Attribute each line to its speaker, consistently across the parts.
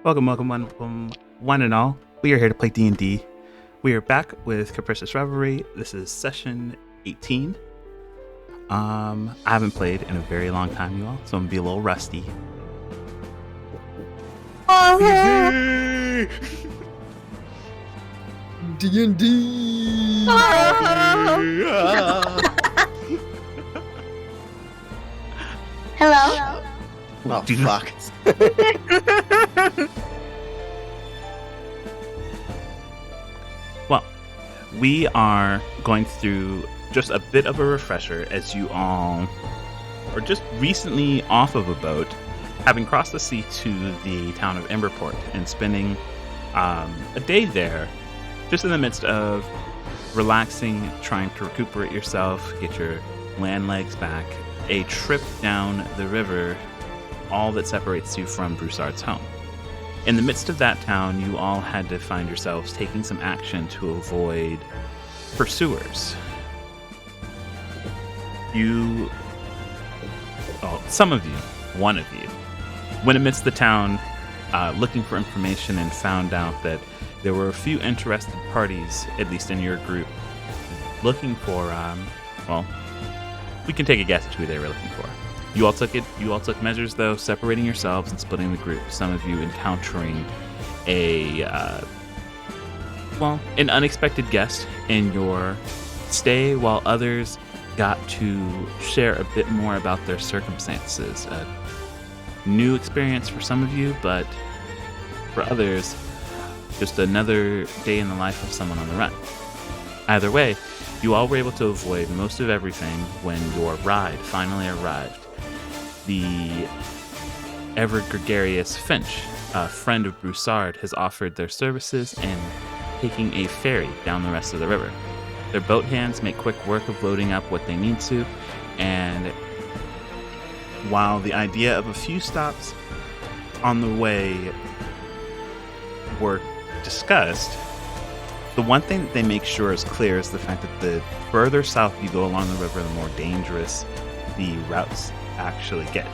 Speaker 1: Welcome, one and all. We are here to play D&D. We are back with Capricious Reverie. This is session 18. I haven't played in a very long time, you all, so I'm gonna be a little rusty.
Speaker 2: D&D.
Speaker 3: Hello.
Speaker 2: Oh, fuck.
Speaker 1: Well, we are going through just a bit of a refresher as you all are just recently off of a boat, having crossed the sea to the town of Emberport and spending a day there, just in the midst of relaxing, trying to recuperate yourself, get your land legs back, a trip down the river, all that separates you from Broussard's home. In the midst of that town, you all had to find yourselves taking some action to avoid pursuers. Some of you, one of you, went amidst the town looking for information and found out that there were a few interested parties, at least in your group, looking for, we can take a guess at who they were looking for. You all took measures, though, separating yourselves and splitting the group. Some of you encountering an unexpected guest in your stay, while others got to share a bit more about their circumstances. A new experience for some of you, but for others, just another day in the life of someone on the run. Either way, you all were able to avoid most of everything when your ride finally arrived. The ever gregarious Finch, a friend of Broussard, has offered their services in taking a ferry down the rest of the river. Their boat hands make quick work of loading up what they need to, and while the idea of a few stops on the way were discussed, the one thing that they make sure is clear is the fact that the further south you go along the river, the more dangerous the routes actually get.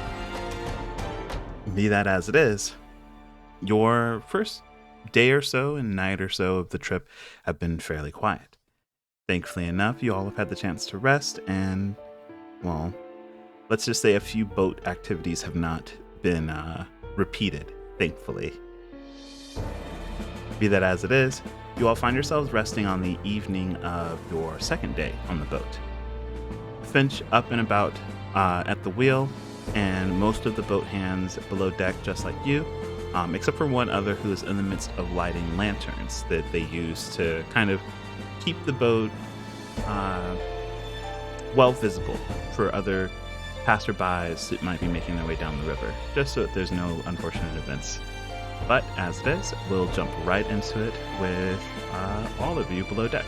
Speaker 1: Be that as it is, your first day or so and night or so of the trip have been fairly quiet. Thankfully enough, you all have had the chance to rest, and, well, let's just say a few boat activities have not been repeated, thankfully. Be that as it is, you all find yourselves resting on the evening of your second day on the boat. Finch up and about at the wheel, and most of the boat hands below deck just like you, except for one other who is in the midst of lighting lanterns that they use to kind of keep the boat well visible for other passerbys that might be making their way down the river, just so that there's no unfortunate events. But as it is, we'll jump right into it with all of you below deck.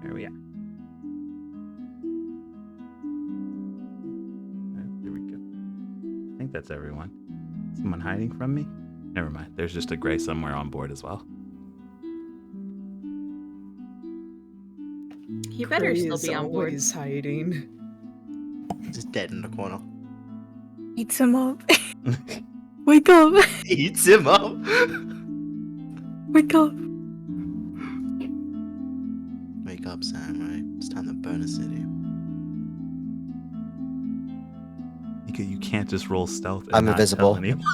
Speaker 1: There we are. There we go. I think that's everyone. Someone hiding from me? Never mind. There's just a gray somewhere on board as well.
Speaker 3: He better
Speaker 2: Gray
Speaker 3: still
Speaker 2: is
Speaker 3: be on board.
Speaker 2: always hiding.
Speaker 4: Just dead in the corner.
Speaker 5: Eats him up. Wake up.
Speaker 4: Eats him up.
Speaker 5: Wake up.
Speaker 4: Wake up, Sam, right? It's time to burn a city.
Speaker 1: You can't just roll stealth and
Speaker 6: I'm
Speaker 1: not
Speaker 6: invisible.
Speaker 1: tell anyone.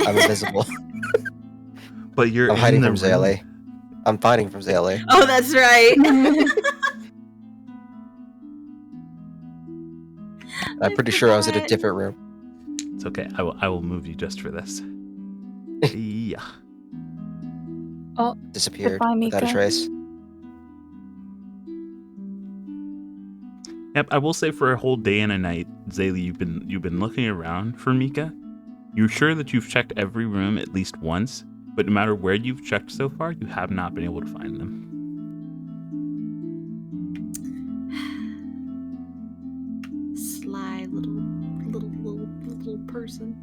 Speaker 6: I'm invisible.
Speaker 1: But you're
Speaker 6: I'm hiding
Speaker 1: in the
Speaker 6: from Zale.
Speaker 1: room.
Speaker 6: I'm fighting from Zale.
Speaker 3: Oh, that's right.
Speaker 6: I'm pretty sure I was in a different room.
Speaker 1: It's okay. I will move you just for this. Yeah.
Speaker 6: Disappeared
Speaker 5: Goodbye,
Speaker 6: without a
Speaker 5: Mika.
Speaker 6: trace.
Speaker 1: Yep, I will say for a whole day and a night, Zaylee, you've been looking around for Mika. You're sure that you've checked every room at least once, but no matter where you've checked so far, you have not been able to find them.
Speaker 3: Sly little person.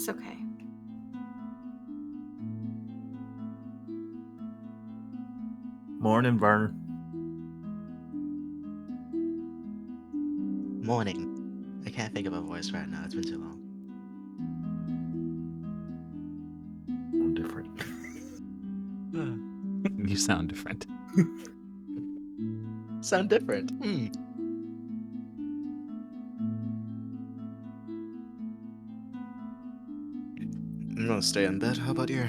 Speaker 3: It's okay.
Speaker 7: Morning, Vern.
Speaker 4: Morning. I can't think of a voice right now. It's been too long.
Speaker 7: I'm different.
Speaker 1: You sound different.
Speaker 4: Sound different. I'm gonna stay in bed. How about you?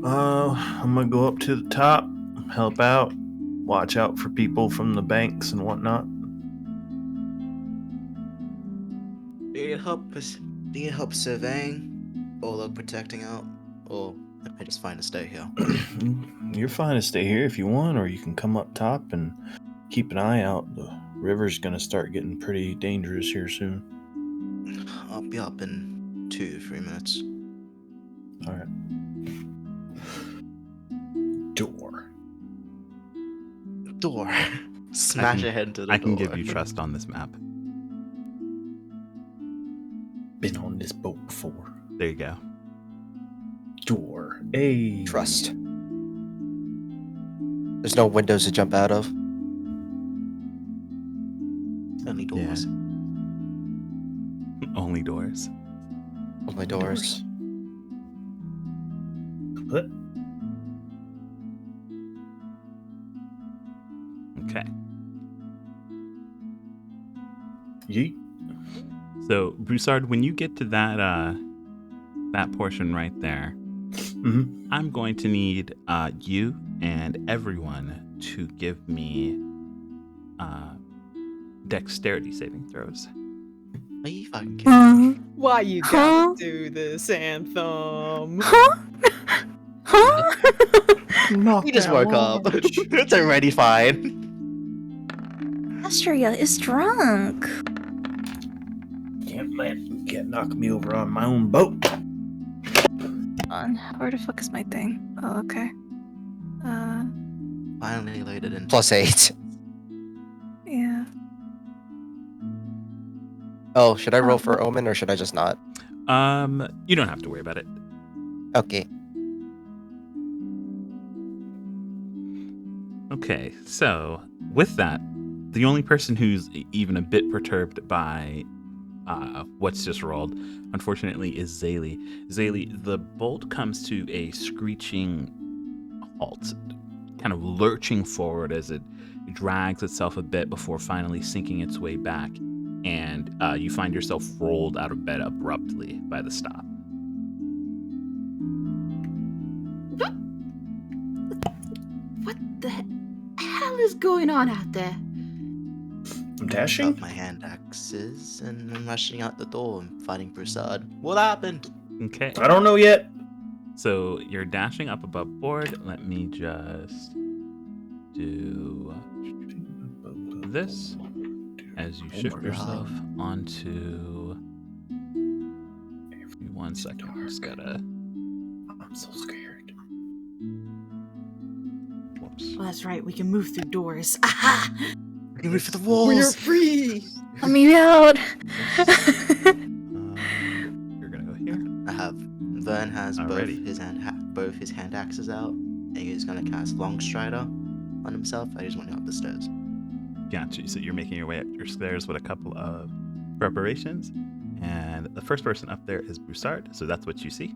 Speaker 7: I'm gonna go up to the top, help out, watch out for people from the banks and whatnot.
Speaker 4: Do you need help surveying? Or like protecting out? Or am I just fine to stay here?
Speaker 7: You're fine to stay here if you want, or you can come up top and keep an eye out. The river's gonna start getting pretty dangerous here soon.
Speaker 4: I'll be up in 2 to 3 minutes.
Speaker 7: All right. Door.
Speaker 4: Door. Smash
Speaker 1: can-
Speaker 4: your head into the door.
Speaker 1: I can give you trust on this map.
Speaker 7: Been on this boat before.
Speaker 1: There you go.
Speaker 7: Door. A
Speaker 6: Trust. There's no windows to jump out of.
Speaker 4: Only doors.
Speaker 1: Only doors.
Speaker 6: Only doors.
Speaker 7: What?
Speaker 1: Okay.
Speaker 7: Yeet.
Speaker 1: So, Broussard, when you get to that portion right there,
Speaker 7: Mm-hmm.
Speaker 1: I'm going to need you and everyone to give me dexterity saving throws.
Speaker 4: Are you fucking kidding me?
Speaker 5: Huh?
Speaker 2: Why you
Speaker 5: Huh?
Speaker 2: gotta do this, Anthem?
Speaker 5: Huh? Huh?
Speaker 4: We just woke up. It's already fine.
Speaker 5: Astria is drunk.
Speaker 7: Can't knock me over on my own boat.
Speaker 5: Where the fuck is my thing? Oh, okay.
Speaker 4: Finally laid it in.
Speaker 6: +8.
Speaker 5: Yeah.
Speaker 6: Oh, should I roll for Omen or should I just not?
Speaker 1: You don't have to worry about it.
Speaker 6: Okay.
Speaker 1: Okay, so with that, the only person who's even a bit perturbed by what's just rolled, unfortunately, is Zaylee. Zaylee, the bolt comes to a screeching halt, kind of lurching forward as it drags itself a bit before finally sinking its way back, and you find yourself rolled out of bed abruptly by the stop.
Speaker 3: What the hell is going on out there?
Speaker 7: I'm
Speaker 4: Up
Speaker 7: dashing.
Speaker 4: my hand axes and I'm rushing out the door and fighting Broussard. What happened?
Speaker 1: Okay,
Speaker 7: I don't know yet.
Speaker 1: so you're dashing up above board. Let me just do this as you shift yourself onto. Give me 1 second. I just gotta.
Speaker 7: I'm so scared.
Speaker 1: Whoops.
Speaker 3: Well, that's right. We can move through doors. Aha!
Speaker 4: We can move for the
Speaker 2: We're
Speaker 4: walls.
Speaker 2: free!
Speaker 5: Let me out.
Speaker 1: You're gonna go here.
Speaker 4: I have. Vern has
Speaker 1: Alrighty.
Speaker 4: both his hand axes out, and he's gonna cast Long Strider on himself. I just want to go up the stairs.
Speaker 1: Gotcha. So you're making your way up your stairs with a couple of preparations, and the first person up there is Broussard. So that's what you see.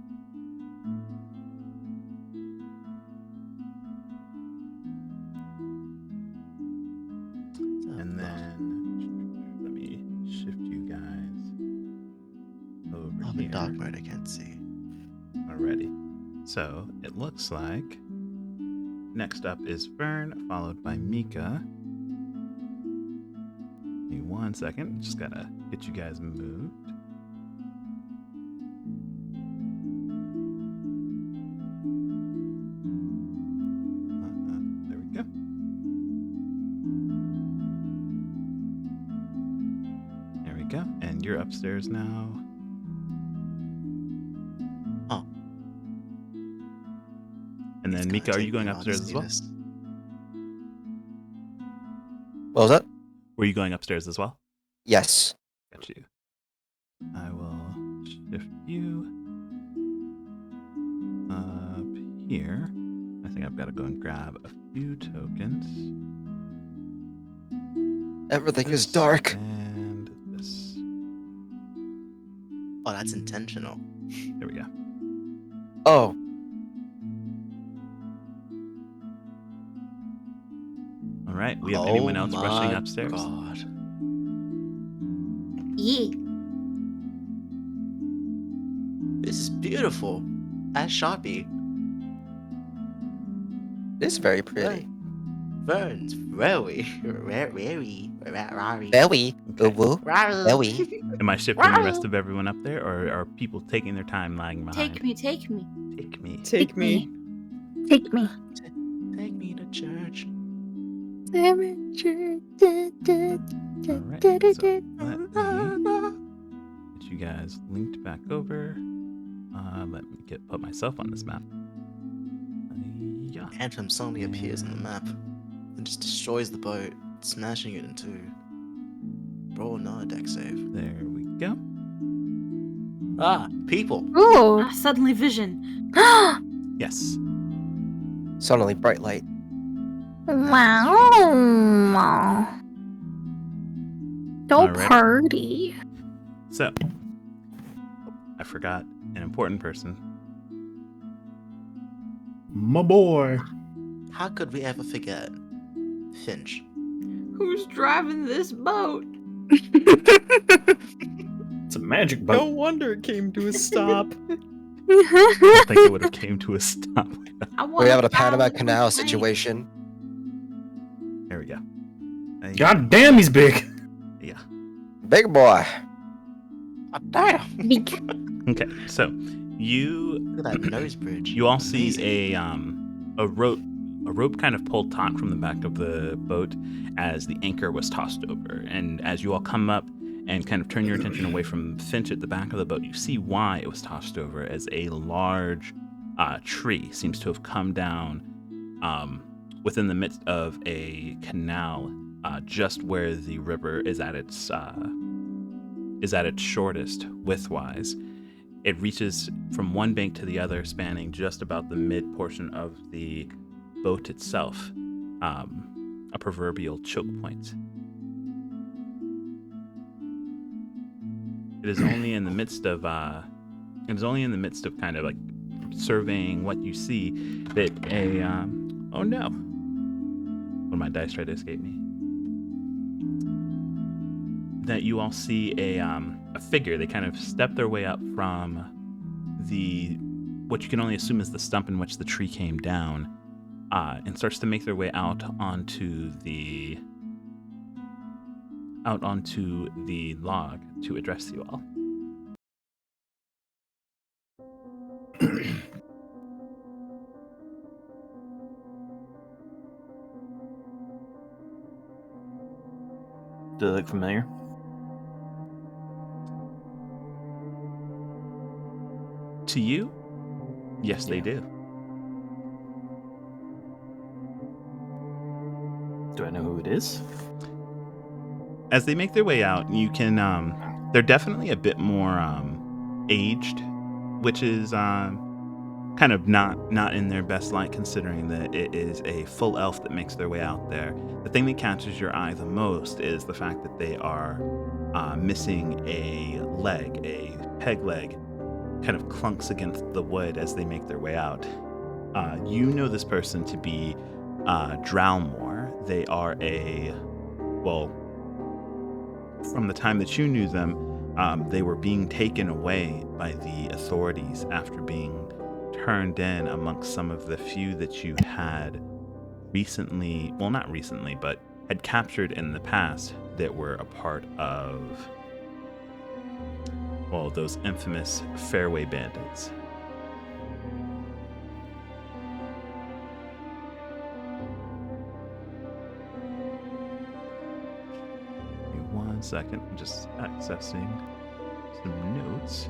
Speaker 1: And then let me shift you guys over
Speaker 4: I'm
Speaker 1: here.
Speaker 4: in dark mode. I can't see.
Speaker 1: Alrighty. So it looks like next up is Vern, followed by Mika. Give me 1 second. Just gotta get you guys moved. There we go. There we go. And you're upstairs now.
Speaker 4: Oh.
Speaker 1: And then,
Speaker 4: It's
Speaker 1: Mika,
Speaker 4: gonna
Speaker 1: are
Speaker 4: take
Speaker 1: you
Speaker 4: me
Speaker 1: going
Speaker 4: a while to
Speaker 1: upstairs as
Speaker 4: see
Speaker 1: well?
Speaker 4: this.
Speaker 6: What was that?
Speaker 1: Were you going upstairs as well?
Speaker 6: Yes.
Speaker 1: Got you. I will shift a few up here. I think I've got to go and grab a few tokens.
Speaker 6: Everything is
Speaker 1: This
Speaker 6: dark.
Speaker 1: And this.
Speaker 4: Oh, that's intentional.
Speaker 1: There we go.
Speaker 6: Oh,
Speaker 1: All right. We have
Speaker 4: Oh
Speaker 1: anyone else rushing
Speaker 4: my
Speaker 1: upstairs?
Speaker 4: God.
Speaker 3: Yeah.
Speaker 4: This is beautiful. As Sharpie.
Speaker 6: it's very pretty.
Speaker 4: Ferns. Very. Very.
Speaker 6: Belly.
Speaker 1: Okay.
Speaker 6: Uwu. Belly.
Speaker 1: Am I shifting the rest of everyone up there, or are people taking their time lagging behind?
Speaker 3: Take me, take me.
Speaker 1: Take me.
Speaker 2: Take me.
Speaker 5: Take me.
Speaker 4: Take me to church.
Speaker 1: All right. So let me get you guys linked back over. Let me put myself on this map. Yeah.
Speaker 4: Anthem suddenly appears on the map and just destroys the boat, smashing it in two. Roll another deck save.
Speaker 1: There we go.
Speaker 4: Ah, people.
Speaker 5: Ooh.
Speaker 3: Ah, suddenly vision.
Speaker 1: Yes.
Speaker 6: Suddenly bright light.
Speaker 5: Wow. Don't
Speaker 1: Alright.
Speaker 5: party.
Speaker 1: So, I forgot an important person.
Speaker 7: My boy.
Speaker 4: How could we ever forget? Finch.
Speaker 3: Who's driving this boat?
Speaker 7: It's a magic
Speaker 2: No
Speaker 7: boat.
Speaker 2: wonder it came to a stop.
Speaker 1: I don't think it would have came to a stop.
Speaker 3: I
Speaker 6: We
Speaker 3: wanna
Speaker 6: have a
Speaker 3: fly
Speaker 6: Panama
Speaker 3: with
Speaker 6: Canal
Speaker 3: the plane.
Speaker 6: situation.
Speaker 1: There we go.
Speaker 7: God damn, he's big.
Speaker 1: Yeah.
Speaker 6: Big boy.
Speaker 4: Oh, damn!
Speaker 5: Big.
Speaker 1: Okay. So, you
Speaker 4: Look at that nose bridge.
Speaker 1: You all see
Speaker 4: Amazing.
Speaker 1: a rope kind of pulled taut from the back of the boat as the anchor was tossed over. And as you all come up and kind of turn your attention away from Finch at the back of the boat, you see why it was tossed over, as a large tree seems to have come down within the midst of a canal, just where the river is at its shortest widthwise. It reaches from one bank to the other, spanning just about the mid portion of the boat itself, a proverbial choke point. It is only in the midst of kind of like surveying what you see that oh no, when my dice try to escape me, that you all see a figure. They kind of step their way up from what you can only assume is the stump in which the tree came down, and starts to make their way out onto the log to address you all.
Speaker 7: Do they look familiar?
Speaker 1: To you, yes, they
Speaker 7: Yeah.
Speaker 1: do.
Speaker 7: Do I know who it is?
Speaker 1: As they make their way out, you can they're definitely a bit more aged, which is kind of not in their best light, considering that it is a full elf that makes their way out there. The thing that catches your eye the most is the fact that they are missing a leg. A peg leg kind of clunks against the wood as they make their way out. You know this person to be Drowmore. They are from the time that you knew them, they were being taken away by the authorities after being turned in amongst some of the few that you had recently, well, not recently, but had captured in the past that were a part of, well, those infamous Fairway Bandits. Give me 1 second, I'm just accessing some notes.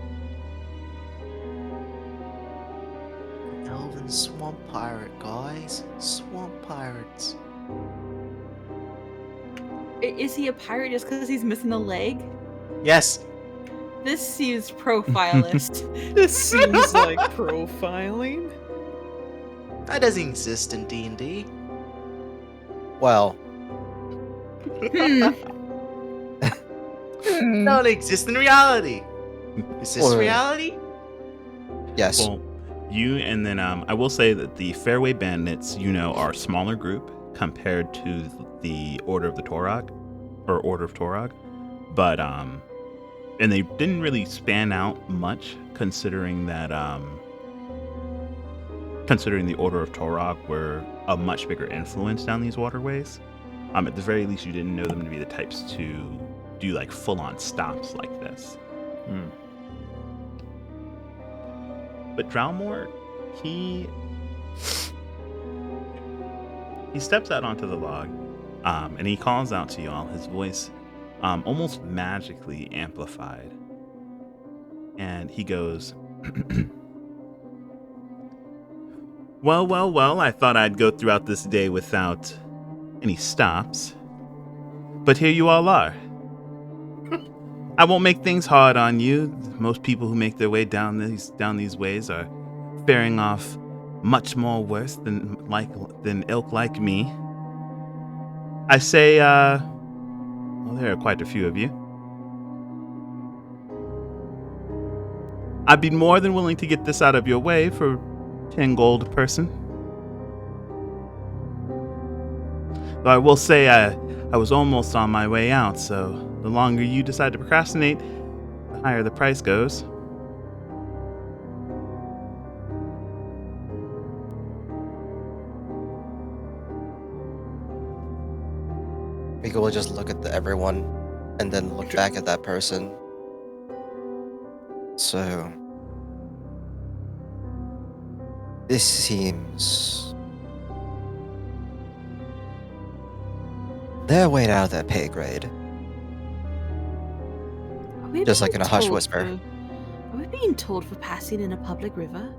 Speaker 4: Elven swamp pirate, guys. Swamp pirates.
Speaker 3: Is he a pirate just because he's missing a leg?
Speaker 4: Yes.
Speaker 3: This seems profilist.
Speaker 2: This seems like profiling.
Speaker 4: That doesn't exist in D&D.
Speaker 6: Well,
Speaker 3: Hmm.
Speaker 5: Hmm.
Speaker 4: No, it exists in reality. Is this
Speaker 6: Well,
Speaker 4: reality?
Speaker 6: yes.
Speaker 1: Well, you and then I will say that the Fairway Bandits, are a smaller group compared to the Order of the Torag, or Order of Torag, but and they didn't really span out much considering that considering the Order of Torag were a much bigger influence down these waterways. At the very least, you didn't know them to be the types to do like full-on stops like this.
Speaker 7: Hmm.
Speaker 1: But Drowmore, he steps out onto the log, and he calls out to y'all. His voice, almost magically amplified, and he goes, "Well, well, well. I thought I'd go throughout this day without any stops, but here you all are. I won't make things hard on you. Most people who make their way down these ways are faring off much more worse than ilk like me. I say, well, there are quite a few of you. I'd be more than willing to get this out of your way for 10 gold a person. Though I will say I was almost on my way out, so the longer you decide to procrastinate, the higher the price goes."
Speaker 6: Miko will just look at everyone and then look back at that person. So, this seems... They're way out of their pay grade.
Speaker 3: Are we
Speaker 6: Just like
Speaker 3: being
Speaker 6: in a hush
Speaker 3: told
Speaker 6: whisper.
Speaker 3: Are we being told for passing in a public river?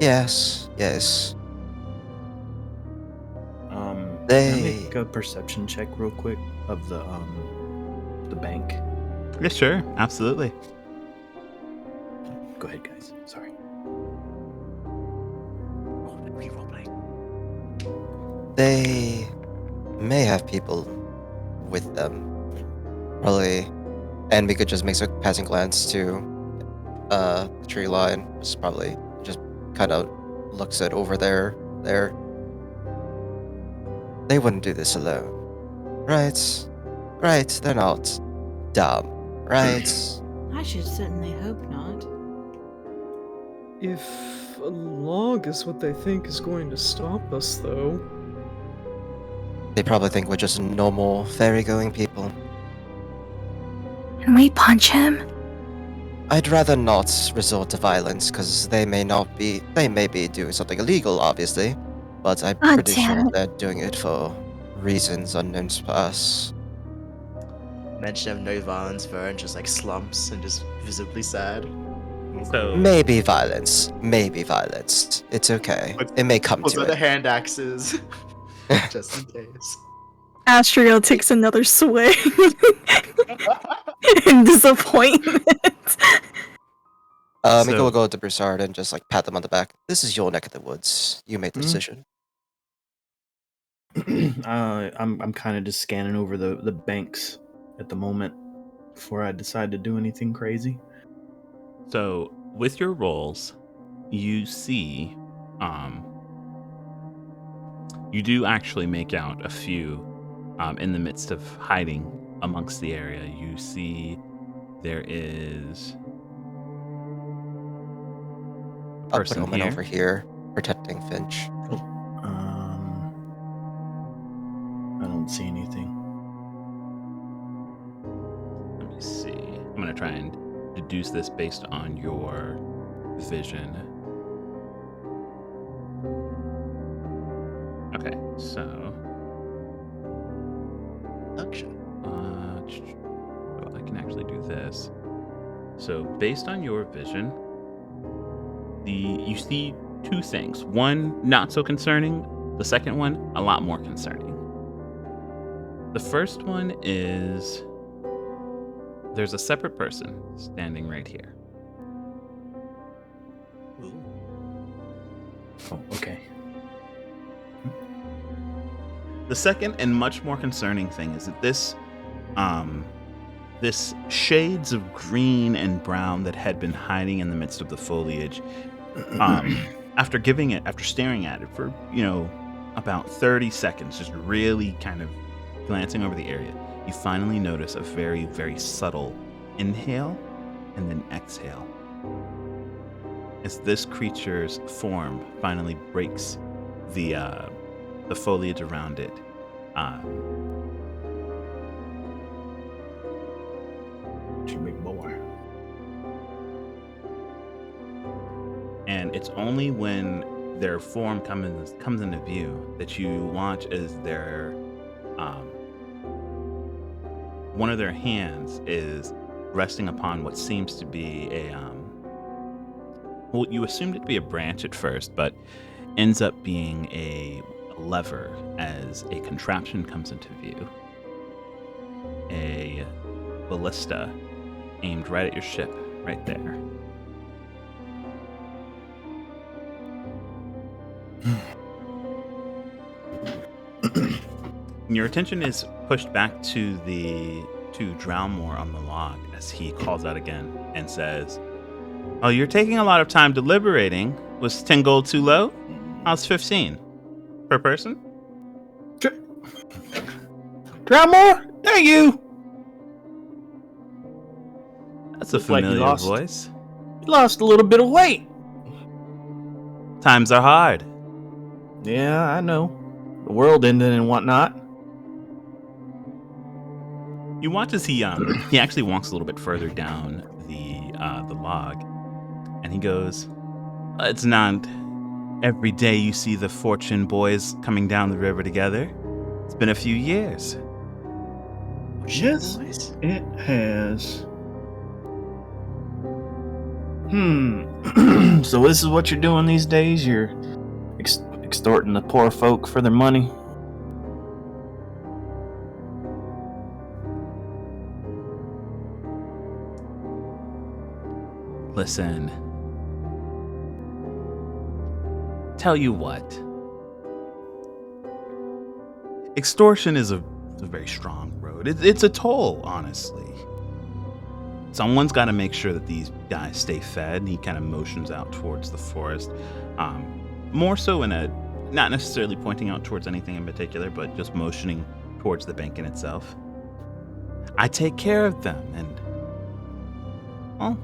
Speaker 6: Yes, yes.
Speaker 7: Can I
Speaker 6: They...
Speaker 7: make a perception check real quick of the bank?
Speaker 1: Yeah, sure, absolutely.
Speaker 7: Go ahead, guys. Sorry.
Speaker 6: They may have people with them. Probably. And we could just make a passing glance to the tree line. Just probably just kind of looks at over there. They wouldn't do this alone. Right? Right, they're not dumb. Right?
Speaker 3: I should certainly hope not.
Speaker 2: If a log is what they think is going to stop us, though.
Speaker 6: They probably think we're just normal ferry-going people.
Speaker 5: Can we punch him?
Speaker 6: I'd rather not resort to violence, because they may be doing something illegal, obviously. But I'm
Speaker 5: God
Speaker 6: pretty
Speaker 5: damn
Speaker 6: sure
Speaker 5: it.
Speaker 6: they're doing it for reasons unknown to us.
Speaker 4: Mention of no violence, Vern just like slumps and just visibly sad.
Speaker 1: So
Speaker 6: Maybe violence. Maybe violence. It's okay.
Speaker 4: But-
Speaker 6: It may come
Speaker 4: Also,
Speaker 6: to
Speaker 4: the
Speaker 6: it.
Speaker 4: hand axes, just in case.
Speaker 8: Astriel takes another swing in disappointment.
Speaker 6: Miko
Speaker 1: So-
Speaker 6: will go to Broussard and just like pat them on the back. This is your neck of the woods. You made the decision.
Speaker 7: I'm kind of just scanning over the banks at the moment before I decide to do anything crazy.
Speaker 1: So with your rolls, you see, you do actually make out a few in the midst of hiding amongst the area. You see there is a
Speaker 6: I'll put
Speaker 1: person
Speaker 6: Omen
Speaker 1: here.
Speaker 6: over here, protecting Finch.
Speaker 7: I don't see anything.
Speaker 1: Let me see. I'm going to try and deduce this based on your vision. Okay, so
Speaker 4: Action.
Speaker 1: well, I can actually do this. So based on your vision, you see two things. One, not so concerning. The second one, a lot more concerning. The first one is there's a separate person standing right here.
Speaker 4: Ooh.
Speaker 7: Oh, okay.
Speaker 1: The second and much more concerning thing is that this shades of green and brown that had been hiding in the midst of the foliage, after staring at it for, about 30 seconds, just really kind of glancing over the area, you finally notice a very, very subtle inhale and then exhale. As this creature's form finally breaks the foliage around it.
Speaker 7: You big boy.
Speaker 1: And it's only when their form comes into view that you watch as their one of their hands is resting upon what seems to be well, you assumed it to be a branch at first, but ends up being a lever as a contraption comes into view. A ballista aimed right at your ship, right there. Your attention is pushed back to Drownmore on the log as he calls out again and says, "Oh, you're taking a lot of time deliberating. Was 10 gold too low? How's 15 per person?"
Speaker 7: Drummer, thank you.
Speaker 1: That's a
Speaker 7: Looked like you
Speaker 1: familiar
Speaker 7: lost-
Speaker 1: voice.
Speaker 7: You lost a little bit of weight.
Speaker 1: Times are hard.
Speaker 7: Yeah, I know. The world ended and whatnot.
Speaker 1: You watch as he actually walks a little bit further down the log, and he goes, "It's not every day you see the Fortune boys coming down the river together. It's been a few years."
Speaker 7: Yes,
Speaker 4: Boys?
Speaker 7: it has. So this is what you're doing these days? You're extorting the poor folk for their money?
Speaker 1: Listen. Tell you what. Extortion is a very strong road. It's a toll, honestly. Someone's got to make sure that these guys stay fed. And he kind of motions out towards the forest. More so not necessarily pointing out towards anything in particular, but just motioning towards the bank in itself. I take care of them, and, well,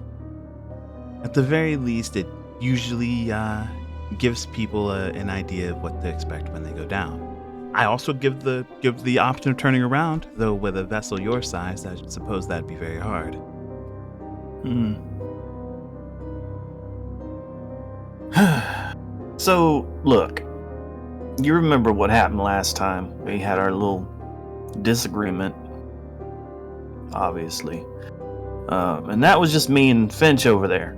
Speaker 1: at the very least, it usually gives people an idea of what to expect when they go down. I also give the option of turning around, though with a vessel your size, I suppose that'd be very hard.
Speaker 7: So, look, you remember what happened last time? We had our little disagreement, obviously. And that was just me and Finch over there.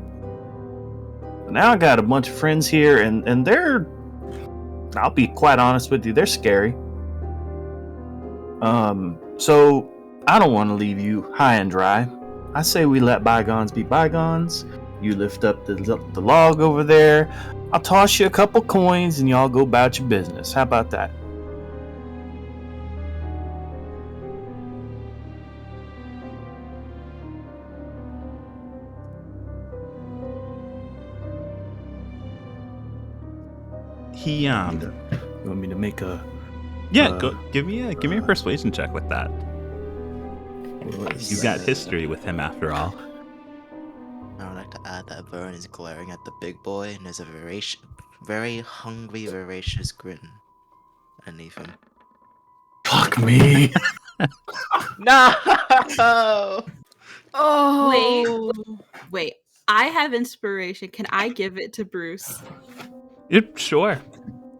Speaker 7: But now I got a bunch of friends here, and they're, I'll be quite honest with you, they're scary. So I don't want to leave you high and dry. I say we let bygones be bygones. You lift up the log over there. I'll toss you a couple coins and y'all go about your business. How about that?
Speaker 1: He
Speaker 7: You want me to make a...
Speaker 1: go give me a persuasion check with that. You've got history with him after all.
Speaker 4: I would like to add that Vern is glaring at the big boy and there's a very hungry, voracious grin underneath him.
Speaker 7: Fuck me.
Speaker 4: No!
Speaker 3: Oh. Wait. I have inspiration. Can I give it to Bruce?
Speaker 1: Yep, sure.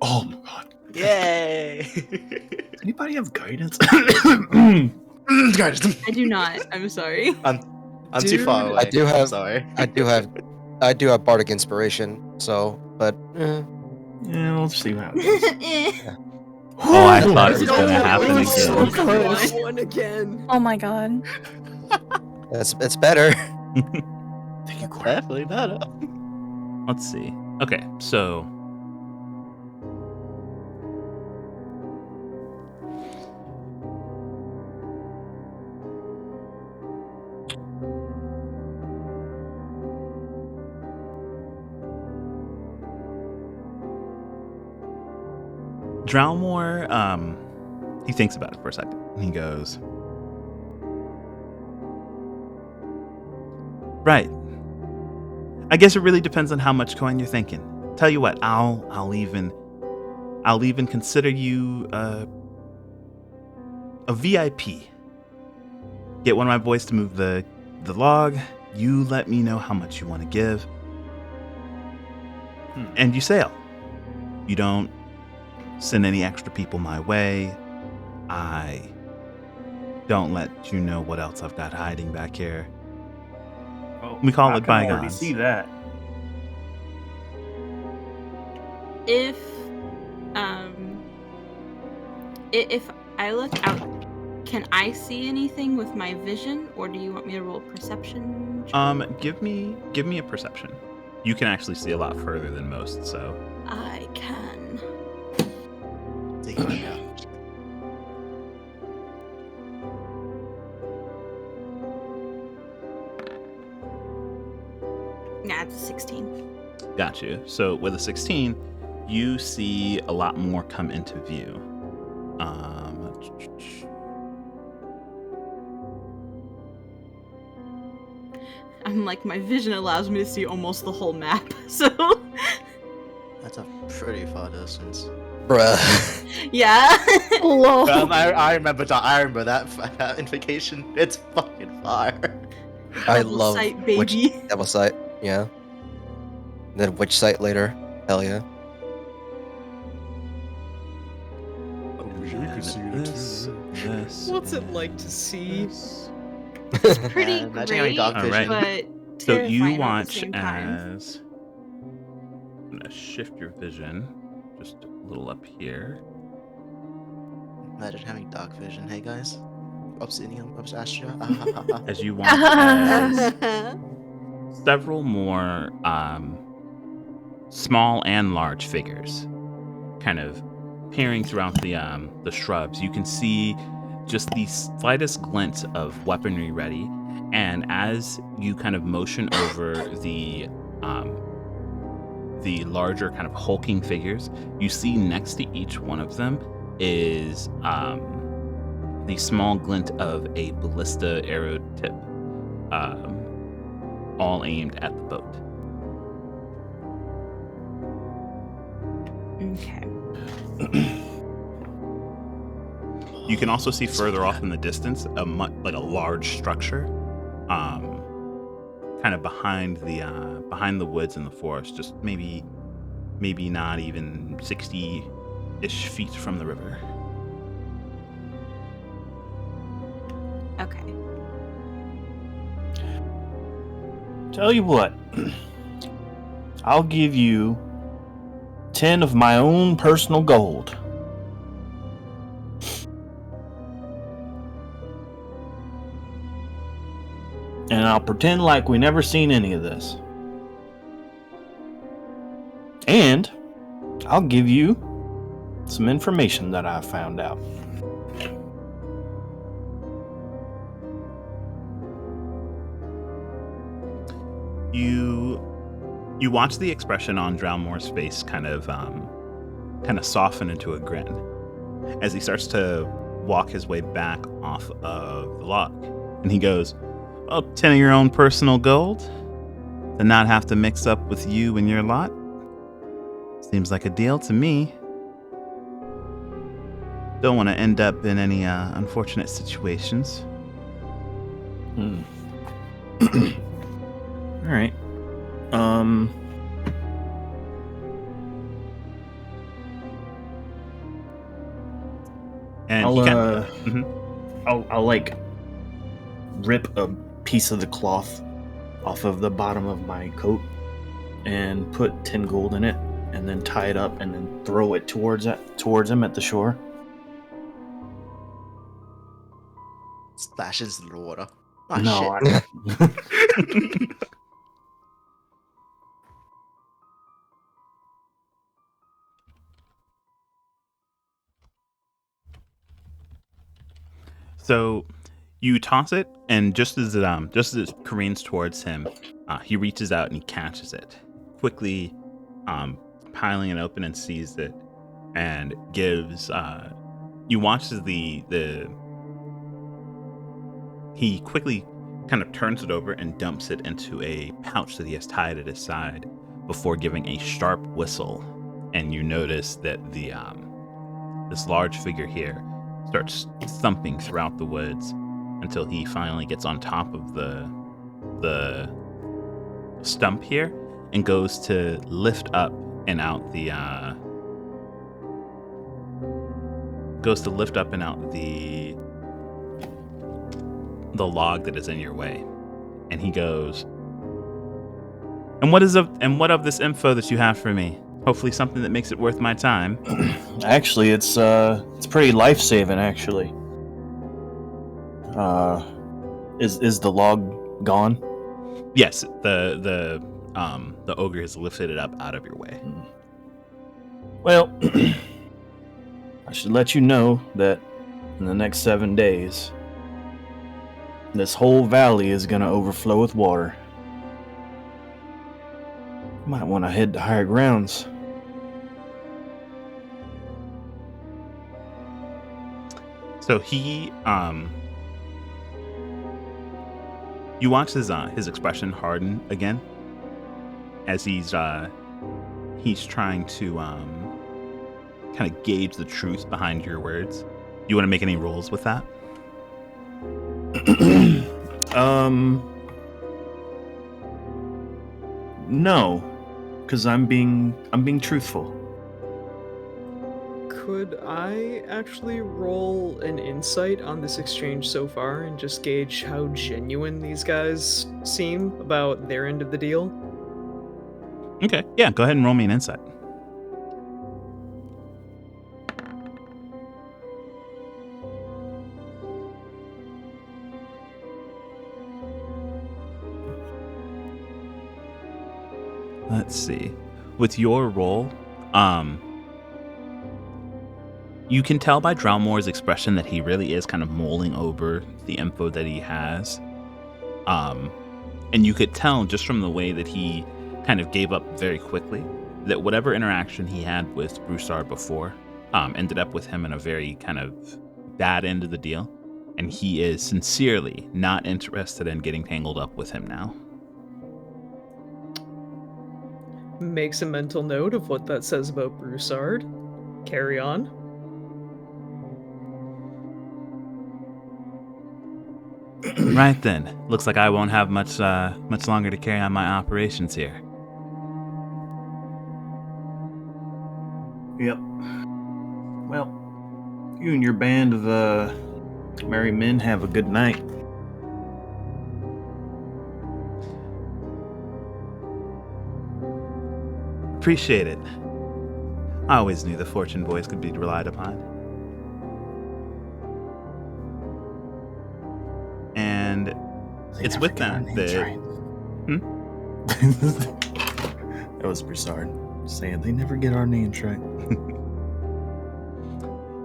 Speaker 7: Oh my god.
Speaker 4: Yay!
Speaker 7: Does anybody have guidance?
Speaker 4: Guys,
Speaker 3: I do not. I'm sorry.
Speaker 4: I'm too
Speaker 2: Dude,
Speaker 4: far away.
Speaker 6: I do have-
Speaker 4: Sorry.
Speaker 6: I do have bardic inspiration, so but
Speaker 7: Yeah, we'll see what happens.
Speaker 1: Oh, I thought it was
Speaker 2: No,
Speaker 1: gonna happen
Speaker 2: it's so
Speaker 1: again.
Speaker 2: close. One again.
Speaker 5: Oh my god.
Speaker 6: It's better.
Speaker 7: Thank you, Corey.
Speaker 4: Definitely better.
Speaker 1: Let's see. Okay, so Drowmore, he thinks about it for a second. And he goes, right. I guess it really depends on how much coin you're thinking. Tell you what, I'll even consider you a VIP. Get one of my boys to move the log. You let me know how much you want to give. And you sail. You don't send any extra people my way. I don't let you know what else I've got hiding back here.
Speaker 7: Oh,
Speaker 1: We call
Speaker 7: I
Speaker 1: it
Speaker 7: can already
Speaker 1: bygones.
Speaker 7: see that.
Speaker 3: If I look out, can I see anything with my vision, or do you want me to roll perception?
Speaker 1: Give me a perception. You can actually see a lot further than most, so
Speaker 3: I can.
Speaker 4: Take it out.
Speaker 3: Yeah, it's a 16.
Speaker 1: got you. So with a 16, you see a lot more come into view.
Speaker 3: I'm like, my vision allows me to see almost the whole map, so
Speaker 4: That's a pretty far distance.
Speaker 6: Bruh.
Speaker 3: yeah.
Speaker 8: Lol.
Speaker 4: I remember that. I remember that invocation. It's fucking fire.
Speaker 6: I
Speaker 3: Double
Speaker 6: love
Speaker 3: sight,
Speaker 6: witch
Speaker 3: baby.
Speaker 6: devil sight. Yeah. Then witch sight later. Hell yeah.
Speaker 1: This,
Speaker 2: What's it like to see?
Speaker 1: this.
Speaker 3: It's pretty
Speaker 4: Imagine having
Speaker 3: great,
Speaker 4: dark
Speaker 1: Alright.
Speaker 3: but
Speaker 1: So you
Speaker 3: terrifying at the
Speaker 1: watch
Speaker 3: same time.
Speaker 1: as I'm gonna shift your vision just a little up here.
Speaker 4: Imagine having dark vision. Hey guys. Obsidian, Astra.
Speaker 1: As you watch as several more small and large figures kind of peering throughout the shrubs. You can see just the slightest glint of weaponry ready, and as you kind of motion over the larger kind of hulking figures, you see next to each one of them is the small glint of a ballista arrow tip, all aimed at the boat.
Speaker 3: Okay.
Speaker 1: You can also see further off in the distance like a large structure, kind of behind the woods and the forest, just maybe not even 60-ish feet from the river.
Speaker 3: Okay.
Speaker 7: Tell you what, I'll give you 10 of my own personal gold. And I'll pretend like we never seen any of this. And I'll give you some information that I found out.
Speaker 1: You watch the expression on Drowmore's face kind of soften into a grin as he starts to walk his way back off of the log. And he goes, "Oh, 10 of your own personal gold to not have to mix up with you and your lot? Seems like a deal to me. Don't want to end up in any unfortunate situations."
Speaker 7: All right.
Speaker 1: And
Speaker 7: I'll,
Speaker 1: he kinda,
Speaker 7: I'll like rip a piece of the cloth off of the bottom of my coat and put 10 gold in it, and then tie it up and then throw it towards him at the shore.
Speaker 4: Splashes in the water. Oh
Speaker 7: No,
Speaker 4: shit.
Speaker 1: So you toss it, and just as it careens towards him, he reaches out and he catches it, quickly piling it open and sees it, and gives. You watch as he quickly kind of turns it over and dumps it into a pouch that he has tied at his side before giving a sharp whistle, and you notice that this large figure here starts thumping throughout the woods until he finally gets on top of the stump here and goes to lift up and out the log that is in your way. And he goes, and what of this info that you have for me? Hopefully something that makes it worth my time.
Speaker 7: Actually, it's pretty life-saving. Actually, is the log gone?
Speaker 1: Yes, the ogre has lifted it up out of your way.
Speaker 7: Well, I should let you know that in the next 7 days, this whole valley is gonna overflow with water. You might want to head to higher grounds.
Speaker 1: So he you watch his expression harden again as he's trying to kind of gauge the truth behind your words. You want to make any rolls with that?
Speaker 7: No, because I'm being truthful.
Speaker 2: Could I actually roll an insight on this exchange so far and just gauge how genuine these guys seem about their end of the deal?
Speaker 1: Okay, yeah, go ahead and roll me an insight. Let's see. With your roll, you can tell by Drowmore's expression that he really is kind of mulling over the info that he has. And you could tell just from the way that he kind of gave up very quickly that whatever interaction he had with Broussard before ended up with him in a very kind of bad end of the deal. And he is sincerely not interested in getting tangled up with him now.
Speaker 2: Makes a mental note of what that says about Broussard. Carry on.
Speaker 1: Right then. Looks like I won't have much longer to carry on my operations here.
Speaker 7: Yep. Well, you and your band of merry men have a good night.
Speaker 1: Appreciate it. I always knew the Fortune boys could be relied upon. And it's with that that...
Speaker 7: That was Broussard saying they never get our names right.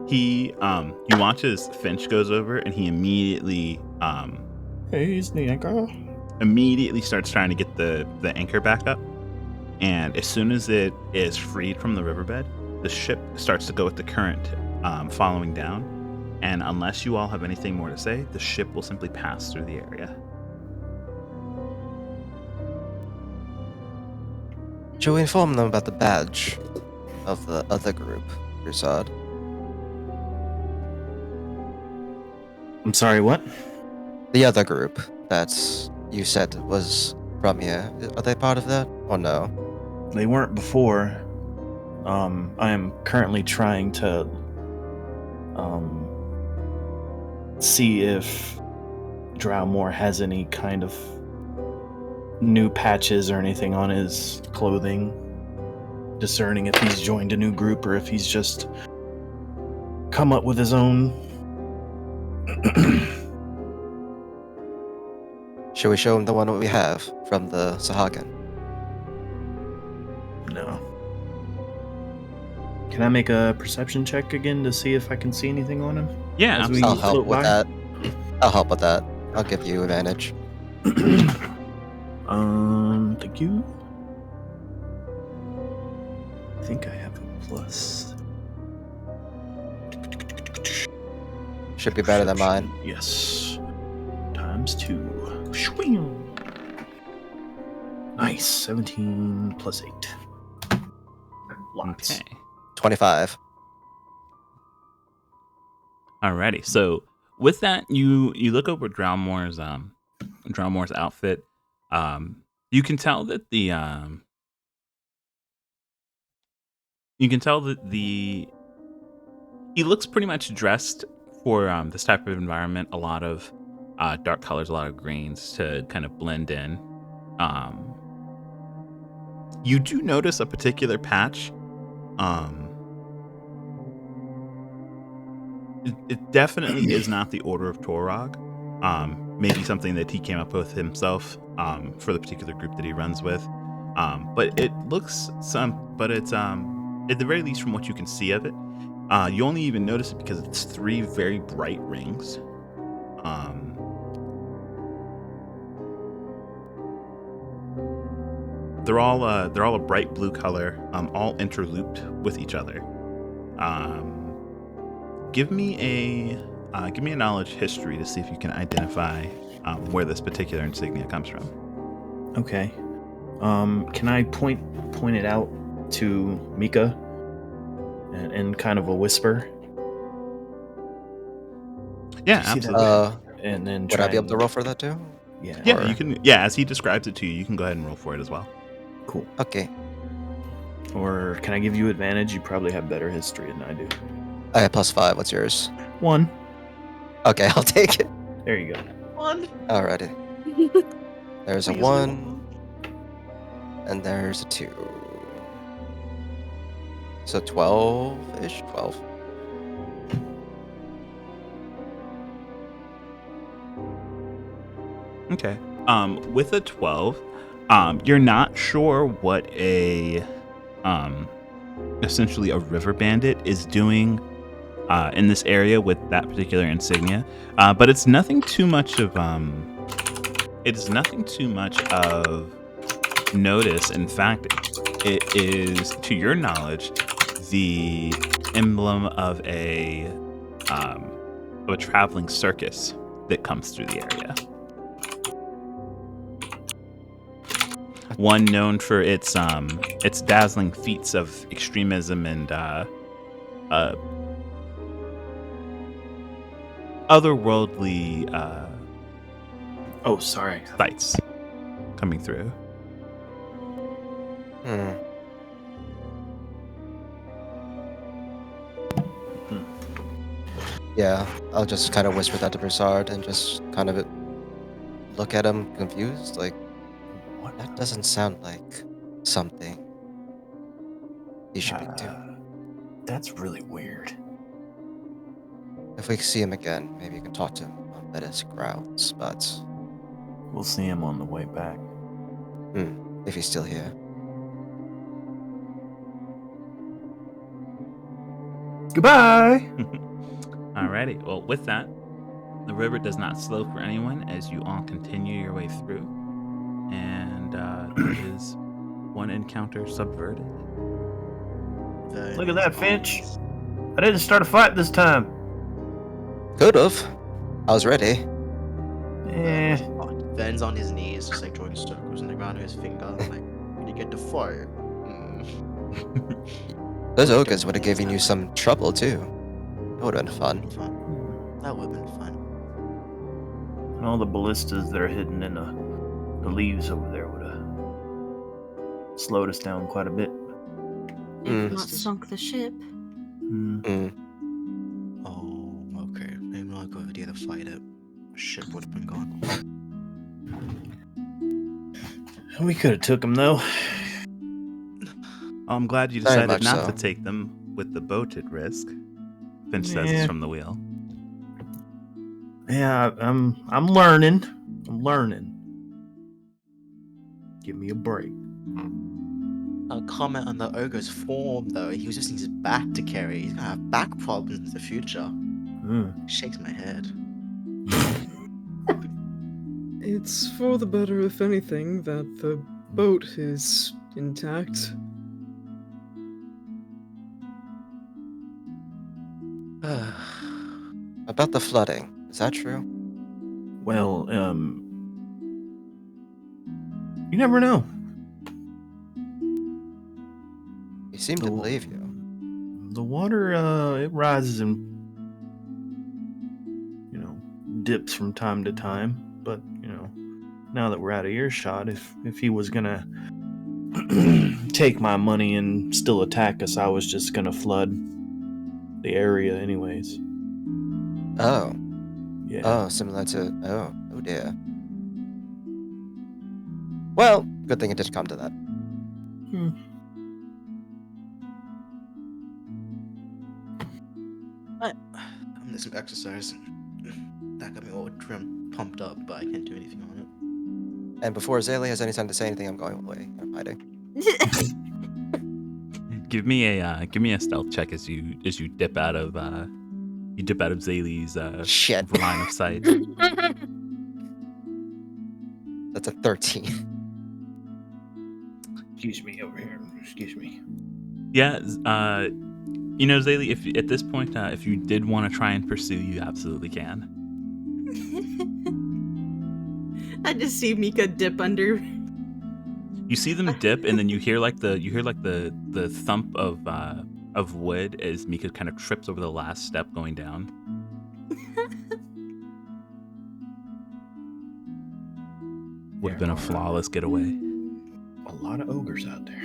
Speaker 1: He watches Finch goes over and he immediately
Speaker 7: Hey, he's the anchor.
Speaker 1: immediately starts trying to get the anchor back up. And as soon as it is freed from the riverbed, the ship starts to go with the current following down. And unless you all have anything more to say, the ship will simply pass through the area.
Speaker 6: Should we inform them about the badge of the other group, Broussard?
Speaker 7: I'm sorry, what?
Speaker 6: The other group that's you said was from here. Are they part of that or no?
Speaker 7: They weren't before. I am currently trying to see if Drowmore has any kind of new patches or anything on his clothing. Discerning if he's joined a new group or if he's just come up with his own.
Speaker 6: Should we show him the one we have from the Sahagan?
Speaker 7: No. Can I make a perception check again to see if I can see anything on him?
Speaker 1: Yeah,
Speaker 7: As we
Speaker 6: I'll
Speaker 1: absolutely.
Speaker 6: help
Speaker 7: float
Speaker 6: with
Speaker 7: by?
Speaker 6: that. I'll help with that. I'll give you advantage.
Speaker 7: Thank you. I think I have a plus.
Speaker 6: Should be better than mine.
Speaker 7: Yes. Times 2. Shwing. Nice. 17 plus 8. Lots.
Speaker 1: Okay.
Speaker 6: 25.
Speaker 1: Alrighty. So with that, you look over Drownmore's outfit. You can tell that he looks pretty much dressed for this type of environment. A lot of dark colors, a lot of greens to kind of blend in. You do notice a particular patch. It definitely is not the Order of Torog. Maybe something that he came up with himself for the particular group that he runs with. But it looks but it's at the very least from what you can see of it, you only even notice it because it's 3 very bright rings. They're all a bright blue color, all interlooped with each other. Give me a knowledge history to see if you can identify where this particular insignia comes from.
Speaker 7: Okay. Can I point it out to Mika in kind of a whisper?
Speaker 1: Yeah,
Speaker 7: Do you see that?
Speaker 1: absolutely.
Speaker 7: And then
Speaker 6: Would I be able to roll for that too?
Speaker 7: Yeah.
Speaker 1: Yeah,
Speaker 6: or-
Speaker 1: you can. Yeah, as he describes it to you, you can go ahead and roll for it as well.
Speaker 7: Cool.
Speaker 6: Okay.
Speaker 7: Or can I give you advantage? You probably have better history than I do.
Speaker 6: I have +5. What's yours?
Speaker 7: 1.
Speaker 6: Okay, I'll take it.
Speaker 7: There you go.
Speaker 6: Alrighty. There's a
Speaker 4: Please,
Speaker 6: 1. And there's a 2. So 12-ish? 12.
Speaker 1: Okay. With a 12, you're not sure what essentially a river bandit is doing in this area with that particular insignia. But it's nothing too much of notice. In fact, it is, to your knowledge, the emblem of a traveling circus that comes through the area. One known for its dazzling feats of extremism and otherworldly
Speaker 7: Oh, sorry.
Speaker 1: sights coming through.
Speaker 6: Hmm. Yeah, I'll just kind of whisper that to Broussard and just kind of look at him confused, like,
Speaker 7: What?
Speaker 6: that doesn't sound like something he should be doing.
Speaker 7: That's really weird.
Speaker 6: If we see him again, maybe you can talk to him on better grounds, but
Speaker 7: We'll see him on the way back.
Speaker 6: if he's still here.
Speaker 7: Goodbye.
Speaker 1: Alrighty. Well, with that, the river does not slow for anyone as you all continue your way through, and there is one encounter subverted.
Speaker 7: Look at that, Finch. I didn't start a fight this time.
Speaker 6: Could've. I was ready.
Speaker 7: Eh.
Speaker 4: Ven's on his knees, just like drawing circles in the ground with his finger. Like, when you get the fire.
Speaker 6: Those ogres would have given you some trouble too. That would have been fun.
Speaker 4: That would have been fun.
Speaker 7: And all the ballistas that are hidden in the leaves over there would have slowed us down quite a bit.
Speaker 3: If not sunk the ship.
Speaker 4: Oh, okay. Maybe not a good idea to fight it. Ship would have been gone.
Speaker 7: We could have took him though.
Speaker 1: I'm glad you
Speaker 6: Very
Speaker 1: decided
Speaker 6: much
Speaker 1: not
Speaker 6: so.
Speaker 1: to take them with the boat at risk. Finch says
Speaker 7: Yeah.
Speaker 1: from the wheel.
Speaker 7: Yeah, I'm learning. I'm learning. Give me a break.
Speaker 4: A comment on the ogre's form, though. He was using his back to carry. He's gonna have back problems in the future. Shakes my head.
Speaker 2: It's for the better, if anything, that the boat is intact.
Speaker 6: About the flooding, is that true?
Speaker 7: Well, you never know.
Speaker 6: You seem to
Speaker 7: The-
Speaker 6: believe you.
Speaker 7: The water, it rises and, dips from time to time. But, now that we're out of earshot, if he was gonna take my money and still attack us, I was just gonna flood the area anyways.
Speaker 6: Oh.
Speaker 7: Yeah.
Speaker 6: Oh, similar to. Oh dear. Well, good thing it didn't come to that.
Speaker 4: I'm gonna some exercise. That got me all pumped up, but I can't do anything on it.
Speaker 6: And before Azalea has any time to say anything, I'm going away. I'm hiding.
Speaker 1: Give me a stealth check as you dip out of Zaylee's
Speaker 6: Shit.
Speaker 1: line of sight.
Speaker 6: That's a 13.
Speaker 7: Excuse me over here. Excuse me.
Speaker 1: Yeah, Zaylee, if at this point, if you did want to try and pursue, you absolutely can.
Speaker 3: I just see Mika dip under.
Speaker 1: You see them dip, and then you hear the thump of wood as Mika kind of trips over the last step going down. Would have been a flawless getaway.
Speaker 7: A lot of ogres out there.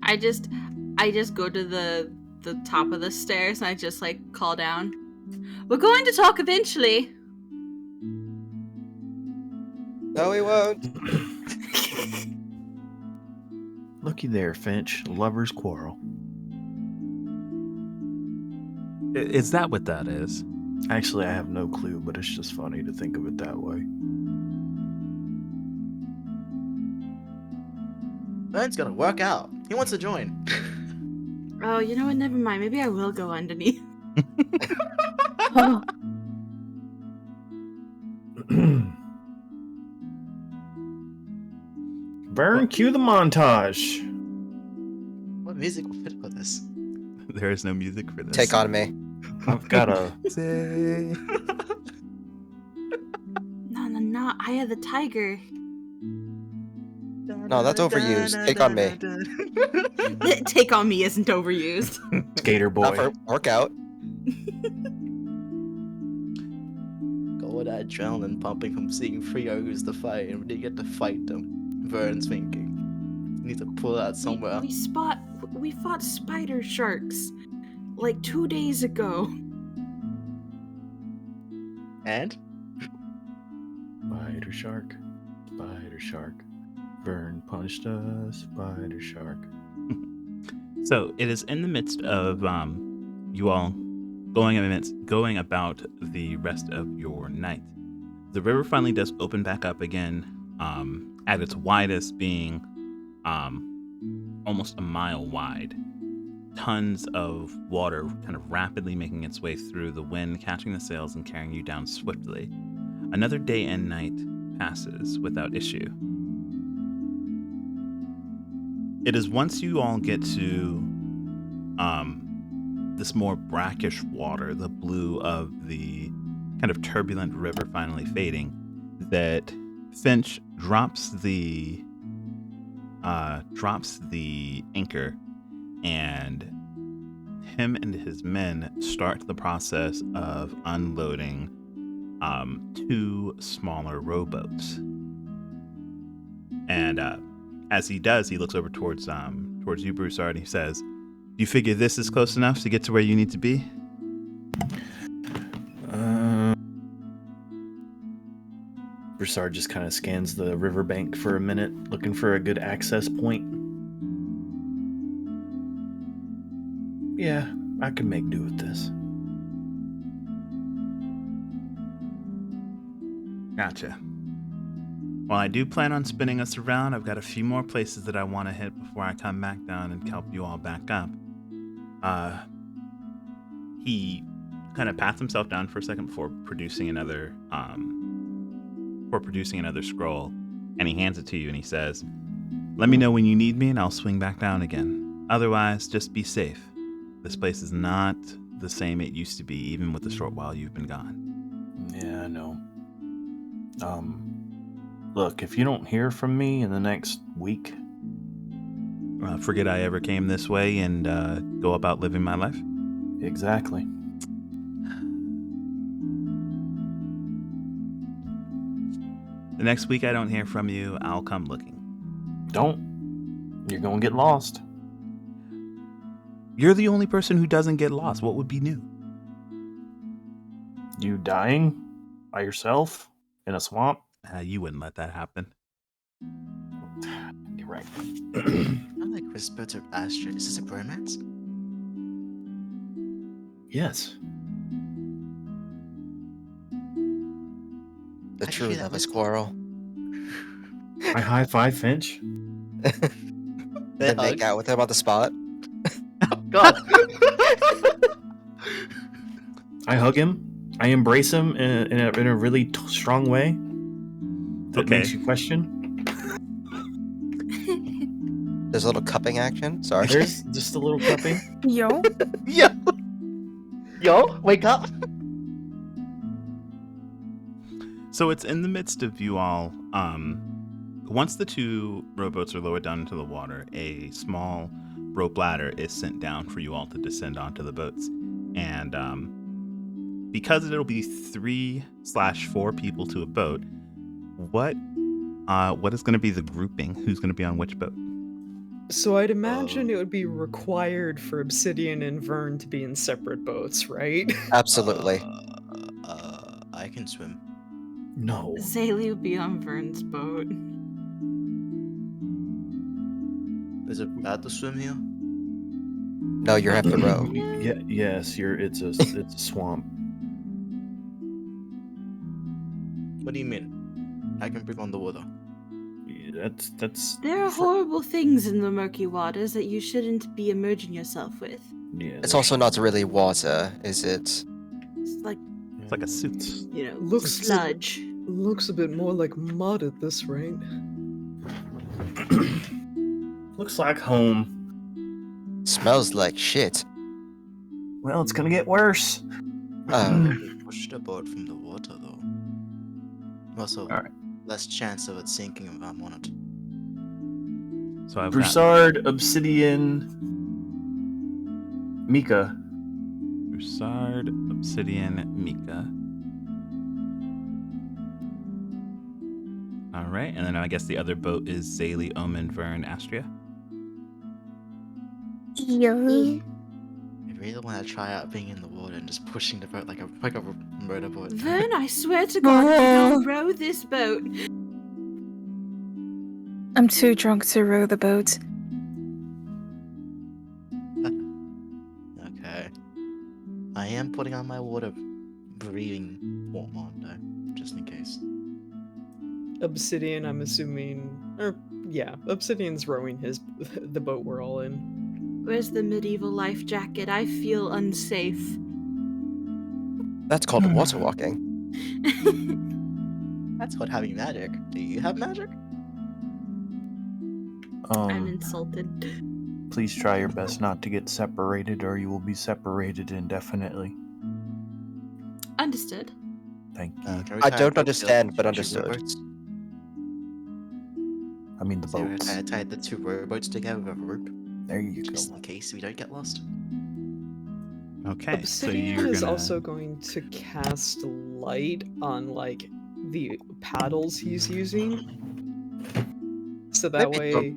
Speaker 3: I just go to the top of the stairs and I just like call down. We're going to talk eventually.
Speaker 6: No, we won't.
Speaker 7: Looky there, Finch. Lovers quarrel.
Speaker 1: Is that what that is?
Speaker 7: Actually, I have no clue, but it's just funny to think of it that way.
Speaker 4: Vern's gonna work out. He wants to join.
Speaker 3: Oh, you know what? Never mind. Maybe I will go underneath.
Speaker 8: Oh,
Speaker 7: Vern, cue the montage.
Speaker 4: What music will fit for this?
Speaker 1: There is no music for this.
Speaker 6: Take on me.
Speaker 7: I've got a.
Speaker 3: No. Eye of the Tiger.
Speaker 6: No, that's overused. Take on me.
Speaker 3: Take on me isn't overused.
Speaker 7: Skater
Speaker 6: Not
Speaker 7: boy.
Speaker 6: for workout.
Speaker 4: Got all that adrenaline pumping from seeing 3 ogres to fight, and when they get to fight them, Vern's thinking, you need to pull out somewhere.
Speaker 3: We fought spider sharks like 2 days ago.
Speaker 4: And?
Speaker 7: Spider shark. Spider shark. Vern punched a spider shark.
Speaker 1: So it is in the midst of you all going about the rest of your night. The river finally does open back up again, at its widest being almost a mile wide. Tons of water kind of rapidly making its way through the wind, catching the sails and carrying you down swiftly. Another day and night passes without issue. It is once you all get to this more brackish water, the blue of the kind of turbulent river finally fading, that Finch drops the anchor, and him and his men start the process of unloading 2 smaller rowboats. And as he does, he looks over towards you, Broussard, and he says, "Do you figure this is close enough to get to where you need to be?"
Speaker 7: Broussard just kind of scans the riverbank for a minute, looking for a good access point. Yeah, I can make do with this.
Speaker 1: Gotcha. Well, I do plan on spinning us around. I've got a few more places that I want to hit before I come back down and help you all back up. He kind of pats himself down for a second before producing another scroll, and he hands it to you and he says, "Let me know when you need me and I'll swing back down again. Otherwise, just be safe. This place is not the same it used to be, even with the short while you've been gone."
Speaker 7: Yeah, I know. Look, if you don't hear from me in the next week,
Speaker 1: Forget I ever came this way and go about living my life.
Speaker 7: exactly.
Speaker 1: The next week I don't hear from you, I'll come looking.
Speaker 7: Don't. You're gonna get lost.
Speaker 1: You're the only person who doesn't get lost. What would be new?
Speaker 7: You dying by yourself in a swamp?
Speaker 1: You wouldn't let that happen.
Speaker 7: You're right.
Speaker 4: I'm like whisper to Astra, is this a bromance?
Speaker 7: Yes.
Speaker 6: The
Speaker 4: How'd you
Speaker 6: true
Speaker 4: hear that
Speaker 6: love is
Speaker 4: whisper?
Speaker 6: quarrel.
Speaker 7: I high five Finch.
Speaker 6: Then make out with him on the spot.
Speaker 4: God.
Speaker 7: I hug him. I embrace him in a really strong way. That
Speaker 1: Okay.
Speaker 7: makes you question.
Speaker 6: There's a little cupping action. Sorry.
Speaker 7: There's just a little cupping.
Speaker 5: Yo.
Speaker 4: Yo, wake up.
Speaker 1: So it's in the midst of you all. Once the two rowboats are lowered down into the water, a small rope ladder is sent down for you all to descend onto the boats. And because it'll be 3/4 people to a boat, what is going to be the grouping? Who's going to be on which boat?
Speaker 2: So I'd imagine it would be required for Obsidian and Vern to be in separate boats, right?
Speaker 6: Absolutely.
Speaker 4: I can swim.
Speaker 7: No.
Speaker 3: Zaylee would be on Vern's boat.
Speaker 4: Is it bad to swim here?
Speaker 6: No, you have to row.
Speaker 7: Yeah. Yes. It's a swamp.
Speaker 4: What do you mean? I can breathe on the water.
Speaker 7: That's.
Speaker 3: There are horrible things in the murky waters that you shouldn't be immersing yourself with.
Speaker 7: Yeah.
Speaker 6: It's also not really water, is it?
Speaker 3: It's like,
Speaker 1: It's like a suit.
Speaker 3: you know,
Speaker 2: Looks-
Speaker 3: sludge.
Speaker 2: Looks a bit more like mud at this rate.
Speaker 7: Looks like home.
Speaker 6: Smells like shit.
Speaker 7: Well, it's gonna get worse.
Speaker 4: We pushed the boat from the water, though. Also,
Speaker 7: Alright.
Speaker 4: less chance of it sinking if I'm on it.
Speaker 1: So I've got
Speaker 7: Broussard, Obsidian, Mika.
Speaker 1: Broussard, Obsidian, Mika. All right, and then I guess the other boat is Zaylee, Omen, Vern, Astria.
Speaker 5: Yo.
Speaker 4: I really want to try out being in the water and just pushing the boat like a motorboat.
Speaker 3: Vern, I swear to God, you don't row this boat.
Speaker 5: I'm too drunk to row the boat.
Speaker 4: Okay. I am putting on my water breathing form on though, just in case.
Speaker 2: Obsidian, I'm assuming, Obsidian's rowing the boat we're all in.
Speaker 3: Where's the medieval life jacket? I feel unsafe.
Speaker 6: That's called water walking.
Speaker 4: That's called having magic. Do you have magic?
Speaker 3: I'm insulted.
Speaker 7: Please try your best not to get separated, or you will be separated indefinitely.
Speaker 3: Understood.
Speaker 7: Thank you.
Speaker 4: Can we
Speaker 6: I
Speaker 4: try
Speaker 6: don't
Speaker 4: to
Speaker 6: understand, but
Speaker 4: two
Speaker 6: understood.
Speaker 4: rowboats?
Speaker 7: I mean the
Speaker 4: So we
Speaker 7: boats.
Speaker 4: tied the two rowboats together with a rope,
Speaker 7: There you
Speaker 4: just
Speaker 7: go.
Speaker 4: in case we don't get lost.
Speaker 1: Okay, so
Speaker 2: Obsidian
Speaker 1: you're
Speaker 2: is
Speaker 1: gonna.
Speaker 2: also going to cast light on like the paddles he's using. So that
Speaker 6: Maybe
Speaker 2: way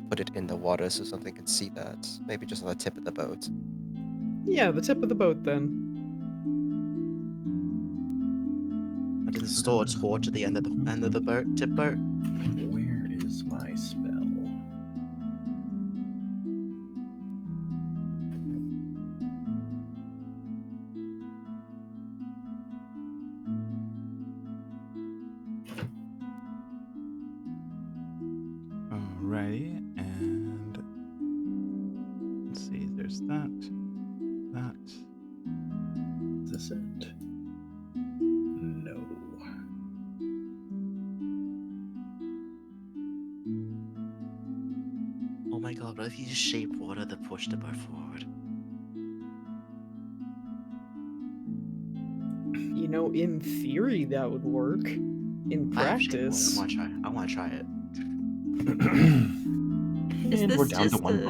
Speaker 6: put it in the water so something can see that. Maybe just on the tip of the boat.
Speaker 2: yeah, the tip of the boat then.
Speaker 4: I can store a torch at the end of the boat, tip boat.
Speaker 7: Where is my spell? descent. No.
Speaker 4: Oh my god, what if you just shape water to push the boat forward?
Speaker 2: You know, in theory, that would work. In
Speaker 4: I have shape water.
Speaker 2: practice,
Speaker 4: I wanna try it.
Speaker 7: And
Speaker 3: this
Speaker 7: we're down to
Speaker 3: just
Speaker 7: one
Speaker 3: a-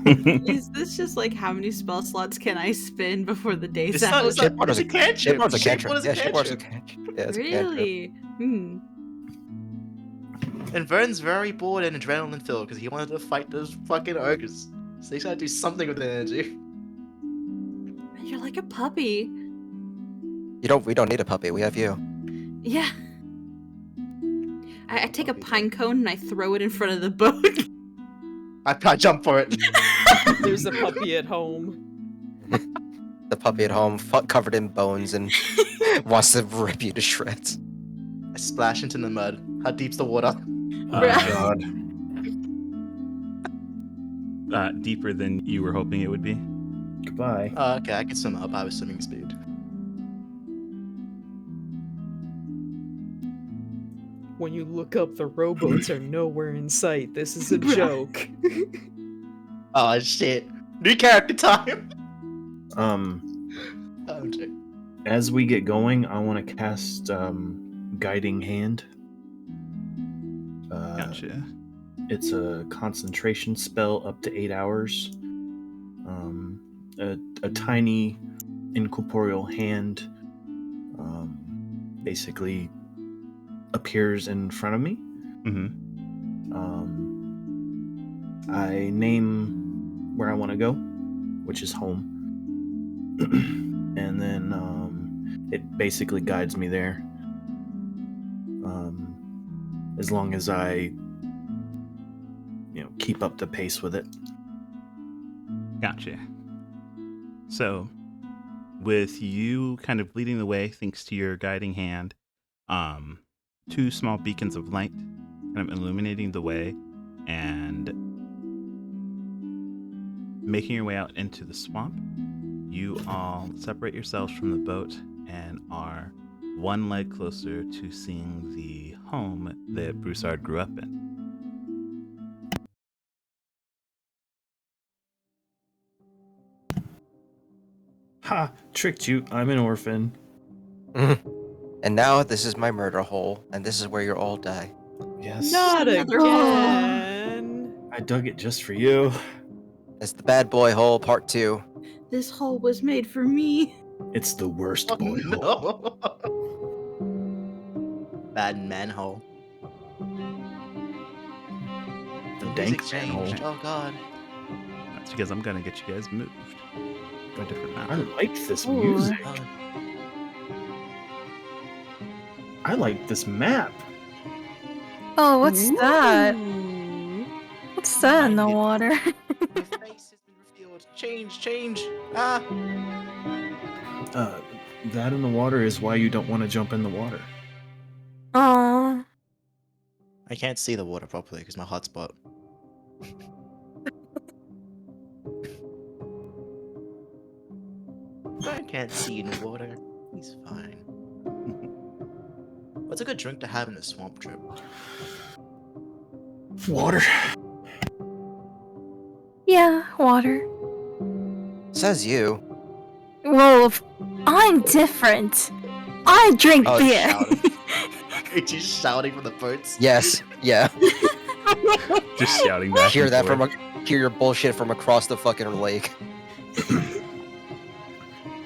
Speaker 7: boat.
Speaker 3: Is this just like how many spell slots can I spin before the day's
Speaker 4: It's
Speaker 3: out?
Speaker 4: not,
Speaker 6: Shape water's
Speaker 4: it's a cantrip.
Speaker 6: Shape water's a
Speaker 4: Shape
Speaker 6: cantrip.
Speaker 4: water's a
Speaker 6: Yeah, shape water's a
Speaker 4: cantrip.
Speaker 6: cantrip. Yeah, it's a cantrip.
Speaker 3: Really?
Speaker 4: And Vern's very bored and adrenaline filled because he wanted to fight those fucking ogres. So he's gotta do something with the energy.
Speaker 3: You're like a puppy.
Speaker 6: We don't need a puppy. We have you.
Speaker 3: Yeah. I take a pine cone and I throw it in front of the boat.
Speaker 4: I jump for it.
Speaker 2: there's a puppy at home.
Speaker 6: The puppy at home, covered in bones, and wants to rip you to shreds.
Speaker 4: I splash into the mud. How deep's the water?
Speaker 7: God.
Speaker 1: Deeper than you were hoping it would be.
Speaker 7: Goodbye.
Speaker 4: Okay, I can swim up. I was swimming speed.
Speaker 2: When you look up, the rowboats are nowhere in sight. This is a joke.
Speaker 4: Oh shit. New character time!
Speaker 7: Um,
Speaker 4: Oh, dear.
Speaker 7: as we get going, I want to cast Guiding Hand.
Speaker 1: Gotcha.
Speaker 7: It's a concentration spell up to 8 hours. A tiny incorporeal hand basically appears in front of me.
Speaker 1: Mm-hmm.
Speaker 7: I name where I want to go, which is home. And then it basically guides me there. As long as I keep up the pace with it.
Speaker 1: Gotcha. So, with you kind of leading the way, thanks to your guiding hand, two small beacons of light kind of illuminating the way and making your way out into the swamp, you all separate yourselves from the boat and are one leg closer to seeing the home that Broussard grew up in.
Speaker 7: Ha! Tricked you. I'm an orphan.
Speaker 6: And now this is my murder hole, and this is where you'll all die.
Speaker 7: Yes.
Speaker 2: Not
Speaker 3: Another-
Speaker 2: again.
Speaker 7: I dug it just for you.
Speaker 6: It's the bad boy hole, part 2.
Speaker 3: This hole was made for me.
Speaker 7: It's the worst
Speaker 4: Oh,
Speaker 7: boy hole.
Speaker 4: no. Bad manhole.
Speaker 7: The
Speaker 4: Music
Speaker 7: dank
Speaker 4: changed.
Speaker 7: manhole.
Speaker 4: Oh god.
Speaker 1: That's because I'm gonna get you guys moved to a different map.
Speaker 7: I like this
Speaker 3: Ooh.
Speaker 7: music.
Speaker 4: Oh,
Speaker 7: I like this map.
Speaker 5: Oh, what's that?
Speaker 2: Ooh.
Speaker 5: What's that in the water?
Speaker 4: my face has been revealed. Change. Ah.
Speaker 7: That in the water is why you don't want to jump in the water.
Speaker 5: Oh,
Speaker 4: I can't see the water properly because my hotspot. I can't see in the water. He's fine. What's a good drink to have in a swamp trip?
Speaker 7: Water.
Speaker 5: yeah, water.
Speaker 6: Says you.
Speaker 5: Well, I'm different. I drink
Speaker 6: Oh,
Speaker 5: beer.
Speaker 4: shouting. Are you shouting from the boats?
Speaker 6: Yes, yeah.
Speaker 1: Just shouting back.
Speaker 6: Hear
Speaker 1: and
Speaker 6: that
Speaker 1: forth.
Speaker 6: hear your bullshit from across the fucking lake.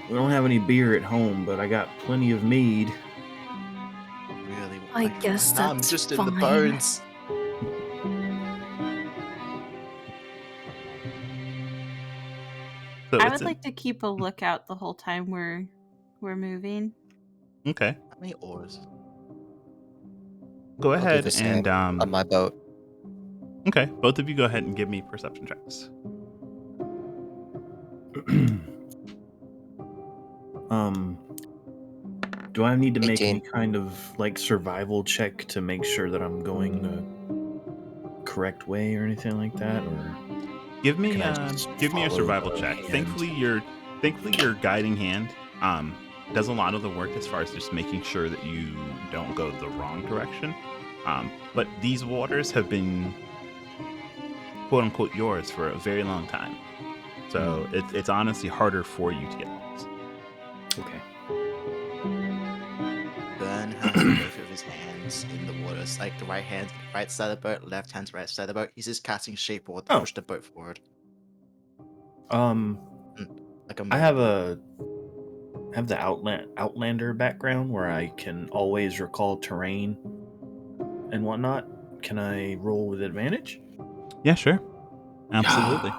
Speaker 7: We don't have any beer at home, but I got plenty of mead.
Speaker 4: Really?
Speaker 5: I guess
Speaker 4: I'm
Speaker 5: that's
Speaker 4: just in
Speaker 5: fine.
Speaker 4: the bones.
Speaker 1: So
Speaker 3: I
Speaker 1: it's
Speaker 3: would
Speaker 1: a-
Speaker 3: like to keep a lookout the whole time we're moving.
Speaker 1: Okay,
Speaker 4: How many oars?
Speaker 1: go
Speaker 6: I'll do
Speaker 1: ahead
Speaker 6: the same
Speaker 1: and
Speaker 6: on my boat.
Speaker 1: okay, both of you go ahead and give me perception checks.
Speaker 7: Do I need to make
Speaker 6: 18.
Speaker 7: any kind of like survival check to make sure that I'm going the correct way or anything like that? Or
Speaker 1: Give me
Speaker 7: Can I just
Speaker 1: give me a
Speaker 7: follow
Speaker 1: survival
Speaker 7: the
Speaker 1: check.
Speaker 7: hand?
Speaker 1: Thankfully your guiding hand does a lot of the work as far as just making sure that you don't go the wrong direction. But these waters have been quote unquote yours for a very long time. So it's honestly harder for you to get lost.
Speaker 7: Okay.
Speaker 4: Vern has both of his hands in the waters, like the right hand right side of the boat, left hand's right side of the boat. He's just casting shape water to
Speaker 7: Oh.
Speaker 4: push the boat forward. Like a
Speaker 7: I have the Outlander background where I can always recall terrain and whatnot. Can I roll with advantage?
Speaker 1: Yeah, sure. Absolutely.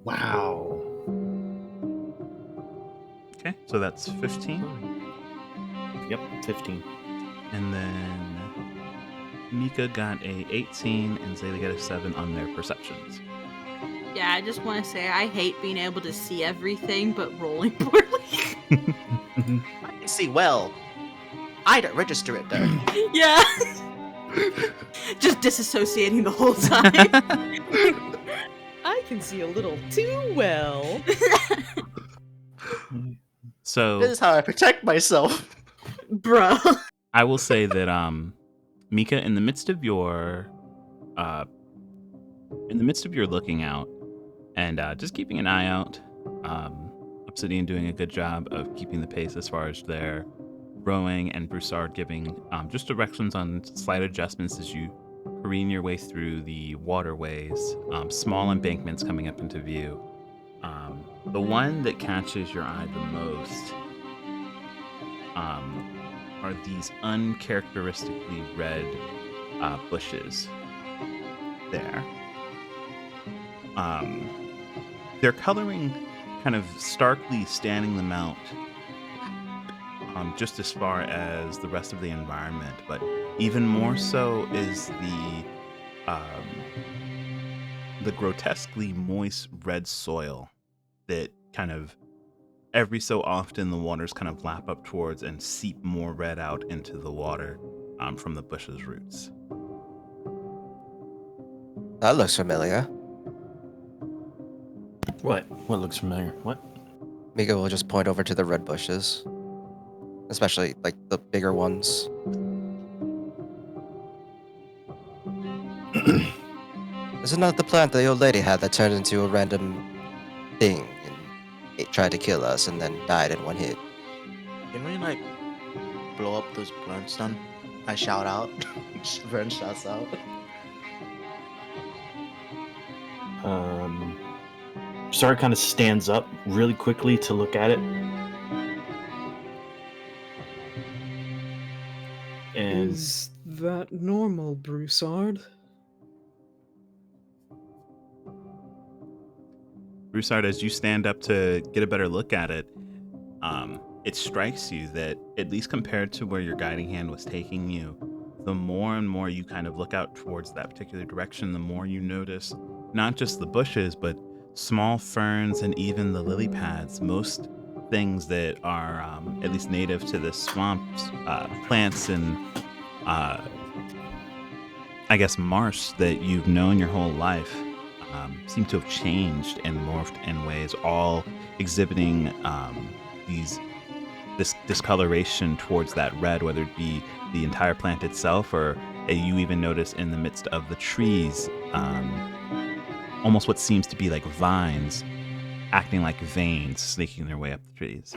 Speaker 7: Wow.
Speaker 1: Okay, so that's 15.
Speaker 7: Yep, 15.
Speaker 1: And then Mika got a 18 and Zayla got a 7 on their perceptions.
Speaker 3: Yeah, I just want to say I hate being able to see everything, but rolling poorly.
Speaker 4: I can see well. I don't register it though.
Speaker 3: Yeah. Just disassociating the whole time.
Speaker 2: I can see a little too well.
Speaker 1: So
Speaker 4: This is how I protect myself.
Speaker 3: Bro.
Speaker 1: I will say that Mika, in the midst of your looking out and just keeping an eye out, Obsidian doing a good job of keeping the pace as far as their rowing, and Broussard giving just directions on slight adjustments as you careen your way through the waterways, small embankments coming up into view. The one that catches your eye the most are these uncharacteristically red bushes there. Their coloring kind of starkly standing them out just as far as the rest of the environment, but even more so is the grotesquely moist red soil that kind of every so often the waters kind of lap up towards and seep more red out into the water from the bush's roots.
Speaker 6: That looks familiar.
Speaker 7: What? What looks familiar? What?
Speaker 6: Mika will just point over to the red bushes. Especially, like, the bigger ones. This is not the plant the old lady had that turned into a random thing and it tried to kill us and then died in one hit.
Speaker 4: Can we like blow up those plants then? I shout out. Vern shouts out.
Speaker 7: Sarah kind of stands up really quickly to look at it. And
Speaker 2: Is that normal, Broussard?
Speaker 1: Broussard, as you stand up to get a better look at it, it strikes you that, at least compared to where your guiding hand was taking you, the more and more you kind of look out towards that particular direction, the more you notice not just the bushes, but small ferns and even the lily pads, most things that are at least native to the swamps, plants and I guess marsh that you've known your whole life, seem to have changed and morphed in ways, all exhibiting this discoloration towards that red, whether it be the entire plant itself or you even notice in the midst of the trees, almost what seems to be like vines acting like veins snaking their way up the trees.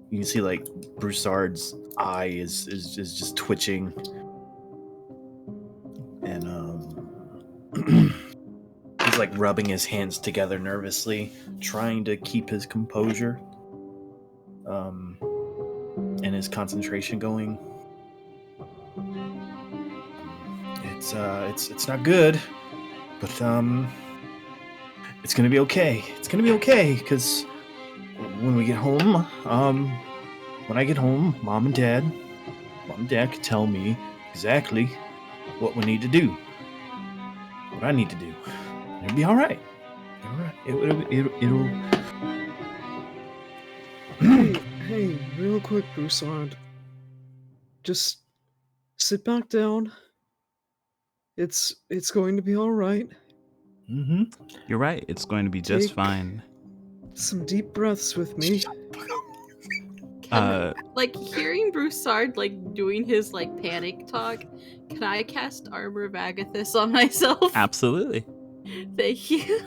Speaker 7: You can see like Broussard's eye is just twitching, and he's like rubbing his hands together nervously, trying to keep his composure, and his concentration going. It's not good, but it's gonna be okay. It's gonna be okay because when we get home, when I get home, Mom and Dad can tell me exactly what we need to do, what I need to do. It'll be all right. All right. It'll.
Speaker 2: Hey, real quick, Broussard. Just sit back down It's going to be all right.
Speaker 7: Mm-hmm.
Speaker 1: You're right. It's going to be just
Speaker 2: Take-
Speaker 1: fine.
Speaker 2: Some deep breaths with me.
Speaker 1: Uh,
Speaker 3: Like hearing Broussard like doing his like panic talk, can I cast Armor of Agathis on myself?
Speaker 1: Absolutely.
Speaker 3: Thank you.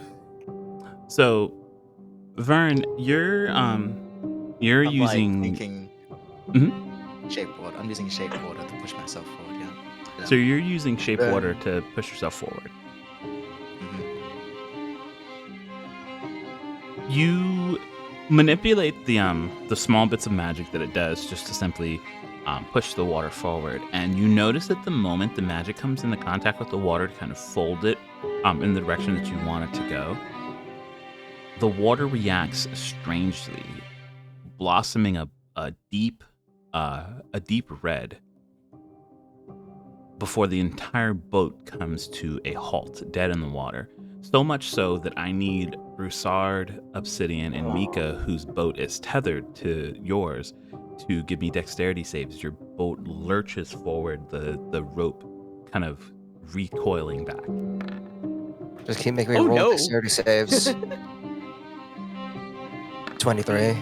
Speaker 1: So, Vern, you're
Speaker 4: I'm
Speaker 1: using.
Speaker 4: like thinking
Speaker 1: Mhm.
Speaker 4: shape water. I'm using shape water to push myself forward. Yeah.
Speaker 1: So you're using shape
Speaker 4: Vern.
Speaker 1: water to push yourself forward.
Speaker 4: Mhm.
Speaker 1: You manipulate the small bits of magic that it does just to simply push the water forward, and you notice that the moment the magic comes into contact with the water to kind of fold it in the direction that you want it to go, the water reacts strangely, blossoming a deep red before the entire boat comes to a halt, dead in the water. So much so that I need Broussard, Obsidian, and Mika, whose boat is tethered to yours, to give me dexterity saves. Your boat lurches forward, the rope kind of recoiling back.
Speaker 6: Just keep making me
Speaker 2: Oh,
Speaker 6: roll
Speaker 2: no.
Speaker 6: dexterity saves. 23.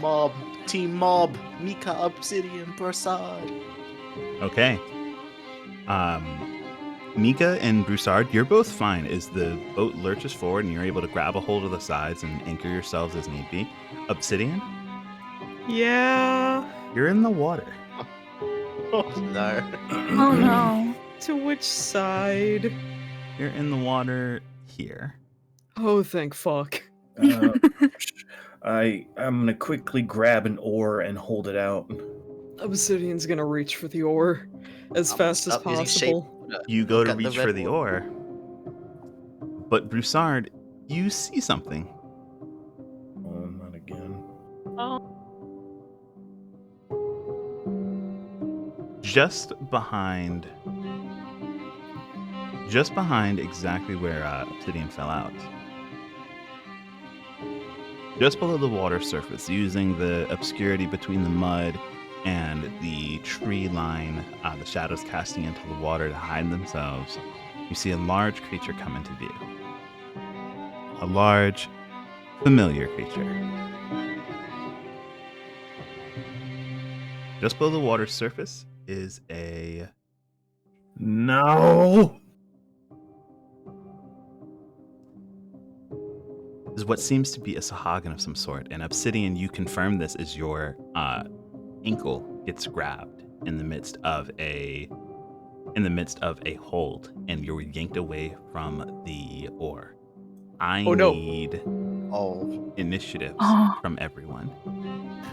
Speaker 4: Team mob, Mika, Obsidian, Broussard.
Speaker 1: Okay. Mika and Broussard, you're both fine as the boat lurches forward and you're able to grab a hold of the sides and anchor yourselves as need be. Obsidian,
Speaker 2: Yeah.
Speaker 1: you're in the water.
Speaker 4: Oh no.
Speaker 5: Oh no.
Speaker 2: To which side?
Speaker 1: You're in the water here.
Speaker 2: Oh, thank fuck.
Speaker 7: I'm gonna quickly grab an oar and hold it out.
Speaker 2: Obsidian's gonna reach for the oar as fast as
Speaker 4: Stop using shape
Speaker 2: possible.
Speaker 4: water.
Speaker 1: You go
Speaker 4: Look
Speaker 1: to
Speaker 4: at the
Speaker 1: reach
Speaker 4: red
Speaker 1: for the
Speaker 4: water.
Speaker 1: oar, but Broussard, you see something.
Speaker 7: Oh, not again.
Speaker 1: Just behind exactly where Obsidian fell out. Just below the water surface, using the obscurity between the mud and the tree line, the shadows casting into the water to hide themselves, you see a large creature come into view. A large, familiar creature. Just below the water's surface is
Speaker 7: No.
Speaker 1: what seems to be a Sahagin of some sort. And Obsidian, you confirm this as your ankle gets grabbed in the midst of a hold, and you're yanked away from the oar. I
Speaker 2: Oh, no.
Speaker 1: need
Speaker 4: Oh.
Speaker 1: initiatives
Speaker 5: Oh.
Speaker 1: from everyone.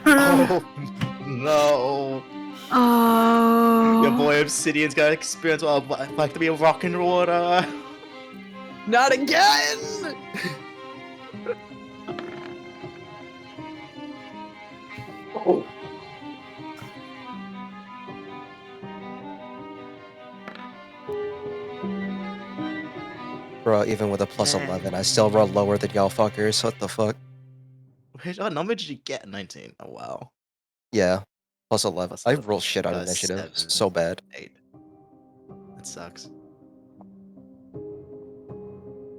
Speaker 4: Oh no.
Speaker 5: Oh.
Speaker 4: Your boy Obsidian's got experience what it's like to be a rock in the water.
Speaker 2: Not again!
Speaker 4: Oh.
Speaker 6: Bro, even with a plus 11, I still roll lower than y'all fuckers. What the fuck?
Speaker 4: What number did you get? 19. Oh wow.
Speaker 6: Yeah. Plus 11.
Speaker 4: Plus
Speaker 6: I
Speaker 4: 11.
Speaker 6: roll shit on
Speaker 4: Plus
Speaker 6: initiative.
Speaker 4: 7,
Speaker 6: So bad.
Speaker 4: 8. That sucks.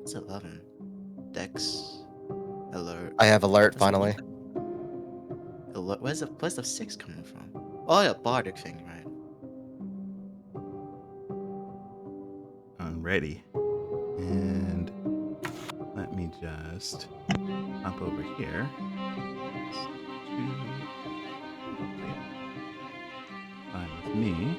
Speaker 4: It's 11. Dex. Alert.
Speaker 6: I have alert
Speaker 4: That's
Speaker 6: finally.
Speaker 4: Alert. Where's the 6 coming from? Oh yeah, bardic thing, right?
Speaker 1: I'm ready. And let me just hop over here. Fine with me.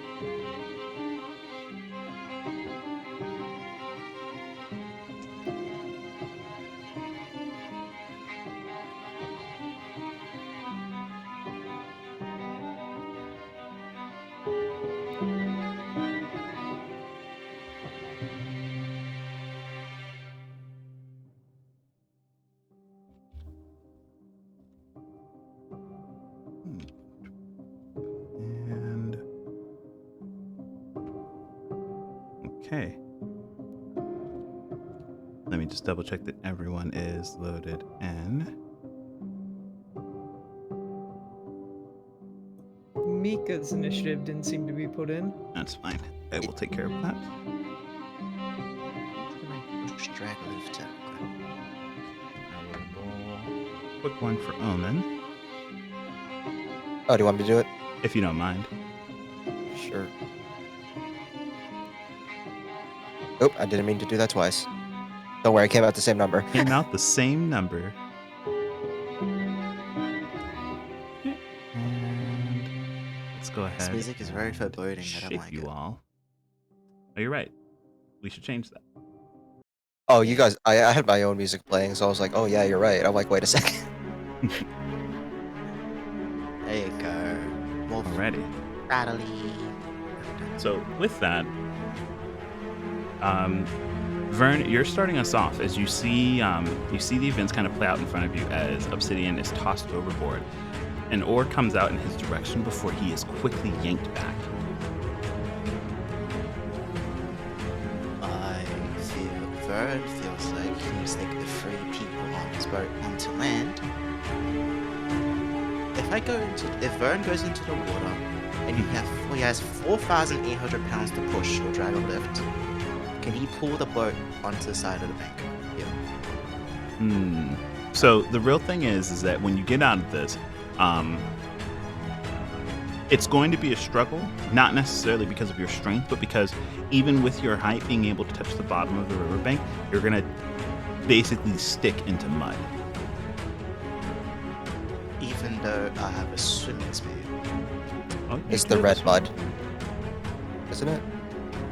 Speaker 1: And okay. Let me just double check that everyone is loaded in.
Speaker 2: Mika's initiative didn't seem to be put in.
Speaker 1: That's fine. I will take care of that.
Speaker 4: Stragglifter.
Speaker 1: I will roll a quick one for Omen,
Speaker 6: Oh, do you want me to do it?
Speaker 1: if you don't mind.
Speaker 6: Sure. Oop, I didn't mean to do that twice. Don't worry, it came out the same number.
Speaker 1: Came out the same number. And let's go
Speaker 4: This
Speaker 1: ahead
Speaker 4: music is very
Speaker 1: and
Speaker 4: foreboding. I don't
Speaker 1: shape
Speaker 4: like
Speaker 1: you
Speaker 4: it.
Speaker 1: all. Oh, you're right. We should change that.
Speaker 6: Oh, you guys, I had my own music playing, so I was like, oh yeah, you're right. I'm like, wait a second.
Speaker 4: There you go. More
Speaker 1: Alrighty.
Speaker 4: rattly.
Speaker 1: So with that, Vern, you're starting us off as you see the events kind of play out in front of you as Obsidian is tossed overboard. An oar comes out in his direction before he is quickly yanked back.
Speaker 4: I feel Vern feels like he needs to take the 3 people on his boat onto land. If Vern goes into the water and he has 4,800 pounds to push or drag or lift, can he pull the boat onto the side of the bank? Yeah.
Speaker 1: So the real thing is that when you get out of this, it's going to be a struggle, not necessarily because of your strength, but because even with your height being able to touch the bottom of the riverbank, you're going to basically stick into mud.
Speaker 4: Even though I have a swimming speed.
Speaker 1: Oh, you
Speaker 6: It's
Speaker 1: could
Speaker 6: the
Speaker 1: do
Speaker 6: red
Speaker 1: this one.
Speaker 6: mud. Isn't it?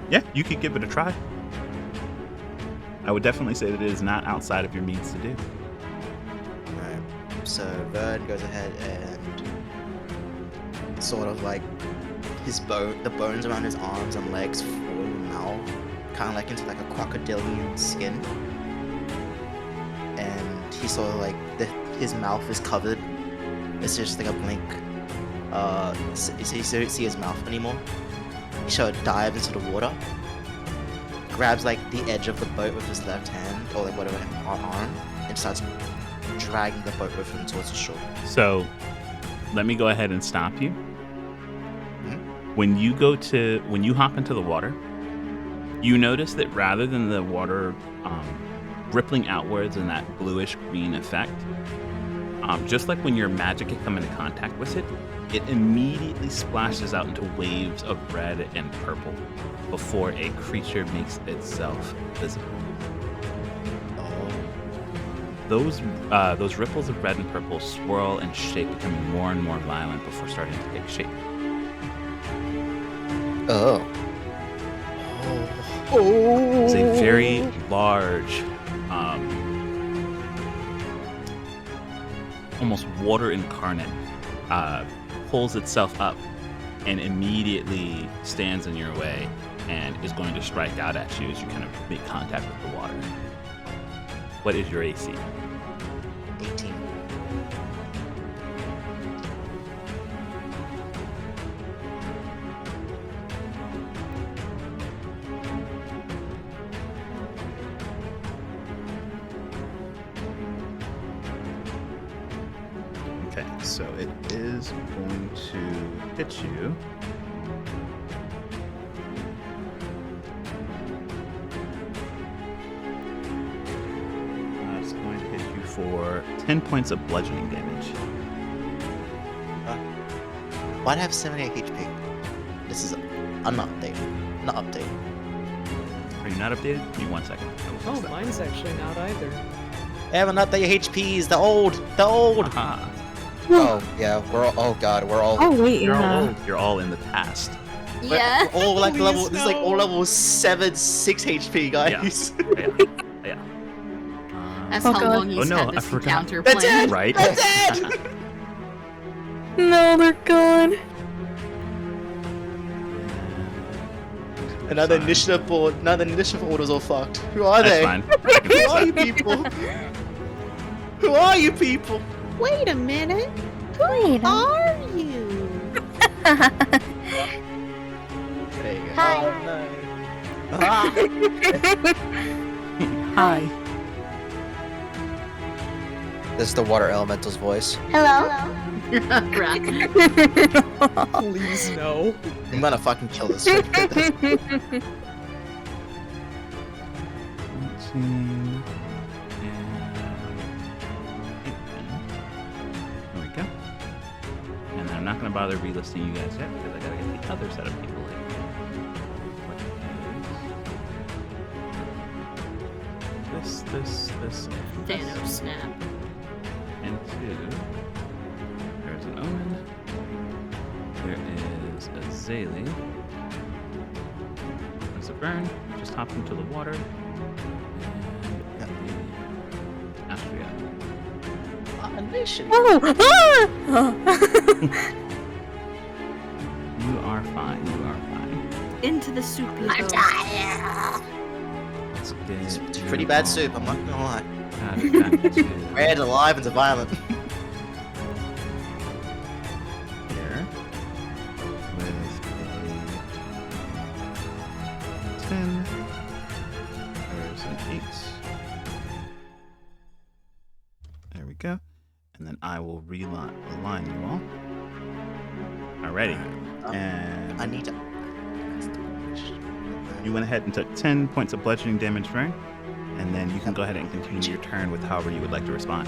Speaker 1: Yeah, you could give it a try. I would definitely say that it is not outside of your means to do.
Speaker 4: Right. So Vern goes ahead and sort of like the bones around his arms and legs fall out, kind of like into like a crocodilian skin. And he sort of like his mouth is covered. It's just like a blink. So you don't see his mouth anymore. He sort of dives into the water, grabs like the edge of the boat with his left hand or like whatever arm, and starts dragging the boat with him towards the shore.
Speaker 1: So, let me go ahead and stop you. When you hop into the water, you notice that rather than the water rippling outwards in that bluish green effect, just like when your magic can come into contact with it, it immediately splashes out into waves of red and purple before a creature makes itself visible. Those ripples of red and purple swirl and shake, becoming more and more violent before starting to take shape.
Speaker 6: Oh.
Speaker 1: It's a very large, almost water incarnate, pulls itself up and immediately stands in your way and is going to strike out at you as you kind of make contact with the water. What is your AC?
Speaker 4: 18.
Speaker 1: Okay, so it is going to hit you. It's going to hit you for 10 points of bludgeoning damage.
Speaker 4: Why'd I have 78 HP? This is I'm not updated. Not updated.
Speaker 1: Are you not updated? Give me 1 second. I will fix
Speaker 2: Oh,
Speaker 1: that.
Speaker 2: mine's actually not either.
Speaker 4: I haven't updated HPs. They're old. They're old.
Speaker 1: Aha.
Speaker 6: Oh, yeah, we're all, oh god, we're all,
Speaker 5: Oh wait,
Speaker 1: You're all
Speaker 5: yeah.
Speaker 1: old. You're all in the past.
Speaker 3: Yeah.
Speaker 4: We're all like
Speaker 2: Please,
Speaker 4: level. This is like all
Speaker 2: no.
Speaker 4: level 7, 6 HP, guys.
Speaker 1: Yeah.
Speaker 3: That's
Speaker 5: Oh,
Speaker 3: how
Speaker 5: God.
Speaker 3: long he's
Speaker 1: Oh, no,
Speaker 3: had
Speaker 1: I
Speaker 3: this
Speaker 1: forgot.
Speaker 3: encounter
Speaker 4: They're
Speaker 3: planned.
Speaker 4: dead.
Speaker 1: Right?
Speaker 4: They're dead.
Speaker 5: No, they're gone.
Speaker 4: Another
Speaker 1: Fine.
Speaker 4: initiative board. Now the initiative order's all fucked. Who are
Speaker 1: That's
Speaker 4: they?
Speaker 1: fine. I can
Speaker 4: Who
Speaker 1: fix
Speaker 4: are you
Speaker 1: that.
Speaker 4: people? Who are you people?
Speaker 3: Wait a minute.
Speaker 5: Wait.
Speaker 3: Are you?
Speaker 4: There you go.
Speaker 3: Hi.
Speaker 4: Oh, no. Ah.
Speaker 1: Hi.
Speaker 6: this is the water elemental's voice.
Speaker 3: Hello.
Speaker 2: Please no.
Speaker 4: I'm gonna fucking kill this.
Speaker 1: Let's 14. There we go. And I'm not going to bother relisting you guys yet because I got to get the other set of people in. This, and this.
Speaker 3: Thanos snap.
Speaker 1: And 2. There's an Omen. There is a Zaylee. There's a Burn. Just hop into the water. And the Astria.
Speaker 4: Initiative.
Speaker 1: You are fine. You are fine.
Speaker 3: Into the soup you
Speaker 5: I'm
Speaker 3: go.
Speaker 5: tired.
Speaker 1: Let's get
Speaker 4: It's
Speaker 1: you
Speaker 4: pretty bad
Speaker 1: all
Speaker 4: soup, I'm not gonna lie.
Speaker 1: back to
Speaker 4: Red, alive, and violent.
Speaker 1: here with a 10. There's an 8. There we go. And then I will align you all. Alrighty. And
Speaker 4: I need to.
Speaker 1: you went ahead and took 10 points of bludgeoning damage, Vern. And then you can go ahead and continue your turn with however you would like to respond.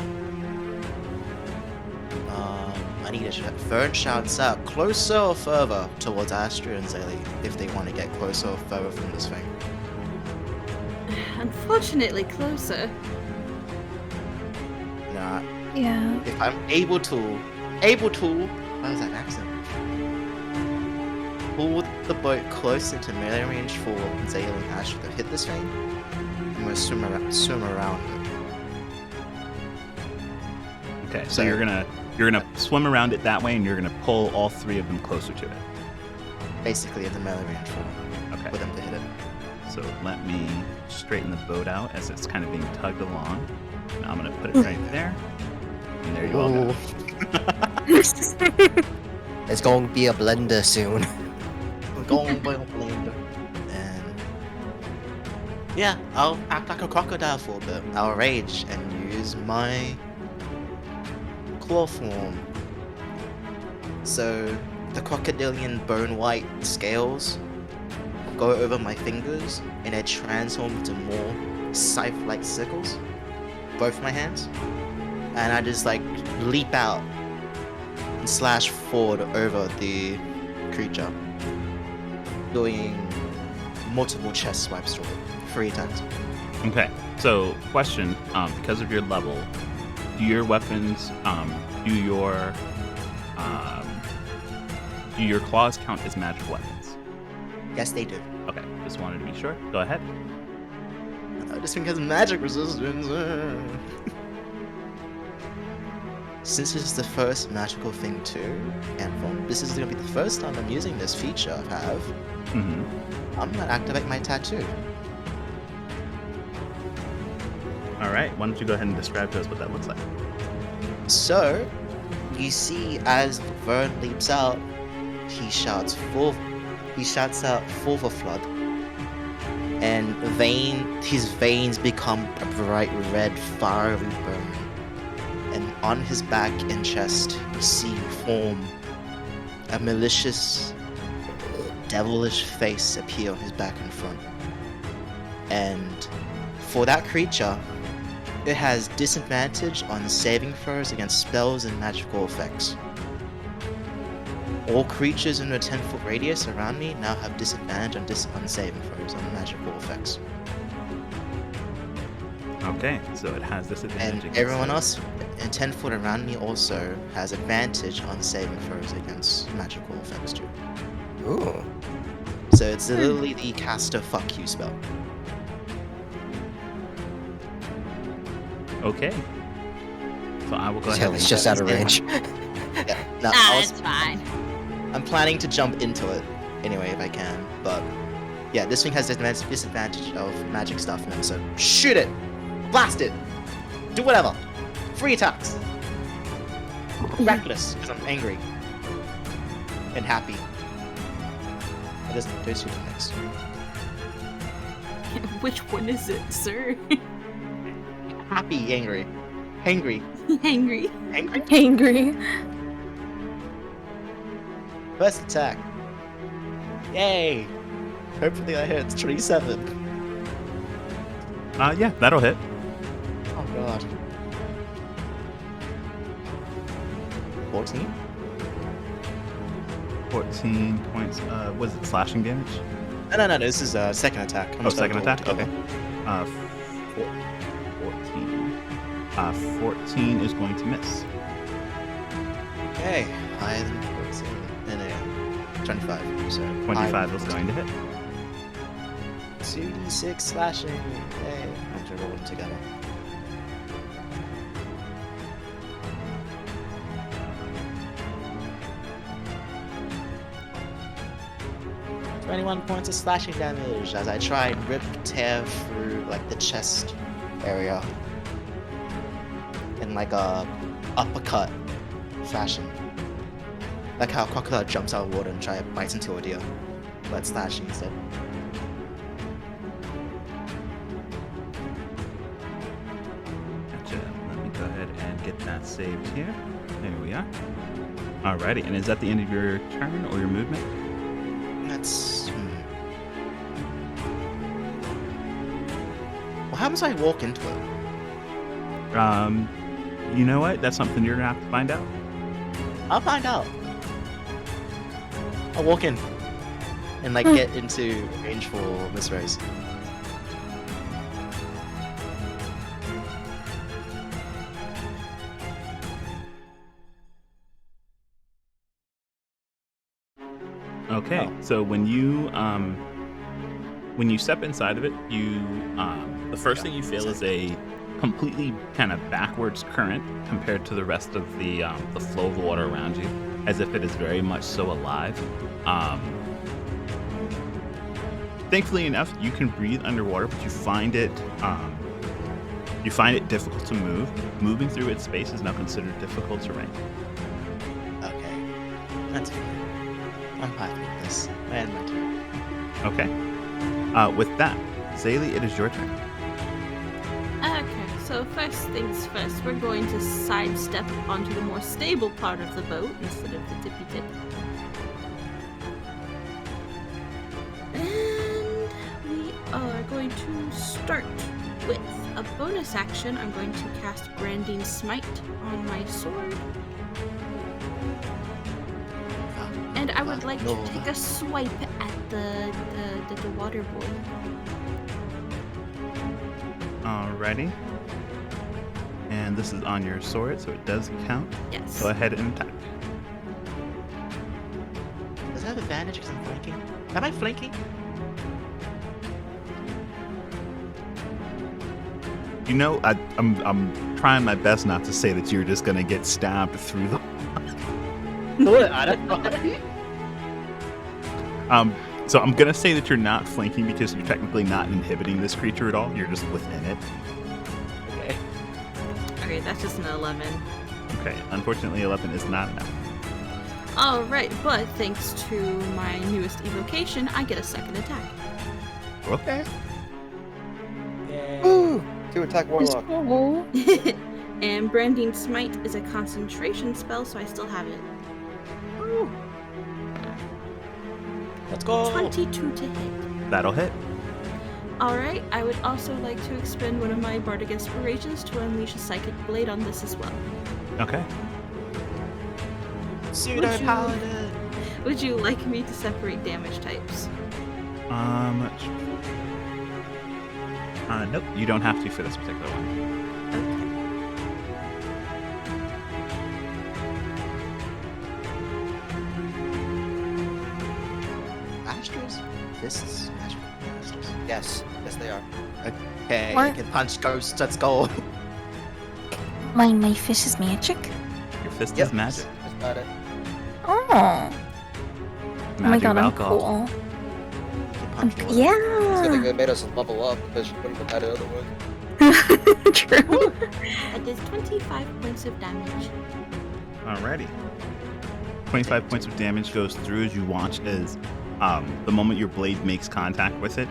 Speaker 4: I need to. Vern shouts out closer or further towards Astria and Zaylee if they want to get closer or further from this thing.
Speaker 3: Unfortunately, closer.
Speaker 4: Nah,
Speaker 5: Yeah.
Speaker 4: if I'm able to, what was that accent? Pull the boat close into melee range for Zaylee and Astria to hit this thing. I'm gonna swim around it.
Speaker 1: Okay, so
Speaker 4: So-
Speaker 1: you're gonna swim around it that way, and you're gonna pull all 3 of them closer to it.
Speaker 4: Basically at the melee range for
Speaker 1: Okay.
Speaker 4: them to hit it.
Speaker 1: So let me straighten the boat out as it's kind of being tugged along. And I'm gonna put it right there. And there you all go.
Speaker 6: It's going to be a blender soon.
Speaker 4: We're going by a blender. And yeah, I'll act like a crocodile for a bit. I'll rage and use my claw form. So the crocodilian bone white scales go over my fingers and they transform into more scythe-like sickles. Both my hands. And I just like leap out and slash forward over the creature, doing multiple chest swipes to it, 3 times.
Speaker 1: Okay. So question, because of your level, do your weapons, do your claws count as magic weapons?
Speaker 4: Yes, they do.
Speaker 1: Okay, just wanted to be sure. Go ahead.
Speaker 4: This thing has magic resistance. Since this is the first magical thing too, and this is gonna be the first time I'm using this feature I have,
Speaker 1: Mm-hmm.
Speaker 4: I'm gonna activate my tattoo.
Speaker 1: All right. Why don't you go ahead and describe to us what that looks like?
Speaker 4: So, you see as Vern leaps out, he shouts out full for flood. And his veins become a bright red fiery burn. And on his back and chest, you see form a malicious, devilish face appear on his back and front. And for that creature, it has disadvantage on saving throws against spells and magical effects. All creatures in a 10-foot radius around me now have disadvantage on saving throws on magical effects.
Speaker 1: Okay, so it has this advantage.
Speaker 4: And
Speaker 1: against
Speaker 4: everyone
Speaker 1: it.
Speaker 4: else in 10 foot around me also has advantage on saving throws against magical effects too.
Speaker 6: Ooh.
Speaker 4: So it's literally the caster fuck you spell.
Speaker 1: Okay. So I will go ahead.
Speaker 6: Hell, it's just out of range.
Speaker 4: Yeah, no,
Speaker 3: It's fine.
Speaker 4: I'm planning to jump into it anyway if I can, but yeah, this thing has disadvantage of magic stuff now, so shoot it! Blast it! Do whatever! 3 attacks! Reckless, because I'm angry. And happy. And those 2 next.
Speaker 3: Which one is it, sir?
Speaker 4: Happy, angry. Hangry.
Speaker 3: Angry.
Speaker 4: Angry?
Speaker 5: Angry.
Speaker 4: First attack. Yay! Hopefully that hits 27.
Speaker 1: Yeah, that'll hit.
Speaker 4: Oh god. 14?
Speaker 1: 14 points. Was it slashing damage?
Speaker 4: No. This is a second attack. I'm
Speaker 1: Oh,
Speaker 4: just gonna
Speaker 1: second
Speaker 4: roll
Speaker 1: attack?
Speaker 4: together.
Speaker 1: Okay. 14. 14 is going to miss.
Speaker 4: Okay. Higher than 14. No. 25. So
Speaker 1: 25 is going to hit.
Speaker 4: 2d6 slashing. Hey. I'm just rolling together. .21 points of slashing damage as I try and tear through like the chest area in like a uppercut fashion. Like how a crocodile jumps out of water and try to bite into a deer, but slashing instead.
Speaker 1: Gotcha. Let me go ahead and get that saved here. There we are. Alrighty, and is that the end of your turn or your movement?
Speaker 4: That's. What happens if I walk into it?
Speaker 1: You know what? That's something you're gonna have to find out.
Speaker 4: I'll find out. I'll walk in and like get into range for Miss Rose.
Speaker 1: Okay,
Speaker 4: Oh.
Speaker 1: so when you step inside of it, you the first thing you feel is a completely kind of backwards current compared to the rest of the flow of water around you, as if it is very much so alive. Thankfully enough, you can breathe underwater, but you find it difficult to move. Moving through its space is now considered difficult terrain.
Speaker 4: Okay, that's fine. I'm happy with this. I had my turn.
Speaker 1: Okay. With that, Zaylee, it is your turn.
Speaker 3: Okay, so first things first, we're going to sidestep onto the more stable part of the boat instead of the tippy tip. And we are going to start with a bonus action. I'm going to cast Branding Smite on my sword. And I would like to take a swipe at the water boy.
Speaker 1: Alrighty. And this is on your sword, so it does count.
Speaker 3: Yes.
Speaker 1: Go ahead and attack.
Speaker 4: Does it have advantage because I'm flanking? Am I flanking?
Speaker 1: You know, I'm trying my best not to say that you're just gonna get stabbed through the. So I'm gonna say that you're not flanking because you're technically not inhibiting this creature at all. You're just within it.
Speaker 4: Okay.
Speaker 3: Okay, that's just an 11.
Speaker 1: Okay. Unfortunately, 11 is not enough.
Speaker 3: Alright, but thanks to my newest evocation, I get a second attack.
Speaker 1: Okay.
Speaker 4: Yay.
Speaker 6: Woo! 2-attack warlock.
Speaker 5: Oh.
Speaker 3: And Branding Smite is a concentration spell, so I still have it.
Speaker 4: Woo. Let's go.
Speaker 3: 22 to hit.
Speaker 1: That'll hit.
Speaker 3: Alright, I would also like to expend one of my Bardic Inspirations to unleash a Psychic Blade on this as well.
Speaker 1: Okay.
Speaker 4: Pseudo paladin.
Speaker 3: Would you like me to separate damage types?
Speaker 1: Nope. You don't have to for this particular one.
Speaker 3: Okay.
Speaker 4: Astros? Fists? Astros.
Speaker 6: Yes, they are.
Speaker 4: Okay,
Speaker 5: What?
Speaker 4: I can punch ghosts. Let's go.
Speaker 5: My fish is magic?
Speaker 1: Your fist
Speaker 6: Yep.
Speaker 1: is magic.
Speaker 6: That's about it.
Speaker 5: Oh. Oh my
Speaker 1: Magic
Speaker 5: god, I'm
Speaker 1: alcohol.
Speaker 5: cool.
Speaker 4: You can punch water.
Speaker 6: It's good
Speaker 5: Yeah.
Speaker 6: thing they made us level up because you wouldn't have had it otherwise.
Speaker 5: True.
Speaker 3: That is 25 points of damage.
Speaker 1: Alrighty. 25 points of damage goes through as you watch as the moment your blade makes contact with it,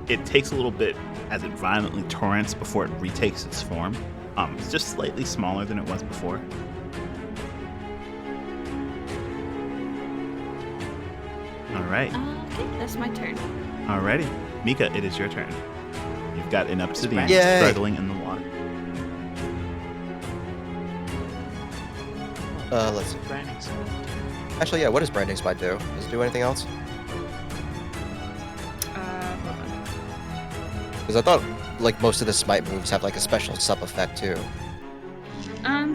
Speaker 1: it takes a little bit as it violently torrents before it retakes its form. It's just slightly smaller than it was before. Alright.
Speaker 3: Okay, that's my turn.
Speaker 1: Alrighty. Mika, it is your turn. You've got an obsidian
Speaker 6: Yay.
Speaker 1: struggling in the water.
Speaker 6: Let's see.
Speaker 4: Branding smite.
Speaker 6: Actually, yeah. What does branding smite do? Does it do anything else?
Speaker 3: Hold on.
Speaker 6: Because I thought like most of the smite moves have like a special sub effect too.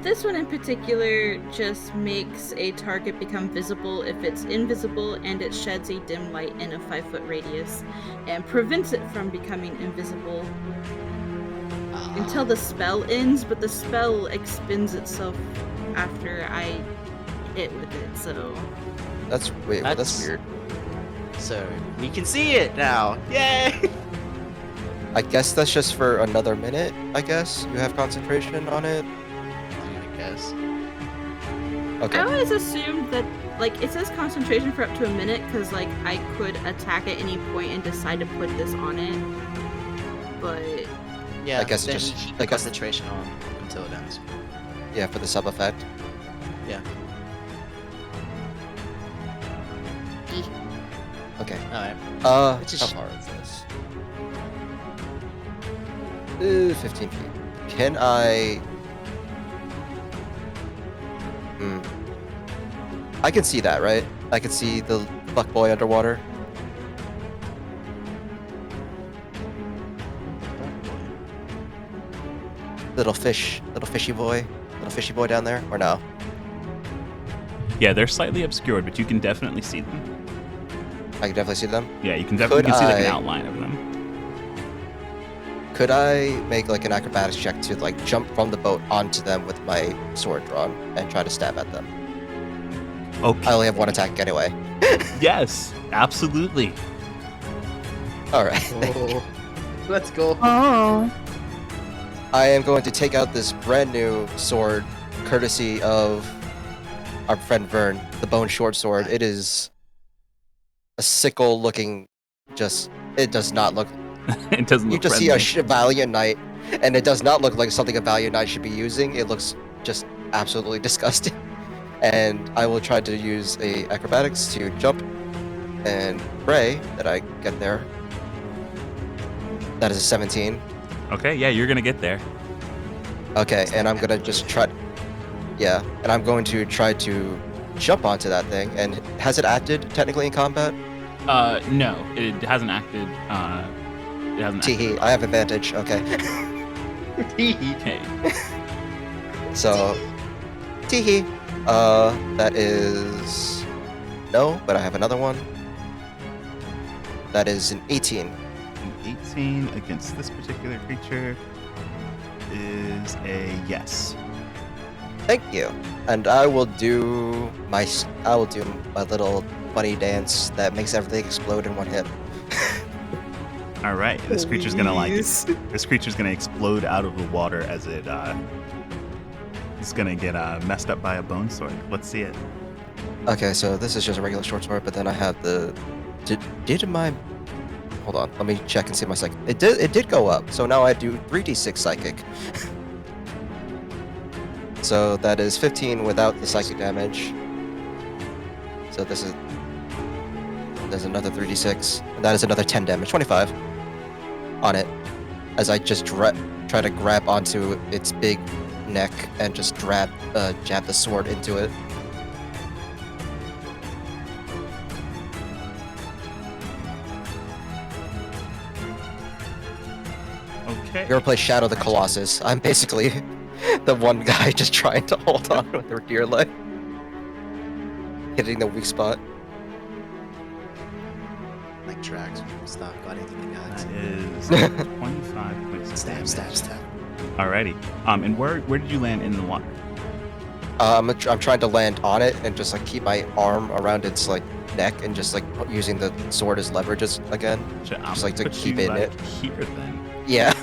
Speaker 3: This one in particular just makes a target become visible if it's invisible, and it sheds a dim light in a 5-foot radius and prevents it from becoming invisible until the spell ends, but the spell expends itself after I hit with it, so...
Speaker 6: That's wait. Well, that's weird.
Speaker 4: So we can see it now. Yay!
Speaker 6: I guess that's just for another minute. I guess you have concentration on it.
Speaker 4: I guess.
Speaker 6: Okay.
Speaker 3: I always assumed that, like, it says concentration for up to a minute, because, like, I could attack at any point and decide to put this on it, but...
Speaker 4: Yeah,
Speaker 6: I guess it
Speaker 4: then
Speaker 6: just-
Speaker 4: keep
Speaker 6: I guess-
Speaker 4: concentration on until it ends.
Speaker 6: Yeah, for the sub effect.
Speaker 4: Yeah.
Speaker 6: Okay.
Speaker 4: Alright. Which is-
Speaker 6: How far is this? 15 feet. Can I? I can see that, right? I can see the fuck boy underwater. Little fishy boy down there, or no?
Speaker 1: Yeah, they're slightly obscured, but you can definitely see them.
Speaker 6: I can definitely see them.
Speaker 1: Yeah, you can definitely see like an
Speaker 6: I-
Speaker 1: outline of them.
Speaker 6: Could I make like an acrobatics check to like jump from the boat onto them with my sword drawn and try to stab at them?
Speaker 1: Okay.
Speaker 6: I only have one attack anyway.
Speaker 1: Yes, absolutely.
Speaker 6: All right.
Speaker 4: Oh. Let's go.
Speaker 5: Oh.
Speaker 6: I am going to take out this brand new sword, courtesy of our friend Vern, the bone short sword. It is a sickle looking. It does not look.
Speaker 1: It doesn't
Speaker 6: You
Speaker 1: look
Speaker 6: just
Speaker 1: friendly.
Speaker 6: see a Valiant Knight, and it does not look like something a Valiant Knight should be using. It looks just absolutely disgusting. And I will try to use a acrobatics to jump and pray that I get there. That is a 17.
Speaker 1: Okay, yeah, you're gonna get there.
Speaker 6: Okay, and I'm gonna just try. Yeah, and I'm going to try to jump onto that thing. And has it acted technically in combat?
Speaker 1: No, it hasn't acted. It hasn't acted.
Speaker 6: Teehee, I have advantage. Okay,
Speaker 1: Okay.
Speaker 6: so teehee. That is no, but I have another one. That is an 18.
Speaker 1: An 18 against this particular creature is a yes.
Speaker 6: Thank you. And I will do my little bunny dance that makes everything explode in one hit.
Speaker 1: All right, this creature's gonna
Speaker 2: Please.
Speaker 1: this creature's gonna explode out of the water as it it's gonna get messed up by a bone sword. Let's see it.
Speaker 6: Okay, so this is just a regular short sword, but then I have the did my hold on, let me check and see my psychic. It did go up, so now I do 3d6 psychic. So that is 15 without the psychic damage. So there's another 3d6, and that is another 10 damage, 25 on it, as I just try to grab onto its big neck and just jab the sword into it.
Speaker 1: Okay.
Speaker 6: You ever play Shadow the Colossus? I'm basically the one guy just trying to hold on with their dear life. Hitting the weak spot.
Speaker 4: Like tracks, stop, got anything
Speaker 1: That
Speaker 4: guys.
Speaker 1: is 25 points of
Speaker 4: Stab,
Speaker 1: damage.
Speaker 4: stab, stab.
Speaker 1: Alrighty. And where did you land in the water?
Speaker 6: I'm trying to land on it and just like keep my arm around its like neck and just like using the sword as leverage again.
Speaker 1: I'm
Speaker 6: Just like to
Speaker 1: gonna put
Speaker 6: keep
Speaker 1: you,
Speaker 6: it in
Speaker 1: like,
Speaker 6: it.
Speaker 1: here then.
Speaker 6: Yeah.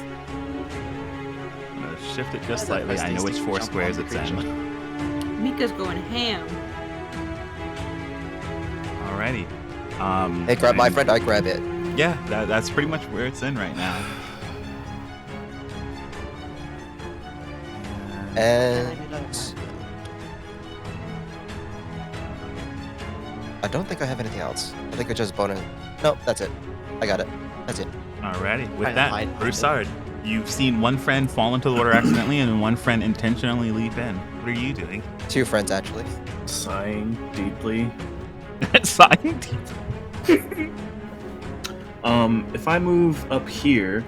Speaker 1: I'm gonna shift it just
Speaker 4: Yeah,
Speaker 1: slightly.
Speaker 4: that
Speaker 1: I know
Speaker 4: makes
Speaker 1: which
Speaker 4: these
Speaker 1: 4
Speaker 4: jump
Speaker 1: squares
Speaker 4: on the
Speaker 1: it's in.
Speaker 4: creature.
Speaker 3: Mika's going ham.
Speaker 1: Alrighty.
Speaker 6: Hey, grab my
Speaker 1: and-
Speaker 6: friend, I grab it.
Speaker 1: Yeah, that's pretty much where it's in right now.
Speaker 6: And I don't think I have anything else. I think I just bonus. Nope, that's it. I got it. That's it.
Speaker 1: Alrighty. With
Speaker 4: Trying to
Speaker 1: that,
Speaker 4: hide behind
Speaker 1: Broussard, you've seen one friend fall into the water accidentally and one friend intentionally leap in. What are you doing?
Speaker 6: 2 friends, actually.
Speaker 7: Sighing deeply.
Speaker 1: Sighing.
Speaker 7: If I move up here,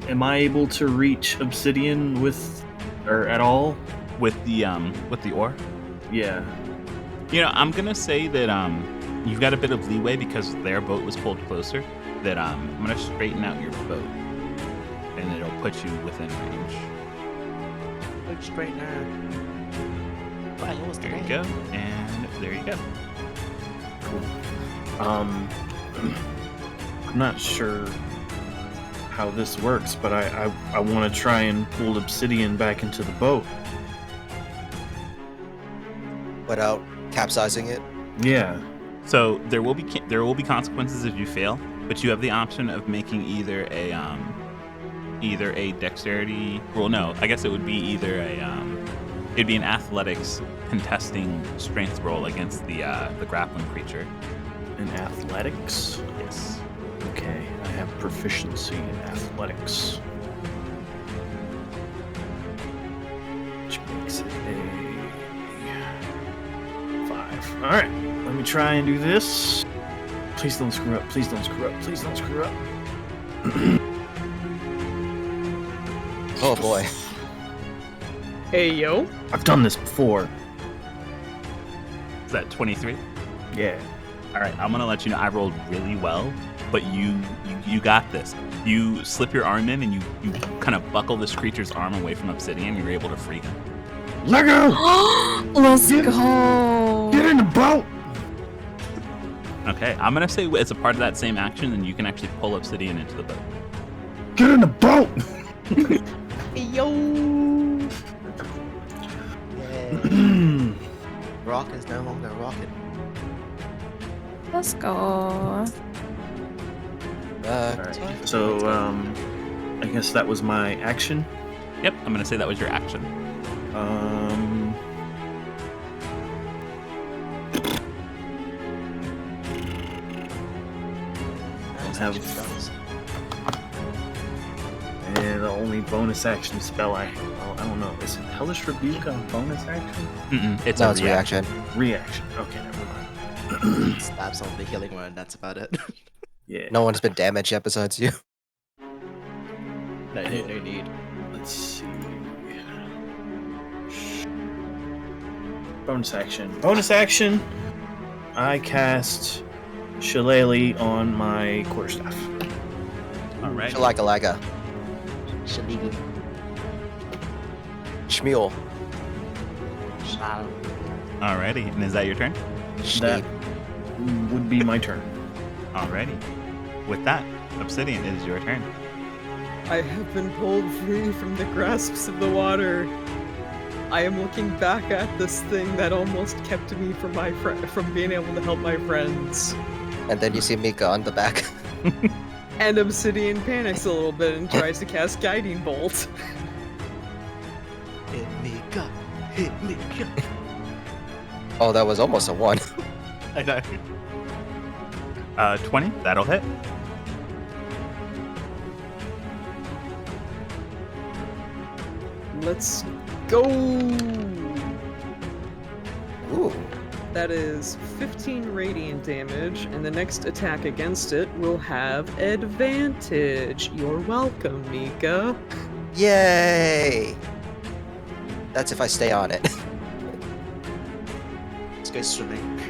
Speaker 7: am I able to reach obsidian at all?
Speaker 1: With the ore.
Speaker 7: Yeah.
Speaker 1: You know, I'm gonna say that you've got a bit of leeway because their boat was pulled closer. That I'm gonna straighten out your boat, and it'll put you within range.
Speaker 4: Boat straightener. By yours
Speaker 1: There you
Speaker 4: today.
Speaker 1: go, and there you go.
Speaker 7: Cool. I'm not sure how this works, but I want to try and pull obsidian back into the boat.
Speaker 6: Without capsizing it.
Speaker 7: Yeah.
Speaker 1: So there will be consequences if you fail, but you have the option of making either a dexterity. Well, no, I guess it would be either it'd be an athletics contesting strength roll against the grappling creature.
Speaker 7: In athletics?
Speaker 1: Yes.
Speaker 7: Okay, I have proficiency in athletics. Which makes it a 5. Alright, let me try and do this. Please don't screw up, please don't screw up, please don't screw up.
Speaker 6: Oh boy.
Speaker 2: Hey, yo.
Speaker 7: I've done this before.
Speaker 1: Is that 23?
Speaker 7: Yeah.
Speaker 1: All right, I'm gonna let you know I rolled really well, but you got this. You slip your arm in and you kind of buckle this creature's arm away from obsidian. You're able to free him.
Speaker 7: Let go!
Speaker 5: Let's go.
Speaker 7: Get in the boat!
Speaker 1: Okay, I'm gonna say it's a part of that same action, and you can actually pull obsidian into the boat.
Speaker 7: Get in the boat!
Speaker 2: Yo.
Speaker 4: Yeah. Rock is no longer rocking.
Speaker 5: Let's go.
Speaker 7: Alright, so, I guess that was my action.
Speaker 1: Yep, I'm gonna say that was your action.
Speaker 7: Have and the only bonus action spell I don't know. Is it Hellish Rebuke on bonus action?
Speaker 1: It's
Speaker 6: No,
Speaker 1: a
Speaker 6: it's
Speaker 1: reaction.
Speaker 6: reaction.
Speaker 7: Reaction. Okay, never mind.
Speaker 4: Stab some of the healing word, and that's about it.
Speaker 7: Yeah.
Speaker 6: No one's been damaged yet besides you.
Speaker 4: No need.
Speaker 7: Let's see. Bonus action. Bonus action. I cast Shillelagh on my quarterstaff.
Speaker 1: All right.
Speaker 6: Shalaka-laga.
Speaker 4: Shaligu.
Speaker 6: Shmuel.
Speaker 4: Shal.
Speaker 1: Alrighty, and is that your turn?
Speaker 7: That would be my turn.
Speaker 1: Alrighty. With that, Obsidian, it is your turn.
Speaker 2: I have been pulled free from the grasps of the water. I am looking back at this thing that almost kept me from from being able to help my friends.
Speaker 6: And then you see Mika on the back.
Speaker 2: And Obsidian panics a little bit and tries to cast Guiding Bolt.
Speaker 4: Hit me, go. Hit me, go.
Speaker 6: Oh, that was almost a 1.
Speaker 4: I know.
Speaker 1: 20, that'll hit.
Speaker 2: Let's go!
Speaker 6: Ooh.
Speaker 2: That is 15 radiant damage, and the next attack against it will have advantage. You're welcome, Mika.
Speaker 6: Yay! That's if I stay on it.
Speaker 4: Let's go swimming.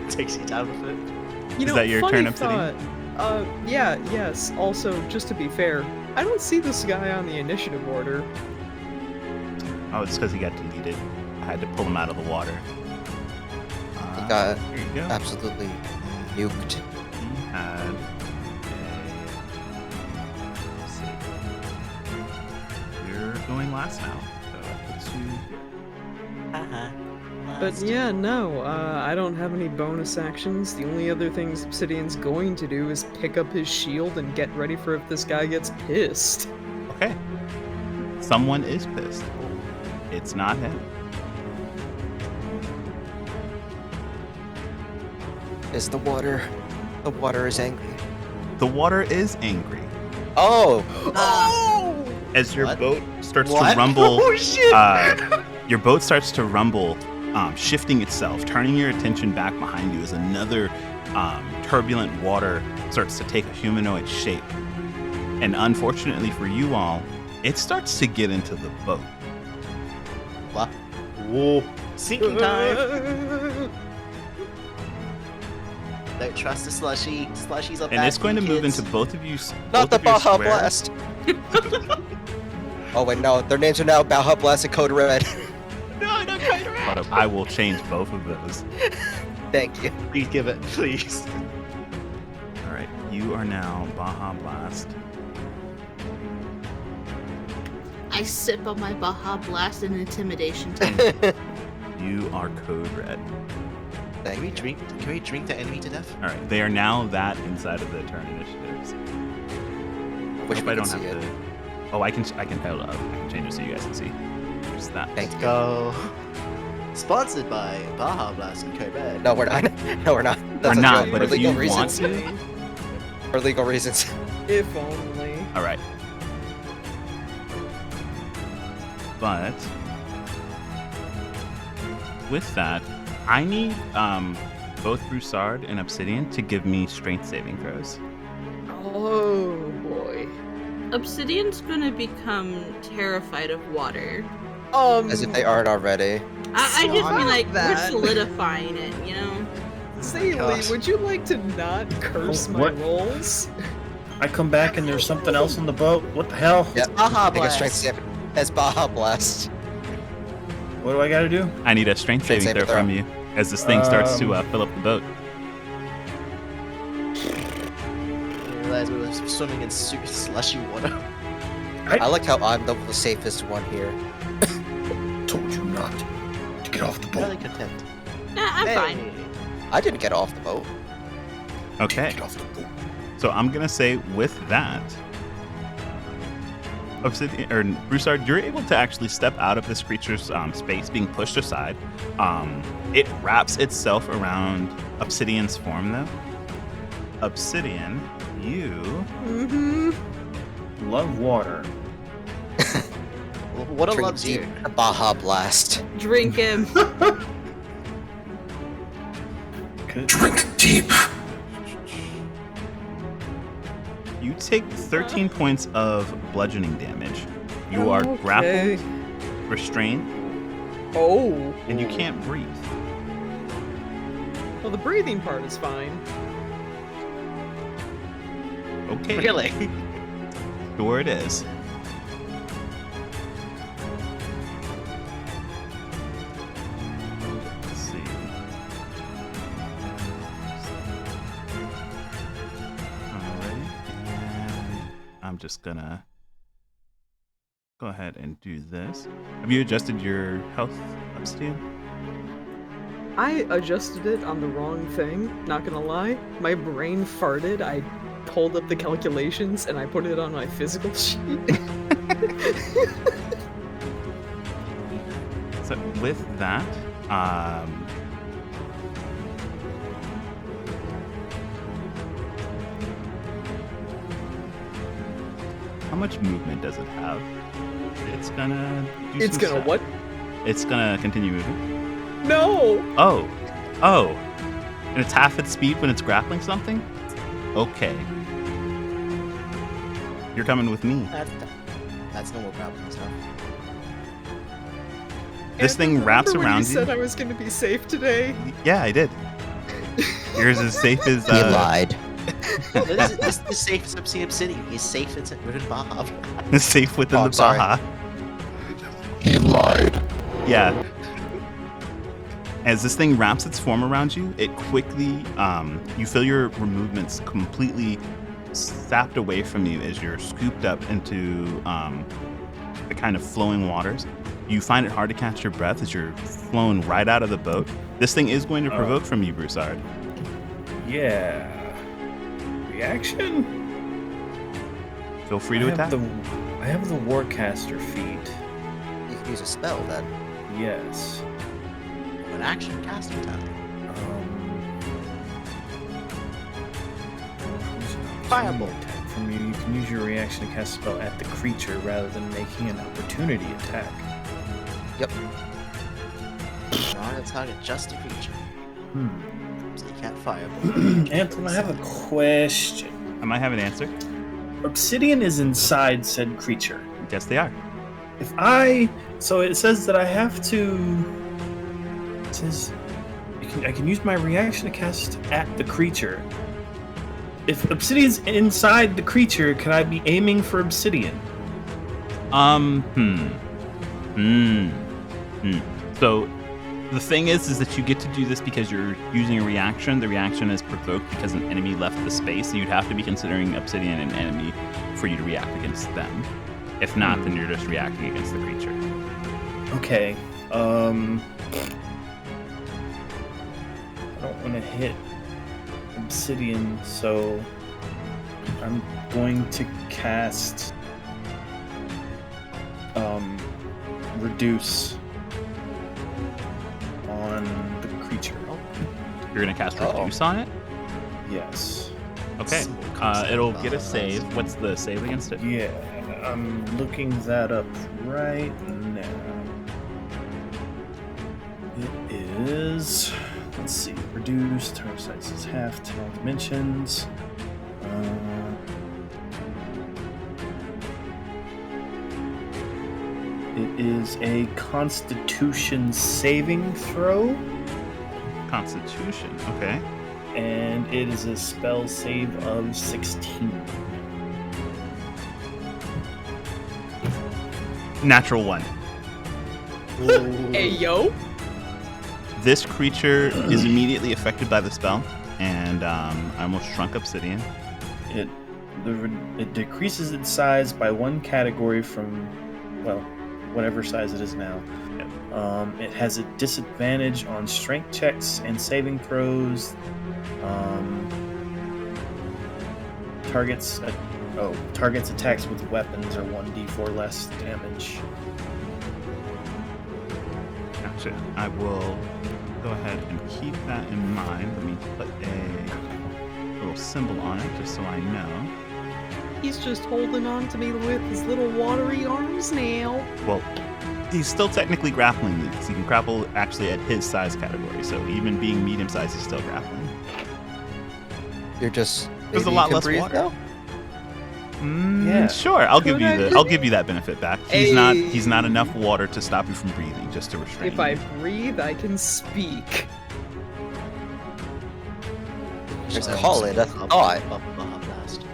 Speaker 4: Takes you down with it.
Speaker 2: You
Speaker 1: Is
Speaker 2: know,
Speaker 1: that your
Speaker 2: funny
Speaker 1: turn, Obsidian?
Speaker 2: thought. Yes. Also, just to be fair, I don't see this guy on the initiative order.
Speaker 1: Oh, it's because he got deleted. I had to pull him out of the water.
Speaker 6: He got
Speaker 1: Here you go.
Speaker 6: absolutely nuked.
Speaker 1: He had let's see. You're going last now, so that puts you here.
Speaker 4: Uh-huh.
Speaker 2: But yeah, no, I don't have any bonus actions. The only other things Obsidian's going to do is pick up his shield and get ready for if this guy gets pissed.
Speaker 1: Okay. Someone is pissed. It's not him.
Speaker 6: Is the water. The water is angry.
Speaker 1: the water is angry.
Speaker 6: Oh!
Speaker 1: As your
Speaker 4: What?
Speaker 1: boat starts
Speaker 4: What?
Speaker 1: to rumble,
Speaker 4: Oh, shit!
Speaker 1: your boat starts to rumble, shifting itself, turning your attention back behind you as another turbulent water starts to take a humanoid shape. And unfortunately for you all, it starts to get into the boat.
Speaker 4: What? Whoa. Sinking time. Don't trust the slushy. Slushies are bad.
Speaker 1: And it's going to
Speaker 4: for you
Speaker 1: move
Speaker 4: kids.
Speaker 1: into both of you.
Speaker 6: Not the
Speaker 1: both of your
Speaker 6: Baja
Speaker 1: squares.
Speaker 6: Blast! Oh wait, no, their names are now Baja Blast and Code Red.
Speaker 4: No, not quite right.
Speaker 1: But I will change both of those.
Speaker 6: Thank you.
Speaker 4: Please give it, please.
Speaker 1: All right, you are now Baja Blast.
Speaker 3: I sip on my Baja Blast and Intimidation too.
Speaker 1: You are Code Red.
Speaker 6: Thank
Speaker 4: Can we
Speaker 6: you.
Speaker 4: drink? Can we drink the enemy to death?
Speaker 1: All right, they are now that inside of the turn initiatives.
Speaker 6: Wish
Speaker 1: Hope
Speaker 6: we
Speaker 1: I
Speaker 6: could
Speaker 1: don't
Speaker 6: see
Speaker 1: have
Speaker 6: it.
Speaker 1: to. Oh, I can hold up. I can change it so you guys can see. Just that.
Speaker 6: Thank you.
Speaker 4: Go. Sponsored by Baja Blast and Code Red.
Speaker 6: No, we're not. No, we're not. That's
Speaker 1: We're
Speaker 6: a
Speaker 1: not,
Speaker 6: joke.
Speaker 1: but
Speaker 6: For
Speaker 1: if
Speaker 6: legal
Speaker 1: you
Speaker 6: reasons.
Speaker 1: want to.
Speaker 6: For legal reasons.
Speaker 2: If only.
Speaker 1: All right. But with that, I need both Broussard and Obsidian to give me strength saving throws.
Speaker 2: Oh boy.
Speaker 3: Obsidian's gonna become terrified of water.
Speaker 6: As if they aren't already.
Speaker 3: I just mean like
Speaker 2: that.
Speaker 3: we're solidifying it, you know?
Speaker 2: Saley,
Speaker 6: gosh.
Speaker 2: would you like to not curse
Speaker 7: Oh,
Speaker 2: my
Speaker 7: what?
Speaker 2: rolls?
Speaker 7: I come back and there's something else on the boat. What the hell?
Speaker 6: Yep.
Speaker 4: Baja
Speaker 6: Make a strength
Speaker 4: Blast.
Speaker 6: save as Baja Blast.
Speaker 7: What do I gotta do?
Speaker 1: I need a strength saving
Speaker 6: Strength
Speaker 1: throw
Speaker 6: saving
Speaker 1: from you as this thing starts to fill up the boat.
Speaker 4: I realized we were swimming in super slushy water.
Speaker 6: I like how I'm the safest one here.
Speaker 7: Told you not to get off the
Speaker 4: Really content.
Speaker 3: Nah, I'm fine.
Speaker 6: I didn't get off the boat.
Speaker 1: Okay.
Speaker 7: Get off the boat.
Speaker 1: So I'm gonna say with that, Obsidian or Broussard, you're able to actually step out of this creature's space, being pushed aside. It wraps itself around Obsidian's form, though. Obsidian, you
Speaker 2: Mm-hmm.
Speaker 7: Love water.
Speaker 4: Well, water
Speaker 6: Drink
Speaker 4: loves
Speaker 6: deep.
Speaker 4: you.
Speaker 6: A Baja Blast.
Speaker 3: Drink him.
Speaker 7: Drink deep.
Speaker 1: you take 13 points of bludgeoning damage. You are grappled, restrained,
Speaker 2: Oh.
Speaker 1: and you can't breathe.
Speaker 2: Well, the breathing part is fine.
Speaker 1: Okay.
Speaker 4: Really?
Speaker 1: Sure it is. Let's see. Alrighty. And I'm just gonna go ahead and do this. Have you adjusted your health, Obsidian?
Speaker 2: I adjusted it on the wrong thing, not gonna lie. My brain farted, I pulled up the calculations, and I put it on my physical sheet.
Speaker 1: So with that, how much movement does it have? It's gonna do
Speaker 2: It's
Speaker 1: some
Speaker 2: gonna
Speaker 1: stuff.
Speaker 2: what?
Speaker 1: It's gonna continue moving.
Speaker 2: No!
Speaker 1: Oh. And it's half its speed when it's grappling something? Okay. You're coming with me.
Speaker 4: That's normal grappling stuff.
Speaker 1: This
Speaker 2: And
Speaker 1: thing
Speaker 2: remember
Speaker 1: wraps
Speaker 2: when
Speaker 1: around
Speaker 2: you said I was gonna be safe today?
Speaker 1: Yeah, I did. You're as safe as
Speaker 6: He lied.
Speaker 4: This is safe as Obsidian. He's safe within Baja.
Speaker 1: safe within
Speaker 6: Oh,
Speaker 1: the
Speaker 6: I'm sorry.
Speaker 1: Baja.
Speaker 6: He lied.
Speaker 1: Yeah. As this thing wraps its form around you, it quickly, you feel your movements completely sapped away from you as you're scooped up into the kind of flowing waters. You find it hard to catch your breath as you're flown right out of the boat. This thing is going to provoke from you, Broussard.
Speaker 7: Yeah. Reaction?
Speaker 1: Feel free to attack.
Speaker 7: I have the Warcaster feat.
Speaker 6: You can use a spell then.
Speaker 7: Yes.
Speaker 4: An action casting time.
Speaker 7: Who's
Speaker 4: Fireball.
Speaker 7: Attack from you. You can use your reaction to cast a spell at the creature rather than making an opportunity attack.
Speaker 6: Yep.
Speaker 4: Not a target, just a creature. So you can't fireball.
Speaker 7: Anthony, I have a question.
Speaker 1: I might have an answer.
Speaker 7: Obsidian is inside said creature.
Speaker 1: Yes, they are.
Speaker 7: So it says that I have to. It says I can use my reaction to cast at the creature. If obsidian's inside the creature, can I be aiming for obsidian?
Speaker 1: So the thing is that you get to do this because you're using a reaction. The reaction is provoked because an enemy left the space. So you'd have to be considering obsidian an enemy for you to react against them. If not, then you're just reacting against the creature.
Speaker 7: Okay. I don't want to hit obsidian, so I'm going to cast reduce on the creature.
Speaker 1: You're gonna cast reduce on it.
Speaker 7: Yes.
Speaker 1: Okay. It'll get a save. What's the save against it?
Speaker 7: Yeah, I'm looking that up right now. It is. Let's see. Reduce. Turn size is half. 10 dimensions. It is a Constitution saving throw,
Speaker 1: Constitution. Okay.
Speaker 7: and it is a spell save of 16.
Speaker 1: Natural 1.
Speaker 2: Hey, yo.
Speaker 1: This creature is immediately affected by the spell, and I almost shrunk obsidian.
Speaker 7: It decreases its size by 1 category from, well, whatever size it is now. It has a disadvantage on strength checks and saving throws. Targets attacks with weapons are 1d4 less damage.
Speaker 1: Gotcha. I will go ahead and keep that in mind. Let me put a little symbol on it just so I know.
Speaker 2: He's just holding on to me with his little watery arms now.
Speaker 1: Well, he's still technically grappling you because he can grapple actually at his size category. So even being medium sized, he's still grappling.
Speaker 6: You're just.
Speaker 1: There's a
Speaker 6: maybe you
Speaker 1: lot
Speaker 6: can
Speaker 1: less
Speaker 6: breathe
Speaker 1: water.
Speaker 6: now?
Speaker 7: Yeah.
Speaker 1: Sure. I'll give you that benefit back. He's not
Speaker 2: Hey.
Speaker 1: enough water to stop you from breathing, just to restrain
Speaker 2: If I
Speaker 1: you.
Speaker 2: breathe, I can speak.
Speaker 6: Just call it a thought.
Speaker 4: Blast.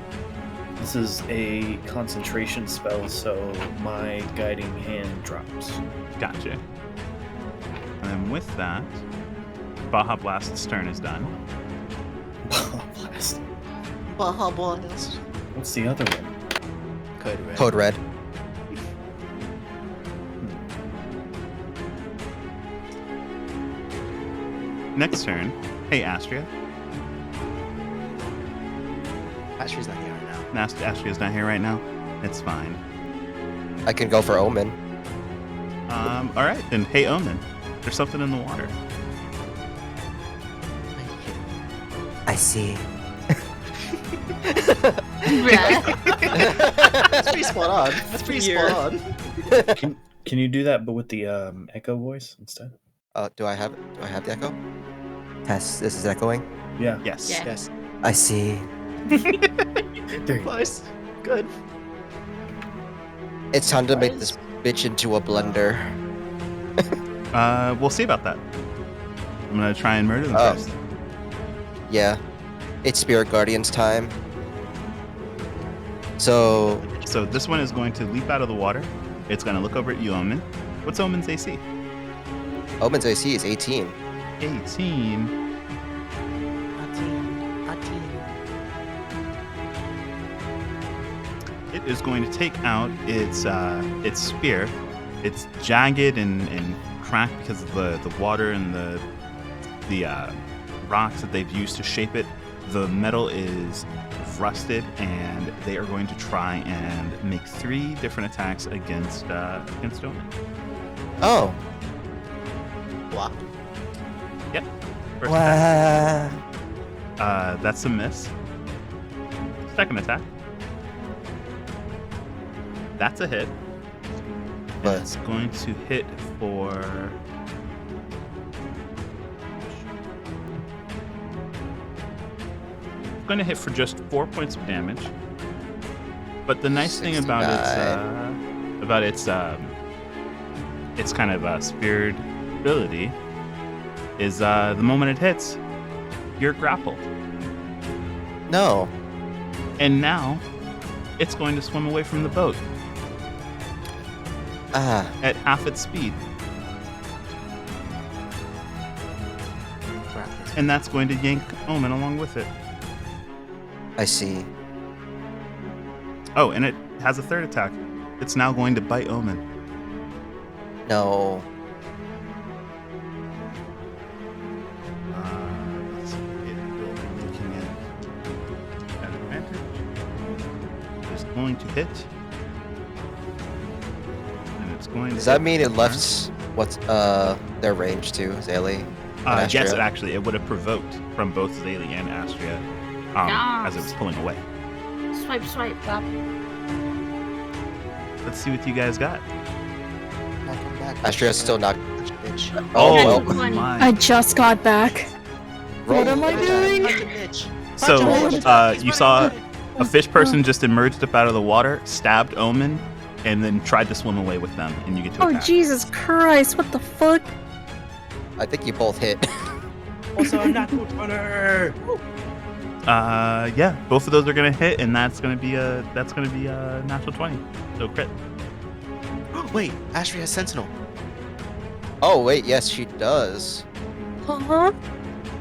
Speaker 7: This is a concentration spell, so my guiding hand drops.
Speaker 1: Gotcha. And then with that, Baja Blast's turn is done.
Speaker 7: Blast.
Speaker 4: Baja Blast.
Speaker 7: What's the other one?
Speaker 4: Code red.
Speaker 6: Code red.
Speaker 1: Next turn. Hey, Astria.
Speaker 4: Astria's not here right now.
Speaker 1: Astria's not here right now. It's fine.
Speaker 6: I can go for Omen.
Speaker 1: All right. Then, hey, Omen. There's something in the water.
Speaker 6: I see.
Speaker 4: That's pretty spot on. That's pretty spot on.
Speaker 7: Can you do that, but with the echo voice instead?
Speaker 6: Do I have the echo? Test. This is echoing.
Speaker 7: Yeah.
Speaker 1: Yes.
Speaker 3: Yeah.
Speaker 4: Yes.
Speaker 6: I see.
Speaker 7: There you go.
Speaker 4: Nice. Good.
Speaker 6: It's time to make this bitch into a blender.
Speaker 1: We'll see about that. I'm gonna try and murder them
Speaker 6: Oh.
Speaker 1: first.
Speaker 6: Yeah. It's Spirit Guardian's time. So
Speaker 1: So this one is going to leap out of the water. It's gonna look over at you, Omen. What's Omen's AC?
Speaker 6: Omen's AC is 18.
Speaker 1: 18. It is going to take out its spear. It's jagged and cracked because of the water and the rocks that they've used to shape it. The metal is rusted, and they are going to try and make 3 different attacks against Omen.
Speaker 6: Oh.
Speaker 4: Block.
Speaker 1: Yep. First attack.
Speaker 6: Wow.
Speaker 1: That's a miss. second attack. That's a hit.
Speaker 6: But-
Speaker 1: It's going to hit for... It's going to hit for just 4 points of damage. But the nice thing about its kind of spirit ability is the moment it hits, you're grappled.
Speaker 6: No.
Speaker 1: And now it's going to swim away from the boat at half its speed. And that's going to yank Omen along with it.
Speaker 6: I see.
Speaker 1: Oh, and it has a third attack. It's now going to bite Omen.
Speaker 6: No.
Speaker 1: Let's see. It will be looking at advantage. It's going to hit. And it's going to
Speaker 6: Does that
Speaker 1: hit
Speaker 6: mean it
Speaker 1: for-
Speaker 6: left what's their range to Zaylee? and
Speaker 1: Yes,
Speaker 6: Astria?
Speaker 1: it would have provoked from both Zaylee and Astria as it was pulling away.
Speaker 3: Swipe, swipe.
Speaker 1: Let's see what you guys got.
Speaker 4: Knock him back.
Speaker 6: Astria's still not.
Speaker 4: Such a bitch.
Speaker 6: Oh,
Speaker 3: Natural
Speaker 6: well.
Speaker 3: 20.
Speaker 5: I just got back.
Speaker 6: Roll.
Speaker 5: What am I doing?
Speaker 4: Such a bitch.
Speaker 1: So
Speaker 4: Such a
Speaker 1: you saw a fish person just emerged up out of the water, stabbed Omen, and then tried to swim away with them, and you get to
Speaker 5: Oh,
Speaker 1: attack.
Speaker 5: Jesus Christ, what the fuck?
Speaker 6: I think you both hit.
Speaker 7: Also, natural 20.
Speaker 1: Yeah, both of those are gonna hit, and that's gonna be a natural 20. So crit.
Speaker 4: Wait, Astria has Sentinel.
Speaker 6: Oh, wait, yes, she does.
Speaker 5: Huh?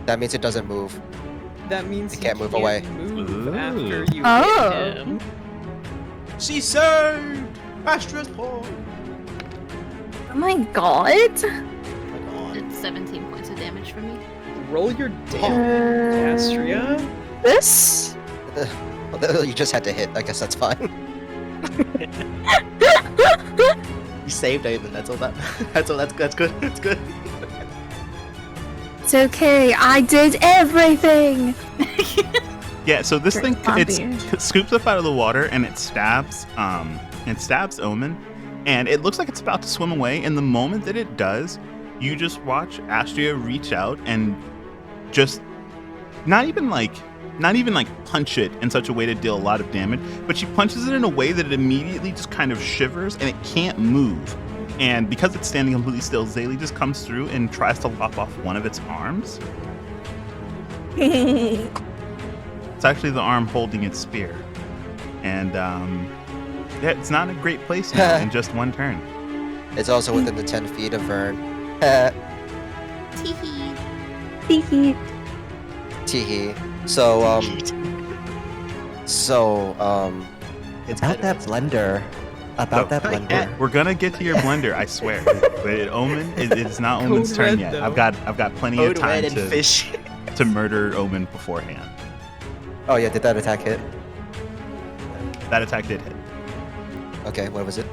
Speaker 6: That means it doesn't move.
Speaker 2: That means
Speaker 6: He
Speaker 2: he
Speaker 6: can't move away.
Speaker 2: Move
Speaker 1: Ooh.
Speaker 2: after you
Speaker 5: Oh.
Speaker 2: hit him.
Speaker 7: She saved Astria's paw.
Speaker 5: Oh my god.
Speaker 3: It's 17 points of damage for me.
Speaker 2: Roll your damage, Astria.
Speaker 5: This?
Speaker 6: Well, you just had to hit. I guess that's fine.
Speaker 4: You saved Omen. That's all that. That's all. That's good. That's good.
Speaker 5: It's okay, I did everything!
Speaker 1: Yeah, so this thing
Speaker 5: Great
Speaker 1: it scoops up out of the water and it stabs Omen, and it looks like it's about to swim away. And the moment that it does, you just watch Astria reach out and just not even like punch it in such a way to deal a lot of damage, but she punches it in a way that it immediately just kind of shivers and it can't move. And because it's standing completely still, Zaylee just comes through and tries to lop off one of its arms. It's actually the arm holding its spear. And yeah, it's not a great place now in just one turn.
Speaker 6: It's also within the 10 feet of Vern.
Speaker 3: Teehee.
Speaker 5: Teehee.
Speaker 6: Teehee.
Speaker 4: It's
Speaker 9: About that blender. About that blender.
Speaker 1: We're gonna get to your blender, I swear. But Omen, it's not Omen's
Speaker 2: Code
Speaker 1: turn
Speaker 2: red,
Speaker 1: yet.
Speaker 2: though.
Speaker 1: I've got plenty of
Speaker 4: Code
Speaker 1: time
Speaker 4: red and
Speaker 1: to
Speaker 4: fish.
Speaker 1: to murder Omen beforehand.
Speaker 6: Oh yeah, did that attack hit?
Speaker 1: That attack did hit.
Speaker 6: Okay, what was it?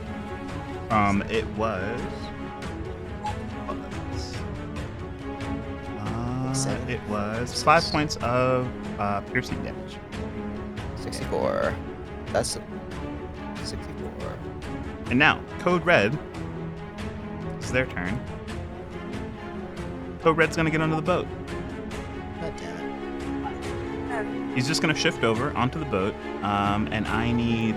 Speaker 1: It was.
Speaker 4: Seven.
Speaker 1: It was 5 points of piercing damage.
Speaker 6: 64. That's 64.
Speaker 1: And now, Code Red. It's their turn. Code Red's gonna get onto the boat.
Speaker 4: God damn it.
Speaker 1: He's just gonna shift over onto the boat, and I need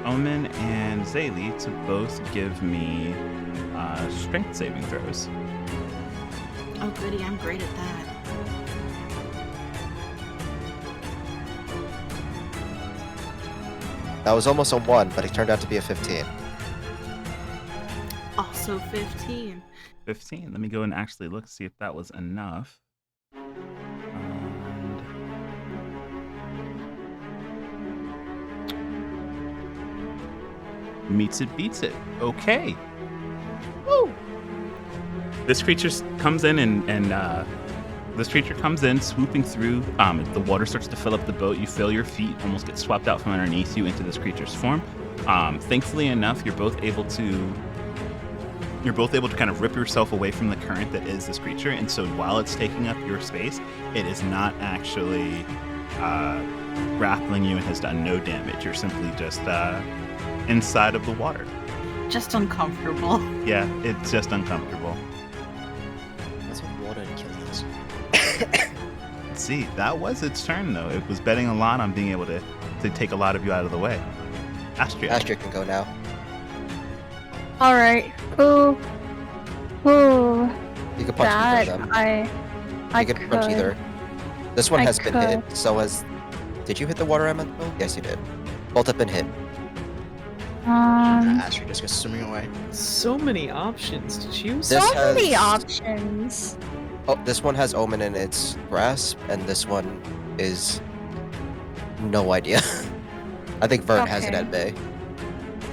Speaker 1: Omen and Zaylee to both give me strength saving throws.
Speaker 3: Oh, goody, I'm great at that.
Speaker 6: That was almost a 1, but it turned out to be a 15.
Speaker 3: Also 15.
Speaker 1: 15. Let me go and actually look see if that was enough. And meets it, beats it. Okay. Woo! This creature comes in and this creature comes in, swooping through. The water starts to fill up the boat. You feel your feet almost get swept out from underneath you into this creature's form. Thankfully enough, you're both able to kind of rip yourself away from the current that is this creature. And so while it's taking up your space, it is not actually grappling you and has done no damage. You're simply just inside of the water.
Speaker 3: Just uncomfortable.
Speaker 1: Yeah, it's just uncomfortable.
Speaker 4: That's what water killing us.
Speaker 1: Let's see, that was its turn though. It was betting a lot on being able to take a lot of you out of the way. Astria.
Speaker 6: Astrid can go now.
Speaker 5: Alright. Ooh. Ooh.
Speaker 6: You can punch
Speaker 5: That
Speaker 6: either of them.
Speaker 5: I
Speaker 6: You can punch either. This one
Speaker 5: I
Speaker 6: has been hit, so has... Did you hit the water elemental? Yes, you did. Both have been hit.
Speaker 4: Astrid just goes swimming away.
Speaker 2: So many options to choose.
Speaker 5: So
Speaker 6: This
Speaker 5: many
Speaker 6: has-
Speaker 5: options.
Speaker 6: Oh, this one has Omen in its grasp, and this one is... No idea. I think Vern has it
Speaker 5: Okay.
Speaker 6: at bay.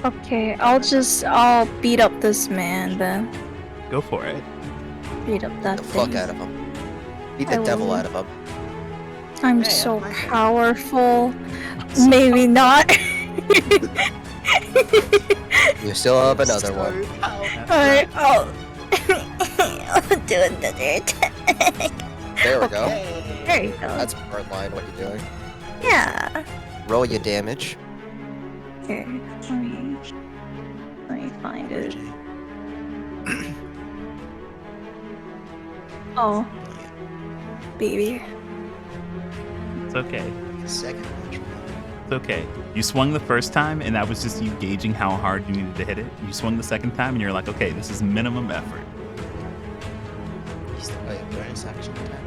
Speaker 5: Okay, I'll beat up this man then.
Speaker 1: Go for it.
Speaker 5: Beat up that
Speaker 6: The
Speaker 5: thing.
Speaker 6: fuck out of him. Beat
Speaker 5: I
Speaker 6: the devil
Speaker 5: will.
Speaker 6: out of him.
Speaker 5: I'm
Speaker 4: Hey,
Speaker 5: so
Speaker 4: my turn.
Speaker 5: powerful. Maybe not.
Speaker 6: You still have another one.
Speaker 5: Alright, I'll do another attack.
Speaker 6: There we go.
Speaker 5: There you go.
Speaker 6: That's Vern line, what you doing.
Speaker 5: Yeah.
Speaker 6: Roll your damage.
Speaker 5: Okay, let me find it. Oh, baby.
Speaker 1: It's okay.
Speaker 4: Second one.
Speaker 1: It's okay. You swung the first time, and that was just you gauging how hard you needed to hit it. You swung the second time, and you're like, okay, this is minimum effort.
Speaker 4: He's the bonus action attack,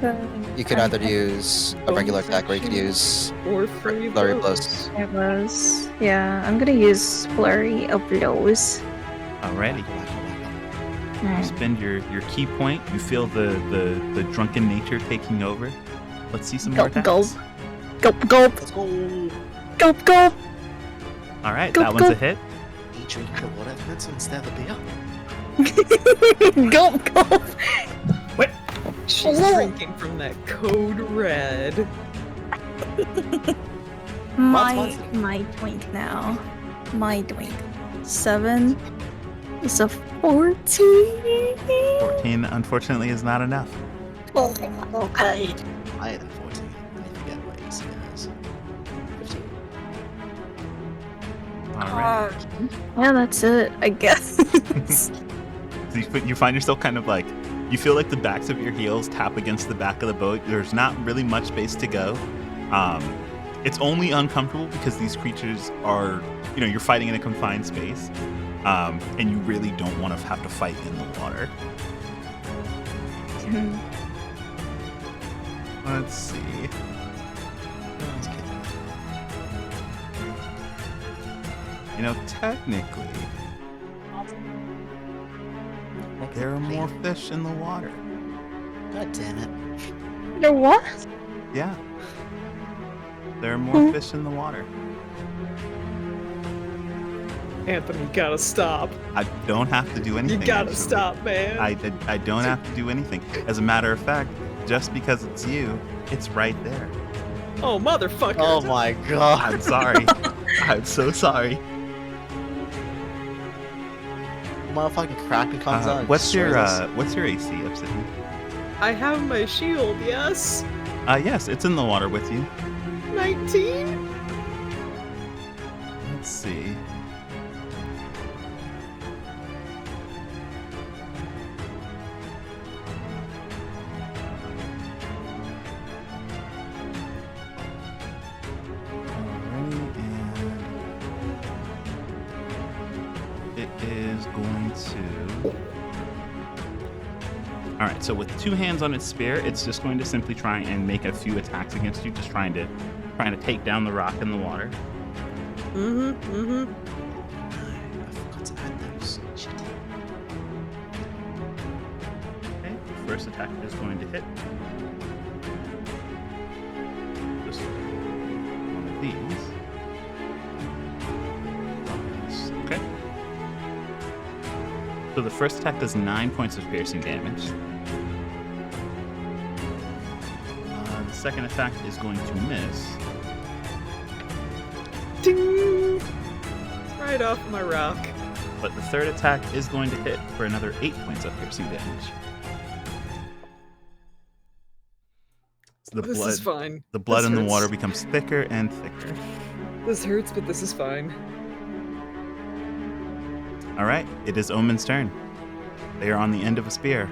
Speaker 4: right?
Speaker 6: You can either use a regular attack or you can use
Speaker 2: Or flurry of
Speaker 6: flurry
Speaker 2: blows.
Speaker 6: blows.
Speaker 5: It was. Yeah, I'm gonna use flurry of blows.
Speaker 1: Alrighty. You
Speaker 5: Mm.
Speaker 1: spend your key point. You feel the drunken nature taking over. Let's see some more
Speaker 5: Gulp,
Speaker 1: attacks.
Speaker 5: gulp, gulp, gulp,
Speaker 4: Let's go.
Speaker 5: gulp, gulp.
Speaker 1: All right,
Speaker 5: Gulp,
Speaker 1: that one's a
Speaker 5: gulp.
Speaker 1: hit.
Speaker 4: You drinking the water elemental instead of the beer?
Speaker 5: Gulp, gulp.
Speaker 2: She's
Speaker 5: Oh.
Speaker 2: drinking from that code red.
Speaker 5: My twink now. My twink. 7 is a 14.
Speaker 1: 14, unfortunately, is not enough.
Speaker 5: Okay.
Speaker 4: Higher than 14. I forget what AC is. 15.
Speaker 1: All right.
Speaker 5: Yeah, that's it, I guess.
Speaker 1: So you find yourself kind of like, you feel like the backs of your heels tap against the back of the boat. There's not really much space to go. It's only uncomfortable because these creatures are, you're fighting in a confined space. And you really don't want to have to fight in the water. Let's see.
Speaker 4: Let's get
Speaker 1: Technically, there are more fish in the water.
Speaker 4: God damn it.
Speaker 5: The what?
Speaker 1: Yeah. There are more fish in the water.
Speaker 2: Anthony, you gotta stop.
Speaker 1: I don't have to do
Speaker 2: You
Speaker 1: anything.
Speaker 2: gotta
Speaker 1: actually.
Speaker 2: stop, man.
Speaker 1: I don't have to do anything. As a matter of fact, just because it's you, it's right there.
Speaker 2: Oh, motherfucker.
Speaker 4: Oh my god.
Speaker 1: I'm sorry. I'm so sorry.
Speaker 4: Motherfucking Kraken comes on. and
Speaker 1: What's your
Speaker 4: destroys us.
Speaker 1: what's your AC, Obsidian?
Speaker 2: I have my shield, yes?
Speaker 1: Yes, it's in the water with you.
Speaker 2: 19?
Speaker 1: Let's see. It is going to. All right. So with 2 hands on its spear, it's just going to simply try and make a few attacks against you, just trying to take down the rock in the water.
Speaker 2: Mm-hmm.
Speaker 4: I forgot to add those. Shit.
Speaker 1: Okay. The first attack is going to hit. Just one of these. Okay. So the first attack does 9 points of piercing damage. The second attack is going to miss.
Speaker 2: Ding! Right off my rock.
Speaker 1: But the third attack is going to hit for another 8 points of piercing damage. the
Speaker 2: This
Speaker 1: blood
Speaker 2: is fine.
Speaker 1: the blood
Speaker 2: This
Speaker 1: in the
Speaker 2: hurts.
Speaker 1: water becomes thicker and thicker.
Speaker 2: This hurts, but this is fine.
Speaker 1: All right, it is Omen's turn. They are on the end of a spear.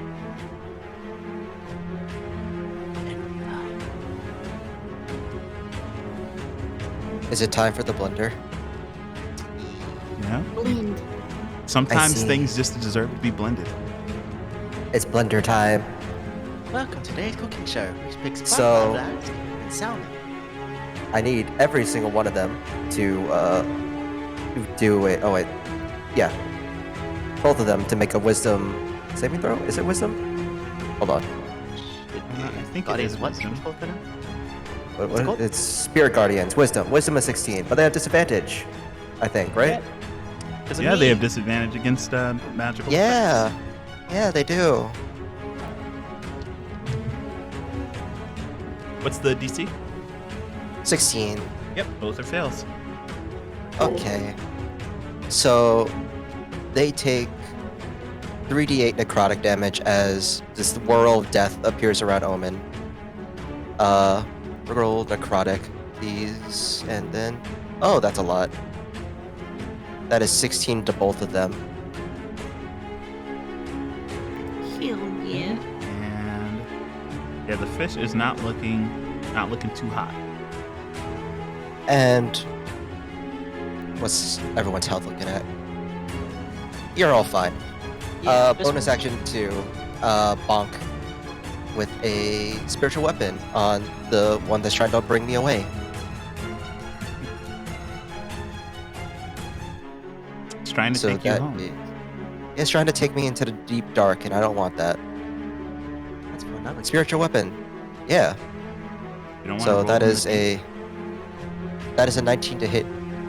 Speaker 6: Is it time for the blunder?
Speaker 1: You know,
Speaker 3: Blend.
Speaker 1: sometimes
Speaker 6: see.
Speaker 1: things just deserve to be blended.
Speaker 6: It's blunder time.
Speaker 4: Welcome to today's cooking show, which picks fun
Speaker 6: So-
Speaker 4: flowers and salmon.
Speaker 6: I need every single one of them to do it. Oh wait, yeah, both of them to make a wisdom saving throw. Is it wisdom? Hold on.
Speaker 1: I think it
Speaker 4: Guardians,
Speaker 1: is
Speaker 4: what's
Speaker 1: wisdom.
Speaker 4: called for them?
Speaker 6: What,
Speaker 4: called?
Speaker 6: it's Spirit Guardians. Wisdom. Wisdom is 16, but they have disadvantage. I think, right?
Speaker 4: Because of
Speaker 1: Yeah, they
Speaker 4: me.
Speaker 1: have disadvantage against magical.
Speaker 6: Yeah. Yeah, they do.
Speaker 1: effects. What's the DC?
Speaker 6: 16.
Speaker 1: Yep, both are fails.
Speaker 6: Okay. So they take 3d8 necrotic damage as this whirl of death appears around Omen. Roll necrotic, please, and then oh, that's a lot. That is 16 to both of them.
Speaker 3: Hell yeah.
Speaker 1: And yeah, the fish is not looking too hot.
Speaker 6: And what's everyone's health looking at? You're all fine.
Speaker 4: Yeah, this
Speaker 6: Bonus
Speaker 4: one-
Speaker 6: action to bonk with a spiritual weapon on the one that's trying to bring me away.
Speaker 1: It's trying to
Speaker 6: So
Speaker 1: take you
Speaker 6: that
Speaker 1: home.
Speaker 6: it's trying to take me into the deep dark, and I don't want that.
Speaker 4: That's for another
Speaker 6: Spiritual weapon, yeah.
Speaker 1: You don't want
Speaker 6: So
Speaker 1: to
Speaker 6: that is a 19 to hit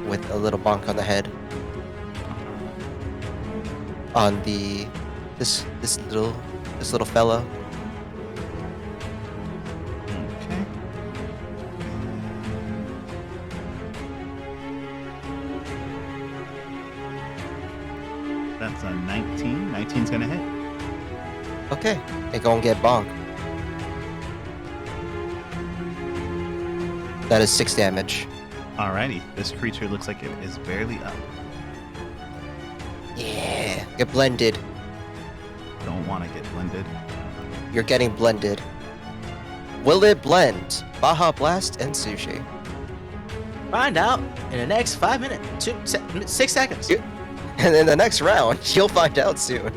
Speaker 6: with a little bonk on the head on the this little fella.
Speaker 1: Okay. That's a 19. 19's gonna hit.
Speaker 6: Okay, they go and get bonk. That is 6 damage.
Speaker 1: Alrighty, this creature looks like it is barely up.
Speaker 6: Yeah, get blended.
Speaker 1: Don't want to get blended.
Speaker 6: You're getting blended. Will it blend? Baja Blast and Sushi.
Speaker 4: Find out in the next 5 minutes, 6 seconds.
Speaker 6: You- And in the next round, you'll find out soon.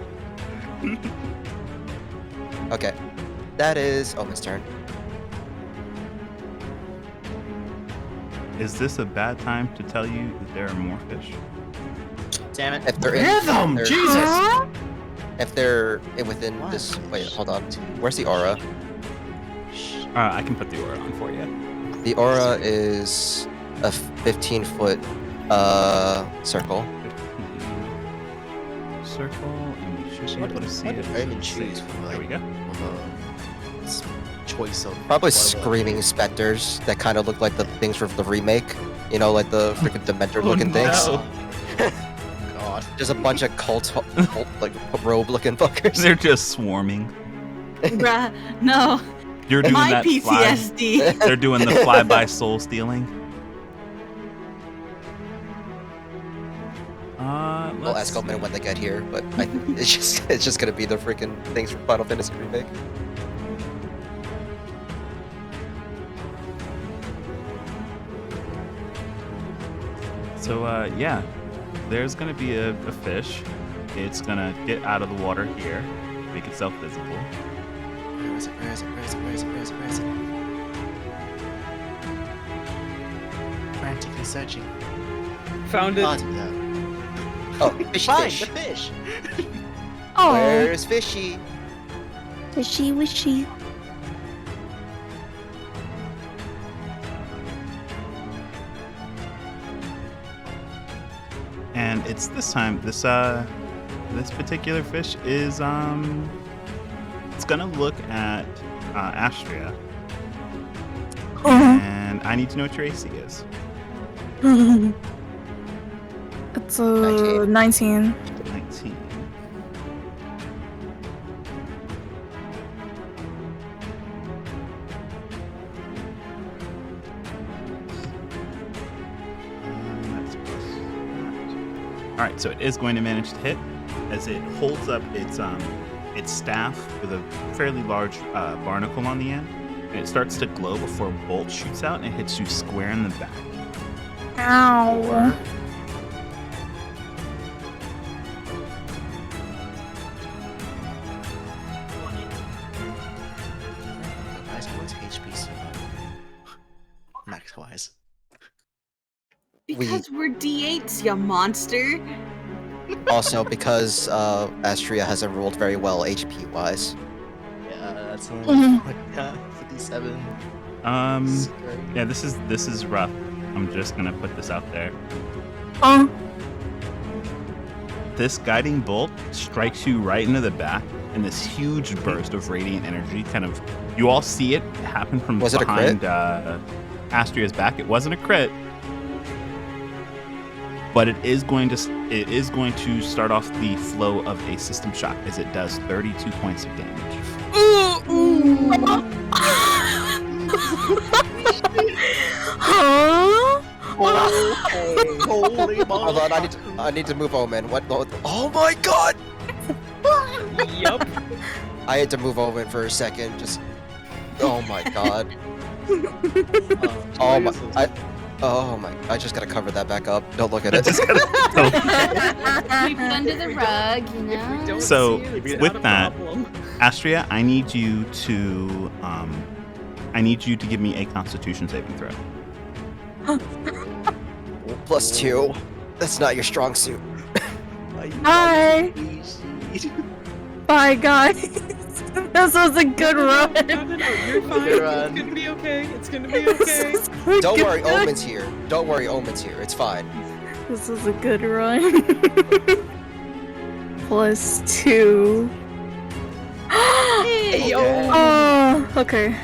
Speaker 6: Okay, that is Omen's turn.
Speaker 1: Is this a bad time to tell you that there are more fish?
Speaker 4: Damn it.
Speaker 6: If they're in,
Speaker 7: Rhythm,
Speaker 6: if they're-
Speaker 7: Jesus!
Speaker 6: If they're within
Speaker 4: One
Speaker 6: this, wait,
Speaker 4: fish,
Speaker 6: hold on.
Speaker 4: two
Speaker 6: Where's the aura?
Speaker 1: I can put the aura on for you.
Speaker 6: The aura is a 15-foot circle.
Speaker 1: 15 circle, and we should be
Speaker 4: What
Speaker 1: able to
Speaker 4: did-
Speaker 1: see
Speaker 4: what
Speaker 1: it.
Speaker 4: did Omen
Speaker 1: Let's see.
Speaker 4: choose for,
Speaker 1: There
Speaker 4: like-
Speaker 1: we go.
Speaker 4: Choice of
Speaker 6: Probably
Speaker 4: whatever.
Speaker 6: screaming specters that kind of look like the things from the remake. You know, like the freaking Dementor-looking things.
Speaker 1: no.
Speaker 4: God.
Speaker 6: Just a bunch of cult like robe-looking fuckers.
Speaker 1: They're just swarming.
Speaker 3: Bruh, no.
Speaker 1: You're doing
Speaker 3: My
Speaker 1: that fly.
Speaker 3: PTSD.
Speaker 1: They're doing the fly-by soul stealing.
Speaker 6: We'll
Speaker 1: Let's
Speaker 6: ask Omen
Speaker 1: see.
Speaker 6: when they get here, but it's just gonna be the freaking things from Final Fantasy remake.
Speaker 1: So, yeah, there's gonna be a fish. It's gonna get out of the water here, make itself visible.
Speaker 4: Where is it? Where is it? Where is it? Where is it? Where is it? Where is it? Frantically searching.
Speaker 2: Found it.
Speaker 4: Oh, yeah.
Speaker 6: Oh, fishy
Speaker 4: Find
Speaker 6: fish.
Speaker 4: the fish.
Speaker 5: Oh,
Speaker 6: Where's Fishy?
Speaker 5: fishy wishy.
Speaker 1: And it's this time. This particular fish is it's gonna look at Astria, and I need to know what your AC is.
Speaker 5: It's a 19.
Speaker 1: 19. All right, so it is going to manage to hit as it holds up its staff with a fairly large barnacle on the end, and it starts to glow before a bolt shoots out and it hits you square in the back.
Speaker 5: Ow.
Speaker 4: What's HP so max wise?
Speaker 3: Because we're D8s, you monster.
Speaker 6: Also, because Astria hasn't rolled very well HP wise.
Speaker 4: Yeah, that's only
Speaker 5: Mhm.
Speaker 4: 57.
Speaker 1: Yeah, this is rough. I'm just gonna put this out there. This guiding bolt strikes you right into the back, and this huge burst of radiant energy you all see it happen from
Speaker 6: Was it a
Speaker 1: behind
Speaker 6: crit?
Speaker 1: Astria's back. It wasn't a crit, but it is going to start off the flow of a system shock as it does 32 points of damage.
Speaker 5: Huh?
Speaker 4: Holy
Speaker 6: Hold on, I need to move Omen. What? Oh my god!
Speaker 2: Yup.
Speaker 6: I had to move Omen for a second. Just. Oh my god. Oh my. I just gotta cover that back up. Don't look at it.
Speaker 1: Just gotta-
Speaker 8: Sweep it under the rug, you
Speaker 2: If we
Speaker 8: know?
Speaker 2: don't
Speaker 1: So,
Speaker 2: see it, it's
Speaker 1: with
Speaker 2: not a
Speaker 1: that-
Speaker 2: problem.
Speaker 1: Astria, I need you to give me a Constitution saving throw.
Speaker 6: +2. That's not your strong suit.
Speaker 5: Bye. Bye, guys. This was a good run.
Speaker 2: No, you're fine.
Speaker 4: Good run.
Speaker 2: It's gonna be okay. It's gonna be okay.
Speaker 6: Don't worry, Omen's here. Don't worry, Omen's here. It's fine.
Speaker 5: This is a good run. +2.
Speaker 2: Hey,
Speaker 5: Oh, okay.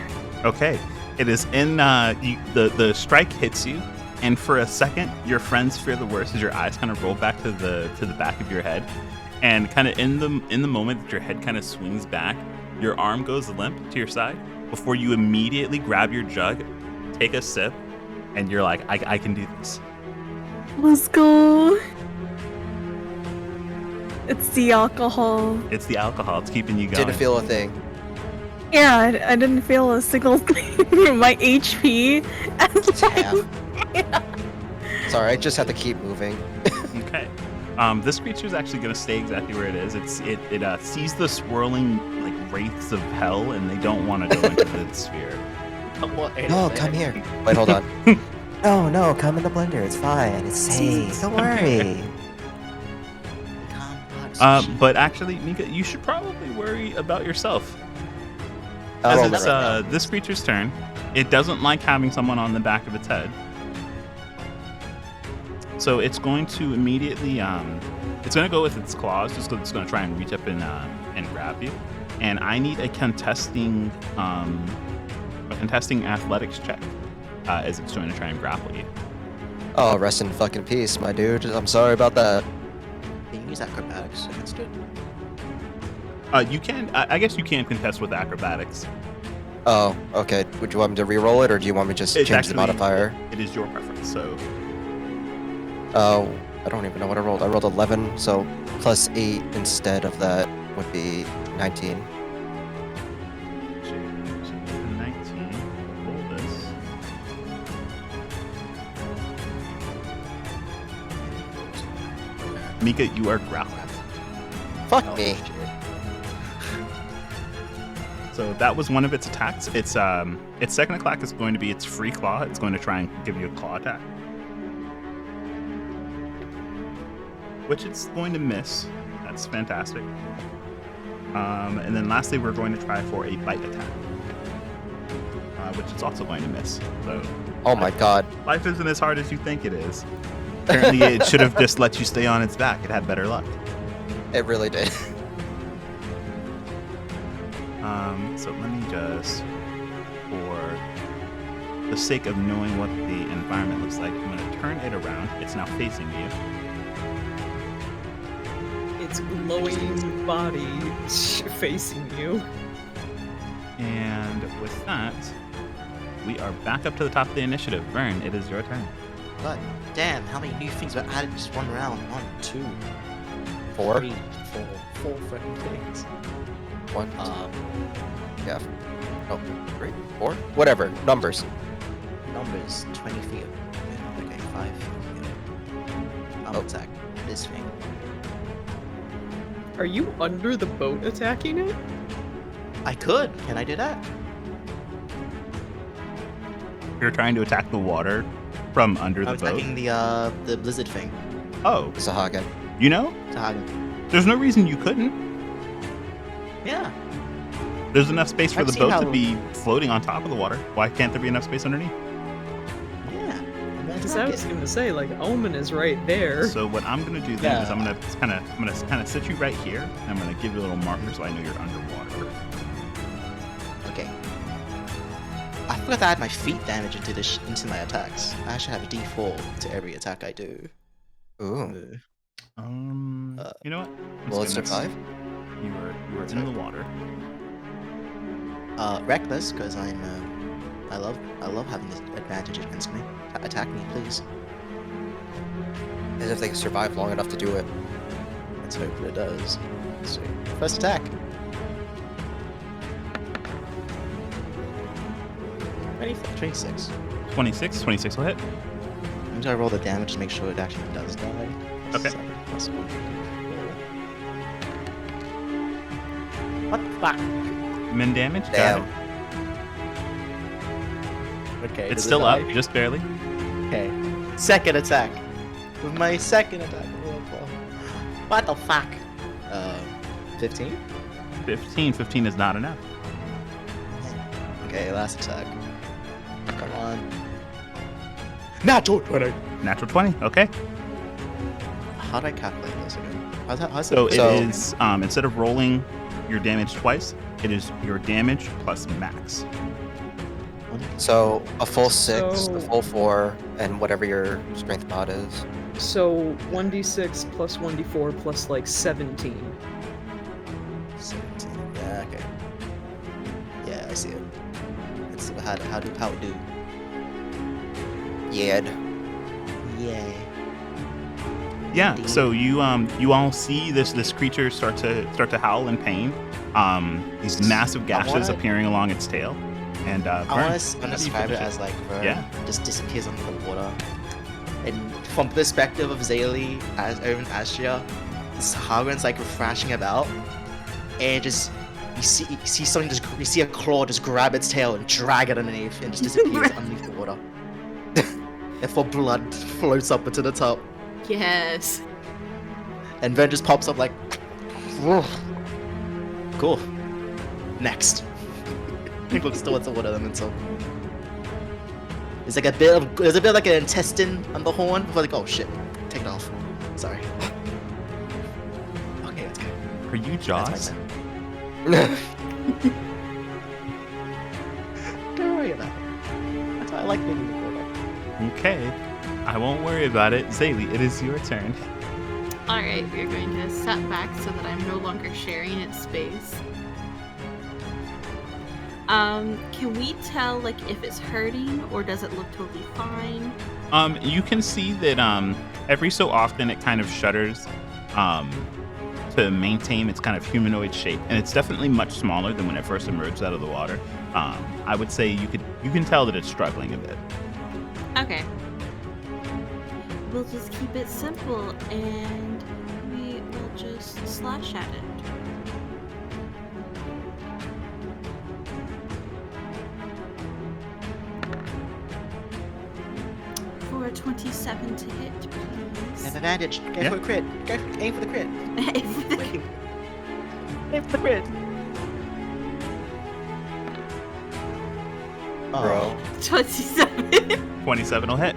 Speaker 1: Okay, it is in the strike hits you, and for a second, your friends fear the worst as your eyes kind of roll back to the back of your head, and kind of in the moment that your head kind of swings back, your arm goes limp to your side before you immediately grab your jug, take a sip, and you're like, I can do this.
Speaker 5: Let's go. It's the alcohol.
Speaker 1: It's the alcohol. It's keeping you going.
Speaker 6: Didn't feel a thing.
Speaker 5: Yeah, I didn't feel a single thing. My HP.
Speaker 6: Damn. Sorry, I just have to keep moving.
Speaker 1: Okay. This creature is actually going to stay exactly where it is. It sees the swirling like wraiths of hell, and they don't want to go into the sphere.
Speaker 6: No, come here. Wait, hold on.
Speaker 9: No, come in the blender. It's fine. It's safe. Don't worry.
Speaker 1: But actually, Mika, you should probably worry about yourself.
Speaker 6: I'll roll
Speaker 1: As
Speaker 6: it
Speaker 1: it's
Speaker 6: right now.
Speaker 1: this creature's turn. It doesn't like having someone on the back of its head. So it's going to immediately, it's going to go with its claws, just because it's going to try and reach up and grab you. And I need a contesting athletics check as it's going to try and grapple you.
Speaker 6: Oh, rest in fucking peace, my dude. I'm sorry about that.
Speaker 4: Can you use acrobatics against it?
Speaker 1: You can, I guess you can contest with acrobatics.
Speaker 6: Oh, okay. Would you want me to re-roll it, or do you want me to just
Speaker 1: It's
Speaker 6: change the
Speaker 1: actually-
Speaker 6: modifier?
Speaker 1: It is your preference, so
Speaker 6: Oh, I don't even know what I rolled. I rolled 11, so +8 instead of that would be 19.
Speaker 1: 19. Roll this. Mika, you are grappled.
Speaker 6: Fuck
Speaker 4: Oh,
Speaker 6: me.
Speaker 4: shit.
Speaker 1: So that was one of its attacks. Its second attack is going to be its free claw. It's going to try and give you a claw attack, which it's going to miss. That's fantastic. And then lastly, we're going to try for a bite attack, which it's also going to miss. So
Speaker 6: Oh my god.
Speaker 1: life isn't as hard as you think it is. Apparently, it should have just let you stay on its back. It had better luck.
Speaker 6: It really did.
Speaker 1: So let me just, for the sake of knowing what the environment looks like, I'm going to turn it around. It's now facing you.
Speaker 2: Its glowing body facing you.
Speaker 1: And with that, we are back up to the top of the initiative. Vern, it is your turn.
Speaker 4: God damn, how many new things were added in just one round? 1, 2,
Speaker 6: 4?
Speaker 4: 3, 4 freaking things.
Speaker 6: 1, 2, yeah. Oh, 3, 4? Whatever. Numbers.
Speaker 4: Numbers 20 feet. Okay, 5 feet. I'm attack this thing.
Speaker 2: Are you under the boat attacking it?
Speaker 4: I could. Can I do that?
Speaker 1: You're trying to attack the water from under the
Speaker 4: I'm
Speaker 1: boat.
Speaker 4: attacking the blizzard thing.
Speaker 1: Oh,
Speaker 6: Sahagin.
Speaker 1: you know,
Speaker 4: Tahagan.
Speaker 1: there's no reason you couldn't.
Speaker 4: Yeah.
Speaker 1: There's enough space for
Speaker 4: I've
Speaker 1: the
Speaker 4: seen
Speaker 1: boat
Speaker 4: how-
Speaker 1: to be floating on top of the water. Why can't there be enough space underneath?
Speaker 4: Yeah. I'm gonna
Speaker 2: Because I
Speaker 4: attack
Speaker 2: was
Speaker 4: it.
Speaker 2: gonna say, like, Omen is right there.
Speaker 1: So what I'm gonna do then is
Speaker 4: Yeah.
Speaker 1: I'm gonna kind of sit you right here. And I'm gonna give you a little marker so I know you're underwater.
Speaker 4: Okay. I forgot to add my feet damage into my attacks. I actually have a D4 to every attack I do.
Speaker 6: Ooh.
Speaker 1: You know what?
Speaker 6: Will it
Speaker 1: Let's go next.
Speaker 6: survive?
Speaker 1: You were in the water.
Speaker 4: Reckless, because I love having this advantage against me. Attack me, please.
Speaker 6: As if they can survive long enough to do it.
Speaker 4: Let's hope it does. Let's see. First attack. 26.
Speaker 1: 26 will hit.
Speaker 4: I'm just gonna roll the damage to make sure it actually does die.
Speaker 1: Okay.
Speaker 4: 7 plus 1. What the fuck?
Speaker 1: Min damage. Got
Speaker 6: Damn.
Speaker 1: it.
Speaker 4: Okay.
Speaker 1: It's
Speaker 4: does it
Speaker 1: still up,
Speaker 4: die?
Speaker 1: just barely.
Speaker 4: Okay. Second attack. With my second attack. What the fuck? 15?
Speaker 1: 15 is not enough.
Speaker 4: Okay, last attack. Come on. Natural 20!
Speaker 1: Natural 20. Okay.
Speaker 4: How do I calculate this again? How's
Speaker 1: So
Speaker 4: it?
Speaker 1: it is instead of rolling your damage twice, it is your damage plus max.
Speaker 6: So a full 6,
Speaker 2: So-
Speaker 6: a full 4, and whatever your strength mod is.
Speaker 2: So 1d6 plus 1d4 plus like 17.
Speaker 4: 17. Yeah, okay. Yeah, I see it. It's how it do.
Speaker 6: Yeah.
Speaker 4: Yay.
Speaker 1: Yeah.
Speaker 4: Indeed.
Speaker 1: So you all see this creature start to howl in pain. These massive gashes
Speaker 4: wanna-
Speaker 1: appearing along its tail, and
Speaker 4: I
Speaker 1: Vern,
Speaker 4: want
Speaker 1: how
Speaker 4: to
Speaker 1: do you
Speaker 4: describe it
Speaker 1: finish
Speaker 4: as like Vern
Speaker 1: Yeah.
Speaker 4: just disappears under the water. And from the perspective of Zaylee as Irvin Astria, Sahagran's like thrashing about, and just you see something you see a claw just grab its tail and drag it underneath and just disappears underneath the water. Therefore blood floats up into the top.
Speaker 8: Yes.
Speaker 4: And then just pops up like "Whoa." Cool. Next. He looks towards the water elemental. There's a bit of like an intestine on the horn before like, oh shit. Take it off. Sorry. Okay, let's go.
Speaker 1: Are you
Speaker 4: That's
Speaker 1: Jaws?
Speaker 4: my turn. Don't worry about it. That's why I like being in the water.
Speaker 1: Okay. I won't worry about it. Zaylee, it is your turn.
Speaker 8: Alright, we're going to step back so that I'm no longer sharing its space. Can we tell like if it's hurting or does it look totally fine?
Speaker 1: You can see that every so often it kind of shudders to maintain its kind of humanoid shape, and it's definitely much smaller than when it first emerged out of the water. I would say you can tell that it's struggling a bit.
Speaker 8: Okay. We'll just keep it simple and we will just slash at it. For a 27 to hit, please.
Speaker 4: Have advantage. Go
Speaker 1: Yeah.
Speaker 4: for a crit. Aim for the crit. Aim for the crit.
Speaker 6: Bro.
Speaker 8: 27.
Speaker 1: 27 will hit.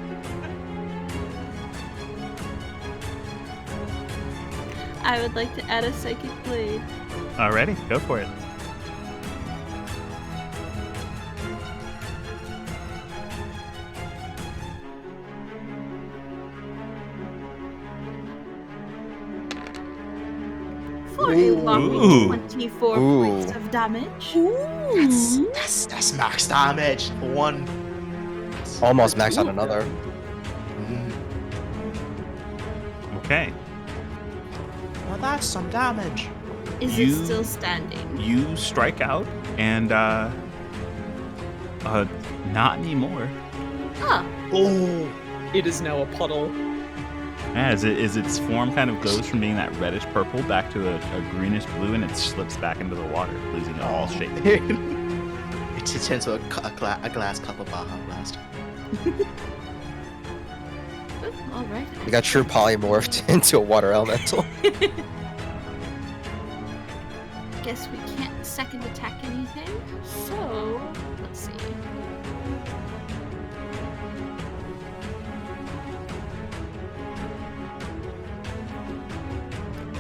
Speaker 8: I would like to add a psychic blade.
Speaker 1: Alrighty, go for it.
Speaker 8: For a whopping
Speaker 1: Ooh.
Speaker 8: 24
Speaker 6: Ooh.
Speaker 8: points of damage.
Speaker 4: That's max damage for one.
Speaker 6: Almost maxed out another.
Speaker 1: Okay.
Speaker 4: Well, that's some damage.
Speaker 3: Is
Speaker 1: You-
Speaker 3: it still standing?
Speaker 1: You strike out, and not anymore.
Speaker 3: Oh,
Speaker 4: Oh,
Speaker 2: It is now a puddle.
Speaker 1: As its form kind of goes from being that reddish purple back to a greenish blue, and it slips back into the water, losing all shape.
Speaker 4: it turns into a glass cup of Baja Blast.
Speaker 3: all right.
Speaker 6: We got true polymorphed into a water elemental.
Speaker 3: Guess we can't second attack anything. So let's see.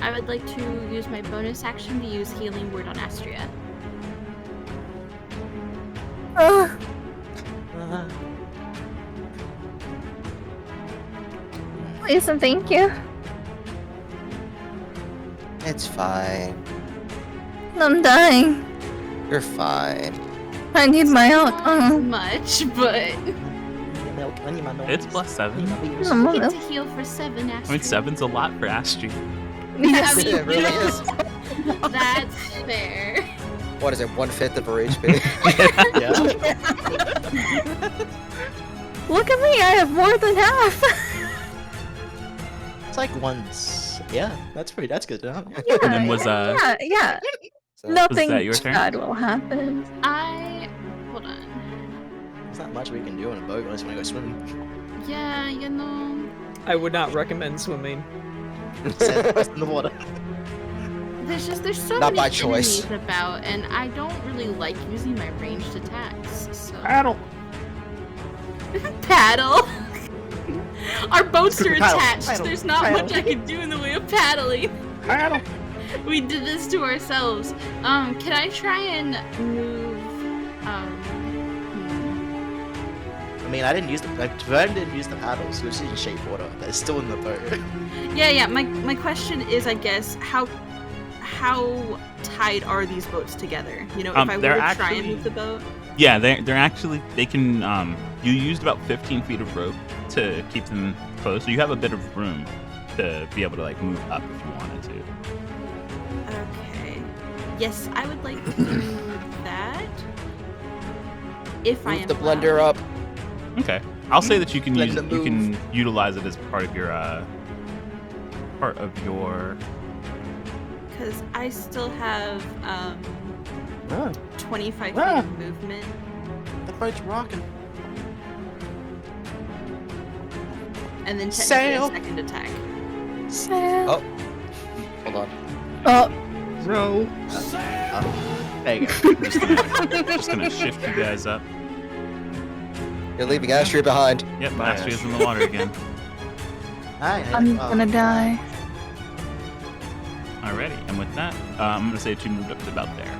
Speaker 3: I would like to use my bonus action to use Healing Word on Astria.
Speaker 5: Please and thank you.
Speaker 6: It's fine.
Speaker 5: I'm dying.
Speaker 6: You're fine.
Speaker 5: I need my
Speaker 3: Not
Speaker 5: alcohol.
Speaker 3: much, but
Speaker 4: Milk, I need my milk.
Speaker 1: It's plus 7.
Speaker 5: I'm
Speaker 3: I
Speaker 5: a
Speaker 3: get to heal for 7 Astria.
Speaker 1: I mean, 7's a lot for Astrid.
Speaker 5: Yes.
Speaker 3: I mean,
Speaker 6: It really
Speaker 3: no,
Speaker 6: is.
Speaker 3: That's fair.
Speaker 6: What is it, 1/5 of her HP?
Speaker 4: Yeah.
Speaker 5: Look at me, I have more than half.
Speaker 4: It's like once. Yeah, that's good. Huh?
Speaker 1: And then was
Speaker 5: yeah.
Speaker 6: So,
Speaker 5: Nothing
Speaker 1: that your turn?
Speaker 5: bad will happen.
Speaker 3: Hold on.
Speaker 4: There's not much we can do on a boat unless you want to go swimming.
Speaker 3: Yeah, you know,
Speaker 2: I would not recommend swimming.
Speaker 4: Set the rest in the water.
Speaker 3: there's so
Speaker 6: Not
Speaker 3: many
Speaker 6: by choice.
Speaker 3: enemies about, and I don't really like using my ranged attacks. So
Speaker 7: Paddle.
Speaker 3: paddle. Our boats are
Speaker 4: Paddle,
Speaker 3: attached.
Speaker 4: paddle,
Speaker 3: There's not
Speaker 4: paddle.
Speaker 3: much I can do in the way of paddling.
Speaker 7: Paddle.
Speaker 3: We did this to ourselves. Can I try and move?
Speaker 4: I mean, I didn't use Vern didn't use the paddles. He was using shape water, but it's still in the boat.
Speaker 3: Yeah. My question is, I guess, how tied are these boats together? You know, if I were
Speaker 1: they're
Speaker 3: to try and
Speaker 1: actually-
Speaker 3: move the boat.
Speaker 1: Yeah, they're actually, they can, you used about 15 feet of rope to keep them close, so you have a bit of room to be able to, like, move up if you wanted to.
Speaker 3: Okay. Yes, I would like to do that. If I am
Speaker 6: move the blender
Speaker 3: allowed.
Speaker 6: up.
Speaker 1: Okay. I'll say that you can
Speaker 4: Let
Speaker 1: use
Speaker 4: them
Speaker 1: you can utilize it as part of your
Speaker 3: Because I still have 25 feet
Speaker 7: Ah.
Speaker 3: of movement.
Speaker 4: The boat's rocking.
Speaker 3: And then
Speaker 4: Sail.
Speaker 3: technically a second attack.
Speaker 6: Oh. Hold on.
Speaker 5: Oh,
Speaker 7: Row.
Speaker 4: There you go.
Speaker 1: just gonna shift you guys up.
Speaker 6: You're leaving Astria behind.
Speaker 1: Yep,
Speaker 7: Bye,
Speaker 1: Astria's in the water again.
Speaker 4: Hi,
Speaker 5: I'm gonna die.
Speaker 1: Alrighty, and with that, I'm gonna say that you moved up to about there.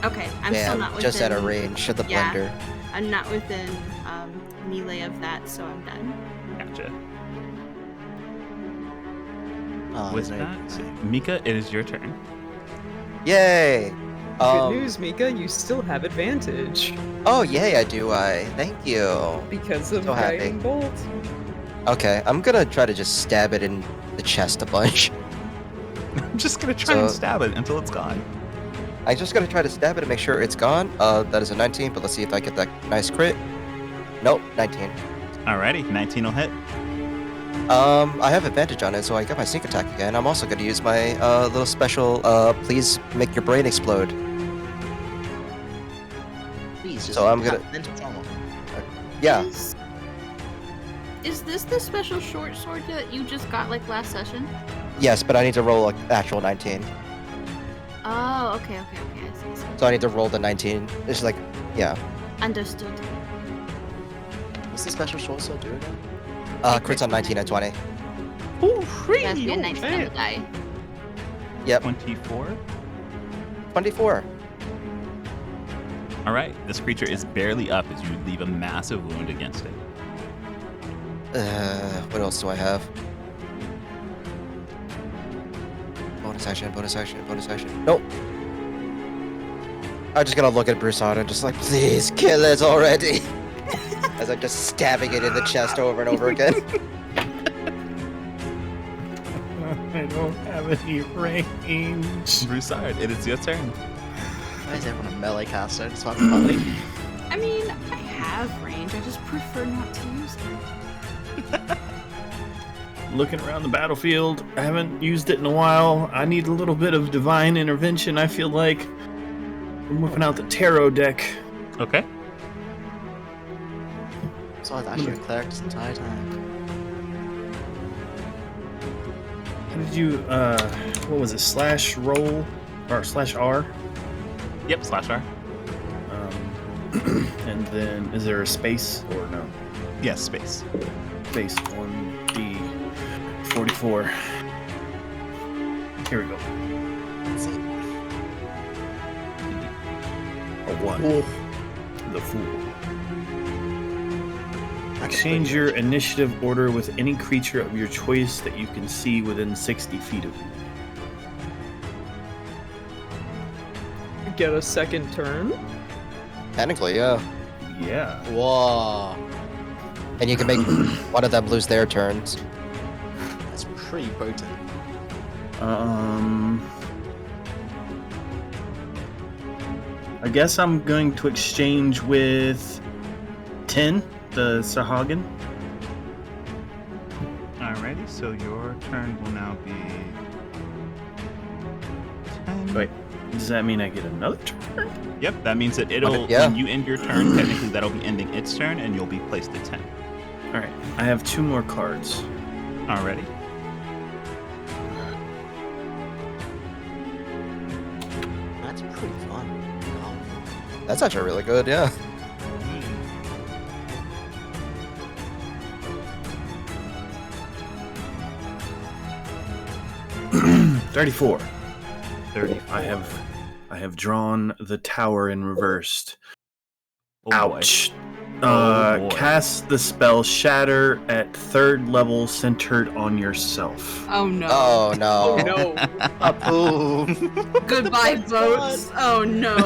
Speaker 3: Okay, I'm still
Speaker 6: Damn,
Speaker 3: not within.
Speaker 6: just at a range of the
Speaker 3: yeah.
Speaker 6: blender.
Speaker 3: I'm not within melee of that, so I'm done.
Speaker 1: Gotcha.
Speaker 4: there's
Speaker 1: With
Speaker 4: no-
Speaker 1: that, Mika, it is your turn.
Speaker 6: Yay!
Speaker 2: Good news, Mika, you still have advantage
Speaker 6: Oh, yay, I do. Thank you.
Speaker 2: because of
Speaker 6: So happy.
Speaker 2: Guiding Bolt.
Speaker 6: Okay, I'm gonna try to just stab it in the chest a bunch.
Speaker 1: I'm just gonna try and
Speaker 6: So-
Speaker 1: stab it until it's gone.
Speaker 6: I'm just gonna try to stab it and make sure it's gone. That is a 19, but let's see if I get that nice crit. Nope, 19.
Speaker 1: Alrighty, 19 will hit.
Speaker 6: I have advantage on it, so I got my sneak attack again. I'm also gonna use my little special, please make your brain explode.
Speaker 4: Please, just
Speaker 6: So I'm gonna-
Speaker 4: mental trauma.
Speaker 6: Yeah,
Speaker 3: Is this the special short sword that you just got like last session?
Speaker 6: yes, but I need to roll an actual 19.
Speaker 3: Oh, okay. I see.
Speaker 6: So I need to roll the 19. It's like, yeah.
Speaker 3: Understood.
Speaker 4: What's the special short sword do again?
Speaker 6: Crits on 19 and 20.
Speaker 3: That's be a nice kind of die.
Speaker 6: Yep,
Speaker 1: 24.
Speaker 6: 24.
Speaker 1: Alright, this creature is barely up as you leave a massive wound against it.
Speaker 6: What else do I have? Bonus action, bonus action, bonus action. Nope. I'm just gonna look at Broussard and just like, please kill it already. As I'm just stabbing it in the chest over and over again.
Speaker 7: I don't have any range.
Speaker 1: Broussard, it is your turn.
Speaker 4: Why is everyone a melee caster? It's fucking funny.
Speaker 8: I mean, I have range. I just prefer not to use it.
Speaker 7: Looking around the battlefield, I haven't used it in a while. I need a little bit of divine intervention. I feel like I'm whipping out the tarot deck.
Speaker 1: Okay.
Speaker 4: So I was actually a cleric this entire time.
Speaker 7: How did you, what was it, slash roll? Or slash R?
Speaker 1: Yep, /R.
Speaker 7: And then, is there a space or no?
Speaker 1: Yes, space.
Speaker 7: Space 1D44. Here we go.
Speaker 4: Let's see.
Speaker 7: A 1. The Fool. Exchange your initiative order with any creature of your choice that you can see within 60 feet of you.
Speaker 2: Get a second turn.
Speaker 6: Technically, yeah.
Speaker 7: Yeah.
Speaker 4: Whoa.
Speaker 6: And you can make one of them lose their turns.
Speaker 4: That's pretty potent.
Speaker 7: I guess I'm going to exchange with 10, the Sahagin.
Speaker 1: Alrighty, so your turn will now be 10.
Speaker 7: Wait, does that mean I get another turn?
Speaker 1: Yep, that means that it'll,
Speaker 6: Yeah.
Speaker 1: when you end your turn, technically that'll be ending its turn, and you'll be placed at 10.
Speaker 7: Alright, I have 2 more cards.
Speaker 1: Alrighty.
Speaker 4: That's pretty fun. Wow.
Speaker 6: That's actually really good, yeah.
Speaker 7: 34.
Speaker 1: 34.
Speaker 7: I have drawn the tower in reversed.
Speaker 1: Oh, boy.
Speaker 7: Ouch.
Speaker 1: Oh, boy.
Speaker 7: Cast the spell Shatter at 3rd level centered on yourself.
Speaker 8: Oh no.
Speaker 6: Oh
Speaker 2: Oh
Speaker 6: no.
Speaker 2: no.
Speaker 4: Boom.
Speaker 8: Goodbye, boats. Oh no.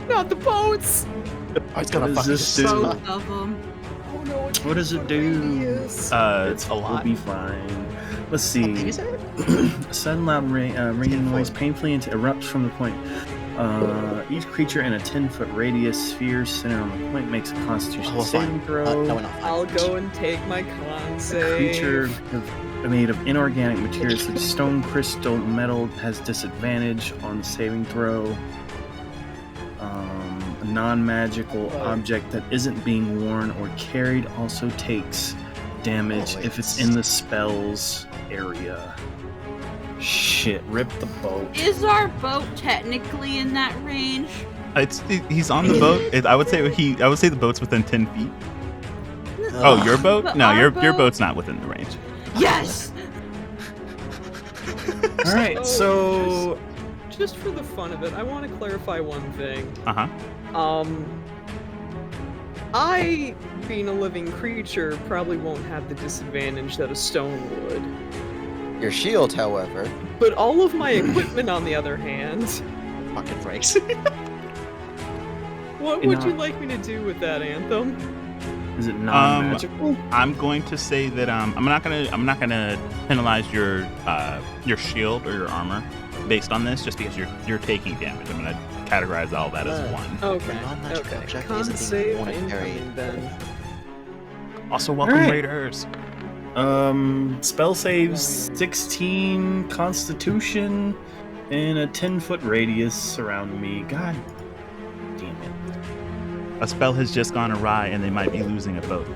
Speaker 2: Not the boats.
Speaker 4: Oh, it's gonna
Speaker 7: What
Speaker 4: fucking
Speaker 7: does this do?
Speaker 8: Both of them.
Speaker 2: Oh no. It's
Speaker 7: What does it do?
Speaker 2: radius.
Speaker 1: It's a
Speaker 7: We'll
Speaker 1: lot.
Speaker 7: be fine. Let's
Speaker 4: How big
Speaker 7: see.
Speaker 4: is it?
Speaker 7: Sudden loud ringing noise painfully erupts from the point. Each creature in a 10-foot radius sphere centered on the point makes a Constitution
Speaker 4: Oh, we're
Speaker 7: saving
Speaker 4: fine.
Speaker 7: throw.
Speaker 4: No, we're not fine.
Speaker 2: I'll go and take my con
Speaker 7: A
Speaker 2: save.
Speaker 7: creature made of inorganic materials such as stone, crystal, metal has disadvantage on the saving throw. A non-magical object that isn't being worn or carried also takes damage if it's in the spell's area. Shit, rip the boat.
Speaker 8: Is our boat technically in that range?
Speaker 1: He's on the boat. I would say the boat's within 10 feet. Oh, your boat?
Speaker 8: But
Speaker 1: No,
Speaker 8: our
Speaker 1: your
Speaker 8: boat-
Speaker 1: boat's not within the range.
Speaker 8: Yes.
Speaker 7: All right, so
Speaker 2: Just for the fun of it, I want to clarify one thing.
Speaker 1: Uh-huh.
Speaker 2: I, being a living creature, probably won't have the disadvantage that a stone would.
Speaker 6: Your shield, however.
Speaker 2: But all of my equipment, on the other hand,
Speaker 4: Fucking breaks.
Speaker 2: what would you like me to do with that, Anthem?
Speaker 7: is it non-magical?
Speaker 1: I'm going to say that I'm not gonna penalize your shield or your armor based on this, just because you're taking damage. I'm gonna categorize all that as one.
Speaker 2: Okay.
Speaker 4: Non-magical
Speaker 2: Okay.
Speaker 4: object
Speaker 2: Con
Speaker 4: is a thing
Speaker 2: save
Speaker 4: you want to carry.
Speaker 2: incoming then.
Speaker 1: Also, welcome
Speaker 7: Alright.
Speaker 1: Raiders.
Speaker 7: Spell saves 16 Constitution in a 10-foot radius surrounding me. God damn it.
Speaker 1: A spell has just gone awry, and they might be losing a boat.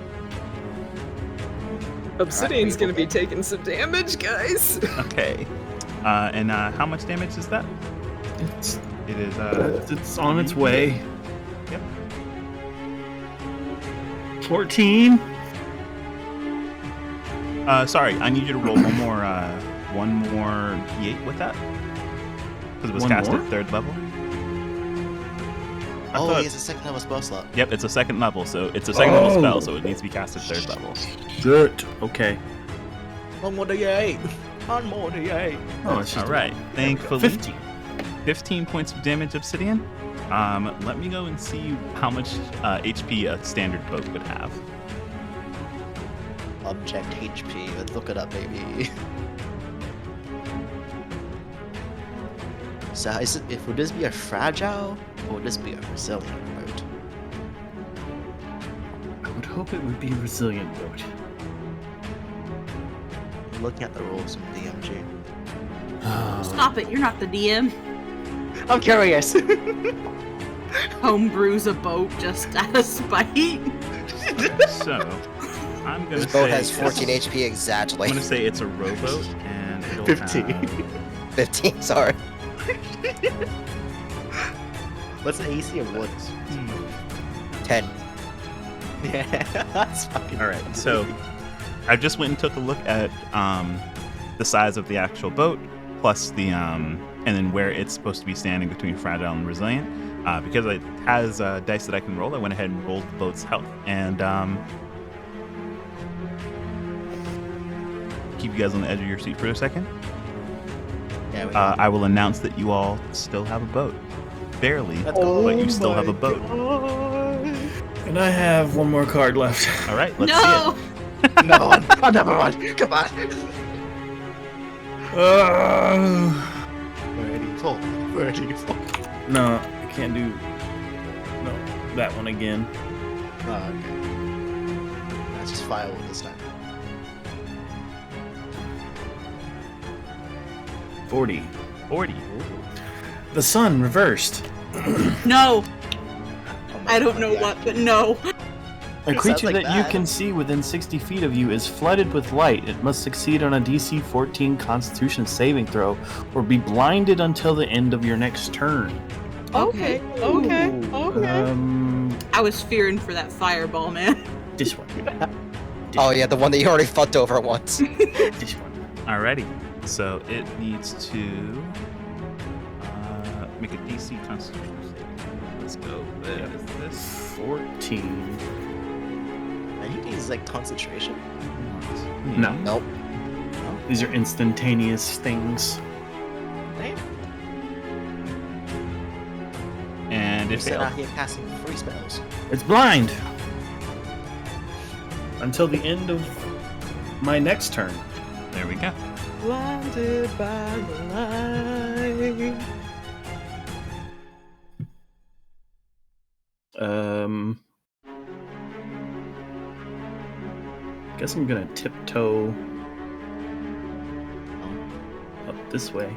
Speaker 2: Obsidian's gonna be taking some damage, guys.
Speaker 1: Okay. And how much damage is that?
Speaker 7: It's
Speaker 1: It is
Speaker 7: it's on its way.
Speaker 1: Yep.
Speaker 7: 14.
Speaker 1: Sorry, I need you to roll one more D8 with that. Because it was
Speaker 7: One
Speaker 1: cast
Speaker 7: more?
Speaker 1: at 3rd level. I
Speaker 4: Oh,
Speaker 1: thought-
Speaker 4: he has a second level spell slot.
Speaker 1: Yep, it's a 2nd level, so it's a 2nd level
Speaker 7: Oh.
Speaker 1: spell, so it needs to be cast at 3rd level.
Speaker 7: Good. Okay.
Speaker 4: One more D8. One more D8.
Speaker 7: Oh, it's just
Speaker 1: All right, thankfully,
Speaker 7: 15.
Speaker 1: 15 points of damage, Obsidian. Let me go and see how much HP a standard boat would have.
Speaker 4: object HP. Let's look it up, baby. So would this be a fragile or would this be a resilient boat?
Speaker 7: I would hope it would be a resilient boat.
Speaker 4: I'm looking at the rules from DMG.
Speaker 3: Stop it, you're not the DM.
Speaker 4: I'm curious.
Speaker 3: Homebrews a boat just out of spite.
Speaker 1: So, I'm gonna
Speaker 6: This
Speaker 1: say
Speaker 6: boat has 14 HP exactly.
Speaker 1: I'm gonna say it's a rowboat, and it'll
Speaker 4: 15.
Speaker 1: have
Speaker 6: 15, sorry.
Speaker 4: What's the AC of woods?
Speaker 6: 10.
Speaker 4: Yeah, that's fucking.
Speaker 1: All right, so I just went and took a look at the size of the actual boat, plus the and then where it's supposed to be standing between fragile and resilient. Because it has dice that I can roll, I went ahead and rolled the boat's health, and keep you guys on the edge of your seat for a second.
Speaker 4: Yeah,
Speaker 1: I will announce that you all still have a boat. Barely,
Speaker 4: Let's go.
Speaker 1: but you still have a boat.
Speaker 7: And I have one more card left.
Speaker 1: All right, let's
Speaker 3: No!
Speaker 1: see it.
Speaker 4: Another one. Another one. Come on. Where do you fall?
Speaker 7: No, I can't do. No, that one again.
Speaker 4: Oh, okay. Let's just firewood this time.
Speaker 7: 40.
Speaker 1: 40.
Speaker 7: The sun reversed.
Speaker 3: No!
Speaker 4: Oh my
Speaker 3: I don't
Speaker 4: God,
Speaker 3: know
Speaker 4: yeah.
Speaker 3: what, but no.
Speaker 7: A
Speaker 4: Sounds
Speaker 7: creature
Speaker 4: like
Speaker 7: that you
Speaker 4: that.
Speaker 7: can see within 60 feet of you is flooded with light. It must succeed on a DC 14 Constitution saving throw, or be blinded until the end of your next turn.
Speaker 2: Okay.
Speaker 3: I was fearing for that fireball, man.
Speaker 7: This one.
Speaker 6: Oh yeah, the one that you already fucked over once.
Speaker 7: This one.
Speaker 1: Alrighty. So it needs to make a DC Constitution saving. Let's go with this.
Speaker 7: 14.
Speaker 4: I think he's like concentration.
Speaker 7: No.
Speaker 6: Nope.
Speaker 7: These are instantaneous things.
Speaker 4: Damn.
Speaker 1: And
Speaker 4: You're
Speaker 1: it
Speaker 4: still
Speaker 1: failed.
Speaker 4: out here casting free spells.
Speaker 7: It's blind. Until the end of my next turn.
Speaker 1: There we go.
Speaker 2: Blinded by the light.
Speaker 7: Guess I'm gonna tiptoe up this way.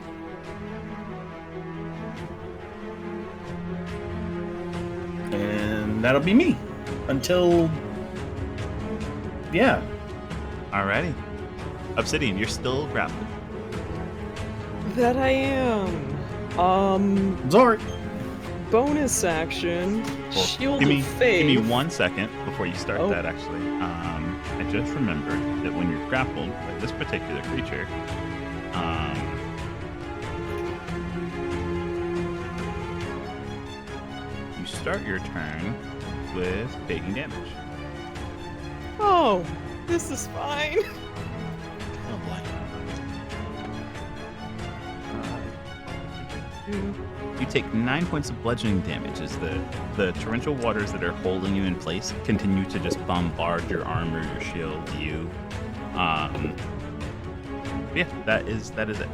Speaker 7: And that'll be me. Until. Yeah.
Speaker 1: Alrighty. Obsidian, you're still grappled.
Speaker 2: That I am.
Speaker 7: Zort.
Speaker 2: Bonus action.
Speaker 1: Well,
Speaker 2: Shield
Speaker 1: give me
Speaker 2: of Faith.
Speaker 1: 1 second before you start
Speaker 2: Oh.
Speaker 1: that, actually. I just remembered that when you're grappled by this particular creature, you start your turn with taking damage.
Speaker 2: Oh, this is fine.
Speaker 4: Oh boy.
Speaker 1: You take 9 points of bludgeoning damage as the torrential waters that are holding you in place continue to just bombard your armor, your shield, you. Yeah, that is it.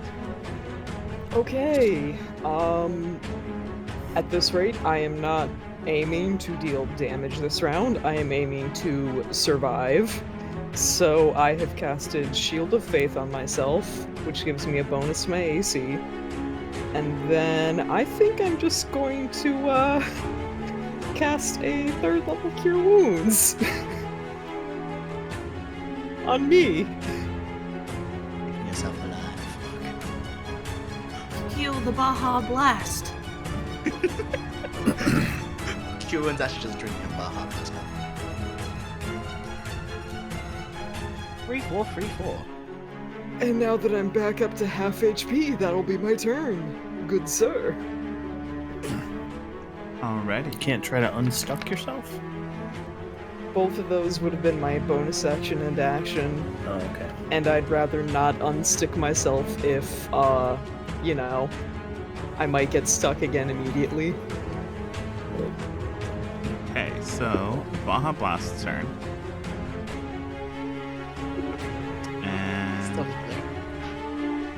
Speaker 2: Okay. At this rate, I am not aiming to deal damage this round. I am aiming to survive. So I have casted Shield of Faith on myself, which gives me a bonus to my AC. And then I think I'm just going to cast a 3rd level Cure Wounds on me.
Speaker 4: Making yourself alive.
Speaker 8: Heal the Baja Blast.
Speaker 4: Cuban's actually just drinking Baja. Let's go. 3-4, 3-4.
Speaker 2: And now that I'm back up to half HP, that'll be my turn. Good sir.
Speaker 1: Alrighty.
Speaker 7: You can't try to unstuck yourself?
Speaker 2: Both of those would have been my bonus action and action,
Speaker 7: Oh, okay.
Speaker 2: and I'd rather not unstick myself if, you know, I might get stuck again immediately.
Speaker 1: Okay, so Baja Blast's turn.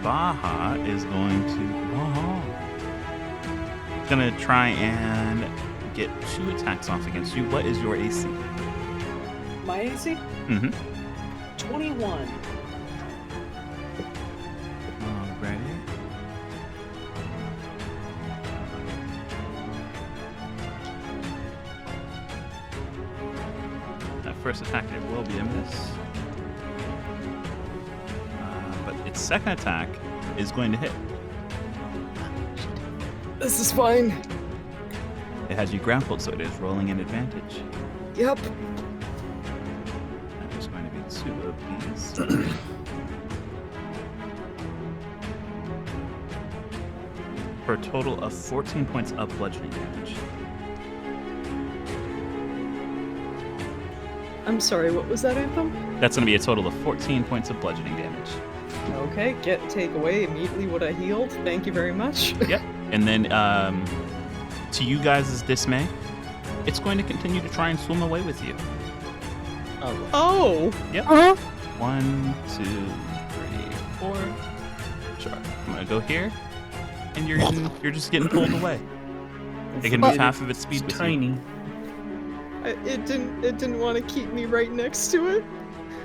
Speaker 1: Baja is going to try and get 2 attacks off against you. What is your AC?
Speaker 2: My AC?
Speaker 1: Mm-hmm.
Speaker 2: 21.
Speaker 1: Alrighty. That first attack it will be a miss. But its second attack is going to hit.
Speaker 2: This is fine.
Speaker 1: It has you grappled, so it is rolling an advantage.
Speaker 2: Yep.
Speaker 1: There's going to be 2 of these. For a total of 14 points of bludgeoning damage.
Speaker 2: I'm sorry, what was that, Anthem?
Speaker 1: That's going to be a total of 14 points of bludgeoning damage.
Speaker 2: Okay, take away immediately what I healed. Thank you very much.
Speaker 1: Yep. And then, to you guys' dismay, it's going to continue to try and swim away with you.
Speaker 2: Oh!
Speaker 1: Yep.
Speaker 5: Huh?
Speaker 1: 1, 2, 3, 4. Sure. I'm going to go here. And you're just getting pulled away. It can move half of its speed with you.
Speaker 7: Tiny.
Speaker 2: It didn't want to keep me right next to it.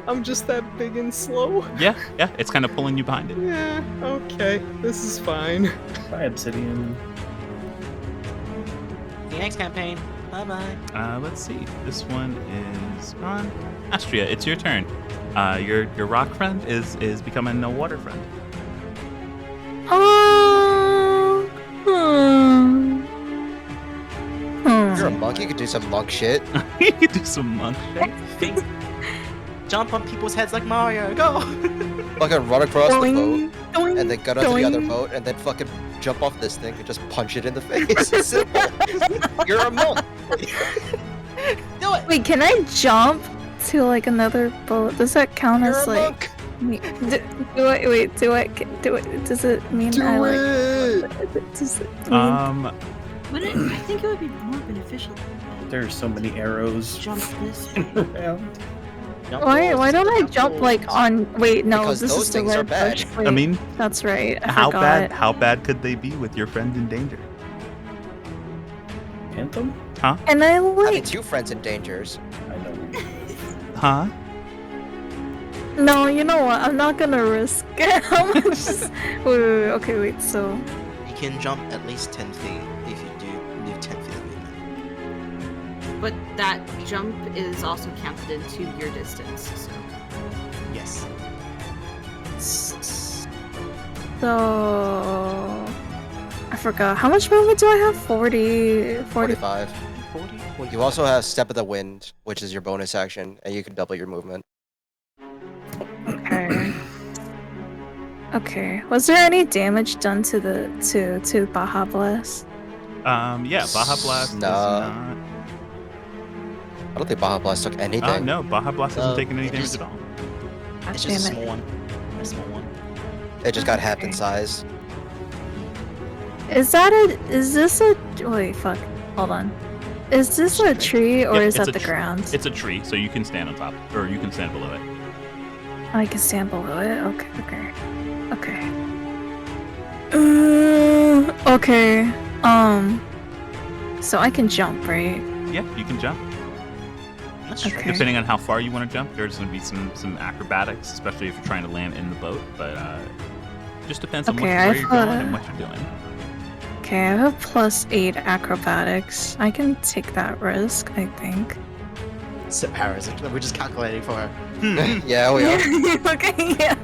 Speaker 2: I'm just that big and slow.
Speaker 1: Yeah, it's kind of pulling you behind it.
Speaker 2: Yeah, okay. This is fine.
Speaker 7: Bye, Obsidian.
Speaker 4: The next campaign. Bye-bye.
Speaker 1: Let's see. This one is gone. Astria, it's your turn. Your rock friend is becoming a water friend.
Speaker 6: You're a monk, you could do some monk shit.
Speaker 1: You could do some monk shit.
Speaker 4: Jump on people's heads like Mario. Go!
Speaker 6: Fucking run across the
Speaker 5: Doing,
Speaker 6: boat, and then go onto the other
Speaker 5: doing.
Speaker 6: boat, and then fucking jump off this thing and just punch it in the face. It's simple. You're a monk.
Speaker 4: Do it!
Speaker 5: Wait, can I jump to like another boat? Does that count
Speaker 6: You're
Speaker 5: as
Speaker 6: a
Speaker 5: like?
Speaker 6: monk.
Speaker 5: Do it? Does it mean I like? Does it mean?
Speaker 8: I think it would be more beneficial
Speaker 7: There are so many arrows
Speaker 8: to jump this way.
Speaker 7: around.
Speaker 5: Why don't I jump like on? Wait, no,
Speaker 6: Because
Speaker 5: this
Speaker 6: those
Speaker 5: is the
Speaker 6: things are
Speaker 5: red
Speaker 6: bad.
Speaker 5: bush.
Speaker 1: I
Speaker 5: Wait,
Speaker 1: mean,
Speaker 5: that's right. I
Speaker 1: how
Speaker 5: forgot.
Speaker 1: bad could they be with your friend in danger?
Speaker 7: Anthem?
Speaker 1: Huh?
Speaker 5: And I
Speaker 6: Having
Speaker 5: like.
Speaker 6: 2 friends in dangers.
Speaker 7: I know.
Speaker 1: Huh?
Speaker 5: No, you know what? I'm not gonna risk it. I'm just. Wait, okay, wait. So.
Speaker 4: You can jump at least 10 feet if you do 10 feet of movement.
Speaker 3: But that jump is also counted into your distance, so.
Speaker 4: Yes.
Speaker 5: So. I forgot. How much movement do I have? 40.
Speaker 6: 45.
Speaker 4: 40?
Speaker 6: You also have Step of the Wind, which is your bonus action, and you can double your movement.
Speaker 5: Okay. Okay. Was there any damage done to the to Baja Blast?
Speaker 1: Yeah, Baja Blast
Speaker 6: No.
Speaker 1: is
Speaker 6: I don't think Baja Blast took anything.
Speaker 1: not. No, Baja Blast isn't
Speaker 4: No,
Speaker 1: taking any
Speaker 4: it
Speaker 1: damage
Speaker 4: just-
Speaker 1: at all.
Speaker 4: It's
Speaker 5: Damn
Speaker 4: just a
Speaker 5: it.
Speaker 4: small one. A small one.
Speaker 6: It just got halved in
Speaker 5: Okay.
Speaker 6: size.
Speaker 5: Is this a wait, fuck. Hold on. Is this a tree or
Speaker 1: Yeah,
Speaker 5: is
Speaker 1: it's
Speaker 5: that
Speaker 1: a
Speaker 5: the
Speaker 1: tr-
Speaker 5: ground?
Speaker 1: It's a tree, so you can stand on top, or you can stand below it.
Speaker 5: I can stand below it. Okay. Okay. So I can jump, right?
Speaker 1: Yeah, you can jump.
Speaker 4: That's
Speaker 5: Okay.
Speaker 4: true.
Speaker 1: Depending on how far you want to jump, there's going to be some acrobatics, especially if you're trying to land in the boat. But just depends on
Speaker 5: Okay,
Speaker 1: where you're
Speaker 5: I've,
Speaker 1: going and what you're doing.
Speaker 5: Okay, I have +8 acrobatics. I can take that risk, I think.
Speaker 4: So Paris, we're just calculating for her.
Speaker 6: Yeah, we are.
Speaker 5: Okay, yeah.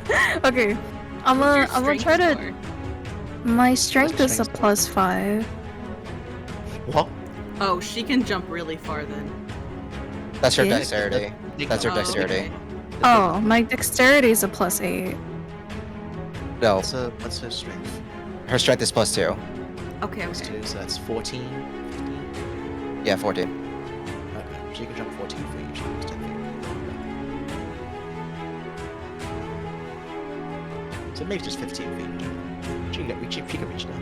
Speaker 5: Okay. I'm
Speaker 3: What's your
Speaker 5: gonna try
Speaker 3: strength
Speaker 5: to.
Speaker 3: score?
Speaker 5: My strength
Speaker 4: your
Speaker 5: is a
Speaker 4: strength score?
Speaker 5: +5.
Speaker 4: What?
Speaker 3: Oh, she can jump really far then.
Speaker 6: That's her
Speaker 5: Yeah.
Speaker 6: dexterity. That's her
Speaker 3: Oh,
Speaker 6: dexterity.
Speaker 3: okay.
Speaker 5: Oh, my dexterity is a +8.
Speaker 6: No,
Speaker 4: What's her strength?
Speaker 6: her strength is +2.
Speaker 3: Okay,
Speaker 4: Plus
Speaker 3: okay.
Speaker 4: 2, so that's 14. 15?
Speaker 6: Yeah, 14.
Speaker 4: Okay, so you can jump 14 feet. She can 10 feet. So maybe just 15 feet. She can reach now.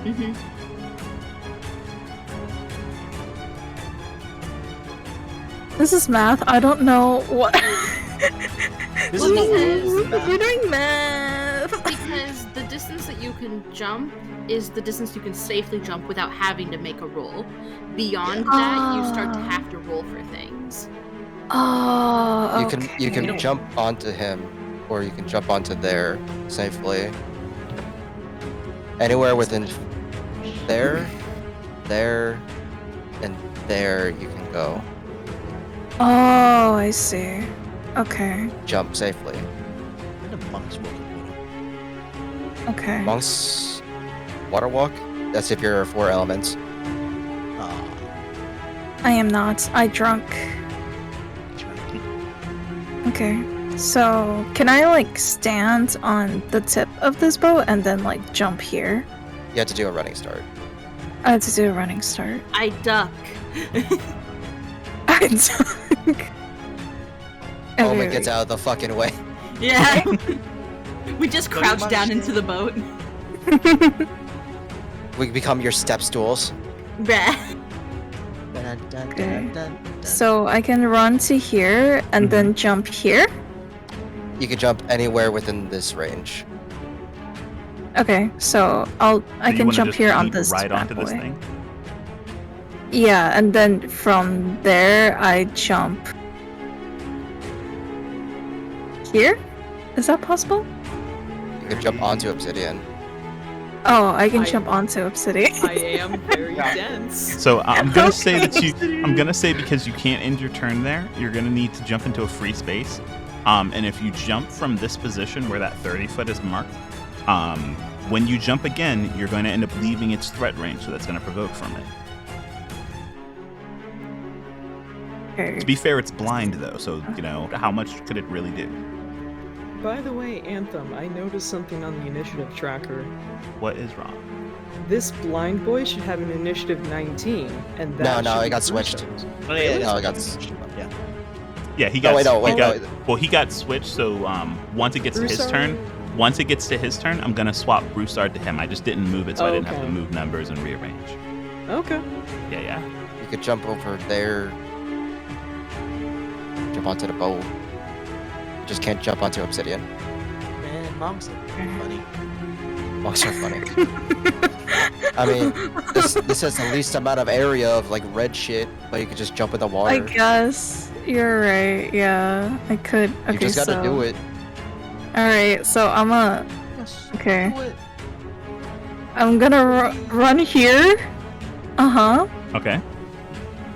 Speaker 3: Mm-hmm.
Speaker 5: This is math. I don't know what.
Speaker 4: This is not
Speaker 3: Because-
Speaker 4: math.
Speaker 5: You're doing math.
Speaker 3: Because distance that you can jump is the distance you can safely jump without having to make a roll. Beyond that, you start to have to roll for things.
Speaker 5: Oh,
Speaker 6: You
Speaker 5: okay.
Speaker 6: can jump onto him, or you can jump onto there safely. Anywhere within there, and there you can go.
Speaker 5: Oh, I see. Okay.
Speaker 6: Jump safely.
Speaker 4: And the monks walk in water.
Speaker 5: Okay.
Speaker 6: Monks water walk? That's if you're 4 elements.
Speaker 5: I am not. I drunk. Okay. So, can I like stand on the tip of this boat and then like jump here?
Speaker 6: You have to do a running start.
Speaker 5: I have to do a running start.
Speaker 3: I duck.
Speaker 5: I drunk.
Speaker 6: Omen gets out of the fucking way.
Speaker 3: Yeah. We just
Speaker 4: Go
Speaker 3: crouch
Speaker 4: to
Speaker 3: down
Speaker 4: monster.
Speaker 3: into the boat.
Speaker 6: We become your step stools.
Speaker 3: Bruh.
Speaker 5: Okay. So I can run to here and then jump here.
Speaker 6: You can jump anywhere within this range.
Speaker 5: Okay, so I
Speaker 1: So you
Speaker 5: can
Speaker 1: wanna
Speaker 5: jump
Speaker 1: just
Speaker 5: here on
Speaker 1: leap
Speaker 5: this
Speaker 1: right
Speaker 5: bad
Speaker 1: onto this
Speaker 5: boy.
Speaker 1: thing.
Speaker 5: Yeah, and then from there I jump here. Is that possible?
Speaker 6: You can jump onto obsidian.
Speaker 5: Oh, I can
Speaker 2: I-
Speaker 5: jump onto obsidian.
Speaker 2: I am very dense.
Speaker 1: So I'm gonna say that I'm gonna say because you can't end your turn there, you're gonna need to jump into a free space. And if you jump from this position where that 30 foot is marked, when you jump again, you're going to end up leaving its threat range, so that's going to provoke from it.
Speaker 5: Okay.
Speaker 1: To be fair, it's blind though, so you know how much could it really do?
Speaker 2: By the way, Anthem, I noticed something on the initiative tracker.
Speaker 1: What is wrong?
Speaker 2: This blind boy should have an initiative 19, and that
Speaker 6: No,
Speaker 2: should
Speaker 6: it
Speaker 2: be
Speaker 6: got switched.
Speaker 2: Bruce's.
Speaker 4: Oh, yeah,
Speaker 6: No, I got.
Speaker 4: Yeah.
Speaker 1: Yeah, he got.
Speaker 6: wait, no,
Speaker 1: he
Speaker 6: wait,
Speaker 1: got
Speaker 6: no.
Speaker 1: Well, he got switched. So once it gets to his
Speaker 2: Broussard.
Speaker 1: turn, once it gets to his turn, I'm gonna swap Broussard to him. I just didn't move it, so I didn't have to
Speaker 2: Okay.
Speaker 1: move numbers and rearrange.
Speaker 2: Okay.
Speaker 1: Yeah.
Speaker 6: You could jump over there. Jump onto the boat. You just can't jump onto obsidian.
Speaker 4: Man, monks are funny.
Speaker 6: Monks are funny. I mean, this has the least amount of area of like red shit, but you could just jump in the
Speaker 5: I
Speaker 6: water.
Speaker 5: guess you're right. Yeah, I could. Okay,
Speaker 6: You just gotta do it.
Speaker 5: All right, so I'm a.
Speaker 4: Yes,
Speaker 5: Okay.
Speaker 4: do it.
Speaker 5: I'm gonna run here. Uh-huh.
Speaker 1: Okay.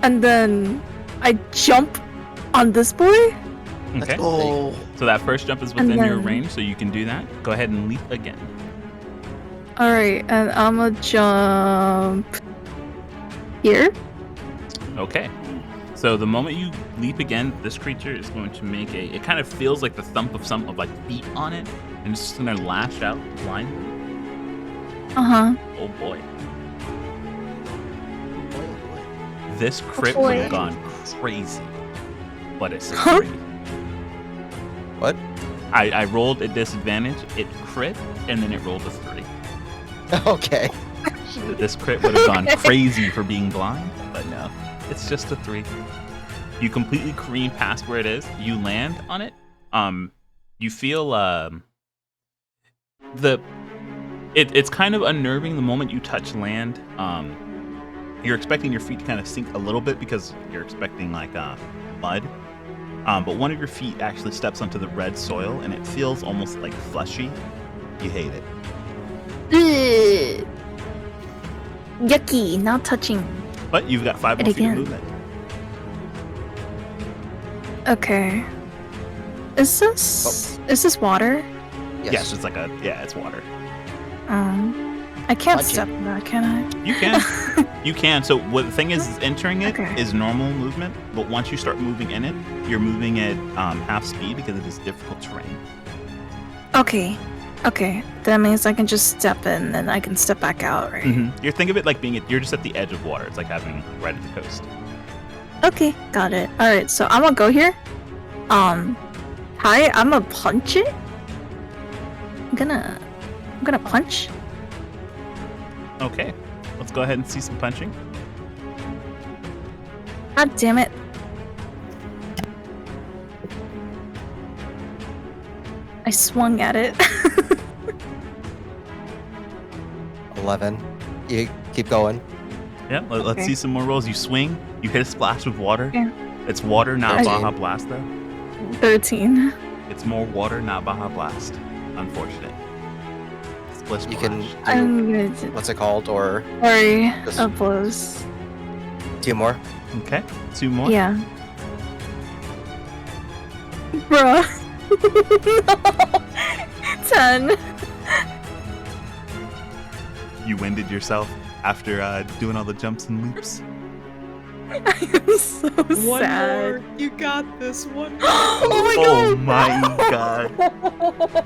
Speaker 5: And then I jump on this boy.
Speaker 1: Okay.
Speaker 4: Oh,
Speaker 1: So that first jump is
Speaker 5: And
Speaker 1: within your
Speaker 5: then-
Speaker 1: range, so you can do that. Go ahead and leap again.
Speaker 5: All right, and I'm gonna jump here.
Speaker 1: Okay. So the moment you leap again, this creature is going to make a. It kind of feels like the thump of some of like feet on it, and it's just gonna lash out blindly.
Speaker 5: Uh-huh.
Speaker 1: Oh boy.
Speaker 4: boy, oh boy.
Speaker 1: This crit
Speaker 5: boy.
Speaker 1: would have gone crazy, but it's a
Speaker 5: Huh?
Speaker 1: 3.
Speaker 6: What?
Speaker 1: I rolled a disadvantage. It crit, and then it rolled a 3.
Speaker 6: Okay.
Speaker 1: This crit would have gone
Speaker 5: Okay.
Speaker 1: crazy for being blind, but no, it's just a 3. You completely careen past where it is. You land on it. You feel it's kind of unnerving the moment you touch land. You're expecting your feet to kind of sink a little bit because you're expecting like mud. But one of your feet actually steps onto the red soil, and it feels almost like fleshy. You hate it.
Speaker 5: Ugh. Yucky, not touching.
Speaker 1: But you've got 5
Speaker 5: And
Speaker 1: more feet of
Speaker 5: again.
Speaker 1: movement.
Speaker 5: Okay. Is this water?
Speaker 1: Yes, it's like it's water.
Speaker 5: I can't
Speaker 6: Punch it.
Speaker 5: step in that, can I?
Speaker 1: You can. You can. So what the thing is entering it is
Speaker 5: Okay.
Speaker 1: normal movement, but once you start moving in it, you're moving at half speed because it is difficult terrain.
Speaker 5: Okay. Okay. That means I can just step in and I can step back out, right?
Speaker 1: You think of it like you're just at the edge of water. It's like having right at the coast.
Speaker 5: Okay, got it. Alright, so I'm gonna go here. Hi, I'm gonna punch it. I'm gonna punch.
Speaker 1: Okay, let's go ahead and see some punching.
Speaker 5: God damn it. I swung at it.
Speaker 6: 11. You keep going.
Speaker 1: Yeah, let's
Speaker 5: Okay.
Speaker 1: see some more rolls. You swing, you hit a splash with water.
Speaker 5: Yeah.
Speaker 1: It's water, not
Speaker 6: 13.
Speaker 1: Baja Blast, though.
Speaker 5: 13.
Speaker 1: It's more water, not Baja Blast. Unfortunate. Splish
Speaker 6: You
Speaker 1: splash.
Speaker 6: can do
Speaker 5: I'm gonna do.
Speaker 6: what's it called, or
Speaker 5: Sorry,
Speaker 6: Just-
Speaker 5: up blows.
Speaker 6: 2 more.
Speaker 1: Okay, 2 more.
Speaker 5: Yeah. Bruh. No. 10.
Speaker 1: You winded yourself after doing all the jumps and leaps.
Speaker 5: I am so
Speaker 2: One
Speaker 5: sad.
Speaker 2: more. You got this. One more.
Speaker 5: Oh my
Speaker 1: Oh
Speaker 5: god.
Speaker 1: my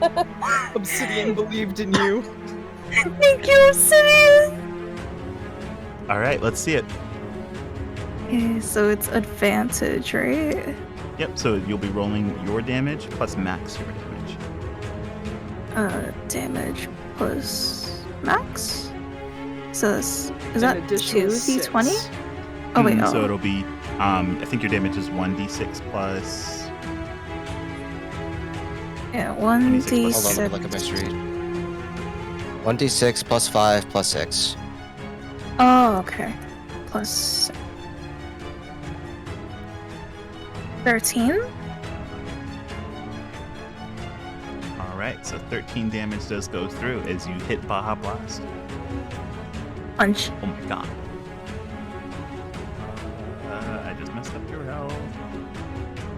Speaker 1: god.
Speaker 2: Obsidian believed in you.
Speaker 5: Thank you, Obsidian.
Speaker 1: All right, let's see it.
Speaker 5: Okay, so it's advantage, right?
Speaker 1: Yep, so you'll be rolling your damage plus max your damage.
Speaker 5: Damage plus max. So is
Speaker 2: An
Speaker 5: that
Speaker 2: additional
Speaker 5: 2d20?
Speaker 2: 6.
Speaker 5: Oh wait, oh.
Speaker 1: So it'll be, I think your damage is 1d6 plus.
Speaker 5: Yeah,
Speaker 1: 26 plus
Speaker 6: Hold on, let me look at my street. 1d6 plus 5 plus 6.
Speaker 5: Oh, okay. Plus 13?
Speaker 1: All right, so 13 damage does go through as you hit Baja Blast.
Speaker 5: Punch.
Speaker 1: Oh my god. I just messed up your health.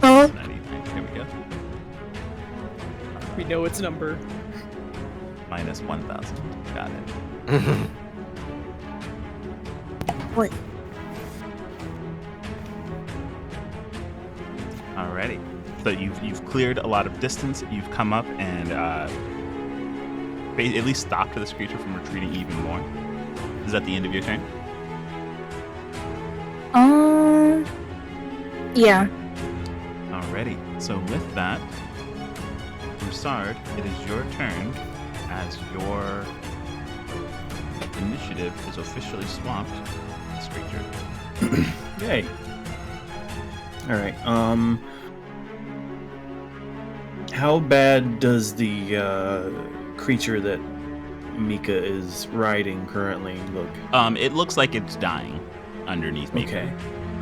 Speaker 5: Oh.
Speaker 1: 99. Here we go.
Speaker 2: We know its number.
Speaker 1: Minus 1,000. Got it.
Speaker 5: Wait.
Speaker 1: Alrighty. So you've cleared a lot of distance. You've come up and at least stopped this creature from retreating even more. Is that the end of your turn?
Speaker 5: Yeah.
Speaker 1: Alrighty. So with that, Broussard, it is your turn as your initiative is officially swapped to this creature.
Speaker 7: Yay. Alright, how bad does the creature that Mika is riding currently look?
Speaker 1: It looks like it's dying underneath me.
Speaker 7: Okay.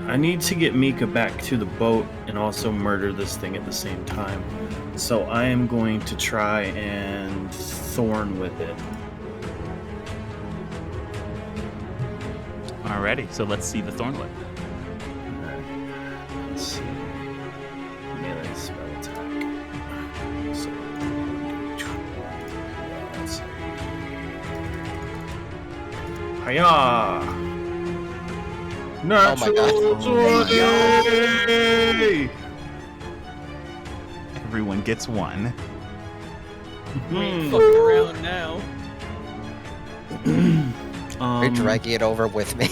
Speaker 7: I need to get Mika back to the boat and also murder this thing at the same time. So I am going to try and thorn with it.
Speaker 1: Alrighty, so let's see the thorn whip.
Speaker 7: Alright. Let's see. Melee spell attack. So, 12. Let's see. Hiya! Natural
Speaker 6: God.
Speaker 7: 20!
Speaker 1: Everyone gets one.
Speaker 2: We ain't
Speaker 7: Hmm.
Speaker 2: fucking around now.
Speaker 6: You're dragging it over with me.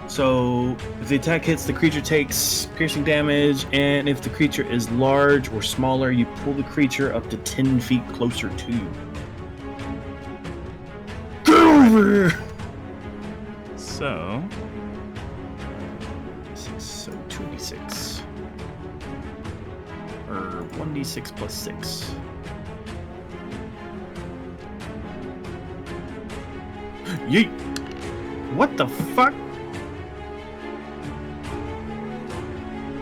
Speaker 7: So, if the attack hits, the creature takes piercing damage, and if the creature is large or smaller, you pull the creature up to 10 feet closer to you. Get over here!
Speaker 1: So,
Speaker 7: So 2d6. Or 1d6 plus 6. Yeet! What the fuck?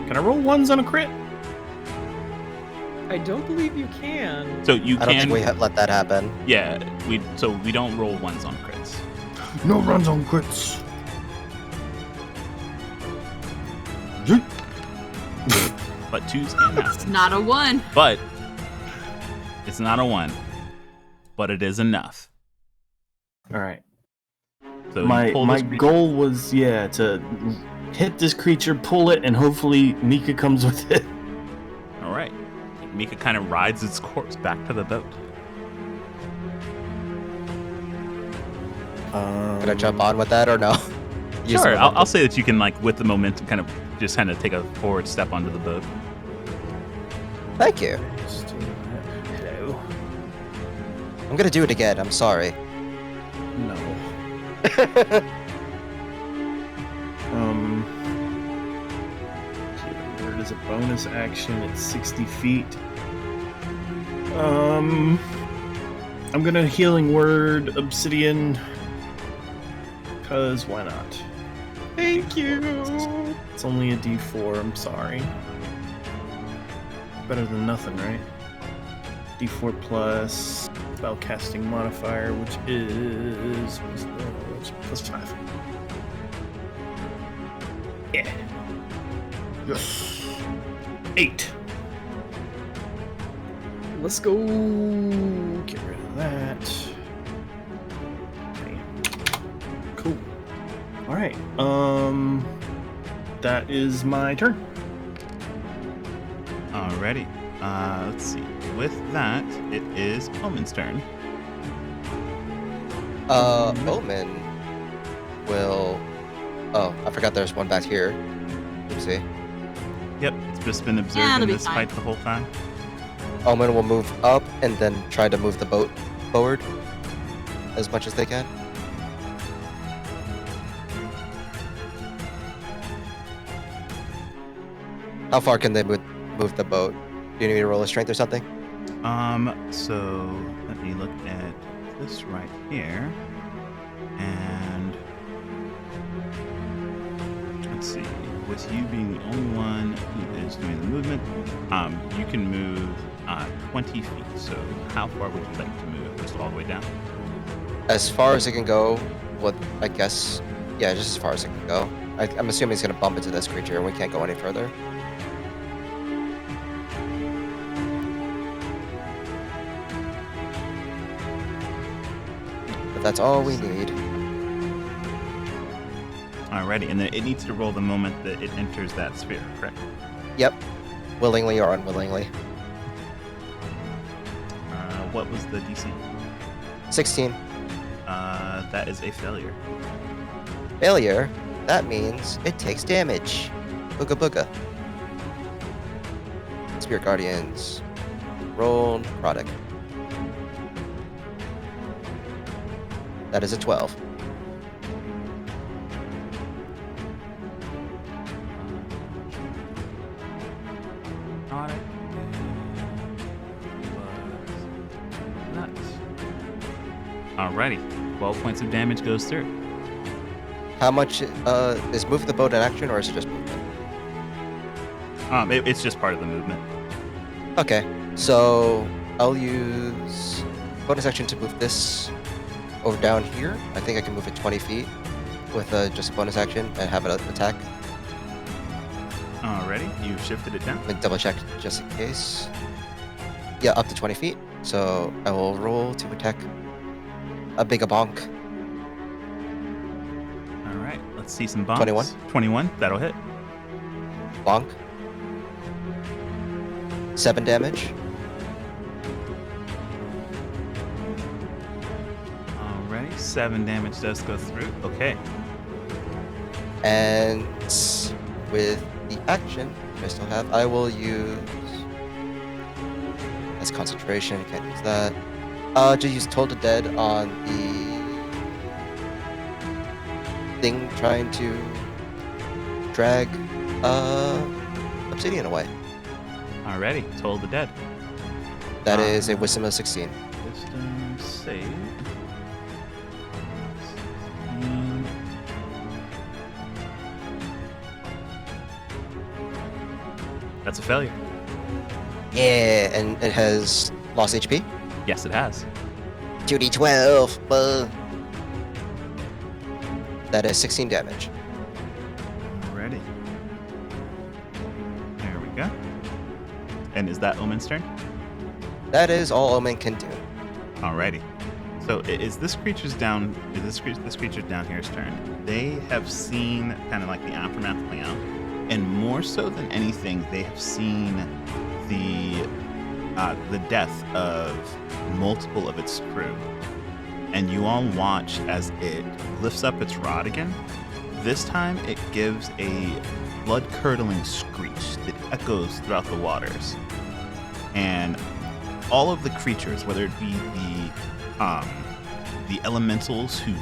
Speaker 7: Can I roll ones on a crit?
Speaker 2: I don't believe you can.
Speaker 1: so you
Speaker 6: I don't
Speaker 1: can.
Speaker 6: think we let that happen.
Speaker 1: Yeah, we don't roll ones on crits.
Speaker 7: No runs on crits. Yeet!
Speaker 1: But twos can happen.
Speaker 3: Not a 1.
Speaker 1: But it's not a 1. But it is enough.
Speaker 7: Alright.
Speaker 1: So you
Speaker 7: My
Speaker 1: pull this creature-
Speaker 7: goal was, to hit this creature, pull it, and hopefully Mika comes with it.
Speaker 1: All right. Mika kind of rides its corpse back to the boat.
Speaker 6: Can I jump on with that or no? Use
Speaker 1: Sure,
Speaker 6: the
Speaker 1: I'll
Speaker 6: momentum.
Speaker 1: say that you can with the momentum kind of take a forward step onto the boat.
Speaker 6: Thank you.
Speaker 7: Hello.
Speaker 6: I'm gonna do it again. I'm sorry.
Speaker 7: No. Where is a bonus action at 60 feet? I'm gonna healing word Obsidian Because why not?
Speaker 2: Thank you.
Speaker 7: It's only a D4, I'm sorry. Better than nothing, right? D4 plus spellcasting modifier, which is plus 5. Yeah. Yes. 8.
Speaker 2: Let's go.
Speaker 7: Get rid of that. Okay. Cool. All right. That is my turn.
Speaker 1: Alrighty. Let's see. With that, it is Omen's turn.
Speaker 6: Omen will. Oh, I forgot there's one back here. Oopsie.
Speaker 1: Yep, it's just been
Speaker 8: it'll
Speaker 1: observing
Speaker 8: be
Speaker 1: this
Speaker 8: fine.
Speaker 1: fight the whole time.
Speaker 6: Omen will move up and then try to move the boat forward as much as they can. How far can they move the boat? Do you need me to roll a strength or something?
Speaker 1: So let me look at this right here. And let's see. With you being the only one who is doing the movement, you can move 20 feet. So how far would you like to move? Just all the way down?
Speaker 6: As far as it can go, I guess, yeah, just as far as it can go. I'm assuming it's going to bump into this creature and we can't go any further. But that's all we need.
Speaker 1: Alrighty, and then it needs to roll the moment that it enters that sphere, correct?
Speaker 6: Yep. Willingly or unwillingly.
Speaker 1: What was the DC?
Speaker 6: 16.
Speaker 1: That is a failure.
Speaker 6: Failure? That means it takes damage. Booga booga. Spirit Guardians. Roll product. That is a 12.
Speaker 1: On it. Was nuts. Alrighty, 12 points of damage goes through.
Speaker 6: How much is move the boat in action or is it just movement?
Speaker 1: It's just part of the movement.
Speaker 6: Okay, so I'll use bonus action to move this over down here. I think I can move it 20 feet with just a bonus action and have it attack.
Speaker 1: Alrighty, you shifted it down.
Speaker 6: Let me double check just in case. Yeah, up to 20 feet. So I will roll to attack a big bonk.
Speaker 1: Alright, let's see some bonks.
Speaker 6: 21.
Speaker 1: 21, that'll hit.
Speaker 6: Bonk. 7 damage.
Speaker 1: Alrighty, 7 damage does go through. Okay.
Speaker 6: And with the action I still have, I will use as concentration. Can't use that. Just use Toll the Dead on the thing trying to drag obsidian away.
Speaker 1: Alrighty, Toll the Dead.
Speaker 6: That is a wisdom of 16.
Speaker 1: Wisdom save. That's a failure.
Speaker 6: Yeah, and it has lost HP.
Speaker 1: Yes, it has.
Speaker 6: 2d12. That is 16 damage.
Speaker 1: Alrighty. There we go. And is that Omen's turn?
Speaker 6: That is all Omen can do.
Speaker 1: Alrighty. So is this creature's down? Is this creature down here's turn? They have seen kind of like the aftermath play out, and more so than anything, they have seen the death of multiple of its crew. And you all watch as it lifts up its rod again. This time, it gives a blood-curdling screech that echoes throughout the waters, and all of the creatures, whether it be the elementals who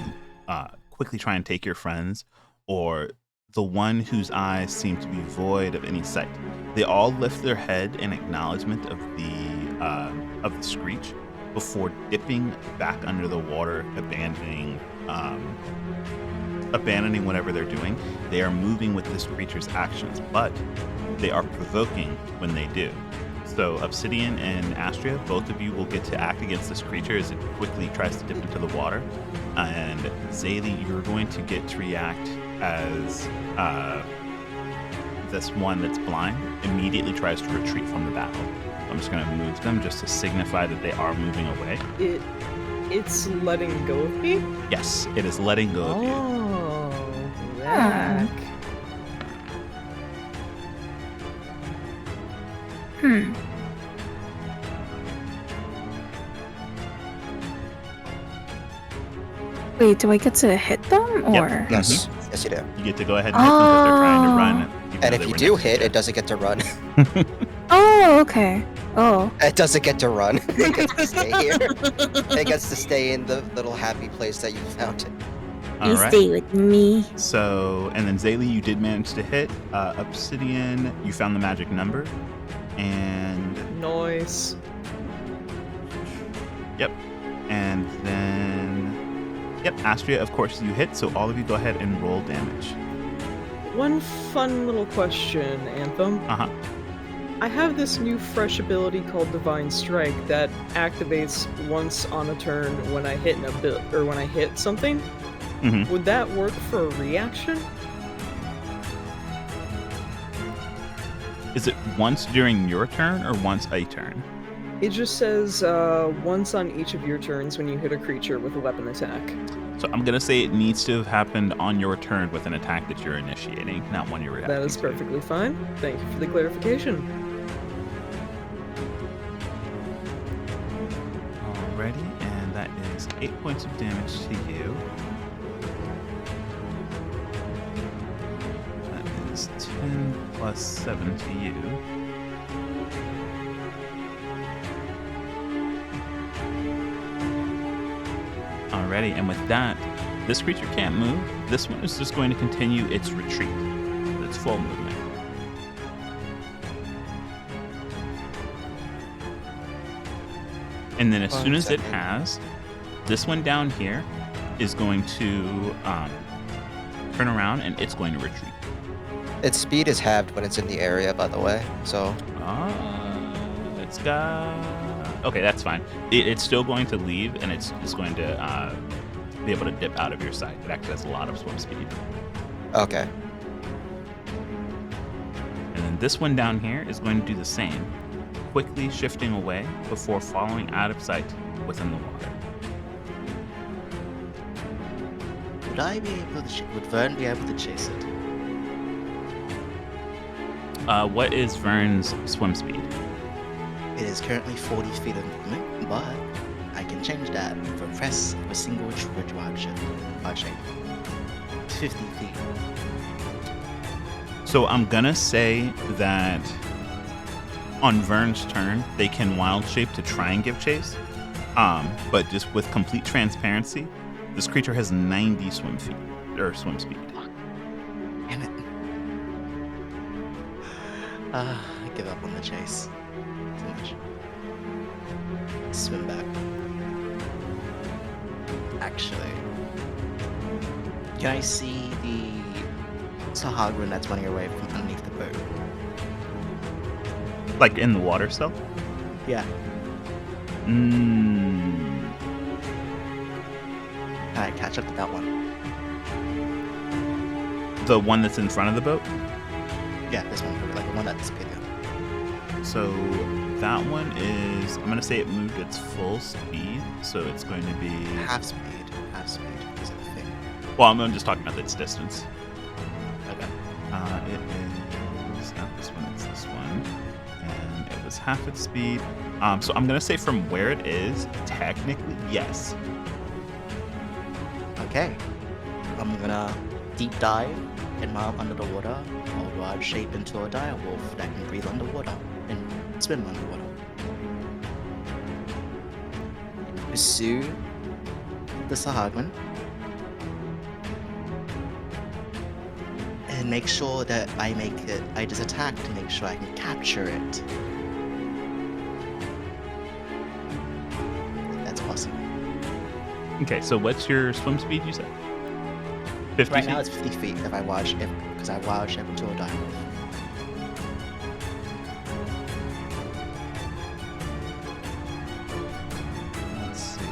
Speaker 1: quickly try and take your friends, or the one whose eyes seem to be void of any sight, they all lift their head in acknowledgement of the screech before dipping back under the water, abandoning abandoning whatever they're doing. They are moving with this creature's actions, but they are provoking when they do. So Obsidian and Astria, both of you will get to act against this creature as it quickly tries to dip into the water. And Zaylee, you're going to get to react as this one that's blind immediately tries to retreat from the battle. I'm just going to move them just to signify that they are moving away.
Speaker 2: It's letting go of me?
Speaker 1: Yes, it is letting go of you.
Speaker 2: Oh, that.
Speaker 5: Wait, do I get to hit them or?
Speaker 1: Yep.
Speaker 6: Yes. Yes, you do.
Speaker 1: You get to go ahead and hit them because they're trying to run. even
Speaker 6: And
Speaker 1: though
Speaker 6: if
Speaker 1: they
Speaker 6: you
Speaker 1: were
Speaker 6: do
Speaker 1: next to
Speaker 6: hit,
Speaker 1: you.
Speaker 6: it doesn't get to run.
Speaker 5: Oh, okay. Oh.
Speaker 6: It doesn't get to run. It gets to stay here. It gets to stay in the little happy place that you found it.
Speaker 1: All
Speaker 5: You
Speaker 1: right.
Speaker 5: stay with me.
Speaker 1: So, and then Zaylee, you did manage to hit. Obsidian, you found the magic number. And,
Speaker 2: Nice.
Speaker 1: yep. And then, yep, Astria, of course, you hit. So all of you go ahead and roll damage.
Speaker 2: One fun little question, Anthem.
Speaker 1: Uh-huh.
Speaker 2: I have this new fresh ability called Divine Strike that activates once on a turn when I hit when I hit something.
Speaker 1: Mhm.
Speaker 2: Would that work for a reaction?
Speaker 1: Is it once during your turn or once a turn?
Speaker 2: It just says once on each of your turns when you hit a creature with a weapon attack.
Speaker 1: So I'm going to say it needs to have happened on your turn with an attack that you're initiating, not one you're reacting
Speaker 2: That is
Speaker 1: to.
Speaker 2: perfectly fine. Thank you for the clarification.
Speaker 1: Alrighty, and that is 8 points of damage to you. That is 10 plus 7 to you. Alrighty, and with that, this creature can't move. This one is just going to continue its retreat. Its full movement. And then as soon as it has, this one down here is going to turn around and it's going to retreat.
Speaker 6: Its speed is halved when it's in the area, by the way. So
Speaker 1: It's got... Okay, that's fine. It's still going to leave and it's going to be able to dip out of your sight. It actually has a lot of swim speed.
Speaker 6: okay.
Speaker 1: And then this one down here is going to do the same, quickly shifting away before falling out of sight within the water.
Speaker 4: Would I be able to? Would Vern be able to chase it?
Speaker 1: What is Vern's swim speed?
Speaker 4: It is currently 40 feet of movement, but I can change that for press of a single drive shape. 50 feet.
Speaker 1: So I'm gonna say that on Vern's turn, they can wild shape to try and give chase. But just with complete transparency, this creature has 90 swim speed.
Speaker 4: Damn it. I give up on the chase. Too much. Swim back. Actually, can I see the Sahagrin that's running away from underneath the boat?
Speaker 1: Like in the water cell?
Speaker 4: Yeah. Alright, catch up to that one.
Speaker 1: The one that's in front of the boat?
Speaker 4: Yeah, this one, like the one that disappeared.
Speaker 1: So that one is, I'm gonna say it moved its full speed, so it's going to be...
Speaker 4: Half speed is a thing.
Speaker 1: Well, I'm just talking about its distance.
Speaker 4: Okay.
Speaker 1: It is not this one, it's this one. And it was half its speed. So I'm gonna say from where it is, technically, yes.
Speaker 4: Okay. I'm gonna deep dive and while under the water, I'll rod shape into a dire wolf that can breathe underwater and swim underwater. Pursue the Sahagman and make sure that I just attack to make sure I can capture it. If that's possible.
Speaker 1: Okay, so what's your swim speed, you said? 50
Speaker 4: Right
Speaker 1: feet?
Speaker 4: now it's 50 feet if I wild shape, because I wild shape into a direwolf.
Speaker 1: Let's see.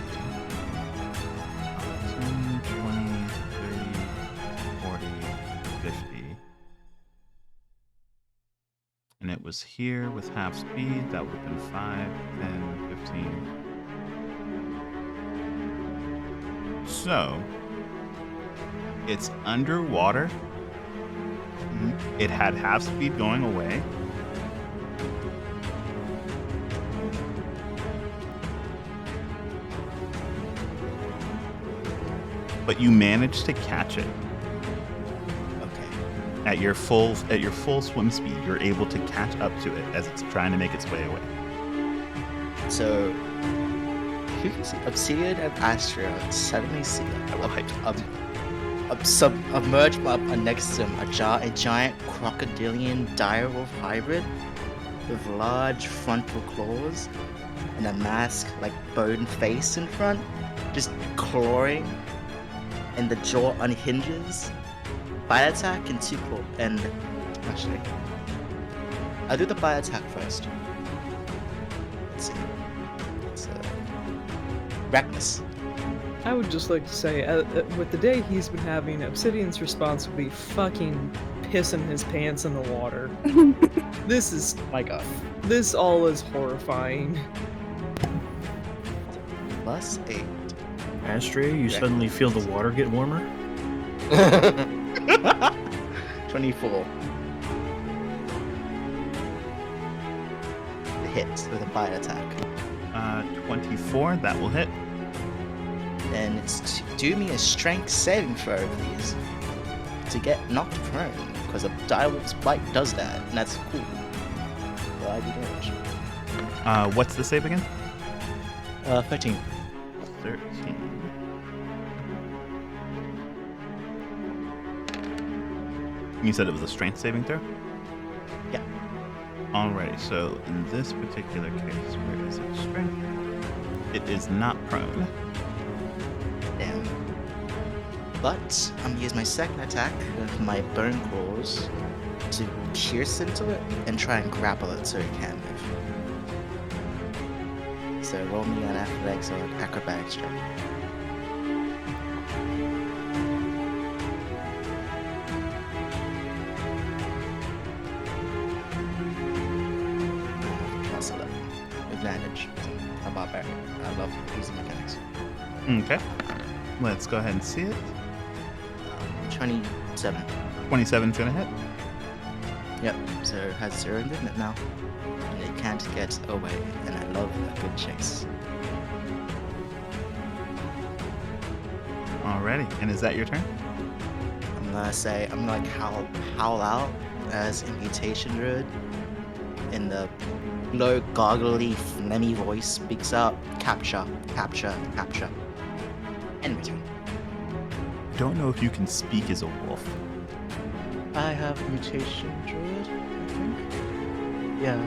Speaker 1: 10, 20, 30, 40, 50. And it was here with half speed. That would have been 5, 10, 15. So, it's underwater. It had half speed going away. But you managed to catch it.
Speaker 4: Okay.
Speaker 1: At your full swim speed, you're able to catch up to it as it's trying to make its way away.
Speaker 4: So, you can see Obsidian and Astro suddenly see emerge up next to them a giant crocodilian direwolf hybrid with large frontal claws and a mask like bone face in front, just clawing, and the jaw unhinges. Bite attack and 2 claw. And actually, I'll do the bite attack first. Let's see. It's Reckless.
Speaker 2: I would just like to say, with the day he's been having, Obsidian's response would be fucking pissing his pants in the water. This is
Speaker 4: My god.
Speaker 2: This all is horrifying.
Speaker 4: +8.
Speaker 7: Astray, you suddenly feel the water get warmer?
Speaker 4: 24. Hits with a bite attack.
Speaker 1: 24, that will hit.
Speaker 4: And it's do me a strength saving throw, please, to get knocked prone, because a direwolf's bite does that, and that's cool. So I do damage.
Speaker 1: What's the save again?
Speaker 4: 13.
Speaker 1: 13. You said it was a strength saving throw?
Speaker 4: Yeah.
Speaker 1: Alrighty, so in this particular case, where is it? Strength? It is not prone.
Speaker 4: Damn. But I'm gonna use my second attack with my bone claws to pierce into it and try and grapple it so it can't move. So roll me an athletics or acrobatics check. +11. Advantage. I'm a barbarian. I love using mechanics.
Speaker 1: Okay. Let's go ahead and see it.
Speaker 4: 27.
Speaker 1: 27's gonna hit.
Speaker 4: Yep, so it has 0 movement now. And it can't get away, and I love a good chase.
Speaker 1: Alrighty, and is that your turn?
Speaker 4: I'm gonna like howl out as a mutation druid. In the low, gargly, phlegmy voice speaks out, capture, capture, capture. End my turn.
Speaker 1: I don't know if you can speak as a wolf.
Speaker 4: I have mutation druid, I think. Yeah.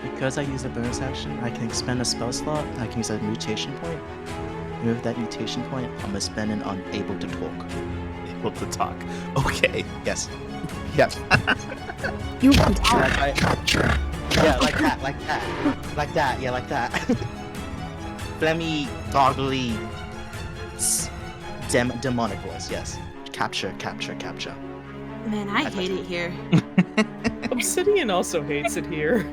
Speaker 4: Because I use a bonus action, I can expend a spell slot, I can use a mutation point. And with that mutation point, I'm gonna spend it on able to talk.
Speaker 1: Able to talk. Okay.
Speaker 4: Yes. Yep.
Speaker 5: You can talk.
Speaker 4: Yeah, like that, like that. Like that, yeah, like that. Phlegmy, gargly, demonic voice, yes. Capture, capture, capture.
Speaker 8: Man, I hate it here.
Speaker 2: Obsidian also hates it here.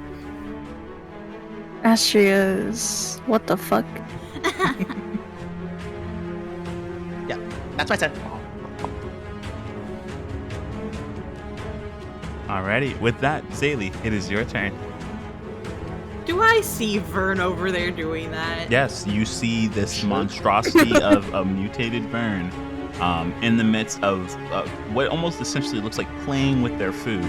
Speaker 5: Astria's. What the fuck?
Speaker 4: That's my turn.
Speaker 1: Alrighty, with that, Zaylee, it is your turn.
Speaker 3: Do I see Vern over there doing that?
Speaker 1: Yes, you see this monstrosity of a mutated Vern in the midst of what almost essentially looks like playing with their food.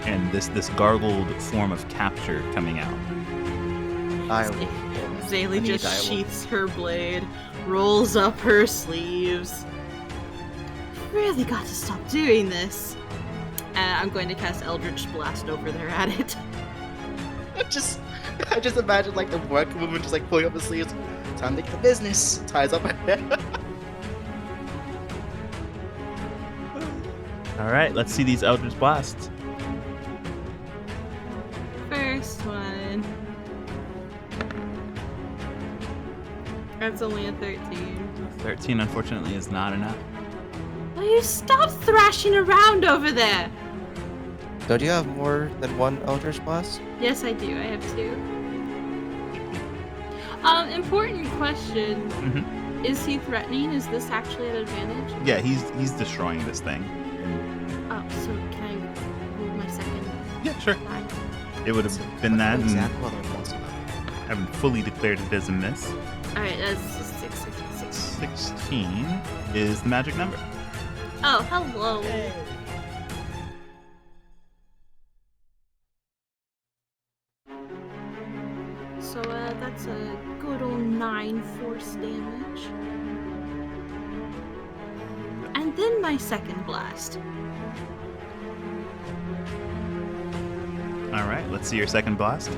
Speaker 1: And this gargled form of capture coming out.
Speaker 3: Zaylee just sheaths her blade, rolls up her sleeves. Really got to stop doing this. I'm going to cast Eldritch Blast over there at it.
Speaker 4: I just imagine like the work woman just like pulling up the sleeves. Time to get the business. Ties up.
Speaker 1: All right, let's see these Eldritch Blasts.
Speaker 3: First one. That's only a 13.
Speaker 1: 13, unfortunately, is not enough.
Speaker 3: Will you stop thrashing around over there?
Speaker 6: Don't you have more than one Eldritch Blast?
Speaker 3: Yes, I do. I have 2. Important question.
Speaker 1: Mm-hmm.
Speaker 3: Is he threatening? Is this actually an advantage?
Speaker 1: Yeah, he's destroying this thing.
Speaker 3: Oh, so can I roll my second?
Speaker 1: Yeah, sure.
Speaker 3: Die?
Speaker 1: It would have been that, and
Speaker 4: Example of the monster.
Speaker 1: I haven't fully declared it as a miss.
Speaker 3: Alright, that's just 6.
Speaker 1: 16 is the magic number.
Speaker 3: Oh, hello. So, that's a good old 9 force damage. And then my second blast.
Speaker 1: All right, let's see your second blast.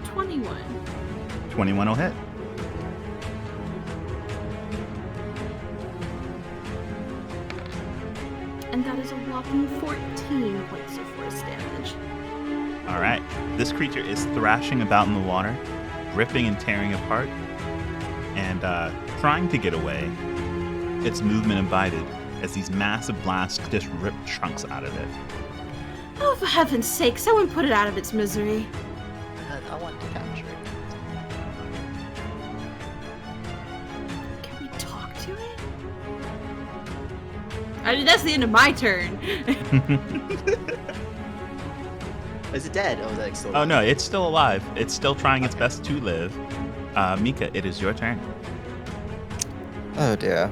Speaker 3: 21.
Speaker 1: 21 will hit.
Speaker 3: And that is a whopping 14 points of force damage.
Speaker 1: All right, this creature is thrashing about in the water, ripping and tearing apart, and trying to get away. Its movement impeded as these massive blasts just rip chunks out of it.
Speaker 3: Oh, for heaven's sake, someone put it out of its misery.
Speaker 4: I want to capture it.
Speaker 3: Can we talk to it? I mean, that's the end of my turn.
Speaker 4: Is it dead? Oh, is that still
Speaker 1: Oh no, it's still alive. It's still trying its best to live. Mika, it is your turn.
Speaker 6: Oh dear.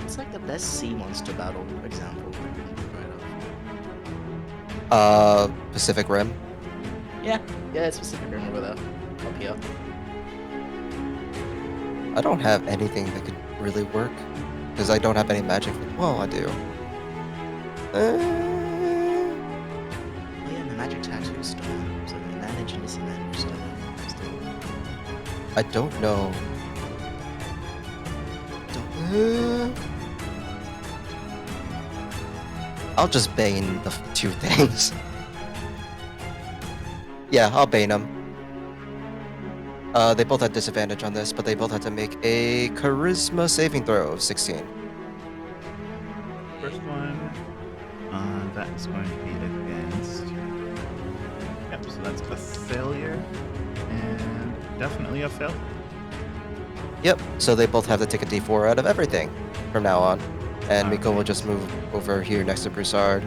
Speaker 4: It's like the best sea monster battle example.
Speaker 6: Pacific Rim.
Speaker 4: Yeah, it's Pacific Rim over there. Up here.
Speaker 6: I don't have anything that could really work because I don't have any magic. Well, I do.
Speaker 4: Oh yeah, the magic tattoo is still on. So the advantage and disadvantage is still on.
Speaker 6: I don't know. I'll just bane the 2 things. Yeah, I'll bane them. They both had disadvantage on this, but they both had to make a charisma saving throw of 16.
Speaker 1: First one, that is going to be against. Yep, so that's a failure, and definitely a fail.
Speaker 6: Yep, so they both have to take a d4 out of everything from now on. And Miko will just move over here next to Broussard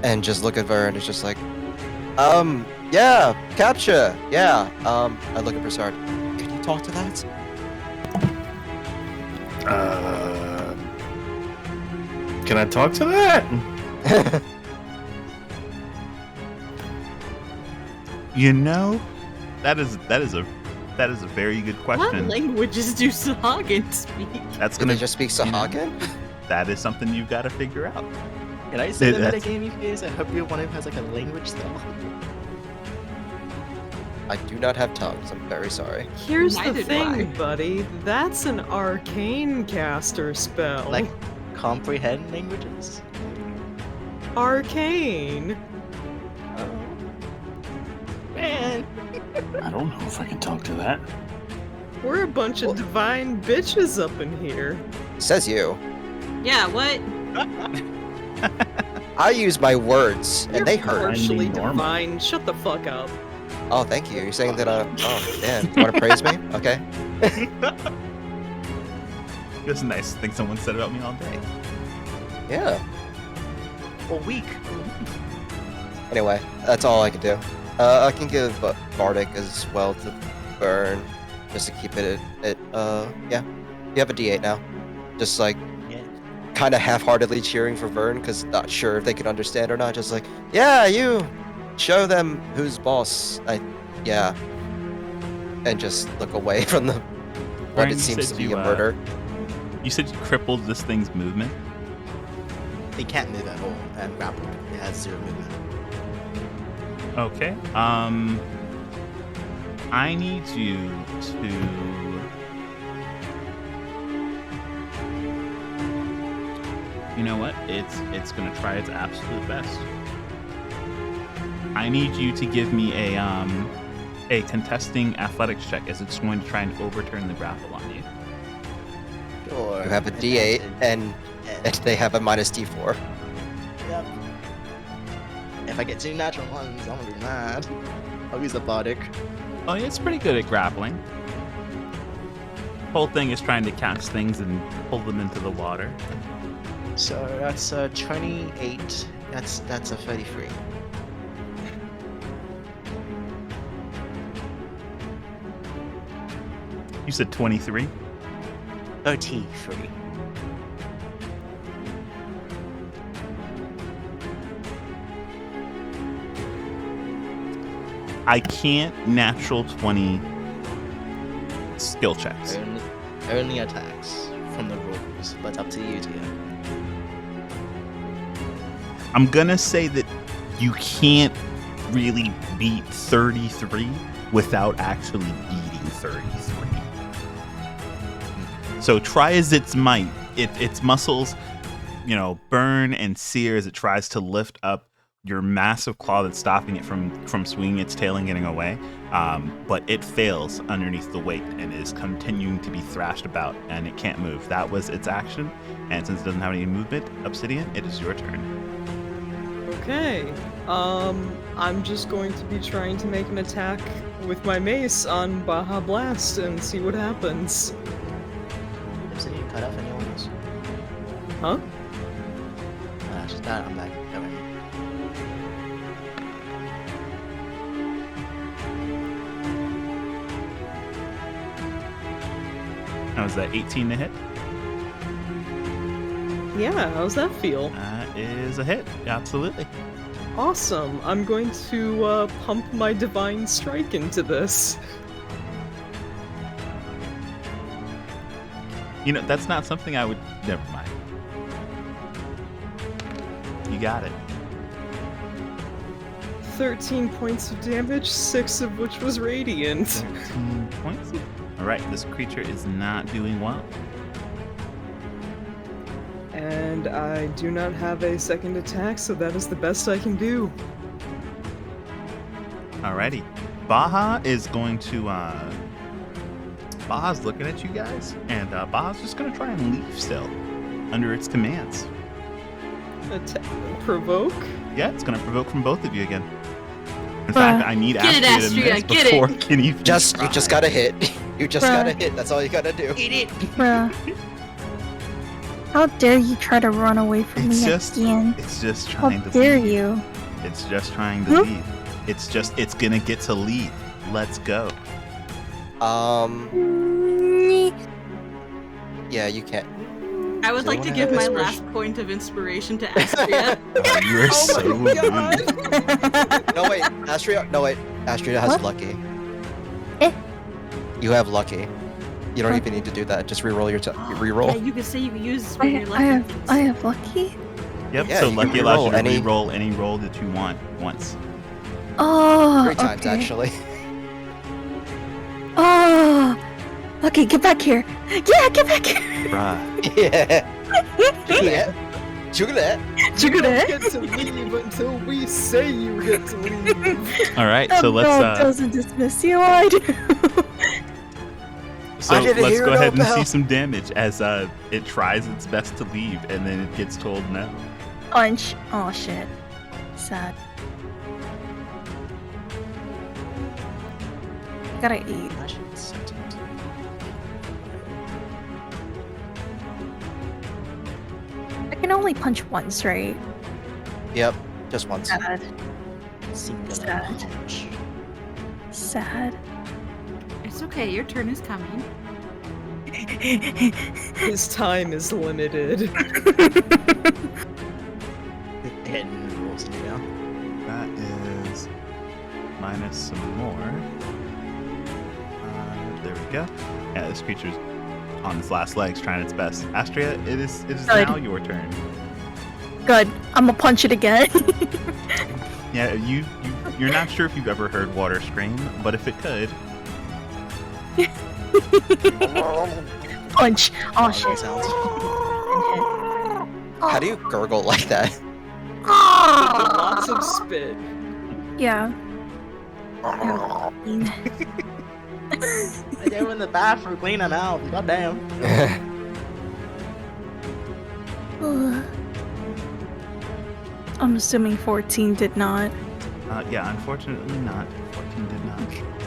Speaker 6: and just look at Vern. It's just like, yeah, capture, yeah. I look at Broussard. Can you talk to that?
Speaker 7: Can I talk to that?
Speaker 1: You know, that is a very good
Speaker 3: What
Speaker 1: question.
Speaker 3: languages do Sahagin speak?
Speaker 1: That's
Speaker 6: Can
Speaker 1: gonna
Speaker 6: they just speak Sahagin?
Speaker 1: That is something you've got to figure out.
Speaker 4: Can I say the
Speaker 1: That's-
Speaker 4: metagame you guys? I hope one of them has like a language spell.
Speaker 6: I do not have tongues. I'm very sorry.
Speaker 2: Here's
Speaker 3: Neither
Speaker 2: the
Speaker 3: do I.
Speaker 2: thing, buddy. That's an arcane caster spell.
Speaker 4: Like comprehend languages?
Speaker 2: arcane.
Speaker 4: Oh. Man.
Speaker 7: I don't know if I can talk to that.
Speaker 2: We're a bunch of divine bitches up in here.
Speaker 6: Says you.
Speaker 3: Yeah, what?
Speaker 6: I use my words, and
Speaker 2: You're
Speaker 6: they hurt.
Speaker 2: partially
Speaker 7: Normal.
Speaker 2: divine. Shut the fuck up.
Speaker 6: Oh, thank you. You're saying that, oh, man. You want to praise me? Okay.
Speaker 1: It was nice thing someone said about me all day.
Speaker 6: Yeah.
Speaker 4: A week.
Speaker 6: Anyway, that's all I can do. I can give Bardic as well to Burn, just to keep it at, yeah. You have a D8 now. Just like,
Speaker 4: Yeah.
Speaker 6: kind of half-heartedly cheering for Vern, because not sure if they can understand or not. Just like, yeah, you show them who's boss. Yeah. And just look away from the what
Speaker 1: Brian,
Speaker 6: it
Speaker 1: you
Speaker 6: seems
Speaker 1: said
Speaker 6: to be
Speaker 1: you,
Speaker 6: a murder.
Speaker 1: You said you crippled this thing's movement.
Speaker 4: It can't move at all and grappled. It has 0 movement.
Speaker 1: Okay. I need you to. You know what? It's gonna try its absolute best. I need you to give me a contesting athletics check as it's going to try and overturn the grapple on you.
Speaker 4: Sure.
Speaker 6: You have a D8, and they have a minus D4.
Speaker 4: Yep. If I get 2 natural ones, I'm gonna be mad. I'll use a bardic.
Speaker 1: Oh, yeah, it's pretty good at grappling. Whole thing is trying to catch things and pull them into the water.
Speaker 4: So that's 28. That's a 33.
Speaker 1: You said 23?
Speaker 4: 33.
Speaker 1: I can't natural 20 skill checks.
Speaker 4: Only attacks from the rules, but up to you, dear.
Speaker 1: I'm gonna say that you can't really beat 33 without actually beating 33. So try as its might. Its muscles, burn and sear as it tries to lift up your massive claw that's stopping it from swinging its tail and getting away. But it fails underneath the weight and is continuing to be thrashed about, and it can't move. That was its action, and since it doesn't have any movement, Obsidian, it is your turn.
Speaker 2: Okay. I'm just going to be trying to make an attack with my mace on Baja Blast and see what happens.
Speaker 4: Obsidian cut off anyone else?
Speaker 2: Huh?
Speaker 4: She's got it. I'm back. Coming.
Speaker 1: Now, is that 18 to hit?
Speaker 2: Yeah, how's that feel?
Speaker 1: That is a hit. Absolutely.
Speaker 2: Awesome. I'm going to pump my Divine Strike into this.
Speaker 1: That's not something I would... Never mind. You got it.
Speaker 2: 13 points of damage, 6 of which was radiant.
Speaker 1: 13 points. All right, this creature is not doing well.
Speaker 2: And I do not have a second attack, so that is the best I can do.
Speaker 1: Alrighty. Baja is going to... Baja's looking at you guys, and Baja's just going to try and leave still, under its commands.
Speaker 2: Provoke?
Speaker 1: Yeah, it's going to provoke from both of you again. In fact, I need
Speaker 8: Get it,
Speaker 1: Astria to miss
Speaker 8: Astria, get
Speaker 1: before
Speaker 8: it.
Speaker 1: can even
Speaker 6: You just
Speaker 1: try.
Speaker 6: gotta hit. You just gotta hit. That's all you gotta do.
Speaker 5: Bruh. How dare you try to run away from
Speaker 1: It's
Speaker 5: me
Speaker 1: just,
Speaker 5: at the end?
Speaker 1: it's just
Speaker 5: How
Speaker 1: trying to
Speaker 5: dare
Speaker 1: leave.
Speaker 5: you?
Speaker 1: It's just trying to leave. It's gonna get to leave. Let's go.
Speaker 6: Yeah, you can't.
Speaker 3: I would
Speaker 6: So
Speaker 3: like to
Speaker 6: what
Speaker 3: give my
Speaker 6: happens
Speaker 3: last point of inspiration to Astria.
Speaker 1: You are so rude.
Speaker 6: No wait, Astria. No wait, Astria has
Speaker 5: What?
Speaker 6: lucky.
Speaker 5: Eh?
Speaker 6: You have lucky. You don't even need to do that. Just reroll your reroll.
Speaker 3: Yeah, you could say you use when you're lucky.
Speaker 5: I have lucky.
Speaker 1: Yep,
Speaker 6: Yeah,
Speaker 1: so
Speaker 6: you
Speaker 1: Lucky
Speaker 6: can
Speaker 1: allows you to
Speaker 6: reroll any-
Speaker 1: re-roll any roll that you want once.
Speaker 5: Oh,
Speaker 6: 3 times
Speaker 5: okay.
Speaker 6: actually.
Speaker 5: Oh, okay, get back here. Yeah, get back here.
Speaker 1: Bruh.
Speaker 6: Yeah. Jugulet.
Speaker 2: You don't get to leave until we say you get to leave.
Speaker 1: Alright,
Speaker 5: The
Speaker 1: so let's
Speaker 5: bell doesn't dismiss you. I do.
Speaker 1: So
Speaker 6: I didn't
Speaker 1: let's
Speaker 6: hear
Speaker 1: go
Speaker 6: no
Speaker 1: ahead and
Speaker 6: bell.
Speaker 1: see some damage as it tries its best to leave and then it gets told no.
Speaker 5: Punch. Oh shit. Sad. I gotta eat. I can only punch once, right?
Speaker 6: Yep, just once.
Speaker 5: Sad.
Speaker 4: Singular
Speaker 5: Sad.
Speaker 4: punch.
Speaker 5: Sad.
Speaker 8: It's okay, your turn is coming.
Speaker 2: His time is limited.
Speaker 4: Hitting rules now.
Speaker 1: That is minus some more. There we go. Yeah, this creature's on its last legs trying its best. Astria, it is
Speaker 5: Good.
Speaker 1: now your turn.
Speaker 5: Good. I'm gonna punch it again.
Speaker 1: Yeah, you're not sure if you've ever heard water scream, but if it could,
Speaker 5: Punch. Oh
Speaker 4: Gargling
Speaker 5: shit.
Speaker 4: sounds.
Speaker 6: How do you gurgle like that?
Speaker 2: Lots of spit.
Speaker 5: Yeah.
Speaker 4: They were in the bathroom cleaning out. Goddamn.
Speaker 5: I'm assuming 14 did not.
Speaker 1: yeah, unfortunately not. 14 did not.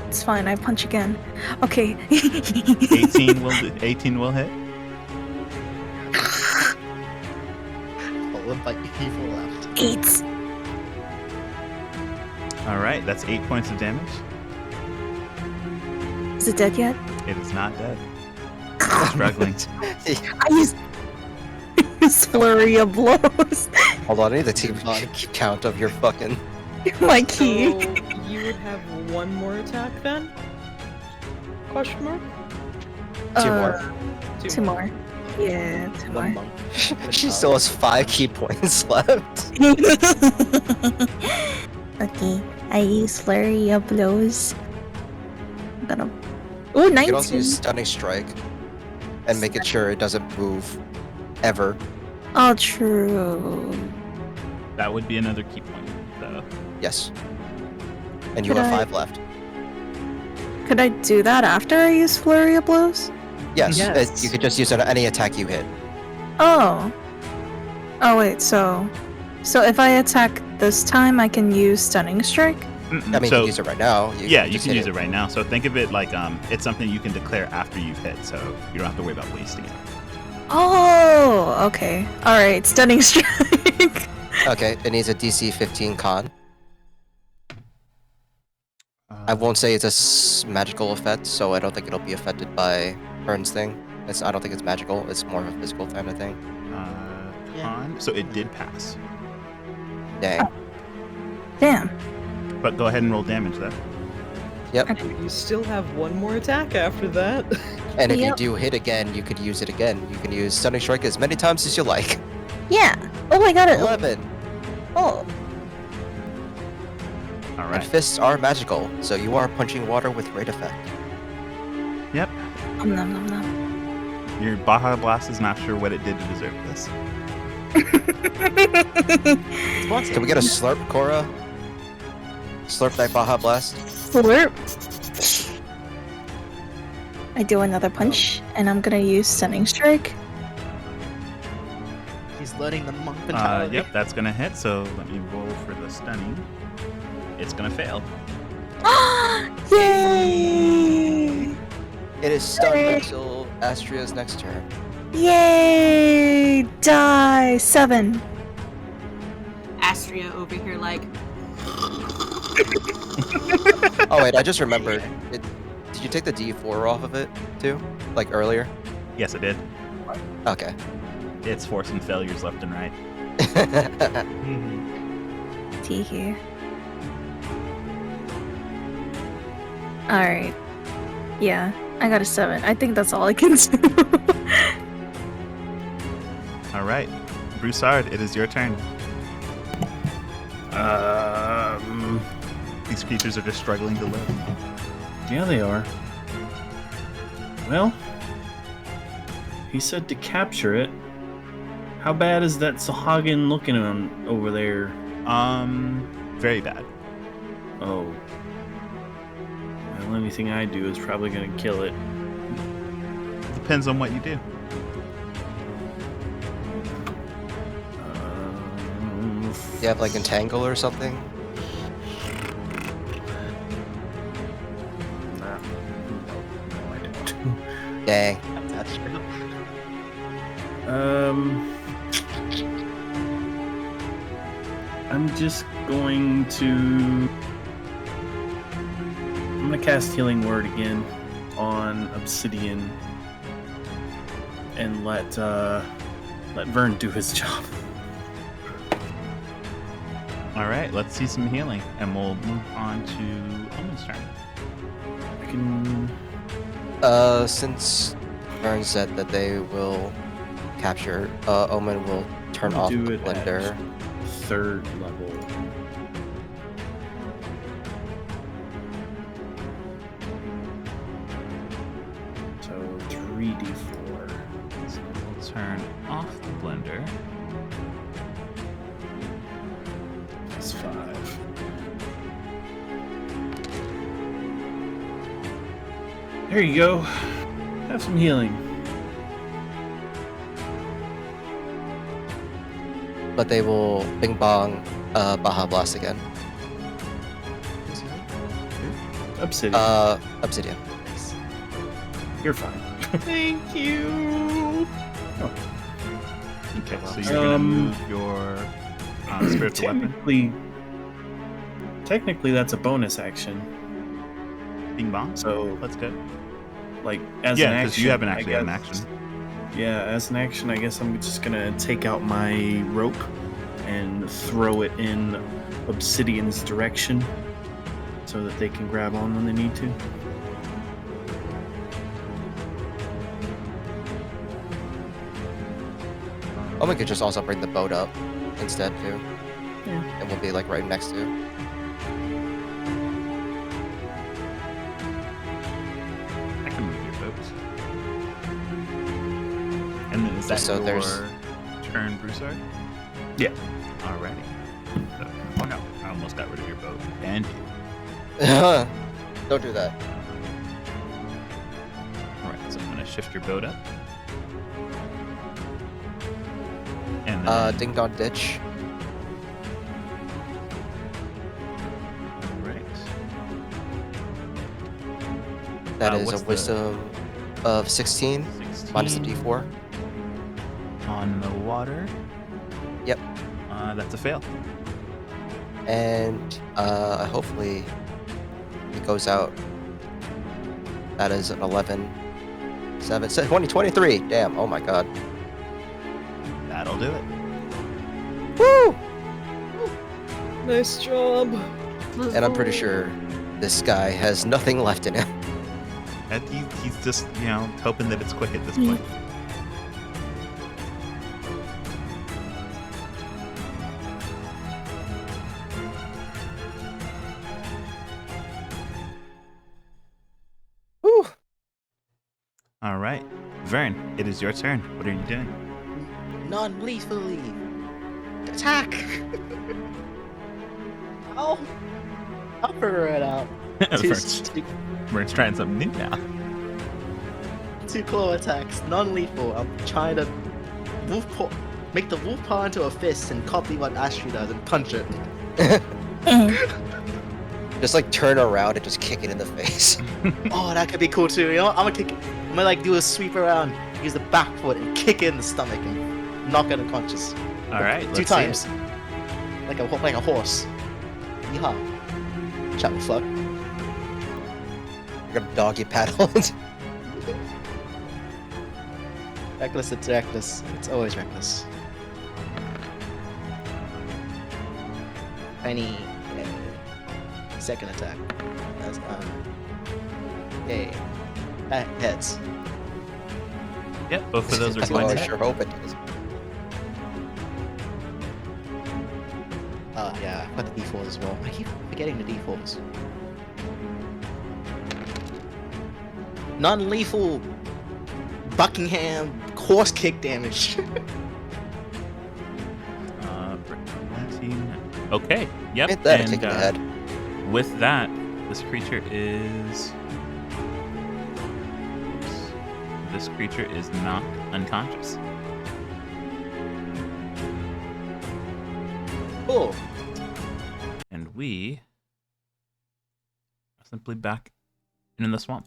Speaker 5: It's fine. I punch again. Okay.
Speaker 1: 18 will hit.
Speaker 4: Followed by evil left.
Speaker 5: 8.
Speaker 1: All right, that's 8 points of damage.
Speaker 5: Is it dead yet?
Speaker 1: It is not dead. It's struggling.
Speaker 5: I used flurry of blows.
Speaker 6: Hold on, I need to keep count of your fucking.
Speaker 5: My key.
Speaker 2: So you would have one more attack then? Question mark?
Speaker 6: Two more.
Speaker 5: Two more. Yeah, 2 more.
Speaker 6: She still has 5 key points left.
Speaker 5: Okay, I use flurry of blows. I'm gonna. Ooh, 19.
Speaker 6: You can also use stunning strike and make it sure it doesn't move ever.
Speaker 5: Oh, true.
Speaker 1: That would be another key point, though.
Speaker 6: Yes. And you
Speaker 5: Could
Speaker 6: have
Speaker 5: I-
Speaker 6: 5 left.
Speaker 5: Could I do that after I use flurry of blows?
Speaker 6: Yes,
Speaker 2: Yes.
Speaker 6: you could just use it on any attack you hit.
Speaker 5: Oh. Oh wait, so if I attack this time, I can use stunning strike.
Speaker 1: Mm-mm.
Speaker 6: I mean,
Speaker 1: so,
Speaker 6: you can use it right now.
Speaker 1: yeah, you
Speaker 6: just
Speaker 1: can
Speaker 6: hit
Speaker 1: use it right now. So think of it like it's something you can declare after you've hit, so you don't have to worry about wasting it.
Speaker 5: Oh, okay. All right, stunning strike.
Speaker 6: Okay, it needs a DC 15 con. I won't say it's a magical effect, so I don't think it'll be affected by Ern's thing. I don't think it's magical. It's more of a physical kind of thing.
Speaker 1: Con. So it did pass,
Speaker 6: Dang.
Speaker 5: Damn.
Speaker 1: but go ahead and roll damage though.
Speaker 2: You still have one more attack after that.
Speaker 6: And if you
Speaker 5: Yep.
Speaker 6: do hit again, you could use it again. You can use stunning strike as many times as you like.
Speaker 5: Yeah. Oh, I got it.
Speaker 6: 11.
Speaker 5: Oh.
Speaker 1: All
Speaker 6: And
Speaker 1: right.
Speaker 6: fists are magical, so you are punching water with great effect.
Speaker 1: Yep.
Speaker 5: Nom nom nom.
Speaker 1: Your Baja Blast is not sure what it did to deserve this.
Speaker 6: Can we get a slurp, Cora? Slurp that Baja Blast?
Speaker 5: Slurp. I do another punch, and I'm gonna use stunning strike.
Speaker 4: He's learning the monk mentality.
Speaker 1: Yep, that's gonna hit. So let me roll for the stunning. It's gonna fail.
Speaker 5: Yay!
Speaker 6: It is stunned until Astria's next turn.
Speaker 5: Yay! Die 7.
Speaker 8: Astria over here, like,
Speaker 6: Oh wait, I just remembered. Did you take the D4 off of it too? Like earlier?
Speaker 1: Yes, it did.
Speaker 6: Okay.
Speaker 1: It's forcing failures left and right.
Speaker 5: T here. Alright. Yeah, I got a 7. I think that's all I can do.
Speaker 1: All right, Broussard, it is your turn. These creatures are just struggling to live.
Speaker 7: Yeah, they are. Well, he said to capture it. How bad is that Sahagin looking on over there?
Speaker 1: Very bad.
Speaker 7: Oh. Well, anything I do is probably gonna kill it.
Speaker 1: Depends on what you do.
Speaker 6: You have like entangle or something?
Speaker 7: No, I don't.
Speaker 6: Dang.
Speaker 4: That's true.
Speaker 7: I'm just going to. I'm gonna cast Healing Word again on Obsidian and let Vern do his job.
Speaker 1: All right, let's see some healing, and we'll move on to Omen's turn.
Speaker 7: I can.
Speaker 6: Since Vern said that they will capture, Omen will turn off
Speaker 7: do
Speaker 6: the
Speaker 7: it
Speaker 6: blender.
Speaker 7: at 3rd level. 3d4.
Speaker 1: So we'll turn off the blender.
Speaker 7: That's 5. There you go. Have some healing.
Speaker 6: But they will bing bong Baja Blast again.
Speaker 7: Obsidian.
Speaker 6: Obsidian.
Speaker 7: You're fine.
Speaker 1: Thank you.
Speaker 7: Oh.
Speaker 1: Okay, so you're gonna move your spiritual weapon.
Speaker 7: Technically, that's a bonus action.
Speaker 1: Bing bong.
Speaker 7: So
Speaker 1: Let's go.
Speaker 7: like as
Speaker 1: Yeah,
Speaker 7: an
Speaker 1: because
Speaker 7: action,
Speaker 1: you haven't
Speaker 7: I
Speaker 1: actually had an
Speaker 7: guess-
Speaker 1: action.
Speaker 7: Yeah, as an action, I guess I'm just gonna take out my rope and throw it in Obsidian's direction so that they can grab on when they need to.
Speaker 6: Oh, we could just also bring the boat up instead too.
Speaker 7: Yeah.
Speaker 6: And we'll be like right next to.
Speaker 1: I can move your boat. And then is that
Speaker 6: So
Speaker 1: your
Speaker 6: there's-
Speaker 1: turn, Broussard?
Speaker 7: Yeah.
Speaker 1: Alrighty. So, oh no, I almost got rid of your boat. And you.
Speaker 6: Don't do that.
Speaker 1: Alright, so I'm gonna shift your boat up. And then,
Speaker 6: Ding Dong Ditch.
Speaker 1: Alright.
Speaker 6: That is
Speaker 1: what's
Speaker 6: a
Speaker 1: the-
Speaker 6: wisdom of 16 minus the
Speaker 1: 16
Speaker 6: d4.
Speaker 1: on the water.
Speaker 6: Yep.
Speaker 1: That's a fail.
Speaker 6: And hopefully it goes out. That is an 11. 7, 20, 23. Damn. Oh my god.
Speaker 1: That'll do it.
Speaker 6: Woo!
Speaker 2: Nice job.
Speaker 6: And I'm pretty sure this guy has nothing left in him.
Speaker 1: And he's just, hoping that it's quick at this point.
Speaker 6: Woo!
Speaker 1: All right. Vern, it is your turn. What are you doing?
Speaker 4: Non-lethally. Attack! Oh! I'll figure it out.
Speaker 1: Vern's trying something new now.
Speaker 4: Two claw attacks, non-lethal. I'm trying to make the wolf paw into a fist and copy what Astrid does and punch it.
Speaker 6: Just like turn around and just kick it in the face.
Speaker 4: Oh, that could be cool too. You know what? I'm gonna like do a sweep around, use the back foot and kick it in the stomach and knock it unconscious.
Speaker 1: All right.
Speaker 4: Two
Speaker 1: let's see
Speaker 4: times.
Speaker 1: it.
Speaker 4: Like a horse. Yeehaw. Shut the fuck.
Speaker 6: You're gonna doggy paddle it.
Speaker 4: Reckless, it's reckless. It's always reckless. Any second attack. That's yay. Heads.
Speaker 1: Yep, both of those are
Speaker 6: That's
Speaker 1: going
Speaker 6: what
Speaker 1: to
Speaker 6: I
Speaker 1: hit.
Speaker 6: sure hope it does.
Speaker 4: Yeah, I've got the D4s as well. I keep forgetting the D4s. Non-lethal Buckingham horse kick damage.
Speaker 1: For 20. Okay. Yep.
Speaker 6: Hit that and
Speaker 1: and
Speaker 6: kick in the head.
Speaker 1: with that, this creature is. Oops. This creature is knocked unconscious.
Speaker 4: Cool.
Speaker 1: And we are simply back in the swamp.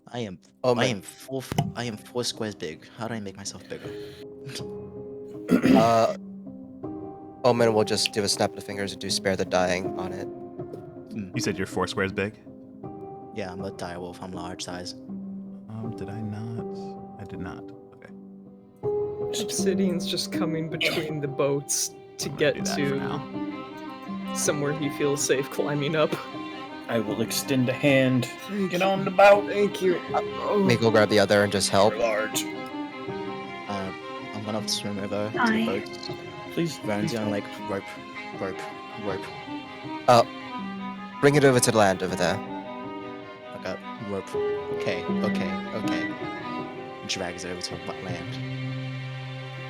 Speaker 4: I am
Speaker 6: Oh,
Speaker 4: I
Speaker 6: man.
Speaker 4: am 4 squares big. How do I make myself bigger?
Speaker 6: Omen will just do a snap of the fingers and do spare the dying on it.
Speaker 1: You said you're 4 squares big?
Speaker 4: Yeah, I'm a direwolf. I'm large size.
Speaker 1: Did I not? I did not. Okay.
Speaker 2: Obsidian's just coming between the boats to
Speaker 1: I'm gonna
Speaker 2: get
Speaker 1: do that for now.
Speaker 2: to somewhere he feels safe climbing up.
Speaker 7: I will extend a hand.
Speaker 2: Thank
Speaker 7: Get
Speaker 2: you.
Speaker 7: on the boat.
Speaker 2: Thank you. Oh.
Speaker 6: Me go grab the other and just help.
Speaker 7: Large.
Speaker 4: I'm gonna have to swim over to
Speaker 5: Aye.
Speaker 4: the boats.
Speaker 7: Please.
Speaker 4: Rounds
Speaker 7: please
Speaker 4: on like rope.
Speaker 6: Bring it over to the land over there.
Speaker 4: I got rope. Okay. drags it over to land.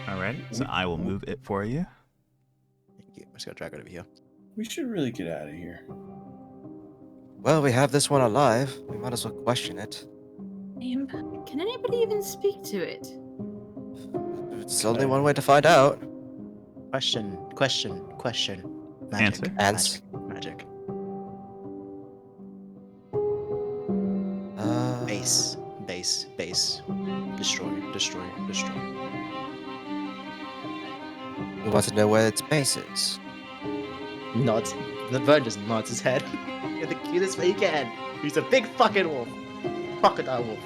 Speaker 1: Alright, so I will move it for you.
Speaker 4: Thank you. I'm just gonna drag it over here.
Speaker 7: We should really get out of here.
Speaker 6: Well, we have this one alive. We might as well question it.
Speaker 3: Can anybody even speak to it?
Speaker 6: It's only one way to find out.
Speaker 4: Question. Magic.
Speaker 1: Answer.
Speaker 4: Magic.
Speaker 6: Base.
Speaker 4: Base. Destroy.
Speaker 6: You want to know where its base is?
Speaker 4: Nods. The bird just nods his head. You're the cutest way you can. He's a big fucking wolf. Crocodile wolf.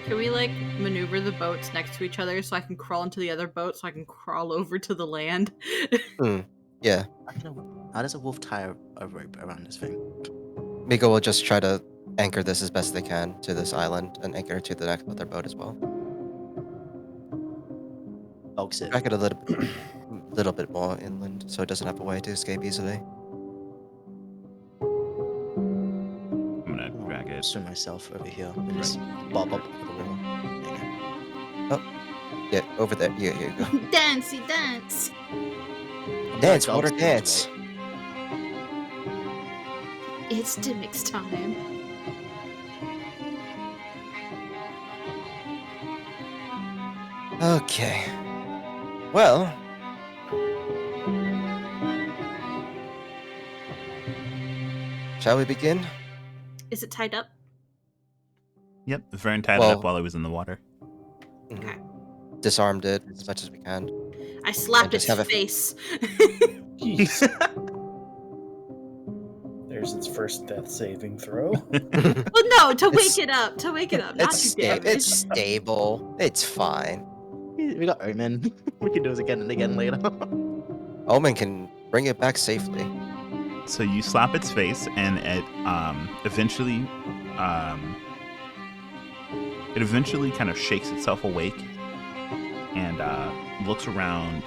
Speaker 3: Can we like maneuver the boats next to each other so I can crawl into the other boat so I can crawl over to the land?
Speaker 6: Yeah.
Speaker 4: How does a wolf tie a rope around this thing?
Speaker 6: Miko will just try to anchor this as best they can to this island and anchor it to the next other boat as well.
Speaker 4: Box it.
Speaker 6: Drag it a little bit more inland so it doesn't have a way to escape easily.
Speaker 1: I'm gonna drag it.
Speaker 4: Swim myself over here and just bob up over the wall. There you go.
Speaker 6: Yeah, over there. Yeah, here you go.
Speaker 3: Dancey dance!
Speaker 6: Dance,
Speaker 4: Like
Speaker 6: water,
Speaker 4: dogs
Speaker 6: dance.
Speaker 3: It's Dimmic's time.
Speaker 6: Okay. Well. Shall we begin?
Speaker 3: Is it tied up?
Speaker 1: Yep, Vern tied it
Speaker 6: Well-
Speaker 1: up while it was in the water.
Speaker 3: Okay.
Speaker 6: Disarmed it as much as we can.
Speaker 3: I slapped
Speaker 6: just
Speaker 3: its
Speaker 6: have it-
Speaker 3: face.
Speaker 7: Jeez. There's its first death saving throw.
Speaker 3: Well, no, to
Speaker 6: It's-
Speaker 3: wake it up. To wake it up, not
Speaker 6: It's
Speaker 3: to damage.
Speaker 6: it's stable. It's fine.
Speaker 4: We got Omen. We can do this again and again later.
Speaker 6: Omen can bring it back safely.
Speaker 1: So you slap its face, and it eventually kind of shakes itself awake and looks around,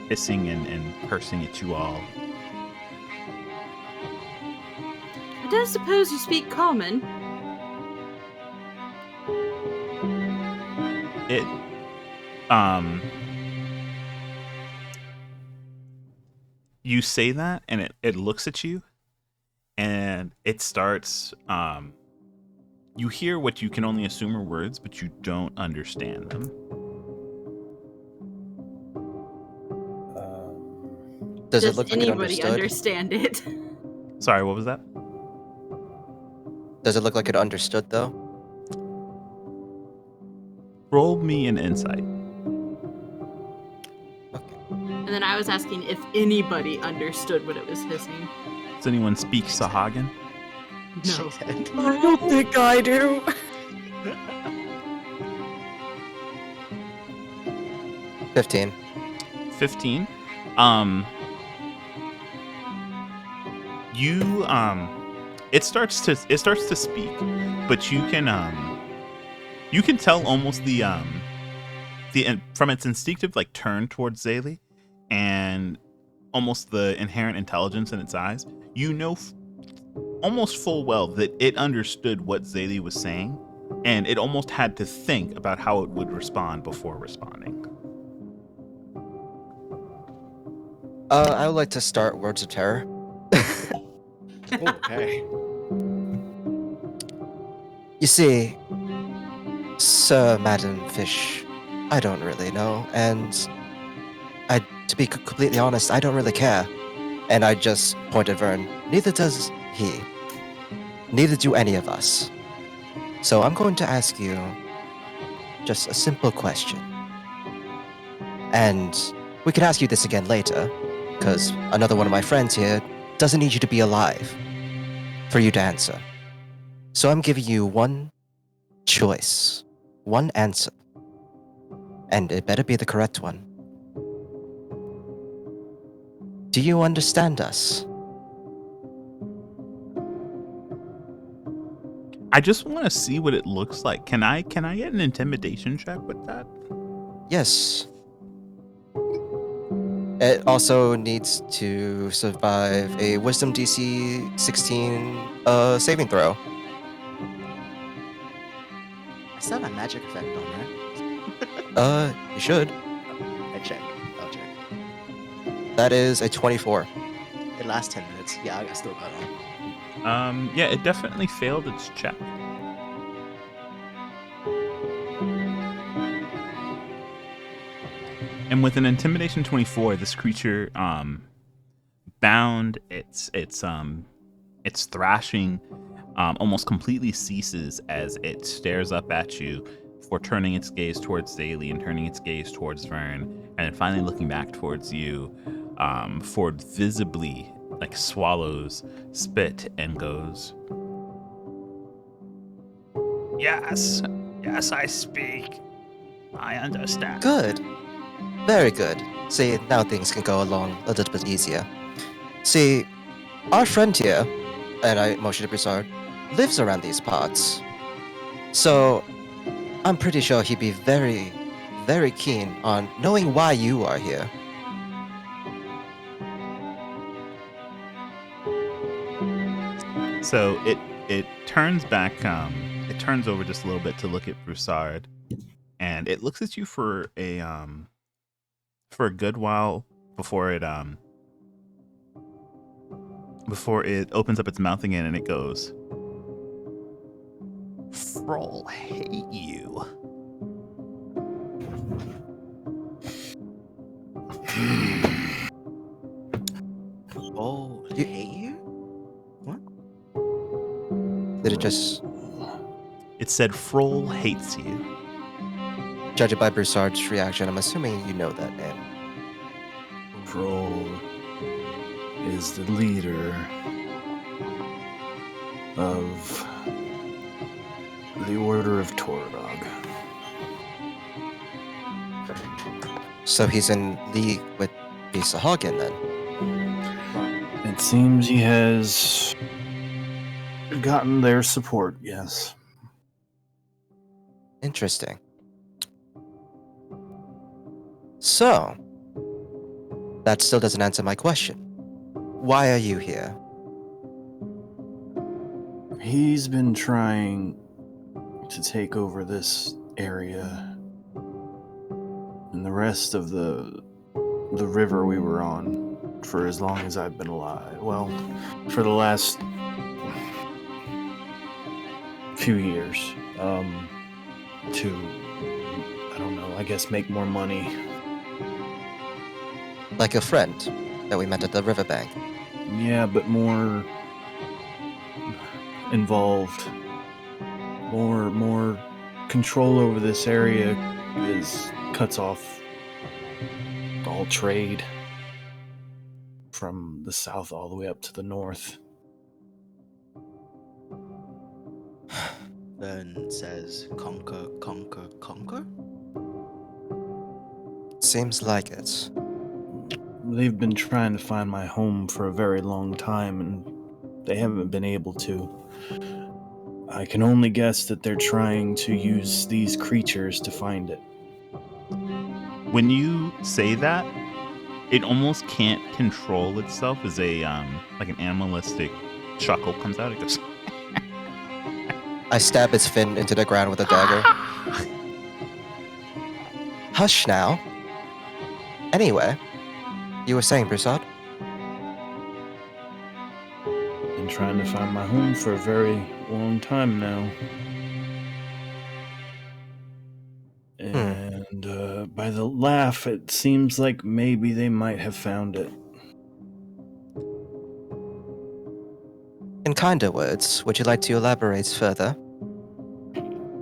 Speaker 1: hissing and cursing at you all.
Speaker 3: I don't suppose you speak common.
Speaker 1: It you say that, and it looks at you, and it starts you hear what you can only assume are words, but you don't understand them.
Speaker 6: Does it
Speaker 3: Does
Speaker 6: look like it
Speaker 3: anybody
Speaker 6: understood?
Speaker 3: understand it?
Speaker 1: Sorry, what was that?
Speaker 6: Does it look like it understood though?
Speaker 1: Roll me an insight.
Speaker 3: And then I was asking if anybody understood what it was hissing.
Speaker 1: Does anyone speak Sahagan?
Speaker 3: No.
Speaker 5: I don't think I do.
Speaker 6: 15.
Speaker 1: 15. You it starts to speak, but you can tell almost the from its instinctive like turn towards Zaylee and almost the inherent intelligence in its eyes. You know almost full well that it understood what Zaylee was saying, and it almost had to think about how it would respond before responding.
Speaker 6: I would like to start Words of Terror.
Speaker 4: Okay.
Speaker 6: You see, Sir, Madam Fish, I don't really know, and to be completely honest, I don't really care. And I just point at Vern. Neither does he. Neither do any of us. So I'm going to ask you just a simple question. And we can ask you this again later, because another one of my friends here doesn't need you to be alive for you to answer. So I'm giving you one choice, one answer. And it better be the correct one. Do you understand us?
Speaker 1: I just want to see what it looks like. Can I get an intimidation check with that?
Speaker 6: Yes. It also needs to survive a Wisdom DC 16 saving throw.
Speaker 4: I still have a magic effect on, right?
Speaker 6: You should.
Speaker 4: I check. I'll check.
Speaker 6: That is a 24.
Speaker 4: It lasts 10 minutes. Yeah, I still got on.
Speaker 1: Yeah, it definitely failed its check. And with an intimidation 24, this creature bound, its thrashing almost completely ceases as it stares up at you before turning its gaze towards Zaylee and turning its gaze towards Vern, and then finally looking back towards you. Ford visibly like swallows spit and goes, "Yes, yes, I speak. I understand."
Speaker 6: Good. Very good. See, now things can go along a little bit easier. See, our friend here, and I motion to Broussard, lives around these parts. So, I'm pretty sure he'd be very, very keen on knowing why you are here.
Speaker 1: So it turns back. It turns over just a little bit to look at Broussard, and it looks at you for a good while before it opens up its mouth again, and it goes, "Froll hate you."
Speaker 4: Oh,
Speaker 6: You-
Speaker 4: hate you?
Speaker 6: Did it just,
Speaker 1: It said, "Froll hates you."
Speaker 6: judging by Broussard's reaction, I'm assuming you know that name.
Speaker 7: Troll is the leader of the Order of Torog.
Speaker 6: So he's in league with Bisa Hagen then.
Speaker 7: It seems he has gotten their support, yes.
Speaker 6: Interesting. So, that still doesn't answer my question. Why are you here?
Speaker 7: He's been trying to take over this area and the rest of the river we were on for as long as I've been alive. Well, for the last few years. To, I don't know, I guess make more money.
Speaker 6: Like a friend that we met at the riverbank.
Speaker 7: Yeah, but more involved. More control over this area cuts off all trade from the south all the way up to the north.
Speaker 4: Vern says, conquer, conquer, conquer?
Speaker 6: Seems like it.
Speaker 7: They've been trying to find my home for a very long time, and they haven't been able to. I can only guess that they're trying to use these creatures to find it.
Speaker 1: When you say that, it almost can't control itself as a like an animalistic chuckle comes out. It goes,
Speaker 6: I stab its fin into the ground with a dagger. Hush now. Anyway, you were saying, Broussard?
Speaker 7: Been trying to find my home for a very long time now. And by the laugh, it seems like maybe they might have found it.
Speaker 6: In kinder words, would you like to elaborate further,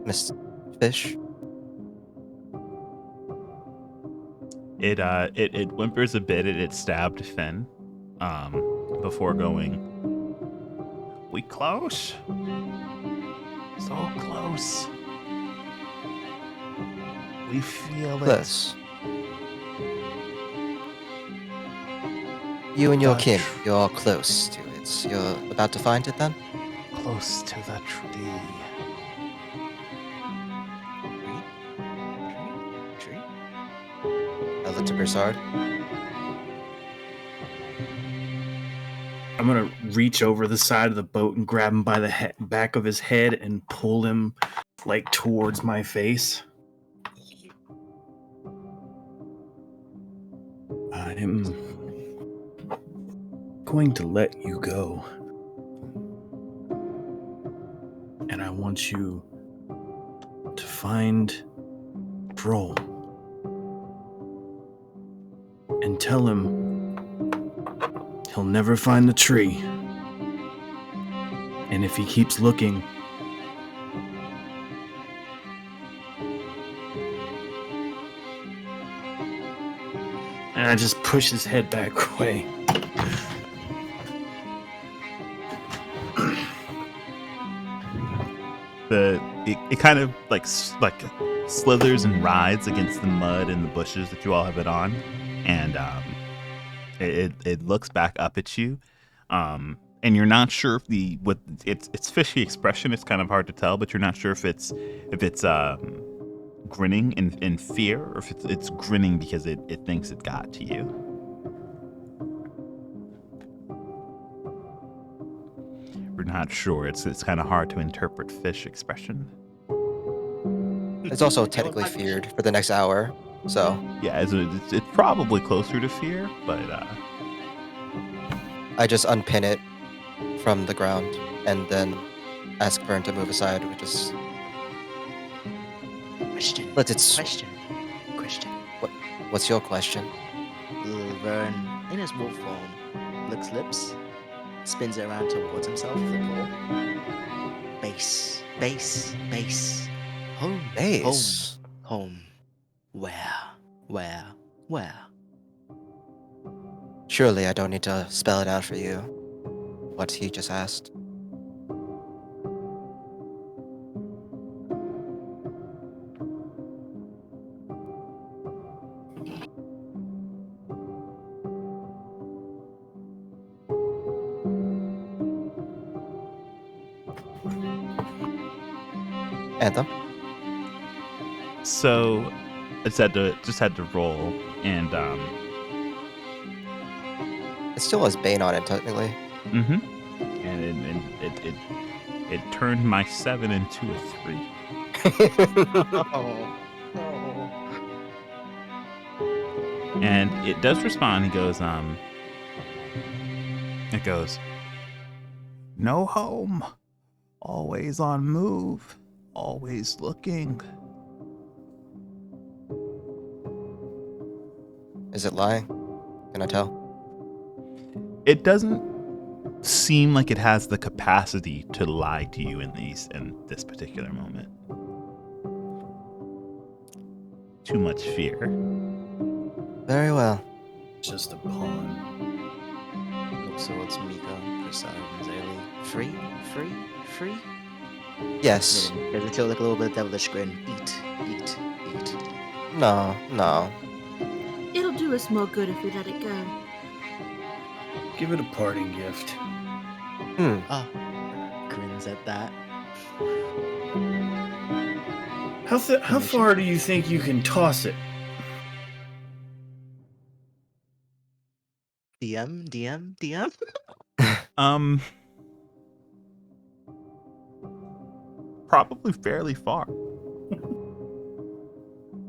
Speaker 6: Miss Fish?
Speaker 1: It whimpers a bit at its stabbed fin, before going, "We close? So close. We feel it."
Speaker 6: Close. You and your
Speaker 1: The
Speaker 6: kin,
Speaker 1: tr-
Speaker 6: you're close to it. You're about to find it then?
Speaker 1: Close to the tree.
Speaker 4: Tree?
Speaker 6: I looked to Broussard.
Speaker 7: I'm gonna reach over the side of the boat and grab him by the back of his head and pull him like towards my face. I'm going to let you go. And I want you to find Droll and tell him he'll never find the tree. And if he keeps looking, and I just push his head back away.
Speaker 10: It kind of like slithers and rides against the mud and the bushes that you all have it on, and it looks back up at you, and you're not sure if its fishy expression. It's kind of hard to tell, but you're not sure if it's grinning in fear or if it's grinning because it thinks it got to you. We're not sure. It's kind of hard to interpret fish expression.
Speaker 6: It's also technically feared for the next hour, so
Speaker 10: Yeah, it's probably closer to fear, but
Speaker 6: I just unpin it from the ground and then ask Vern to move aside, which is
Speaker 4: Question.
Speaker 6: let its
Speaker 4: Question.
Speaker 6: what's your question?
Speaker 4: Little Vern, in his wolf form, licks lips, spins it around towards himself, the pole. Base. Home.
Speaker 6: Base.
Speaker 4: Home. Where?
Speaker 6: Surely I don't need to spell it out for you. What he just asked. Anthem?
Speaker 10: so I just had to roll, and
Speaker 6: It still has Bane on it, technically.
Speaker 10: and it turned my 7 into a 3.
Speaker 4: Oh.
Speaker 10: And it does respond. It goes, no home, always on move, always looking.
Speaker 6: Is it lying? Can I tell?
Speaker 10: It doesn't seem like it has the capacity to lie to you in this particular moment. Too much fear.
Speaker 6: Very well.
Speaker 7: Just a pawn.
Speaker 4: Looks towards Mika, Prasad, and Zaylee. Free?
Speaker 6: Yes.
Speaker 4: Does it feel like a little bit devilish grin? Eat.
Speaker 6: No.
Speaker 8: It'll do us more good if we let it go.
Speaker 7: Give it a parting gift.
Speaker 4: Grins at that.
Speaker 7: How far do you think you can toss it?
Speaker 4: DM?
Speaker 10: Probably fairly far.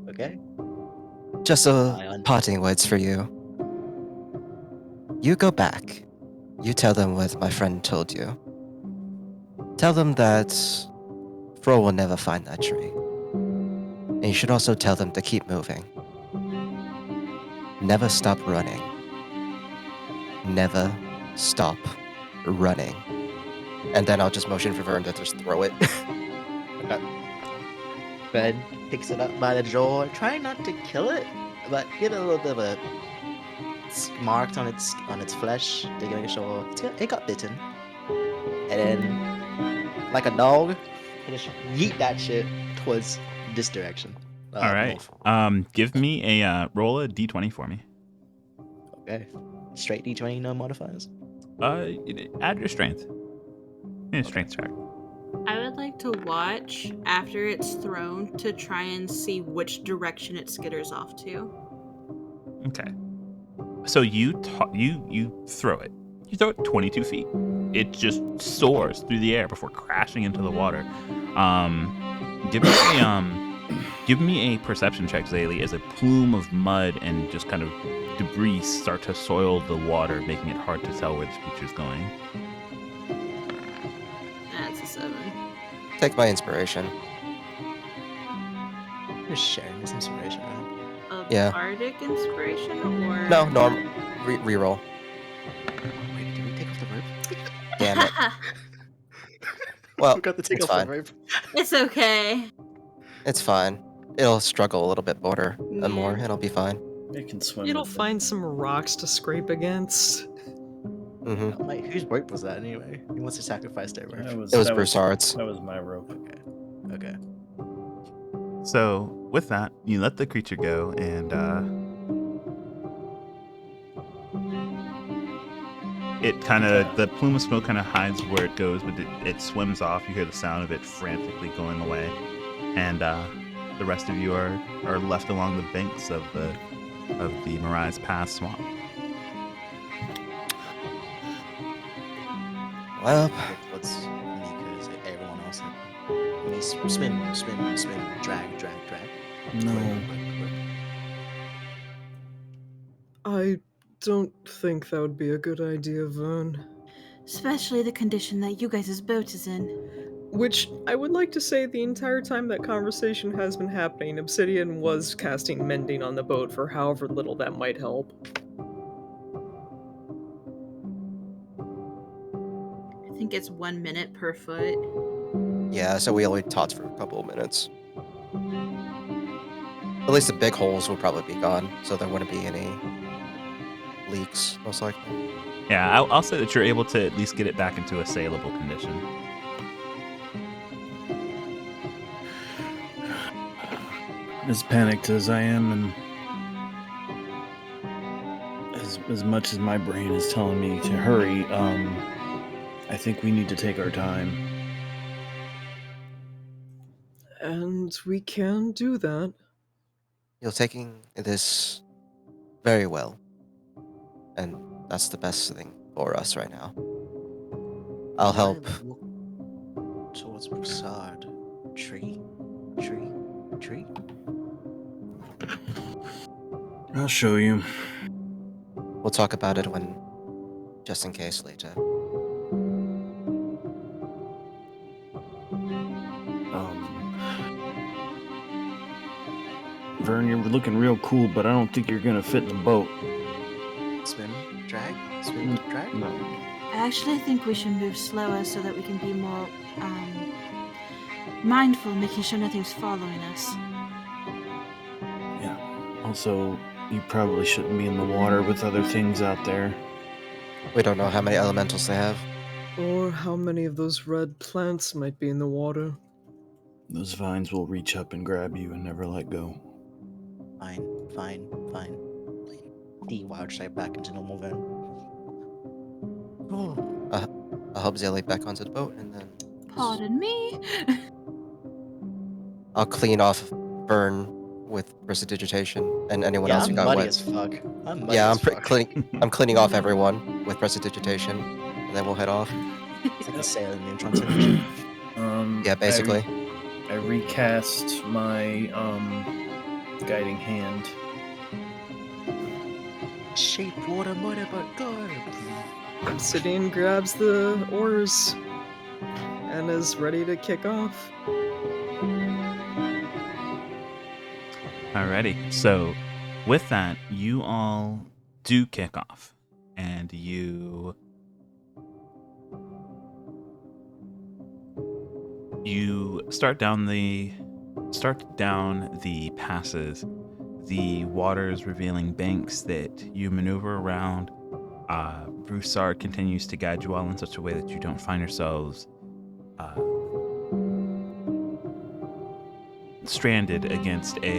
Speaker 4: Okay.
Speaker 6: Just parting words for you. You go back. You tell them what my friend told you. Tell them that Fro will never find that tree. And you should also tell them to keep moving. Never stop running. Never stop running. And then I'll just motion for Vern to just throw it.
Speaker 4: Ben picks it up by the jaw, trying not to kill it, but give it a little bit of a marked on its flesh to make sure it got bitten. And then, like a dog, just yeet that shit towards this direction.
Speaker 10: All right.
Speaker 4: North.
Speaker 10: Give me a roll a d20 for me.
Speaker 4: Okay. Straight D20, no modifiers.
Speaker 10: Add your strength. Yeah, strength check.
Speaker 3: I would like to watch after it's thrown to try and see which direction it skitters off to.
Speaker 10: Okay. So you throw it, You throw it 22 feet. It just soars through the air before crashing into the water. Give me a perception check, Zaylee, as a plume of mud and just kind of debris start to soil the water, making it hard to tell where this creature's going.
Speaker 3: That's a 7.
Speaker 6: Take my inspiration.
Speaker 4: You're sharing this inspiration, right?
Speaker 3: A
Speaker 6: Yeah.
Speaker 3: bardic inspiration or
Speaker 6: No, reroll.
Speaker 4: Wait, did we take off the rope?
Speaker 6: Damn it. Well,
Speaker 4: Forgot to take
Speaker 6: it's
Speaker 4: off
Speaker 6: fine.
Speaker 4: the rope.
Speaker 3: It's okay.
Speaker 6: It's fine. It'll struggle a little bit more.
Speaker 3: Yeah.
Speaker 6: It'll be fine.
Speaker 7: It can swim.
Speaker 2: It'll
Speaker 7: with it.
Speaker 2: find some rocks to scrape against.
Speaker 6: Mm-hmm.
Speaker 4: Oh, wait, whose rope was that anyway? He wants to sacrifice their rope.
Speaker 6: It was Broussard's.
Speaker 7: That was my rope.
Speaker 4: Okay.
Speaker 10: So with that, you let the creature go, and it kind of, the plume of smoke kind of hides where it goes, but it swims off. You hear the sound of it frantically going away, and the rest of you are left along the banks of the Mirage Pass swamp.
Speaker 6: Well,
Speaker 4: What's Mika's everyone else? Me swim, drag.
Speaker 7: No.
Speaker 2: I don't think that would be a good idea, Vern.
Speaker 8: Especially the condition that you guys' boat is in.
Speaker 2: Which, I would like to say the entire time that conversation has been happening, Obsidian was casting Mending on the boat for however little that might help.
Speaker 3: I think it's 1 minute per foot.
Speaker 6: yeah, so we only talked for a couple of minutes. At least the big holes will probably be gone, so there wouldn't be any leaks, most likely.
Speaker 10: Yeah, I'll say that you're able to at least get it back into a saleable condition.
Speaker 7: As panicked as I am, and as much as my brain is telling me to hurry, I think we need to take our time.
Speaker 2: And we can do that.
Speaker 6: You're taking this very well, and that's the best thing for us right now. I'll help.
Speaker 4: Walk towards Broussard. Tree.
Speaker 7: I'll show you.
Speaker 6: We'll talk about it when, just in case later.
Speaker 7: Vern, you're looking real cool, but I don't think you're gonna fit in the boat.
Speaker 4: Swim, drag.
Speaker 7: No.
Speaker 8: I actually think we should move slower so that we can be more mindful, making sure nothing's following us.
Speaker 7: Yeah. Also, you probably shouldn't be in the water with other things out there.
Speaker 6: We don't know how many elementals they have.
Speaker 2: Or how many of those red plants might be in the water.
Speaker 7: Those vines will reach up and grab you and never let go.
Speaker 4: Fine. De-wild shape back into normal then. Oh.
Speaker 6: I'll help Zaylee back onto the boat, and then
Speaker 8: Pardon me?
Speaker 6: I'll clean off Vern with prestidigitation and anyone else who
Speaker 4: I'm
Speaker 6: got
Speaker 4: muddy
Speaker 6: wet.
Speaker 4: as fuck.
Speaker 6: Yeah, I'm cleaning off everyone with prestidigitation, and then we'll head off.
Speaker 4: It's like a Sailor Moon transformation.
Speaker 6: Yeah, basically.
Speaker 7: I recast my guiding hand.
Speaker 4: Shape water motorboat, go!
Speaker 2: Obsidian grabs the oars and is ready to kick off.
Speaker 1: Alrighty, so with that, you all do kick off, and you start down the passes, the waters revealing banks that you maneuver around. Broussard continues to guide you all in such a way that you don't find yourselves stranded against a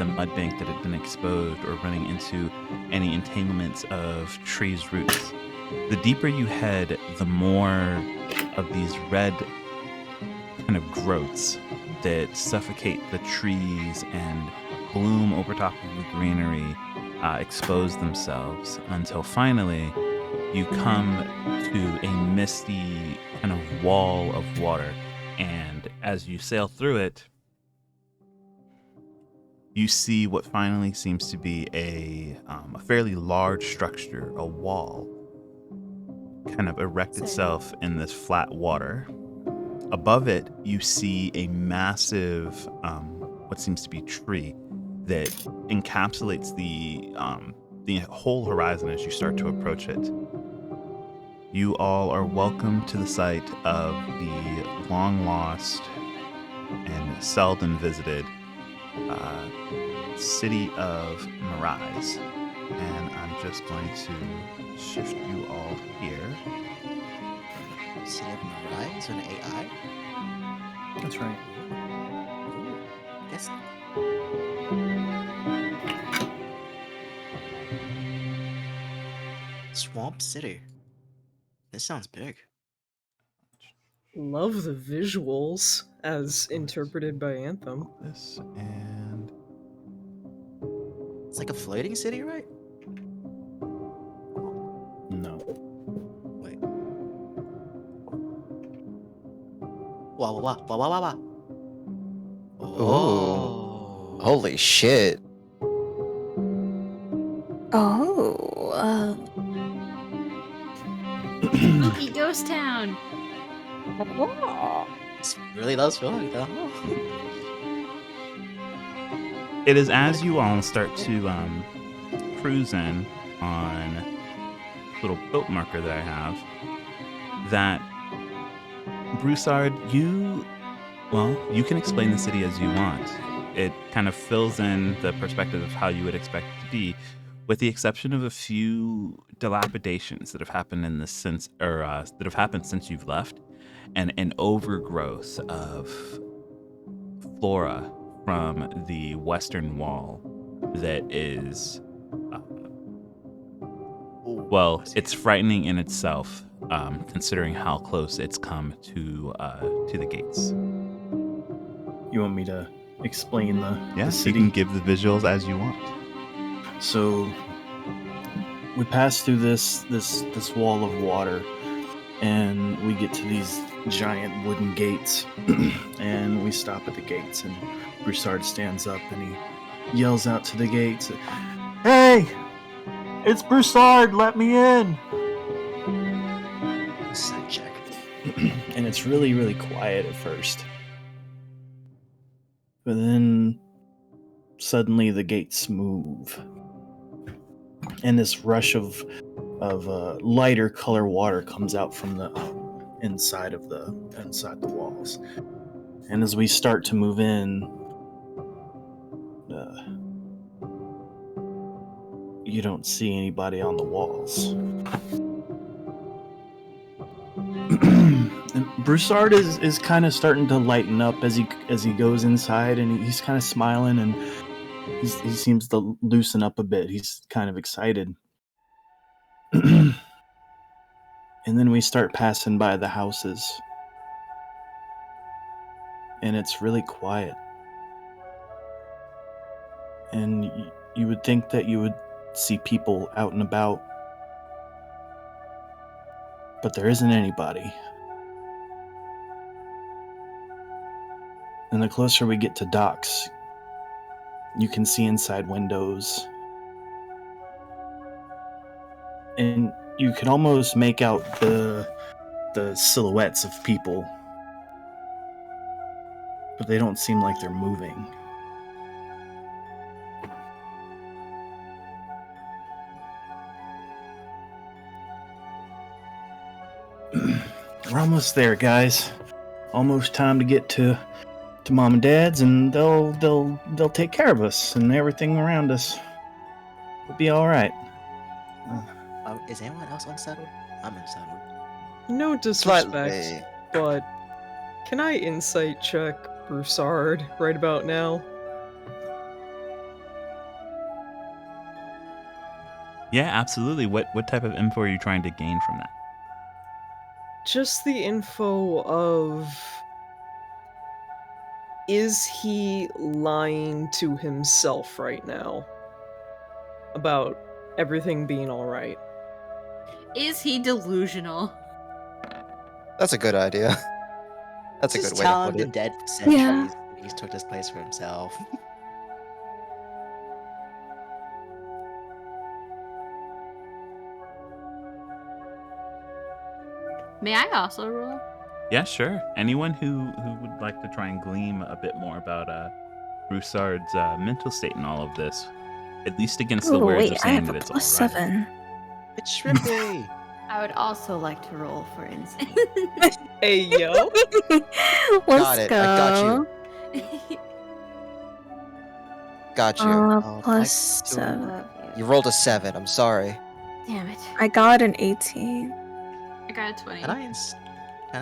Speaker 1: mud bank that had been exposed or running into any entanglements of trees' roots. The deeper you head, the more of these red kind of growths that suffocate the trees and bloom over top of the greenery expose themselves until finally you come to a misty kind of wall of water, and as you sail through it, you see what finally seems to be a fairly large structure, a wall, kind of erect itself in this flat water. Above it, you see a massive, what seems to be tree that encapsulates the whole horizon as you start to approach it. You all are welcome to the site of the long lost and seldom visited city of Miraz. And I'm just going to shift you all here.
Speaker 4: City of Miraz on AI?
Speaker 7: That's right.
Speaker 4: Ooh, yes. Swamp City. This sounds big.
Speaker 2: Love the visuals as interpreted by Anthem.
Speaker 1: This and
Speaker 4: It's like a floating city, right?
Speaker 7: No.
Speaker 4: Wait. Wow, wow, wow, wow, wow, wow. Oh.
Speaker 6: Holy shit.
Speaker 5: Oh,
Speaker 8: Spooky ghost town.
Speaker 4: This really does feel like that.
Speaker 1: it is as you all start to cruise in on this little boat marker that I have that Broussard, you can explain the city as you want. It kind of fills in the perspective of how you would expect it to be, with the exception of a few dilapidations that have happened in the since, or that have happened since you've left, and an overgrowth of flora from the western wall that is, well, it's frightening in itself, considering how close it's come to the gates.
Speaker 7: You want me to explain the
Speaker 10: Yeah,
Speaker 7: city?
Speaker 10: you can give the visuals as you want.
Speaker 7: So we pass through this wall of water, and we get to these giant wooden gates, and we stop at the gates, and Broussard stands up and he yells out to the gates, "Hey, it's Broussard, let me in!"
Speaker 4: Side check.
Speaker 7: And it's really, really quiet at first. But then suddenly the gates move, and this rush of lighter color water comes out from the inside the walls. And as we start to move in, you don't see anybody on the walls. And Broussard is kind of starting to lighten up as he goes inside, and he's kind of smiling, and he seems to loosen up a bit. He's kind of excited. And then we start passing by the houses, and it's really quiet. And you would think that you would see people out and about, but there isn't anybody. And the closer we get to docks, you can see inside windows, and you can almost make out the silhouettes of people, but they don't seem like they're moving. We're almost there, guys. Almost time to get to Mom and Dad's, and they'll take care of us, and everything around us will be all right.
Speaker 4: Is anyone else unsettled? I'm unsettled.
Speaker 2: No disrespect,
Speaker 6: Slightly.
Speaker 2: but can I insight check Broussard right about now?
Speaker 1: Yeah, absolutely. What type of info are you trying to gain from that?
Speaker 2: Just the info of, is he lying to himself right now about everything being alright?
Speaker 3: Is he delusional?
Speaker 6: That's a good idea. That's a
Speaker 4: Just
Speaker 6: good way to
Speaker 4: tell him
Speaker 6: put
Speaker 4: been
Speaker 6: it.
Speaker 4: dead for centuries. And he's took this place for himself.
Speaker 3: May I also roll?
Speaker 1: Yeah, sure. Anyone who would like to try and glean a bit more about Broussard's mental state in all of this, at least against the
Speaker 5: Oh
Speaker 1: words
Speaker 5: wait,
Speaker 1: of
Speaker 5: I
Speaker 1: saying
Speaker 5: have
Speaker 1: that
Speaker 5: a
Speaker 1: it's all right.
Speaker 5: +7.
Speaker 4: It's Reverie.
Speaker 11: I would also like to roll for insight.
Speaker 2: Hey, yo.
Speaker 5: Let's
Speaker 6: Got it.
Speaker 5: go.
Speaker 6: I got you. Got you.
Speaker 5: +7.
Speaker 11: Love
Speaker 6: You rolled a 7. I'm sorry.
Speaker 11: Damn it.
Speaker 5: I got an 18.
Speaker 3: I got a 20.
Speaker 4: Can I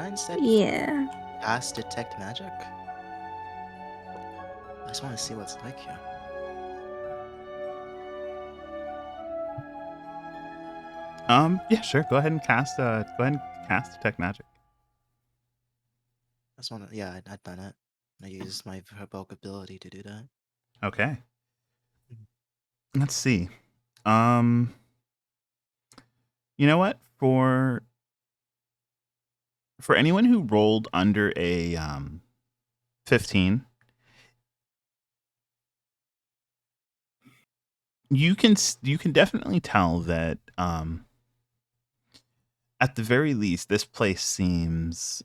Speaker 4: instead
Speaker 5: Yeah.
Speaker 4: cast Detect Magic? I just want to see what it's like here.
Speaker 10: Yeah, sure. Go ahead and cast. Detect Magic.
Speaker 4: I just want to. Yeah, I'd done it. I used my heroic ability to do that.
Speaker 10: Okay. Let's see. You know what? For anyone who rolled under a 15, you can definitely tell that at the very least this place seems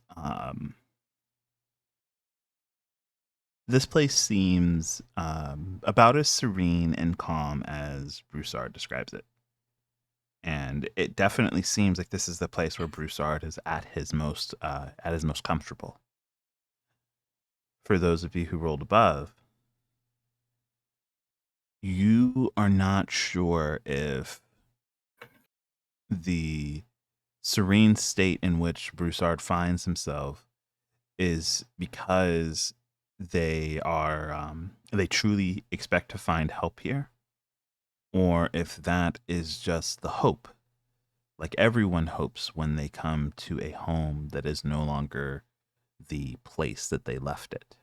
Speaker 10: about as serene and calm as Broussard describes it. And it definitely seems like this is the place where Broussard is at his most comfortable. For those of you who rolled above, you are not sure if the serene state in which Broussard finds himself is because they truly expect to find help here, or if that is just the hope, like everyone hopes when they come to a home that is no longer the place that they left it.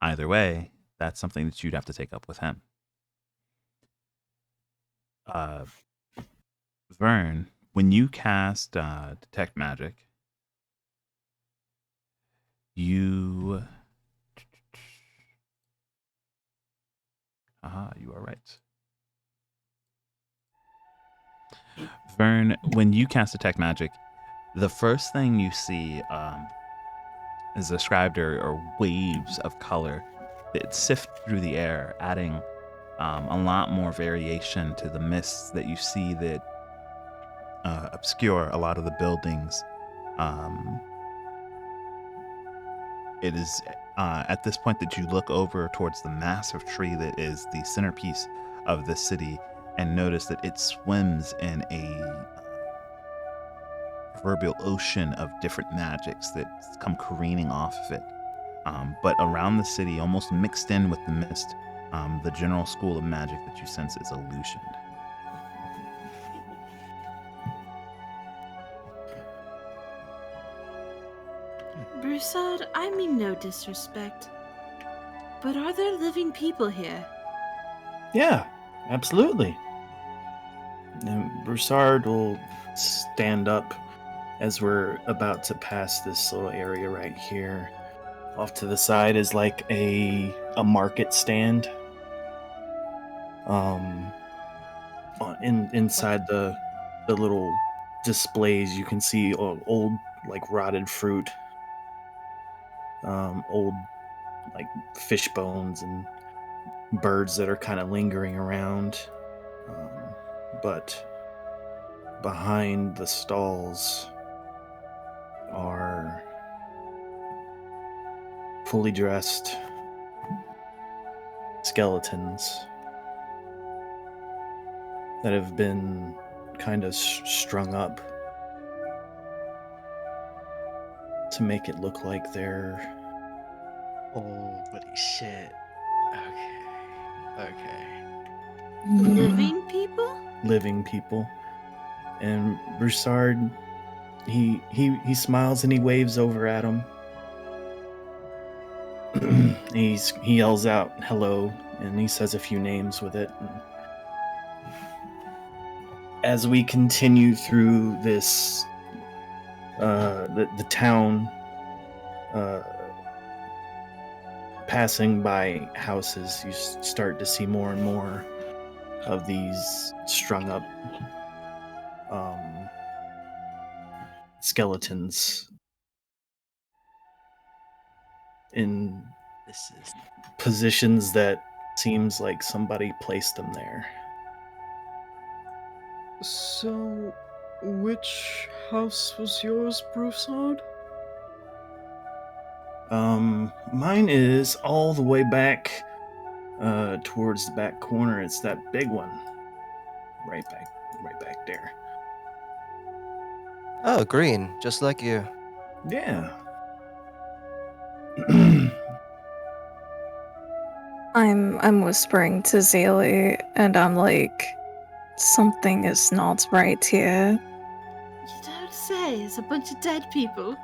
Speaker 10: Either way, that's something that you'd have to take up with him. Vern, when you cast Detect Magic, you are right. Vern, when you cast Detect Magic, the first thing you see is described are waves of color that sift through the air, adding a lot more variation to the mists that you see that obscure a lot of the buildings. It is at this point that you look over towards the massive tree that is the centerpiece of the city and notice that it swims in a proverbial ocean of different magics that come careening off of it. But around the city, almost mixed in with the mist, the general school of magic that you sense is illusioned.
Speaker 8: Broussard, I mean no disrespect, but are there living people here?
Speaker 7: Yeah, absolutely. And Broussard will stand up as we're about to pass this little area right here. Off to the side is like a market stand. Inside the little displays, you can see old like rotted fruit, old like fish bones and birds that are kind of lingering around. But behind the stalls are fully dressed skeletons that have been kind of strung up to make it look like they're
Speaker 4: Holy shit. Okay.
Speaker 8: Living people?
Speaker 7: living people. And Broussard, he smiles and he waves over at them. He yells out hello, and he says a few names with it. as we continue through this, the town, passing by houses, you start to see more and more of these strung up skeletons in
Speaker 4: This is
Speaker 7: positions that seems like somebody placed them there.
Speaker 2: So, which house was yours, Broussard?
Speaker 7: Mine is all the way back towards the back corner. It's that big one. Right back there.
Speaker 6: Oh, green, just like you.
Speaker 7: Yeah.
Speaker 5: I'm whispering to Zaylee, and I'm like, something is not right here.
Speaker 3: You don't say. It's a bunch of dead people.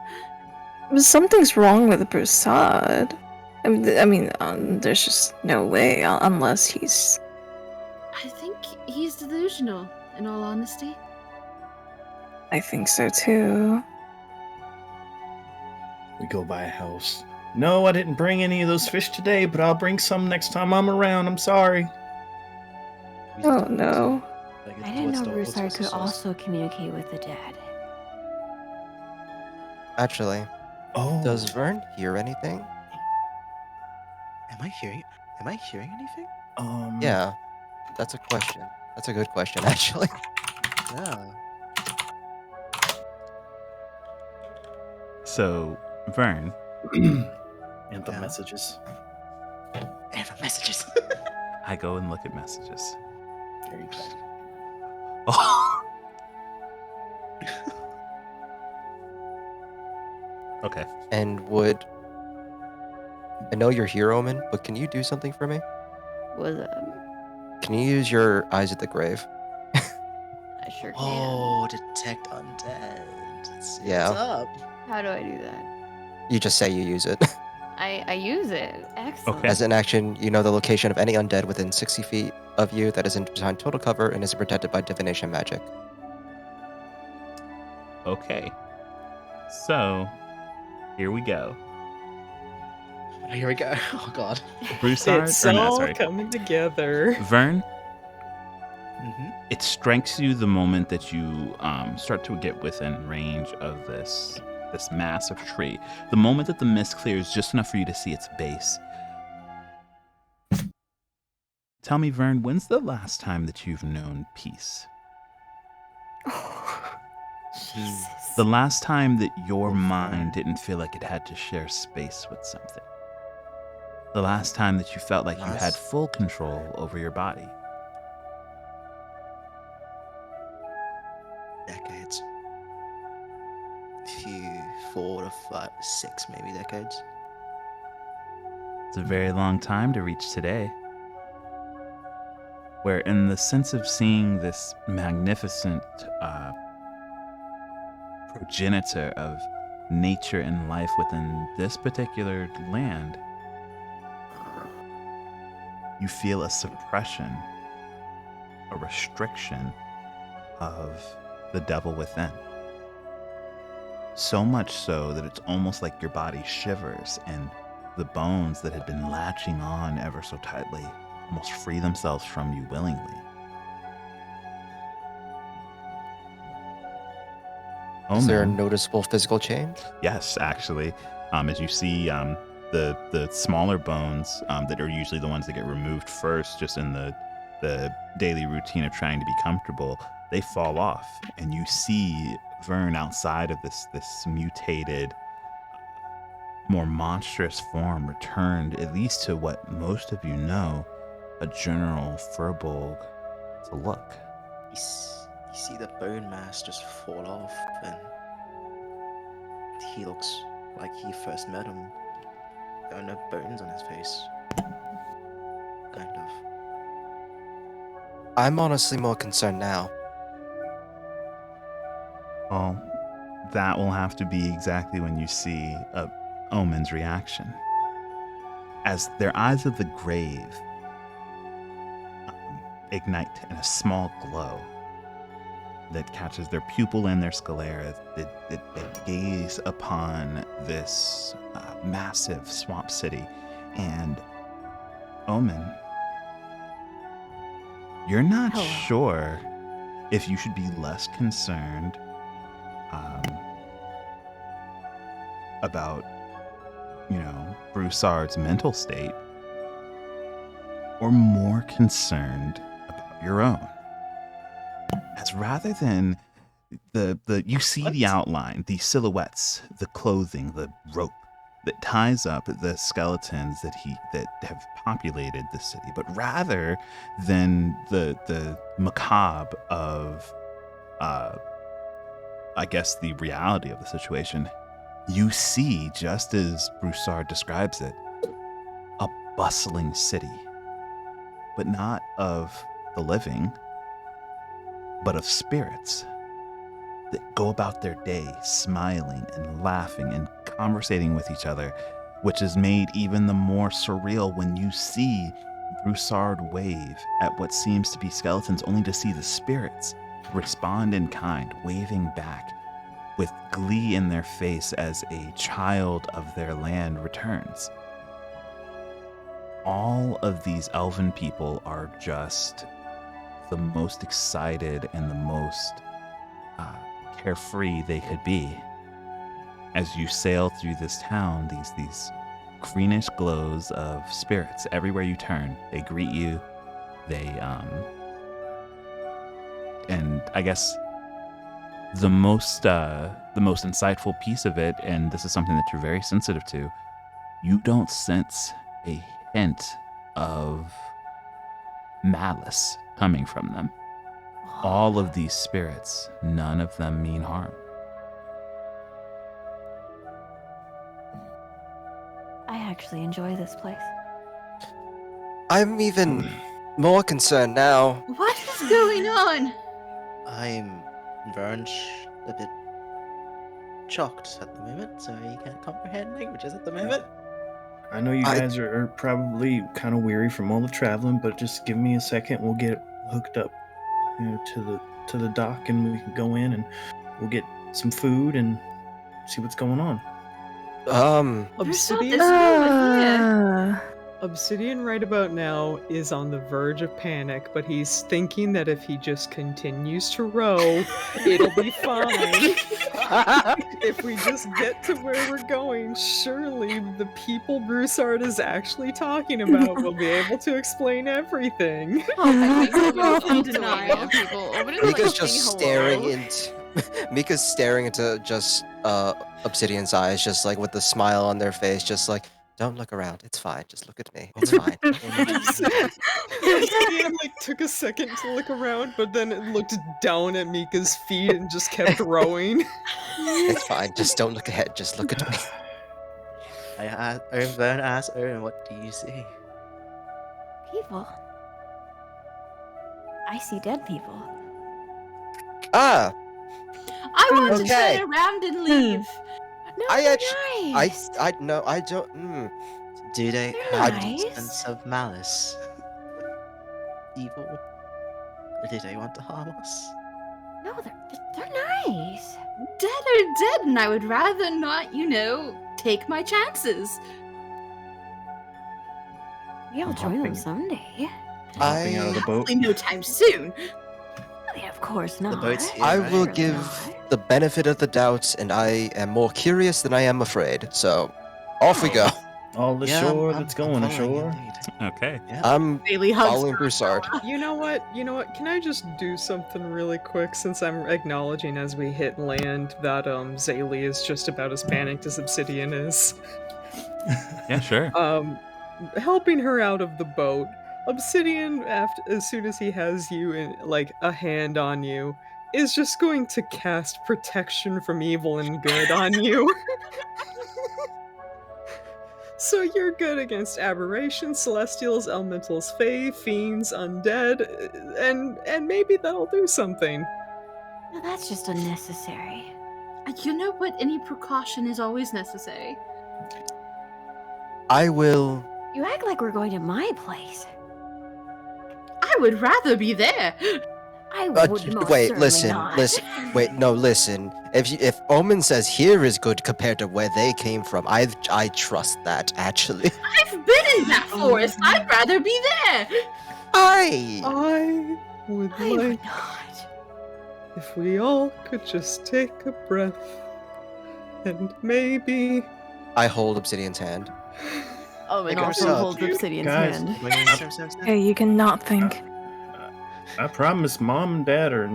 Speaker 5: Something's wrong with Broussard. There's just no way, unless he's...
Speaker 3: I think he's delusional, in all honesty.
Speaker 5: I think so too.
Speaker 7: We go by a house. No, I didn't bring any of those fish today, but I'll bring some next time I'm around. I'm sorry.
Speaker 5: Oh no.
Speaker 11: I didn't know Broussard could also communicate with the dead.
Speaker 6: Actually,
Speaker 7: Oh.
Speaker 6: does Vern hear anything?
Speaker 4: Am I hearing anything?
Speaker 6: Yeah, that's a question. That's a good question, actually.
Speaker 4: Yeah.
Speaker 10: So, Vern,
Speaker 7: And the messages.
Speaker 4: And the messages.
Speaker 10: I go and look at messages.
Speaker 7: There you go.
Speaker 10: Oh. Okay.
Speaker 6: And I know you're here, Omen, but can you do something for me?
Speaker 11: Was
Speaker 6: Can you use your eyes at the grave?
Speaker 11: I sure can.
Speaker 4: Oh, detect undead. Let's see
Speaker 6: Yeah.
Speaker 4: what's up.
Speaker 11: How do I do that?
Speaker 6: You just say you use it.
Speaker 11: I use it. Excellent.
Speaker 10: Okay.
Speaker 6: As an action, you know the location of any undead within 60 feet of you that isn't behind total cover and isn't protected by divination magic.
Speaker 10: Okay. So, here we go.
Speaker 4: Here we go. Oh god.
Speaker 10: Broussard,
Speaker 2: It's
Speaker 10: or no,
Speaker 2: all
Speaker 10: sorry.
Speaker 2: coming together.
Speaker 10: Vern,
Speaker 4: Mm-hmm.
Speaker 10: it strikes you the moment that you start to get within range of this massive tree. The moment that the mist clears just enough for you to see its base. Tell me, Vern, when's the last time that you've known peace?
Speaker 11: Jesus.
Speaker 10: The last time that your mind didn't feel like it had to share space with something. The last time that you felt like you had full control over your body.
Speaker 4: Decades. Few 4 to 5, 6 maybe decades.
Speaker 10: It's a very long time to reach today. Where in the sense of seeing this magnificent progenitor of nature and life within this particular land, you feel a suppression, a restriction of the devil within. So much so that it's almost like your body shivers and the bones that had been latching on ever so tightly almost free themselves from you willingly.
Speaker 6: Is there a
Speaker 10: Omen.
Speaker 6: noticeable physical change?
Speaker 10: Yes, actually. As you see, the smaller bones that are usually the ones that get removed first, just in the daily routine of trying to be comfortable, they fall off, and you see Vern outside of this mutated, more monstrous form returned, at least to what most of you know, a general Furbolg to look.
Speaker 4: You see the bone mass just fall off, and he looks like he first met him. There are no bones on his face. Kind of.
Speaker 6: I'm honestly more concerned now.
Speaker 10: Well, that will have to be exactly when you see Omen's reaction. As their eyes of the grave ignite in a small glow, that catches their pupil and their sclera. They gaze upon this massive swamp city. And Omen, you're not
Speaker 11: Hello.
Speaker 10: sure if you should be less concerned about, Broussard's mental state, or more concerned about your own. As rather than you see the outline, the silhouettes, the clothing, the rope that ties up the skeletons that have populated the city, but rather than the macabre of I guess the reality of the situation, you see, just as Broussard describes it, a bustling city, but not of the living, but of spirits that go about their day smiling and laughing and conversating with each other, which is made even the more surreal when you see Broussard wave at what seems to be skeletons, only to see the spirits respond in kind, waving back with glee in their face as a child of their land returns. All of these elven people are just the most excited and the most carefree they could be. As you sail through this town, these greenish glows of spirits everywhere you turn. They greet you. They and I guess the most insightful piece of it, and this is something that you're very sensitive to, you don't sense a hint of malice coming from them. All of these spirits, none of them mean harm.
Speaker 11: I actually enjoy this place.
Speaker 6: I'm even more concerned now.
Speaker 3: What is going on?
Speaker 4: I'm very much a bit shocked at the moment, so you can't comprehend languages at the moment.
Speaker 7: I know you guys are probably kind of weary from all the traveling, but just give me a second. We'll get hooked up, to the dock, and we can go in and we'll get some food and see what's going on.
Speaker 2: Obsidian right about now is on the verge of panic, but he's thinking that if he just continues to row, it'll be fine. If we just get to where we're going, surely the people Broussard is actually talking about will be able to explain everything.
Speaker 3: In denial.
Speaker 6: Mika's just staring into Mika's staring into just Obsidian's eyes, just like with the smile on their face, just like, don't look around. It's fine. Just look at me. It's fine.
Speaker 2: Obsidian took a second to look around, but then it looked down at Mika's feet and just kept rowing.
Speaker 6: It's fine. Just don't look ahead. Just look at me.
Speaker 4: I'm going to ask Erin, what do you see?
Speaker 11: People. I see dead people.
Speaker 6: Ah!
Speaker 3: I want to
Speaker 6: Okay.
Speaker 3: turn around and leave.
Speaker 11: No,
Speaker 6: I
Speaker 11: they're
Speaker 6: actually,
Speaker 11: nice.
Speaker 6: I don't.
Speaker 4: Do they
Speaker 11: They're
Speaker 4: have
Speaker 11: nice.
Speaker 4: a sense of malice? Evil? Or do they want to harm us?
Speaker 11: No, they're nice.
Speaker 3: Dead are dead, and I would rather not, take my chances.
Speaker 11: Maybe I'll join them someday.
Speaker 7: Hopping out of the boat.
Speaker 3: Hopefully no time soon.
Speaker 11: Yeah, of course not.
Speaker 4: boat's here,
Speaker 6: I
Speaker 4: right?
Speaker 6: will
Speaker 11: Surely
Speaker 6: give
Speaker 11: not.
Speaker 6: the benefit of the doubt, and I am more curious than I am afraid. So, off we go.
Speaker 7: All ashore that's going ashore.
Speaker 10: Okay.
Speaker 6: I'm
Speaker 3: Bailey hugs
Speaker 6: following Broussard.
Speaker 2: You know what? Can I just do something really quick, since I'm acknowledging as we hit land that Zaylee is just about as panicked as Obsidian is.
Speaker 10: Yeah, sure.
Speaker 2: Helping her out of the boat. Obsidian, as soon as he has you in a hand on you, is just going to cast protection from evil and good on you. So you're good against aberrations, celestials, elementals, fae, fiends, undead, and maybe that'll do something.
Speaker 11: No, that's just unnecessary.
Speaker 3: You know what? Any precaution is always necessary.
Speaker 6: I will.
Speaker 11: You act like we're going to my place.
Speaker 3: I would rather be there.
Speaker 11: I would most
Speaker 6: wait,
Speaker 11: certainly
Speaker 6: listen,
Speaker 11: not.
Speaker 6: wait, no, listen. If Omen says here is good compared to where they came from, I trust that actually.
Speaker 3: I've been in that forest. I'd rather be there.
Speaker 2: I would
Speaker 11: I would
Speaker 2: like
Speaker 11: not.
Speaker 2: if we all could just take a breath and maybe.
Speaker 6: I hold Obsidian's hand.
Speaker 11: Oh,
Speaker 4: Hey,
Speaker 11: and
Speaker 4: Capricious,
Speaker 11: also holds Obsidian's
Speaker 7: guys,
Speaker 11: hand.
Speaker 5: Yeah, you cannot think.
Speaker 7: I promise, Mom and Dad are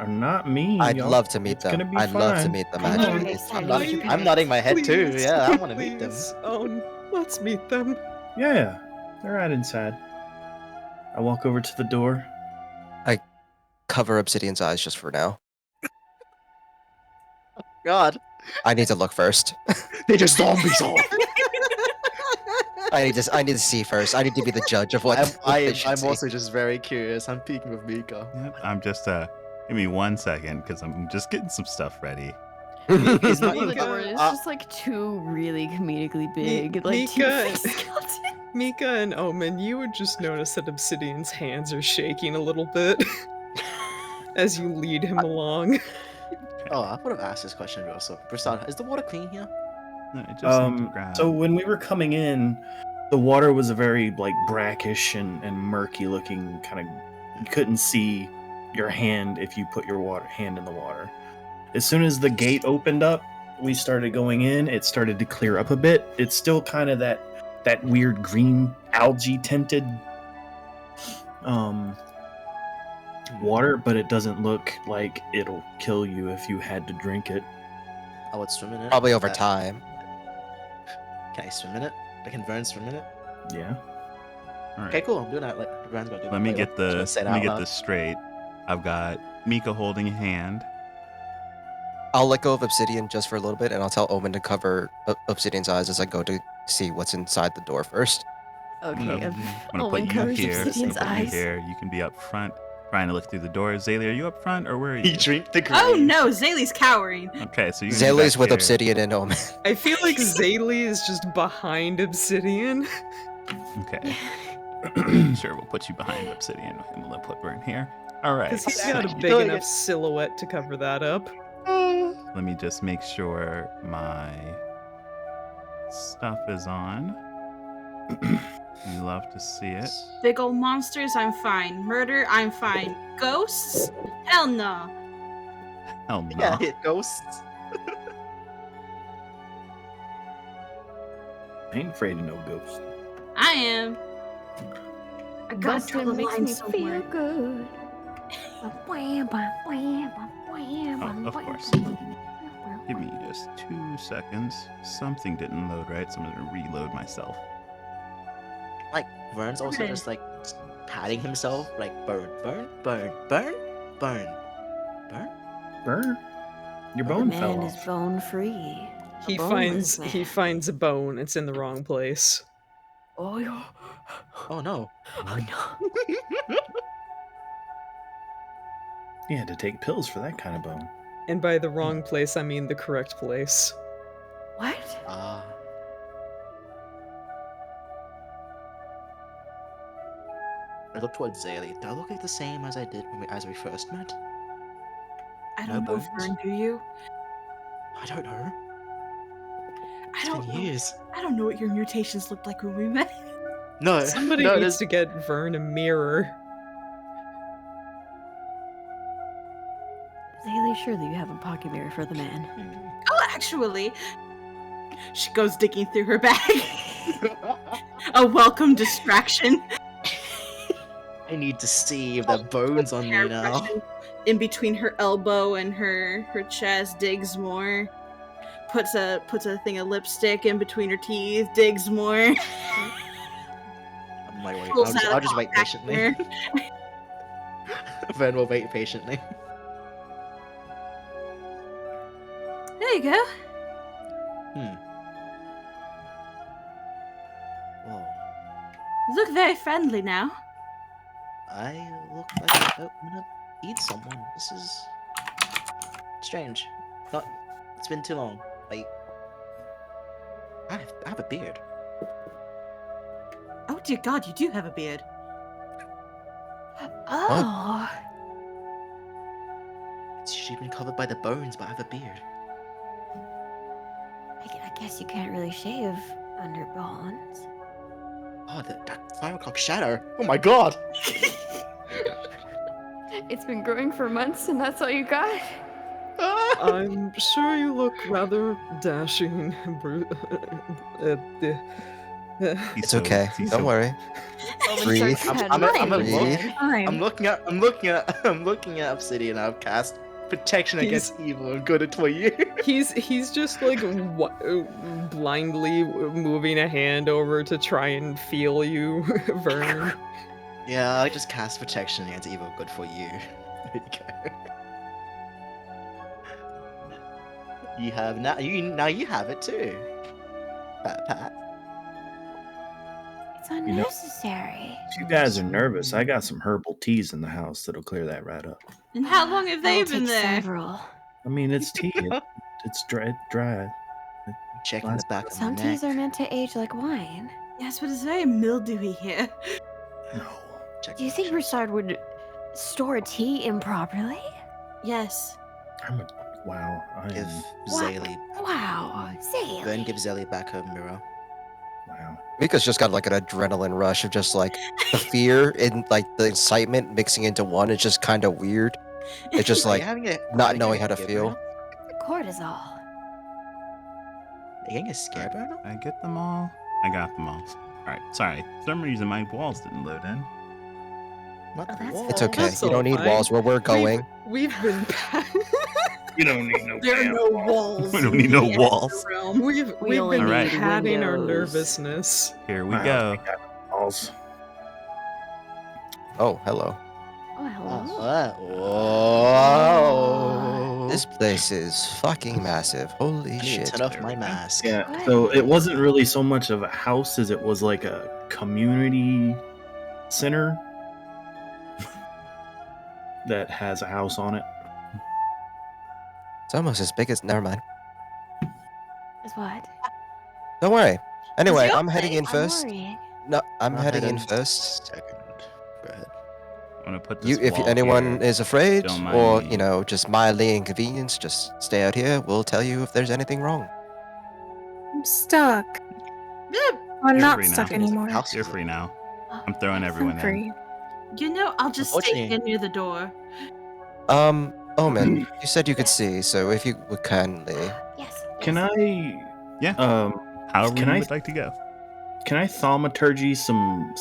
Speaker 7: not mean.
Speaker 6: I'd
Speaker 7: y'all.
Speaker 6: love to meet
Speaker 7: It's
Speaker 6: them.
Speaker 7: gonna be
Speaker 6: I'd love to
Speaker 7: fine.
Speaker 6: meet them.
Speaker 7: Come
Speaker 6: Actually,
Speaker 11: Okay,
Speaker 6: It's-
Speaker 11: Sam,
Speaker 4: I'm, not,
Speaker 11: use your
Speaker 4: I'm
Speaker 11: pants.
Speaker 4: nodding my head too.
Speaker 2: Please,
Speaker 4: Yeah, I want to meet them.
Speaker 2: please, let's meet them.
Speaker 7: Yeah, they're right inside. I walk over to the door.
Speaker 6: cover Obsidian's eyes just for now.
Speaker 4: God,
Speaker 6: I need to look first.
Speaker 4: they're just zombies all.
Speaker 6: I need to see first. I need to be the judge of what.
Speaker 4: I'm
Speaker 6: see.
Speaker 4: also just very curious. I'm peeking with Mika.
Speaker 10: Yep, I'm just give me 1 second because I'm just getting some stuff ready.
Speaker 4: Is my,
Speaker 11: Well, the
Speaker 2: Mika,
Speaker 11: door is just like two really comedically
Speaker 2: Mi-
Speaker 11: big, like
Speaker 2: Mika-
Speaker 11: two-faced skeletons.
Speaker 2: Mika and Omen, you would just notice that Obsidian's hands are shaking a little bit as you lead him along.
Speaker 4: oh, I would have asked this question also. Prasad, is the water clean here?
Speaker 10: No, I just need to grab.
Speaker 7: So when we were coming in, the water was a very like brackish and murky looking kind of. You couldn't see your hand if you put your hand in the water. As soon as the gate opened up, we started going in. It started to clear up a bit. It's still kind of that weird green algae tinted water, but it doesn't look like it'll kill you if you had to drink it.
Speaker 4: I would swim in it.
Speaker 6: Probably over time.
Speaker 4: Can I swim in it? Can Vern swim in it?
Speaker 7: Yeah.
Speaker 10: All right.
Speaker 4: Okay, cool. I'm doing that. Like, Vern's gonna do that.
Speaker 10: Let me
Speaker 4: later.
Speaker 10: get
Speaker 4: Just wanna say that out loud.
Speaker 10: this straight. I've got Mika holding a hand.
Speaker 6: I'll let go of Obsidian just for a little bit, and I'll tell Omen to cover Obsidian's eyes as I go to see what's inside the door first.
Speaker 11: Okay,
Speaker 10: I'm gonna
Speaker 11: Owen
Speaker 10: put you
Speaker 11: covers
Speaker 10: here.
Speaker 11: Obsidian's
Speaker 10: I'm gonna put you
Speaker 11: eyes.
Speaker 10: here. You can be up front, trying to look through the door. Zaylee, are you up front or where are you?
Speaker 4: He drink the green.
Speaker 3: Oh no, Zaylee's cowering.
Speaker 10: Okay, so you can be
Speaker 6: Zaylee's
Speaker 10: back
Speaker 6: with
Speaker 10: here.
Speaker 6: Obsidian and Omen.
Speaker 2: I feel like Zaylee is just behind Obsidian.
Speaker 10: Okay. Sure, we'll put you behind Obsidian and we'll put Vern here. All right.
Speaker 2: Because he's got a big
Speaker 4: doing
Speaker 2: enough
Speaker 4: it.
Speaker 2: silhouette to cover that up.
Speaker 10: Let me just make sure my stuff is on. You love to see it.
Speaker 3: Big old monsters, I'm fine. Murder, I'm fine. Ghosts? Hell no.
Speaker 10: Hell no.
Speaker 4: Yeah, hit ghosts.
Speaker 7: I ain't afraid of no ghosts.
Speaker 3: I am. I gotta
Speaker 11: But
Speaker 3: tell
Speaker 11: it
Speaker 3: the
Speaker 11: makes
Speaker 3: line
Speaker 11: me
Speaker 3: somewhere.
Speaker 11: feel good.
Speaker 10: Oh, of course. Give me just 2 seconds. Something didn't load right, so I'm gonna reload myself.
Speaker 4: Like Vern's also
Speaker 3: Okay.
Speaker 4: just like patting himself, like burn, burn, burn, burn, burn, burn.
Speaker 7: Burn. Your
Speaker 11: The
Speaker 7: bone fell
Speaker 11: man
Speaker 7: off.
Speaker 11: is bone free.
Speaker 2: He
Speaker 11: boneless
Speaker 2: finds he
Speaker 11: man.
Speaker 2: finds a bone. It's in the wrong place.
Speaker 11: Oh, yeah.
Speaker 4: Oh no.
Speaker 11: Oh no.
Speaker 7: You had to take pills for that kind of bone.
Speaker 2: And by the wrong place, I mean the correct place.
Speaker 11: What?
Speaker 4: Ah. I look towards Zaylee. Do I look like the same as I did as we first met?
Speaker 3: I
Speaker 4: No
Speaker 3: don't know,
Speaker 4: bones?
Speaker 3: Vern, do you?
Speaker 4: I don't know.
Speaker 3: I
Speaker 4: It's
Speaker 3: don't
Speaker 4: been
Speaker 3: know.
Speaker 4: years.
Speaker 3: I don't know what your mutations looked like when we met.
Speaker 4: No.
Speaker 2: Somebody
Speaker 4: no,
Speaker 2: needs to get Vern a mirror.
Speaker 11: Zaylee, surely you have a pocket mirror for the man.
Speaker 3: Oh, actually. She goes digging through her bag. A welcome distraction.
Speaker 4: I need to see if there are bones on me now.
Speaker 3: In between her elbow and her chest, digs more. Puts a thing of lipstick in between her teeth, digs more.
Speaker 4: I'm like, wait,
Speaker 3: Pulls out a
Speaker 4: I'll just wait
Speaker 3: compact
Speaker 4: patiently.
Speaker 3: mirror.
Speaker 4: Vern will wait patiently.
Speaker 3: There you go.
Speaker 4: Whoa.
Speaker 3: You look very friendly now.
Speaker 4: I look like I'm gonna eat someone. This is strange. It's been too long. Like, I have a beard.
Speaker 3: Oh dear God, you do have a beard.
Speaker 11: Oh.
Speaker 4: She's been covered by the bones, but I have a beard.
Speaker 11: I guess you can't really shave under bones.
Speaker 4: Oh, that 5 o'clock shadow. Oh my god!
Speaker 11: It's been growing for months, and that's all you got?
Speaker 2: I'm sure you look rather dashing,
Speaker 6: It's okay.
Speaker 10: he's
Speaker 6: Don't
Speaker 10: so-
Speaker 6: worry.
Speaker 11: Omen
Speaker 6: Breathe.
Speaker 11: starts
Speaker 4: I'm
Speaker 6: Breathe.
Speaker 4: looking at Obsidian. I've cast protection
Speaker 2: He's-
Speaker 4: against evil and good for you.
Speaker 2: He's just like blindly moving a hand over to try and feel you, Vern.
Speaker 4: Yeah, I just cast protection against evil, good for you. There you go. You have now you have it too. Pat.
Speaker 11: It's
Speaker 7: know-
Speaker 11: unnecessary.
Speaker 7: If you guys are nervous, I got some herbal teas in the house that'll clear that right up.
Speaker 3: And how long have they
Speaker 11: I'll
Speaker 3: been
Speaker 11: take
Speaker 3: there?
Speaker 11: several.
Speaker 7: I mean, it's tea. It's dry.
Speaker 4: Checking the back of my
Speaker 11: Some
Speaker 4: neck.
Speaker 11: teas are meant to age like wine.
Speaker 3: Yes, but it's very mildewy here.
Speaker 7: No.
Speaker 4: Check
Speaker 11: Do you
Speaker 4: my
Speaker 11: think
Speaker 4: actions.
Speaker 11: Broussard would store tea improperly?
Speaker 3: Yes.
Speaker 7: Wow. I
Speaker 4: Give
Speaker 7: am.
Speaker 4: Zaylee.
Speaker 11: Wow, Zaylee.
Speaker 4: Then give Zaylee back her mirror.
Speaker 7: Wow.
Speaker 6: Mika's just got like an adrenaline rush of just like the fear and like the excitement mixing into one. It's just kind of weird. It's just
Speaker 4: Are you
Speaker 6: like
Speaker 4: having a
Speaker 6: not
Speaker 4: having
Speaker 6: knowing
Speaker 4: a
Speaker 6: how to
Speaker 4: scare
Speaker 6: feel.
Speaker 4: burn?
Speaker 11: Cortisol.
Speaker 4: Are you getting a scare burn?
Speaker 10: Did I get them all? I got them all. Alright, sorry. For some reason my walls didn't load in.
Speaker 4: Not
Speaker 11: Oh,
Speaker 4: the
Speaker 11: that's
Speaker 4: wall.
Speaker 6: It's okay.
Speaker 2: That's
Speaker 6: You
Speaker 2: all
Speaker 6: don't need
Speaker 2: fine.
Speaker 6: walls where we're going.
Speaker 2: We've been.
Speaker 7: You don't need no
Speaker 2: There are
Speaker 7: damn
Speaker 2: no
Speaker 7: wall.
Speaker 2: walls.
Speaker 10: We don't need no
Speaker 2: in the
Speaker 10: walls.
Speaker 2: realm. We've
Speaker 11: only
Speaker 2: been
Speaker 10: need
Speaker 2: padding our
Speaker 11: windows.
Speaker 2: nervousness.
Speaker 10: Here we
Speaker 7: Wow,
Speaker 10: go.
Speaker 7: we got walls.
Speaker 6: Oh, hello.
Speaker 11: Oh, hello.
Speaker 4: Whoa.
Speaker 6: This place is fucking massive. Holy
Speaker 4: I need to
Speaker 6: shit.
Speaker 4: turn off
Speaker 10: There
Speaker 4: my
Speaker 10: we go.
Speaker 4: mask.
Speaker 7: Yeah.
Speaker 11: What?
Speaker 7: So it wasn't really so much of a house as it was like a community center that has a house on it.
Speaker 6: It's almost as big as. Never mind.
Speaker 11: Is what?
Speaker 6: Don't worry. Anyway,
Speaker 3: your
Speaker 6: I'm heading in
Speaker 11: I'm
Speaker 6: first.
Speaker 11: worrying.
Speaker 6: No, I'm
Speaker 4: I'll
Speaker 6: heading
Speaker 4: head
Speaker 6: in
Speaker 4: in
Speaker 6: first.
Speaker 4: Second. Go ahead.
Speaker 10: I'm gonna put this
Speaker 6: You, if
Speaker 10: wall
Speaker 6: anyone
Speaker 10: here.
Speaker 6: is afraid,
Speaker 10: Don't mind
Speaker 6: or
Speaker 10: me.
Speaker 6: you know, just mildly inconvenienced, just stay out here. We'll tell you if there's anything wrong.
Speaker 5: I'm stuck.
Speaker 3: Yeah,
Speaker 5: I'm
Speaker 10: You're
Speaker 5: not
Speaker 10: free now.
Speaker 5: stuck anymore.
Speaker 4: House
Speaker 10: You're
Speaker 4: is it?
Speaker 10: free now.
Speaker 11: Oh,
Speaker 10: I'm throwing
Speaker 11: yes,
Speaker 10: everyone
Speaker 5: I'm
Speaker 10: in.
Speaker 5: free.
Speaker 3: you know, I'll just stay
Speaker 4: Unfortunately-
Speaker 3: here near the door.
Speaker 6: Omen, you said you could
Speaker 11: Yes.
Speaker 6: see, so if you would kindly.
Speaker 11: Yes.
Speaker 7: Can
Speaker 11: yes.
Speaker 7: I?
Speaker 10: Yeah.
Speaker 7: Um.
Speaker 10: However
Speaker 7: Can
Speaker 10: you
Speaker 7: I-
Speaker 10: would like to go.
Speaker 7: Can I thaumaturgy some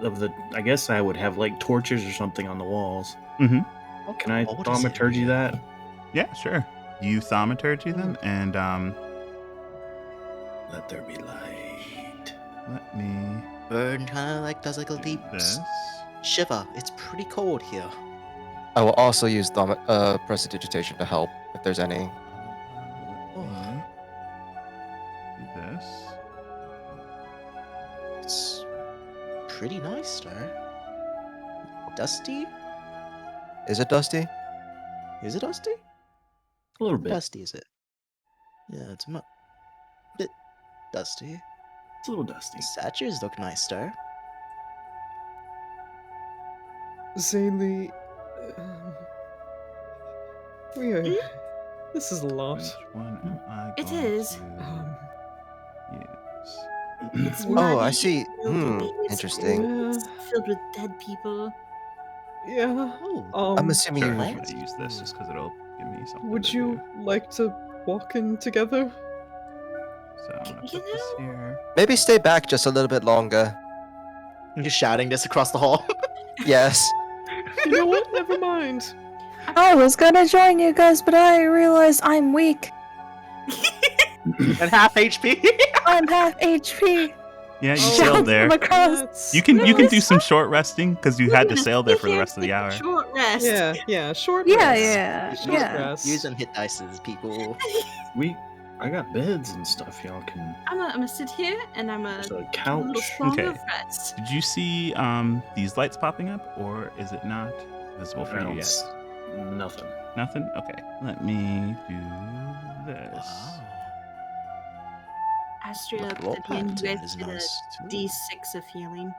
Speaker 7: of the? I guess I would have like torches or something on the walls.
Speaker 10: Mhm.
Speaker 7: Can I
Speaker 4: Oh, what is it?
Speaker 7: thaumaturgy that?
Speaker 10: Yeah, sure. You thaumaturgy them, and
Speaker 7: Let there be light.
Speaker 10: let me
Speaker 4: Burn kind of like does like a
Speaker 10: do
Speaker 4: deep
Speaker 10: this.
Speaker 4: shiver. It's pretty cold here.
Speaker 6: I will also use prestidigitation to help if there's any.
Speaker 10: Let me do this.
Speaker 4: It's pretty nice though. Dusty?
Speaker 6: Is it dusty?
Speaker 4: Is it dusty?
Speaker 7: A little
Speaker 4: How
Speaker 7: bit.
Speaker 4: dusty is it? Yeah, it's a bit dusty.
Speaker 7: It's a little dusty.
Speaker 4: Statues look nice though.
Speaker 2: Zaylee, we are. This is a lot.
Speaker 10: Which one am I
Speaker 3: It
Speaker 10: going
Speaker 3: is.
Speaker 10: to use?
Speaker 3: It's
Speaker 6: Oh, I
Speaker 3: muddy,
Speaker 6: see.
Speaker 3: mildewy, it's
Speaker 6: Interesting.
Speaker 3: old, it's filled with dead people.
Speaker 2: Yeah.
Speaker 4: Oh,
Speaker 6: I'm assuming
Speaker 10: Sure,
Speaker 6: you.
Speaker 10: I'm gonna use this just because it'll give me something.
Speaker 2: Would
Speaker 10: to
Speaker 2: you like to walk in together?
Speaker 10: do. So I'm gonna
Speaker 3: You
Speaker 10: put this here.
Speaker 6: Maybe stay back just a little bit longer.
Speaker 4: I'm just shouting this across the hall.
Speaker 6: Yes.
Speaker 2: You know what? Never mind.
Speaker 5: I was gonna join you guys, but I realized I'm weak.
Speaker 4: And half HP.
Speaker 5: I'm half HP.
Speaker 10: Yeah, you
Speaker 2: Oh,
Speaker 10: sailed there.
Speaker 2: That's-
Speaker 10: You can
Speaker 3: No,
Speaker 10: do
Speaker 3: it's
Speaker 10: some short resting because you
Speaker 3: We're
Speaker 10: had to
Speaker 3: gonna
Speaker 10: sail there
Speaker 3: sit
Speaker 10: for the
Speaker 3: here
Speaker 10: rest of the
Speaker 3: and
Speaker 10: hour.
Speaker 3: take a Short rest.
Speaker 2: Yeah, short
Speaker 5: Yeah,
Speaker 2: rest.
Speaker 5: yeah,
Speaker 2: Short
Speaker 5: yeah.
Speaker 2: rest.
Speaker 4: Use them hit dices, people.
Speaker 7: I got beds and stuff. Y'all can.
Speaker 3: I'm gonna sit here and I'm gonna
Speaker 7: There's a
Speaker 3: do a little
Speaker 7: couch.
Speaker 3: song
Speaker 10: Okay.
Speaker 3: of rest.
Speaker 10: Did you see these lights popping up, or is it not visible for you yet?
Speaker 7: Nothing.
Speaker 10: Nothing. Okay, let me do this.
Speaker 3: Astria
Speaker 4: Look,
Speaker 3: looked
Speaker 4: roll
Speaker 3: at me and you
Speaker 4: pattern
Speaker 3: guys
Speaker 4: is
Speaker 3: did
Speaker 4: nice,
Speaker 3: a
Speaker 4: too.
Speaker 3: D6 of healing.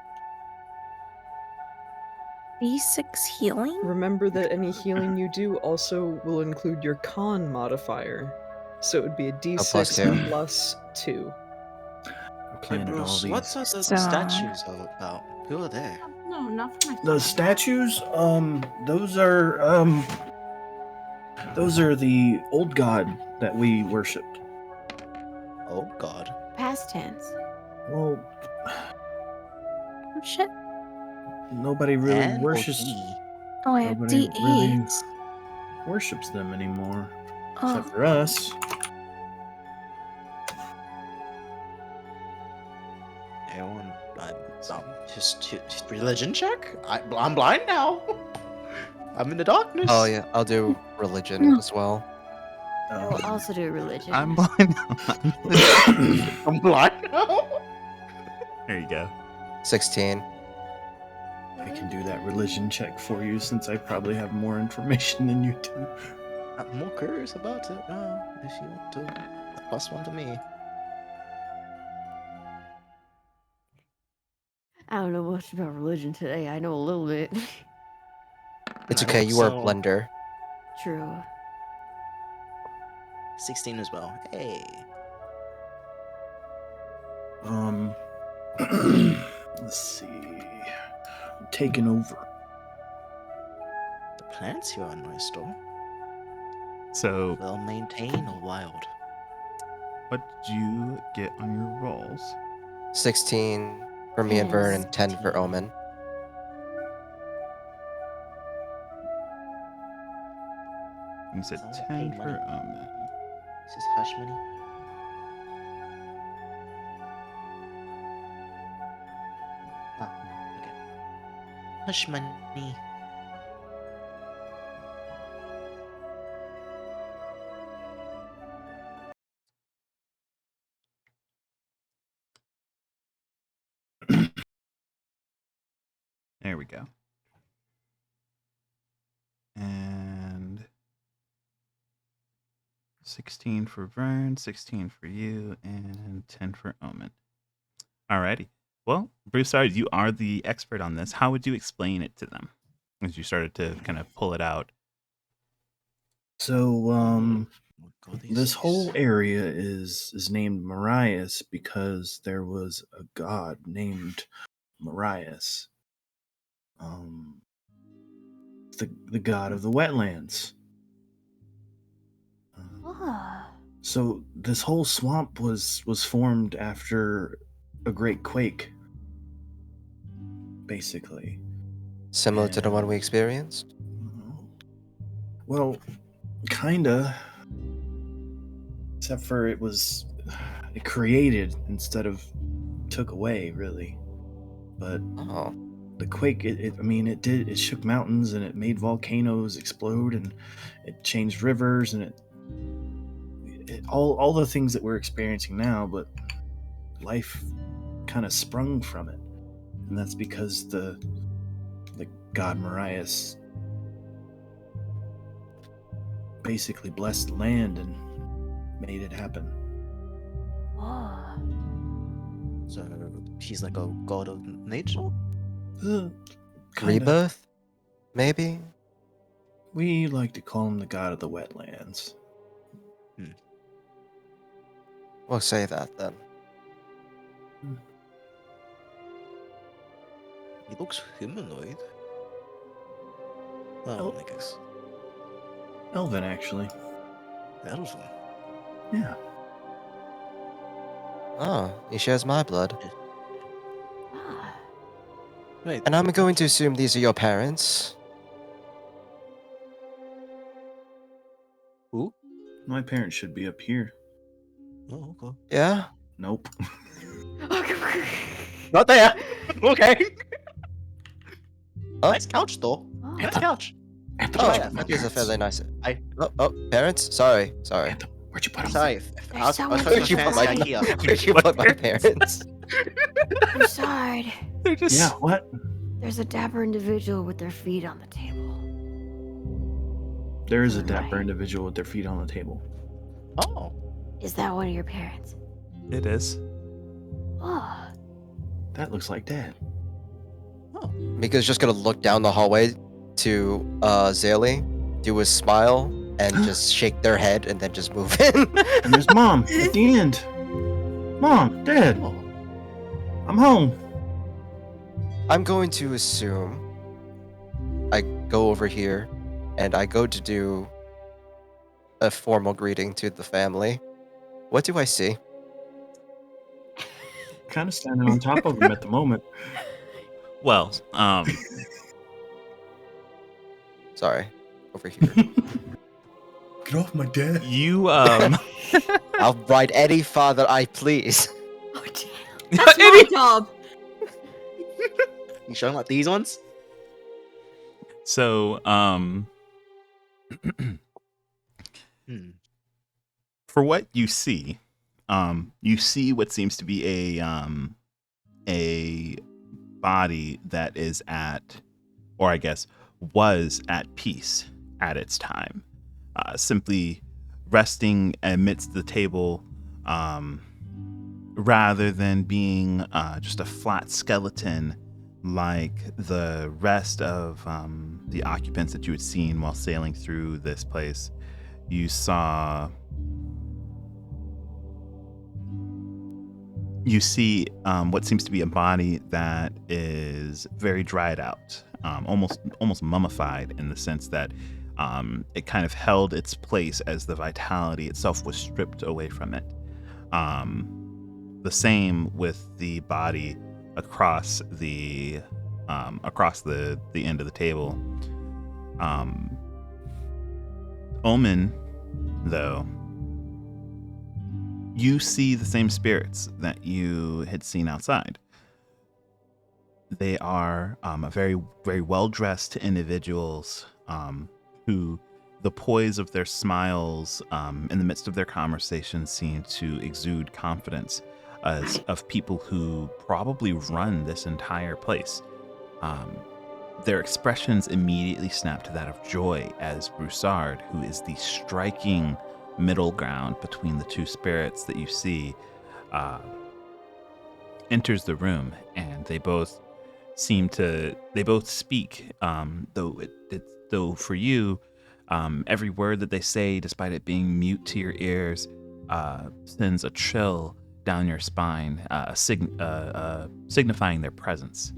Speaker 5: D6 healing?
Speaker 2: Remember that any healing you do also will include your con modifier. So it would be a D6
Speaker 6: +2.
Speaker 2: plus 2.
Speaker 7: I
Speaker 4: Hey,
Speaker 7: planted all
Speaker 4: Bruce,
Speaker 7: these.
Speaker 4: what's the
Speaker 5: So-
Speaker 4: statues all about? Who are they?
Speaker 3: No, not for my
Speaker 7: The
Speaker 3: father.
Speaker 7: statues, those are the old god that we worshipped.
Speaker 4: Oh God.
Speaker 11: Past tense.
Speaker 7: Well,
Speaker 5: Oh shit.
Speaker 7: nobody really
Speaker 4: And
Speaker 7: worships.
Speaker 4: he.
Speaker 5: Oh, I have
Speaker 7: Nobody really
Speaker 5: D8s.
Speaker 7: worships them anymore,
Speaker 5: Oh,
Speaker 7: except for us.
Speaker 4: Everyone, just religion check. I'm blind now. I'm in the darkness.
Speaker 6: Oh yeah, I'll do religion as well.
Speaker 11: I will also do religion.
Speaker 10: I'm blind now.
Speaker 4: I'm blind now.
Speaker 10: There you go.
Speaker 6: 16.
Speaker 7: I can do that religion check for you since I probably have more information than you do.
Speaker 4: I'm more curious about it now. If you want to, +1 to me.
Speaker 11: I don't know much about religion today. I know a little bit.
Speaker 6: It's
Speaker 4: I
Speaker 6: okay,
Speaker 4: hope
Speaker 6: you are a
Speaker 4: so.
Speaker 6: blender.
Speaker 11: True.
Speaker 4: 16 as well. Hey.
Speaker 7: Let's see. I'm taking over.
Speaker 4: The plants here are nice though.
Speaker 10: So,
Speaker 4: Well maintained or wild.
Speaker 10: what did you get on your rolls?
Speaker 6: 16 for me and Vern, and 10 for Omen.
Speaker 10: You said
Speaker 4: Sounds like
Speaker 10: 10
Speaker 4: paid
Speaker 10: for
Speaker 4: money.
Speaker 10: Omen.
Speaker 4: This is hush money. Okay. Hush money.
Speaker 10: There we go. And 16 for Vern, 16 for you, and 10 for Omen. Alrighty. Well, Broussard, you are the expert on this. How would you explain it to them as you started to kind of pull it out?
Speaker 7: So,
Speaker 4: What are these
Speaker 7: this whole
Speaker 4: things?
Speaker 7: area is named Marias because there was a god named Marias. The god of the wetlands.
Speaker 11: Ah.
Speaker 7: So this whole swamp was formed after a great quake, basically.
Speaker 6: Similar to the one we experienced?
Speaker 7: Well, kinda. Except for it created instead of took away, really. But
Speaker 6: Oh.
Speaker 7: the quake, it shook mountains and it made volcanoes explode and it changed rivers and it all the things that we're experiencing now, but life kind of sprung from it. And that's because the god Marias basically blessed the land and made it happen.
Speaker 11: Oh.
Speaker 4: So he's like a god of nature?
Speaker 7: Kinda.
Speaker 6: Rebirth? Maybe?
Speaker 7: We like to call him the god of the wetlands.
Speaker 6: We'll say that then.
Speaker 4: He looks humanoid. Well, I guess.
Speaker 7: Elven, actually.
Speaker 4: Elven.
Speaker 7: Yeah.
Speaker 6: Oh, he shares my blood.
Speaker 11: Ah.
Speaker 4: Wait,
Speaker 6: And I'm going to assume these are your parents.
Speaker 4: who?
Speaker 7: My parents should be up here.
Speaker 4: Oh, okay.
Speaker 6: Yeah?
Speaker 7: Nope.
Speaker 4: Not there! Okay.
Speaker 6: Oh.
Speaker 4: Nice couch, though.
Speaker 11: Oh.
Speaker 4: Nice couch.
Speaker 7: Anthem,
Speaker 6: Oh,
Speaker 7: where'd you put my
Speaker 6: that is a
Speaker 7: parents?
Speaker 6: fairly nice.
Speaker 4: I-
Speaker 6: Oh, parents? Sorry.
Speaker 7: Anthem, where'd you put them?
Speaker 4: Sorry. I was
Speaker 11: someone
Speaker 4: trying
Speaker 6: Where'd
Speaker 4: to
Speaker 6: you put
Speaker 4: fancy
Speaker 6: my
Speaker 4: IKEA.
Speaker 6: Where'd you put my parents?
Speaker 11: I'm sorry.
Speaker 10: They're just
Speaker 7: Yeah, what?
Speaker 11: There's a dapper individual with their feet on the table.
Speaker 7: There is a
Speaker 11: Right.
Speaker 7: dapper individual with their feet on the table.
Speaker 4: Oh.
Speaker 11: Is that one of your parents?
Speaker 10: It is.
Speaker 11: Oh.
Speaker 7: That looks like Dad.
Speaker 4: Oh.
Speaker 6: Mika's just gonna look down the hallway to Zaylee, do a smile, and just shake their head and then just move in.
Speaker 7: And there's Mom at the end. Mom, Dad,
Speaker 4: Oh.
Speaker 7: I'm home.
Speaker 6: I'm going to assume I go over here and I go to do a formal greeting to the family. What do I see?
Speaker 7: Kind of standing on top of him at the moment.
Speaker 10: Well,
Speaker 6: Sorry, over here.
Speaker 7: Get off my dad.
Speaker 10: you
Speaker 6: I'll ride any father I please.
Speaker 8: Oh, damn. That's my job.
Speaker 4: You showing like these ones?
Speaker 10: So
Speaker 4: Hmm.
Speaker 10: for what you see what seems to be a body that is at, or I guess was at peace at its time, simply resting amidst the table, rather than being just a flat skeleton like the rest of the occupants that you had seen while sailing through this place. You see what seems to be a body that is very dried out, almost mummified, in the sense that it kind of held its place as the vitality itself was stripped away from it. The same with the body across the end of the table. Omen, though, you see the same spirits that you had seen outside. They are very, very well-dressed individuals who, the poise of their smiles in the midst of their conversations, seem to exude confidence as of people who probably run this entire place. Their expressions immediately snap to that of joy as Broussard, who is the striking middle ground between the two spirits that you see, enters the room, and they both speak, though for you, every word that they say, despite it being mute to your ears, sends a chill down your spine, signifying their presence.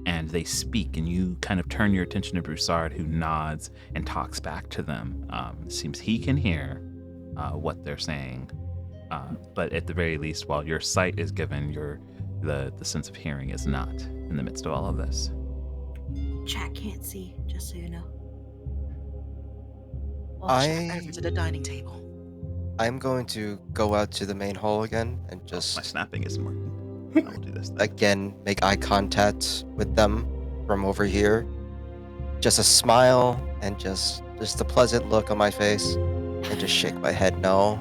Speaker 10: And they speak, and you kind of turn your attention to Broussard, who nods and talks back to them. It seems he can hear what they're saying, but at the very least, while your sight is given, the sense of hearing is not in the midst of all of this.
Speaker 8: Chat can't see, just so you know.
Speaker 4: Over to the dining table.
Speaker 6: I'm going to go out to the main hall again and
Speaker 10: My
Speaker 6: just
Speaker 10: snapping isn't working. I will do this then.
Speaker 6: again make eye contact with them from over here. Just a smile and just a pleasant look on my face, and just shake my head no.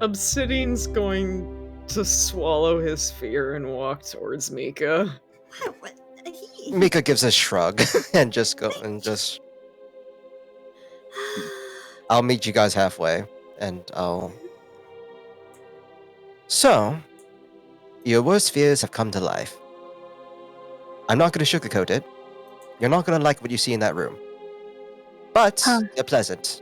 Speaker 2: Obsidian's going to swallow his fear and walk towards Mika.
Speaker 8: What?
Speaker 6: Mika gives a shrug and I'll meet you guys halfway, and So, your worst fears have come to life. I'm not going to sugarcoat it. You're not going to like what you see in that room. But they're pleasant.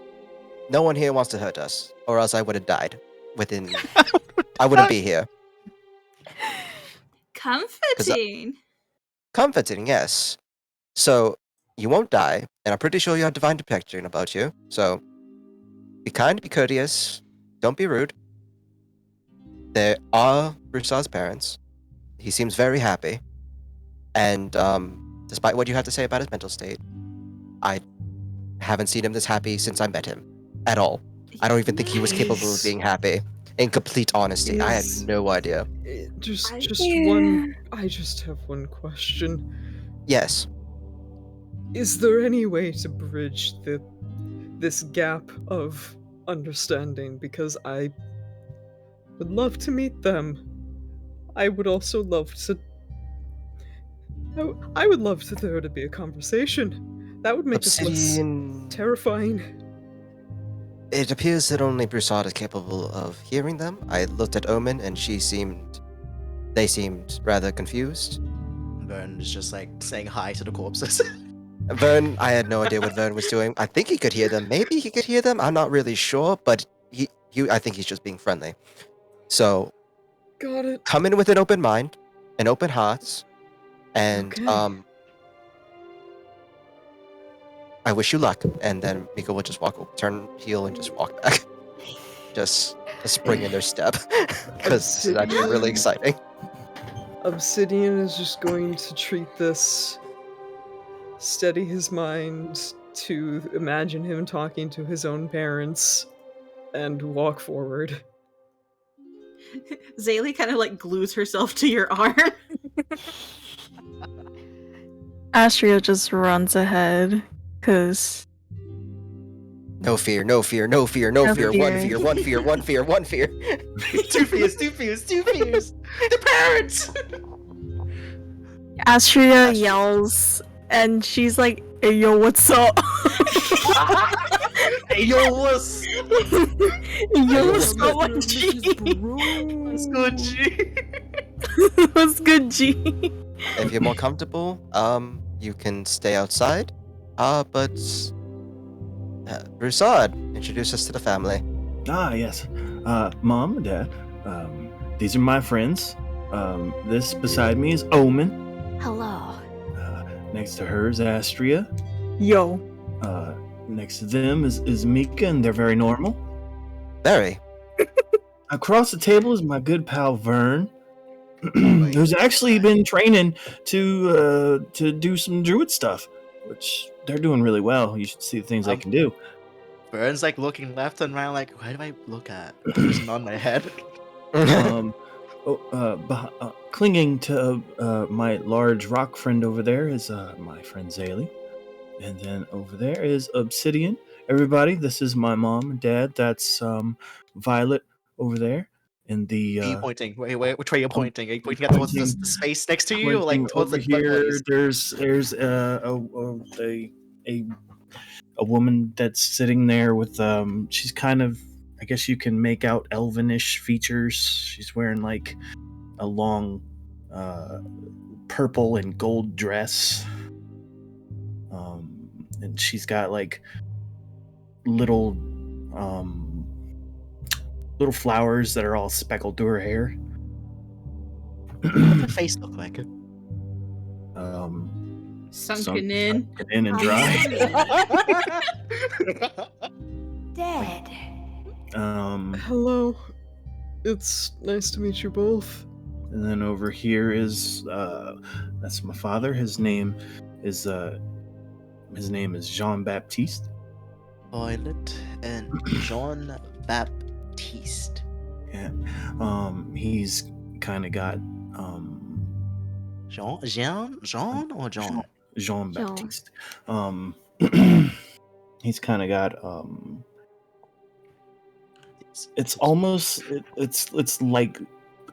Speaker 6: No one here wants to hurt us, or else I would have died I wouldn't be here.
Speaker 8: Comforting.
Speaker 6: Comforting, yes. So, you won't die, and I'm pretty sure you have divine protection about you. So, be kind, be courteous, don't be rude. There are Broussard's parents. He seems very happy. And despite what you have to say about his mental state, I haven't seen him this happy since I met him. At all. I don't even think he was capable of being happy. In complete honesty, I had no idea.
Speaker 2: I just have one question.
Speaker 6: Yes.
Speaker 2: Is there any way to bridge this gap of understanding? Because I would love to meet them. I would also love to. I would love for there to be a conversation. That would make us less terrifying.
Speaker 6: It appears that only Broussard is capable of hearing them. I looked at Omen, and she seemed They seemed rather confused.
Speaker 4: Vern is just like saying hi to the corpses.
Speaker 6: Vern, I had no idea what Vern was doing. I think he could hear them. Maybe he could hear them. I'm not really sure, but I think he's just being friendly. So
Speaker 2: Got it.
Speaker 6: come in with an open mind, an open heart, and
Speaker 2: Okay.
Speaker 6: I wish you luck. And then Miko will just turn heel and just walk back. just spring in their step. Because this is actually really exciting.
Speaker 2: Obsidian is just going to treat this, steady his mind to imagine him talking to his own parents, and walk forward.
Speaker 3: Zaylee kind of like glues herself to your arm.
Speaker 5: Astria just runs ahead, because
Speaker 6: No fear, no fear, no fear, no
Speaker 5: No
Speaker 6: fear.
Speaker 5: fear.
Speaker 6: One fear, one fear, one fear, one fear.
Speaker 4: Two fears. The parents!
Speaker 5: Astria
Speaker 6: Astria.
Speaker 5: yells, and she's like, "Hey, yo, what's up?"
Speaker 4: Hey, yo, what's
Speaker 5: Yo, what's up, my G?
Speaker 4: What's good, G?
Speaker 5: What's good, G?
Speaker 6: If you're more comfortable, you can stay outside. But Broussard, introduce us to the family.
Speaker 7: Ah, yes. Mom and Dad, these are my friends. This beside me is Omen.
Speaker 11: Hello.
Speaker 7: Next to her is Astria.
Speaker 5: Yo.
Speaker 7: Next to them is Mika, and they're very normal.
Speaker 6: Very.
Speaker 7: Across the table is my good pal Vern, who's actually been training to do some druid stuff, which they're doing really well. You should see the things they can do.
Speaker 4: Vern's like looking left and right, like, where do I look at? There's none on my head.
Speaker 7: Clinging to my large rock friend over there is my friend Zaylee. And then over there is Obsidian. Everybody, this is my mom and dad. That's Violet over there. And the
Speaker 4: Are you pointing? Wait, which way are you pointing? Are you pointing towards the space next to you, or like towards
Speaker 7: over
Speaker 4: the
Speaker 7: here?
Speaker 4: bodies?
Speaker 7: There's a woman that's sitting there with she's kind of, I guess you can make out elvenish features. She's wearing like a long purple and gold dress, and she's got like little flowers that are all speckled to her hair.
Speaker 4: What does her face look like?
Speaker 3: Sunken in.
Speaker 7: And dry.
Speaker 11: Dead.
Speaker 2: Hello. It's nice to meet you both.
Speaker 7: And then over here is that's my father. His name is Jean Baptiste.
Speaker 4: Violet and Jean Baptiste.
Speaker 7: Yeah. He's kind of got
Speaker 4: Jean or John?
Speaker 7: Jean Baptiste. He's kind of got it's almost it's like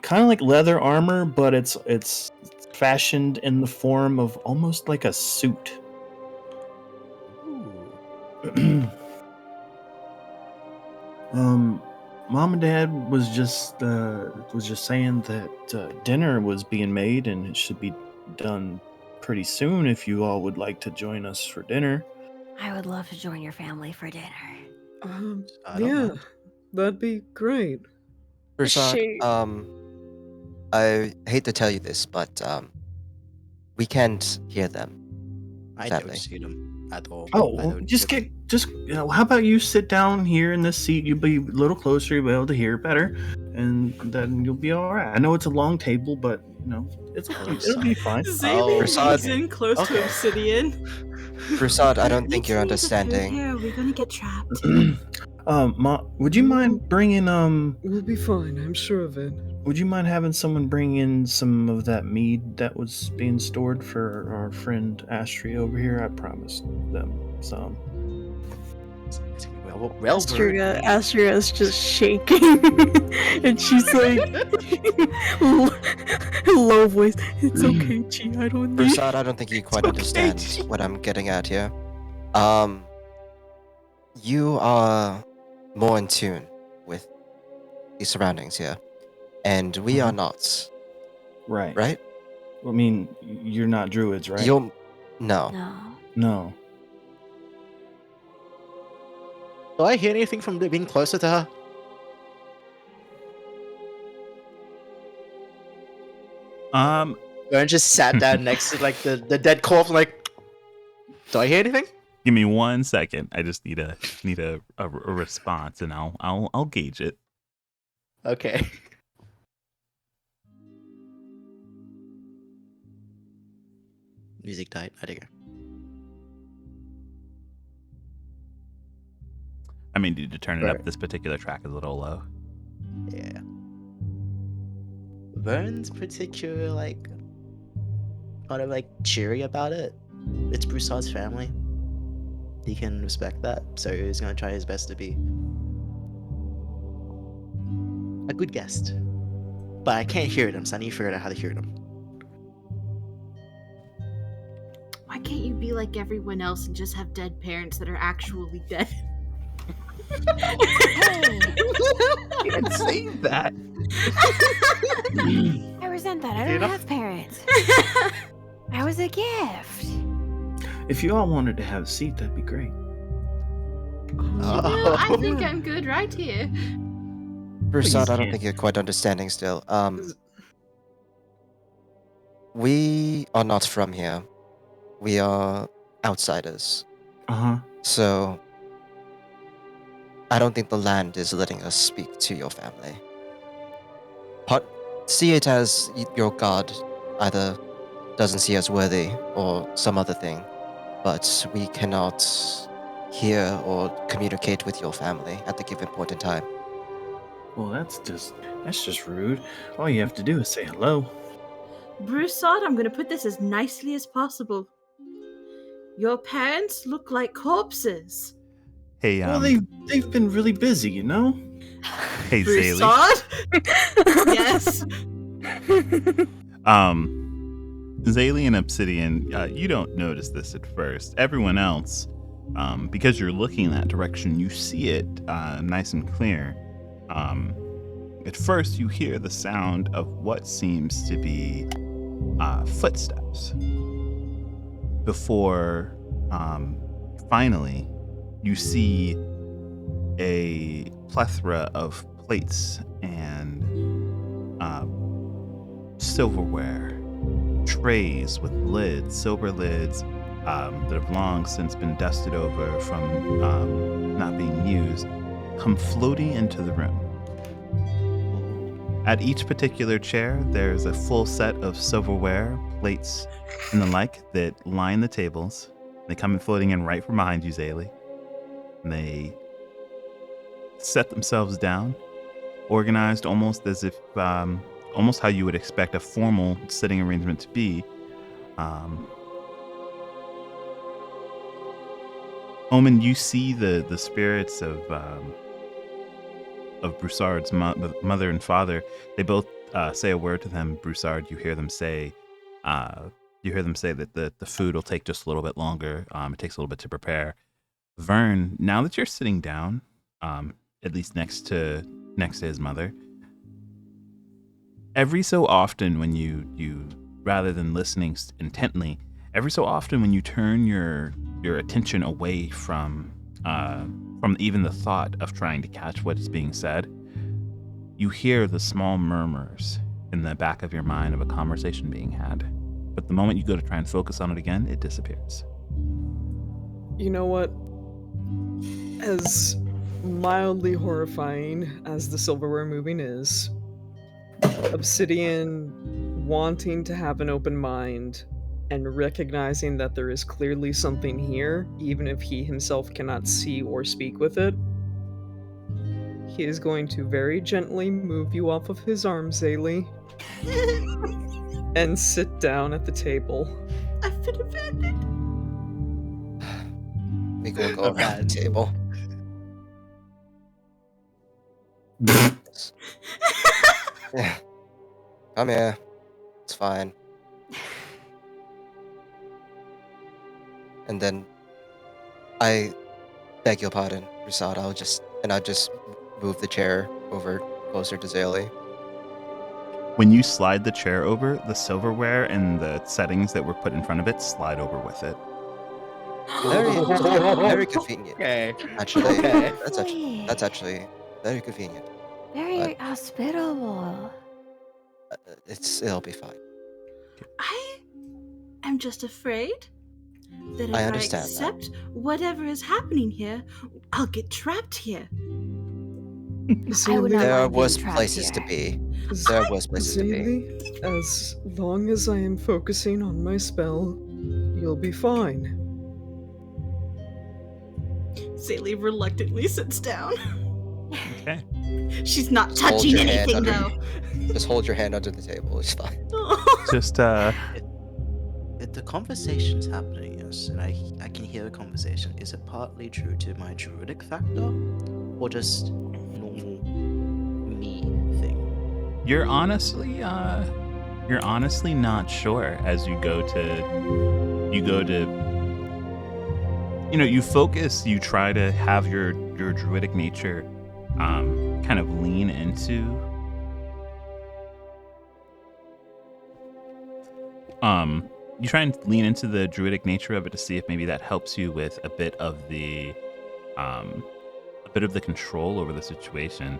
Speaker 7: kind of like leather armor, but it's fashioned in the form of almost like a suit. Mom and Dad was just saying that dinner was being made and it should be done pretty soon. If you all would like to join us for dinner,
Speaker 11: I would love to join your family for dinner.
Speaker 2: Yeah, that'd be great.
Speaker 6: Broussard, I hate to tell you this, but we can't hear them.
Speaker 4: I
Speaker 6: sadly.
Speaker 4: don't see them at all.
Speaker 7: oh,
Speaker 4: I
Speaker 7: well,
Speaker 4: don't
Speaker 7: just
Speaker 4: see
Speaker 7: how about you sit down here in this seat? You'll be a little closer. You'll be able to hear better, and then you'll be all right. I know it's a long table, but it'll be fine.
Speaker 3: Zaylee
Speaker 6: Broussard.
Speaker 3: leans in close to Obsidian.
Speaker 6: Broussard, I don't think you're understanding.
Speaker 8: Here, we're gonna get trapped.
Speaker 7: Would you mind bringing
Speaker 2: We'll be fine, I'm sure of it.
Speaker 7: Would you mind having someone bring in some of that mead that was being stored for our friend Astria over here? I promised them some.
Speaker 4: Well,
Speaker 5: Astria is just shaking, and she's like, low voice. It's okay, G. I don't need.
Speaker 6: Broussard, I don't think you quite understand what I'm getting at here. You are more in tune with the surroundings here, and we are not.
Speaker 7: Right.
Speaker 6: right?
Speaker 7: I mean, you're not druids, right?
Speaker 6: No.
Speaker 11: No.
Speaker 7: No.
Speaker 4: Do I hear anything from being closer to her? Vern just sat down next to like the dead corpse. Like, do I hear anything?
Speaker 10: Give me 1 second. I just need a response, and I'll gauge it.
Speaker 4: Okay. Music died. I think.
Speaker 10: I mean, did you turn it
Speaker 4: Right.
Speaker 10: up? This particular track is a little low.
Speaker 4: Yeah. Vern's particular like kind of like cheery about it. It's Broussard's family. He can respect that, so he's gonna try his best to be a good guest. But I can't hear them, so I need to figure out how to hear them.
Speaker 3: Why can't you be like everyone else and just have dead parents that are actually dead?
Speaker 10: You can't say that.
Speaker 11: I resent that. I
Speaker 4: You
Speaker 11: don't
Speaker 4: know?
Speaker 11: have parents. I was a gift.
Speaker 7: If you all wanted to have a seat, that'd be great.
Speaker 3: No, I think I'm good right here.
Speaker 6: Broussard, I don't
Speaker 7: can't.
Speaker 6: think you're quite understanding still. We are not from here. We are outsiders.
Speaker 7: Uh-huh.
Speaker 6: So I don't think the land is letting us speak to your family. See it as your god either doesn't see us worthy or some other thing, but we cannot hear or communicate with your family at the given point in time.
Speaker 7: Well, that's just rude. All you have to do is say hello.
Speaker 3: Broussard, I'm going to put this as nicely as possible. Your parents look like corpses.
Speaker 10: Hey,
Speaker 7: Well, they've been really busy, you know?
Speaker 10: hey, Zaylee.
Speaker 3: Broussard? Yes.
Speaker 10: Zaylee and Obsidian, you don't notice this at first. Everyone else, because you're looking that direction, you see it nice and clear. At first, you hear the sound of what seems to be footsteps. Before, finally, you see a plethora of plates and silverware, trays with lids, silver lids that have long since been dusted over from not being used, come floating into the room. At each particular chair, there's a full set of silverware, plates, and the like that line the tables. They come in floating in right from behind you, Zaylee. And they set themselves down, organized almost as if, almost how you would expect a formal sitting arrangement to be. Omen, you see the spirits of Broussard's mother and father. They both say a word to them. Broussard, you hear them say that the food will take just a little bit longer. It takes a little bit to prepare. Vern, now that you're sitting down, at least next to his mother, every so often when you rather than listening intently, every so often when you turn your attention away from even the thought of trying to catch what is being said, you hear the small murmurs in the back of your mind of a conversation being had. But the moment you go to try and focus on it again, it disappears.
Speaker 2: You know what? As mildly horrifying as the silverware moving is, Obsidian wanting to have an open mind and recognizing that there is clearly something here, even if he himself cannot see or speak with it, he is going to very gently move you off of his arm, Zaylee, and sit down at the table.
Speaker 3: I've been abandoned.
Speaker 6: We go around the table. Yeah. Come here. It's fine. And then I beg your pardon, Broussard. I'll just move the chair over closer to Zaylee.
Speaker 10: When you slide the chair over, the silverware and the settings that were put in front of it slide over with it.
Speaker 6: Very convenient.
Speaker 9: Okay.
Speaker 6: Actually,
Speaker 9: Okay.
Speaker 6: that's actually very convenient.
Speaker 11: Very hospitable.
Speaker 6: It'll be fine.
Speaker 8: I am just afraid that if
Speaker 6: I
Speaker 8: I
Speaker 6: understand that.
Speaker 8: accept whatever is happening here, I'll get trapped here.
Speaker 11: I would not
Speaker 6: There are
Speaker 11: mind being
Speaker 6: worse
Speaker 11: trapped
Speaker 6: places to
Speaker 11: here.
Speaker 6: be. There are worse places to be.
Speaker 2: Zaylee, as long as I am focusing on my spell, you'll be fine.
Speaker 8: Zaylee reluctantly sits down.
Speaker 10: Okay.
Speaker 8: She's not
Speaker 6: Just hold
Speaker 8: touching
Speaker 6: your hand
Speaker 8: anything,
Speaker 6: under-
Speaker 8: though.
Speaker 6: Just hold your hand under the table. It's fine.
Speaker 10: Just
Speaker 4: If the conversation's happening, yes, and I can hear a conversation, is it partly due to my druidic factor, or just normal me thing?
Speaker 10: you're honestly not sure as you go to you focus, you try to have your druidic nature kind of lean into you try and lean into the druidic nature of it to see if maybe that helps you with a bit of the control over the situation.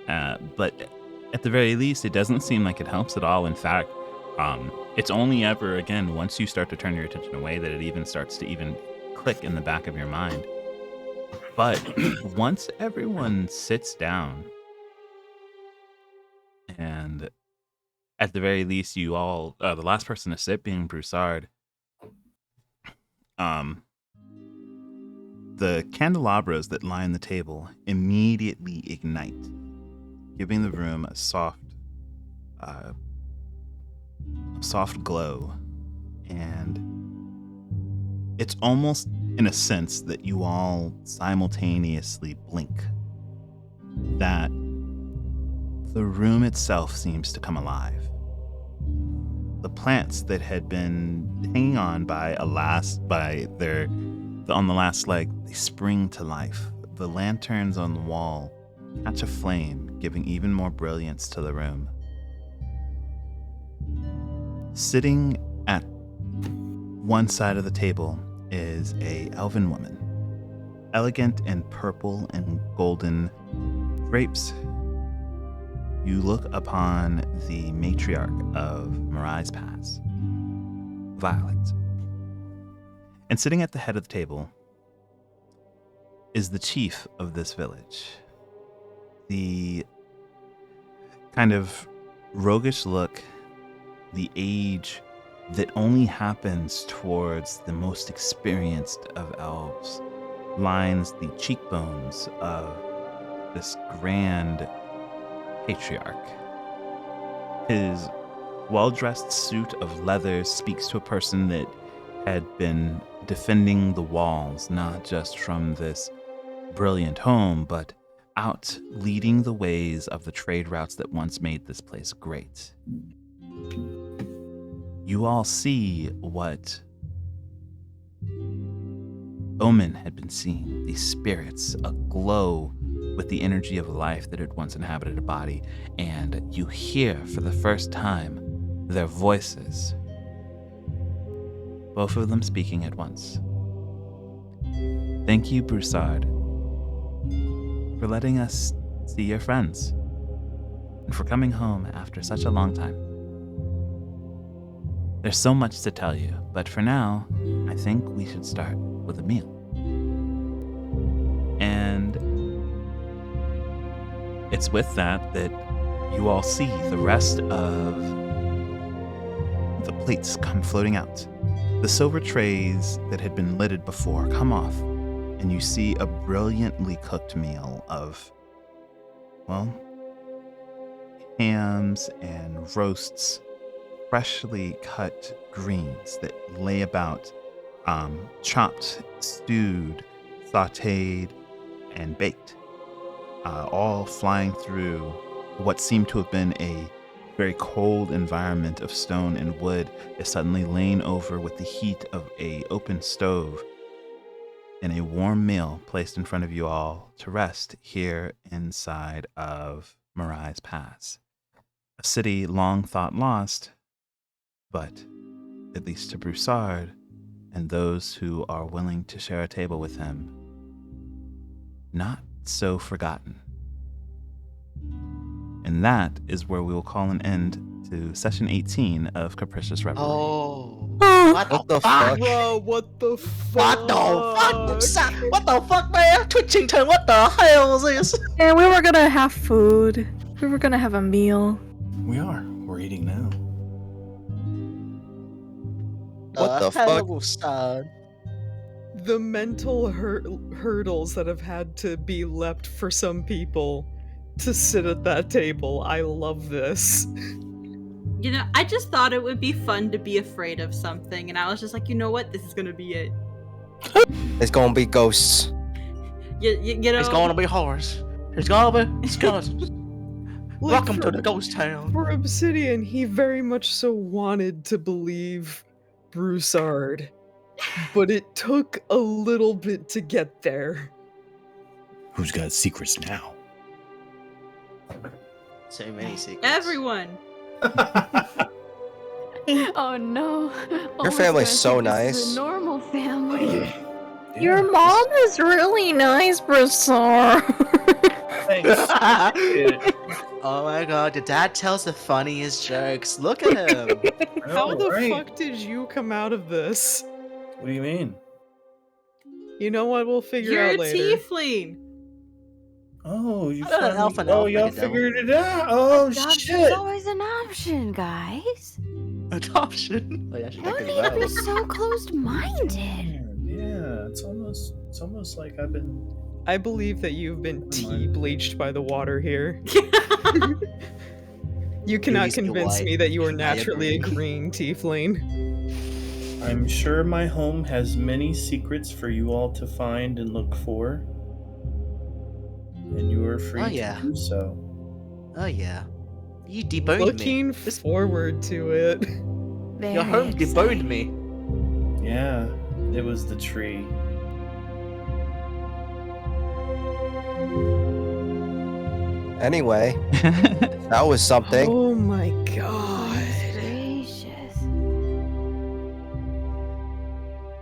Speaker 10: But at the very least, it doesn't seem like it helps at all. In fact, it's only ever, again, once you start to turn your attention away that it even starts to even click in the back of your mind. But once everyone sits down, and at the very least, you all, the last person to sit being Broussard, the candelabras that line the table immediately ignite, giving the room a soft glow. And it's almost in a sense that you all simultaneously blink, that the room itself seems to come alive. The plants that had been hanging on on the last leg, they spring to life. The lanterns on the wall catch a flame, giving even more brilliance to the room. Sitting at one side of the table is a elven woman, elegant in purple and golden drapes. You look upon the matriarch of Mirai's Pass, Violet. And sitting at the head of the table is the chief of this village. The kind of roguish look, the age that only happens towards the most experienced of elves, lines the cheekbones of this grand patriarch. His well-dressed suit of leather speaks to a person that had been defending the walls, not just from this brilliant home, but out leading the ways of the trade routes that once made this place great. You all see what Omen had been seeing, these spirits aglow with the energy of life that had once inhabited a body, and you hear for the first time their voices, both of them speaking at once. Thank you, Broussard, for letting us see your friends, and for coming home after such a long time. There's so much to tell you, but for now, I think we should start with a meal. And it's with that you all see the rest of the plates come floating out. The silver trays that had been lidded before come off, and you see a brilliantly cooked meal of, well, hams and roasts, freshly cut greens that lay about, chopped, stewed, sautéed, and baked, all flying through what seemed to have been a very cold environment of stone and wood is suddenly laying over with the heat of a open stove, and a warm meal placed in front of you all to rest here inside of Mirai's Pass. a city long thought lost, but at least to Broussard and those who are willing to share a table with him, not so forgotten. And that is where we will call an end to session 18 of Capricious Reverie.
Speaker 4: Oh.
Speaker 6: What the
Speaker 4: fuck?
Speaker 6: fuck?
Speaker 2: Bro, what the fuck?
Speaker 4: What the fuck? What the fuck, man? Twitchington, what the hell is this?
Speaker 5: And we were gonna have food. We were gonna have a meal.
Speaker 7: We are. We're eating now.
Speaker 6: What the fuck?
Speaker 4: Sad.
Speaker 2: The mental hurdles that have had to be leapt for some people to sit at that table. I love this.
Speaker 3: You know, I just thought it would be fun to be afraid of something, and I was just like, you know what? This is gonna be it.
Speaker 6: It's gonna be ghosts.
Speaker 3: You know,
Speaker 4: It's gonna be horrors. It's gonna be skeletons.
Speaker 2: Like,
Speaker 4: Welcome to the ghost town.
Speaker 2: For Obsidian, he very much so wanted to believe Broussard, but it took a little bit to get there.
Speaker 7: Who's got secrets now?
Speaker 4: So many secrets.
Speaker 3: everyone.
Speaker 11: Oh no.
Speaker 6: Your family's so nice.
Speaker 11: A normal family.
Speaker 5: Your mom is really nice, Broussard.
Speaker 4: Oh my god, your dad tells the funniest jokes. Look at him.
Speaker 2: How the fuck did you come out of this?
Speaker 7: What do you mean?
Speaker 2: You know what? We'll figure
Speaker 3: You're a
Speaker 2: out later.
Speaker 3: tiefling.
Speaker 7: Oh, you
Speaker 4: I got an
Speaker 7: finally-
Speaker 4: elf and
Speaker 7: Oh,
Speaker 4: elf
Speaker 7: y'all
Speaker 4: like a devil.
Speaker 7: figured it out. Oh
Speaker 11: Adoption's
Speaker 7: shit.
Speaker 11: always an option, guys.
Speaker 4: Adoption. Oh, yeah,
Speaker 11: You don't need to be so closed-minded.
Speaker 7: Yeah, it's almost like I've been.
Speaker 2: I believe that you've been tea bleached by the water here. You cannot
Speaker 4: Beauty's still
Speaker 2: convince
Speaker 4: white.
Speaker 2: me that you are
Speaker 4: I
Speaker 2: naturally a
Speaker 4: agree.
Speaker 2: green tiefling.
Speaker 7: I'm sure my home has many secrets for you all to find and look for, and you are free
Speaker 4: Oh, yeah.
Speaker 7: to do so.
Speaker 4: Oh yeah. You deboned
Speaker 2: Looking
Speaker 4: me.
Speaker 2: forward to it.
Speaker 11: Very
Speaker 4: Your home deboned
Speaker 11: exciting.
Speaker 4: me.
Speaker 7: Yeah, it was the tree.
Speaker 6: Anyway, that was something.
Speaker 2: Oh my god.
Speaker 11: Gracious.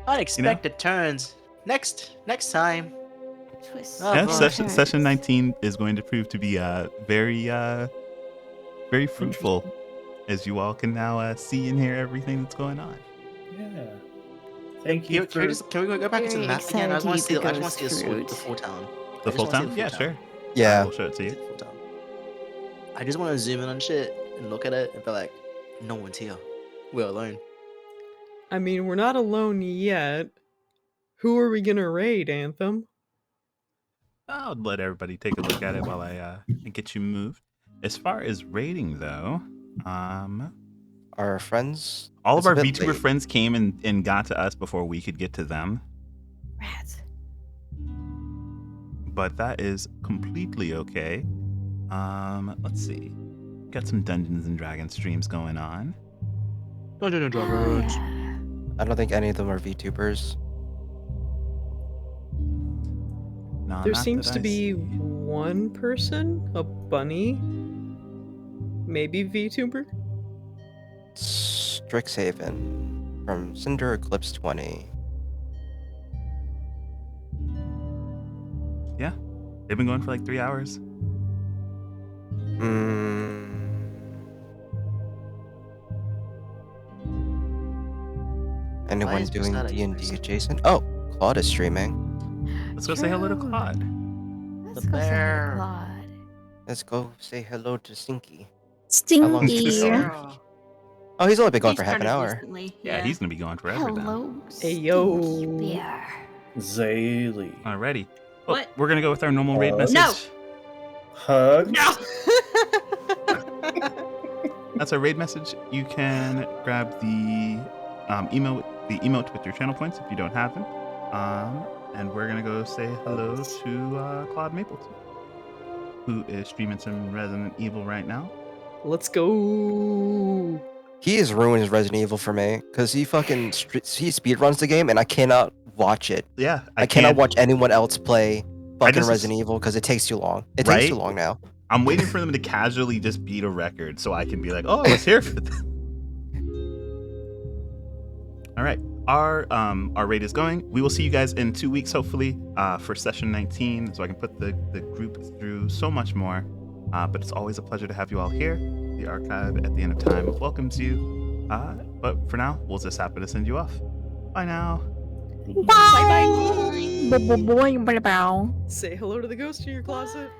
Speaker 4: Unexpected turns. Next time.
Speaker 11: Twist
Speaker 4: Oh,
Speaker 10: Yeah,
Speaker 4: boy.
Speaker 10: session 19 is going to prove to be very fruitful, as you all can now see and hear everything that's going on.
Speaker 7: Yeah. Thank you
Speaker 4: Can we go back into the
Speaker 11: Very
Speaker 4: map again? I just want to see.
Speaker 11: excited
Speaker 4: I
Speaker 11: to
Speaker 4: just
Speaker 11: eat
Speaker 4: want to see
Speaker 11: the
Speaker 4: the
Speaker 11: ghost
Speaker 4: full town.
Speaker 10: The
Speaker 4: I just
Speaker 10: full
Speaker 4: wanna see
Speaker 10: town?
Speaker 4: the
Speaker 10: Yeah,
Speaker 4: full
Speaker 10: sure.
Speaker 4: town.
Speaker 6: Yeah.
Speaker 10: We'll show it to you.
Speaker 4: The full town. I just want to zoom in on shit and look at it and be like, no one's here. We're alone.
Speaker 2: I mean, we're not alone yet. Who are we gonna raid, Anthem?
Speaker 10: I'll let everybody take a look at it while I get you moved. As far as rating, though,
Speaker 6: Our friends.
Speaker 10: all
Speaker 6: It's
Speaker 10: of
Speaker 6: a
Speaker 10: our
Speaker 6: bit
Speaker 10: VTuber
Speaker 6: late.
Speaker 10: friends came and got to us before we could get to them.
Speaker 11: Rats.
Speaker 10: But that is completely okay. Let's see. Got some Dungeons and Dragons streams going on.
Speaker 4: Dungeons and
Speaker 11: Oh,
Speaker 4: Dragons.
Speaker 11: yeah.
Speaker 6: I don't think any of them are VTubers.
Speaker 10: No,
Speaker 2: There
Speaker 10: not
Speaker 2: seems
Speaker 10: that
Speaker 2: to
Speaker 10: I
Speaker 2: be
Speaker 10: see.
Speaker 2: one person, a bunny, maybe VTuber.
Speaker 6: Strixhaven from Cinder Eclipse 20.
Speaker 10: Yeah, they've been going for like 3 hours.
Speaker 6: Anyone
Speaker 4: is
Speaker 6: doing
Speaker 4: Broussard
Speaker 6: D&D
Speaker 4: expressed?
Speaker 6: adjacent? Oh, Claude is streaming.
Speaker 10: Let's go say hello to
Speaker 11: True.
Speaker 10: Claude.
Speaker 11: Let's go say
Speaker 4: bear.
Speaker 11: Claude.
Speaker 6: Let's go say hello to Stinky. How long is this
Speaker 5: Stinky.
Speaker 6: going? Oh, he's only been gone
Speaker 3: He
Speaker 6: for half an
Speaker 3: started
Speaker 6: hour.
Speaker 3: recently,
Speaker 10: Yeah, he's gonna be going forever now.
Speaker 11: Hello,
Speaker 2: Hey, yo.
Speaker 11: Stinky Bear.
Speaker 7: Zaylee.
Speaker 10: Alrighty. Oh,
Speaker 3: What?
Speaker 10: we're gonna go with our normal raid
Speaker 7: No.
Speaker 10: message.
Speaker 7: Hug.
Speaker 3: No.
Speaker 10: That's our raid message. You can grab the emote with your channel points if you don't have them. And we're gonna go say hello to Claude Mapleton, who is streaming some Resident Evil right now.
Speaker 2: Let's go.
Speaker 6: He has ruined his Resident Evil for me because he fucking he speedruns the game and I cannot watch it.
Speaker 10: Yeah,
Speaker 6: I cannot
Speaker 10: can't-
Speaker 6: watch anyone else play fucking
Speaker 10: just-
Speaker 6: Resident Evil because it takes too long. It takes too
Speaker 10: Right?
Speaker 6: long now.
Speaker 10: I'm waiting for them to casually just beat a record so I can be like, oh, I was here for them. All right. Our raid is going. We will see you guys in 2 weeks, hopefully, for session 19, so I can put the group through so much more. But it's always a pleasure to have you all here. The archive at the end of time welcomes you. But for now, we'll just happy to send you off. Bye now.
Speaker 5: Bye. Bye. Bye.
Speaker 2: Say hello to the ghost in your closet.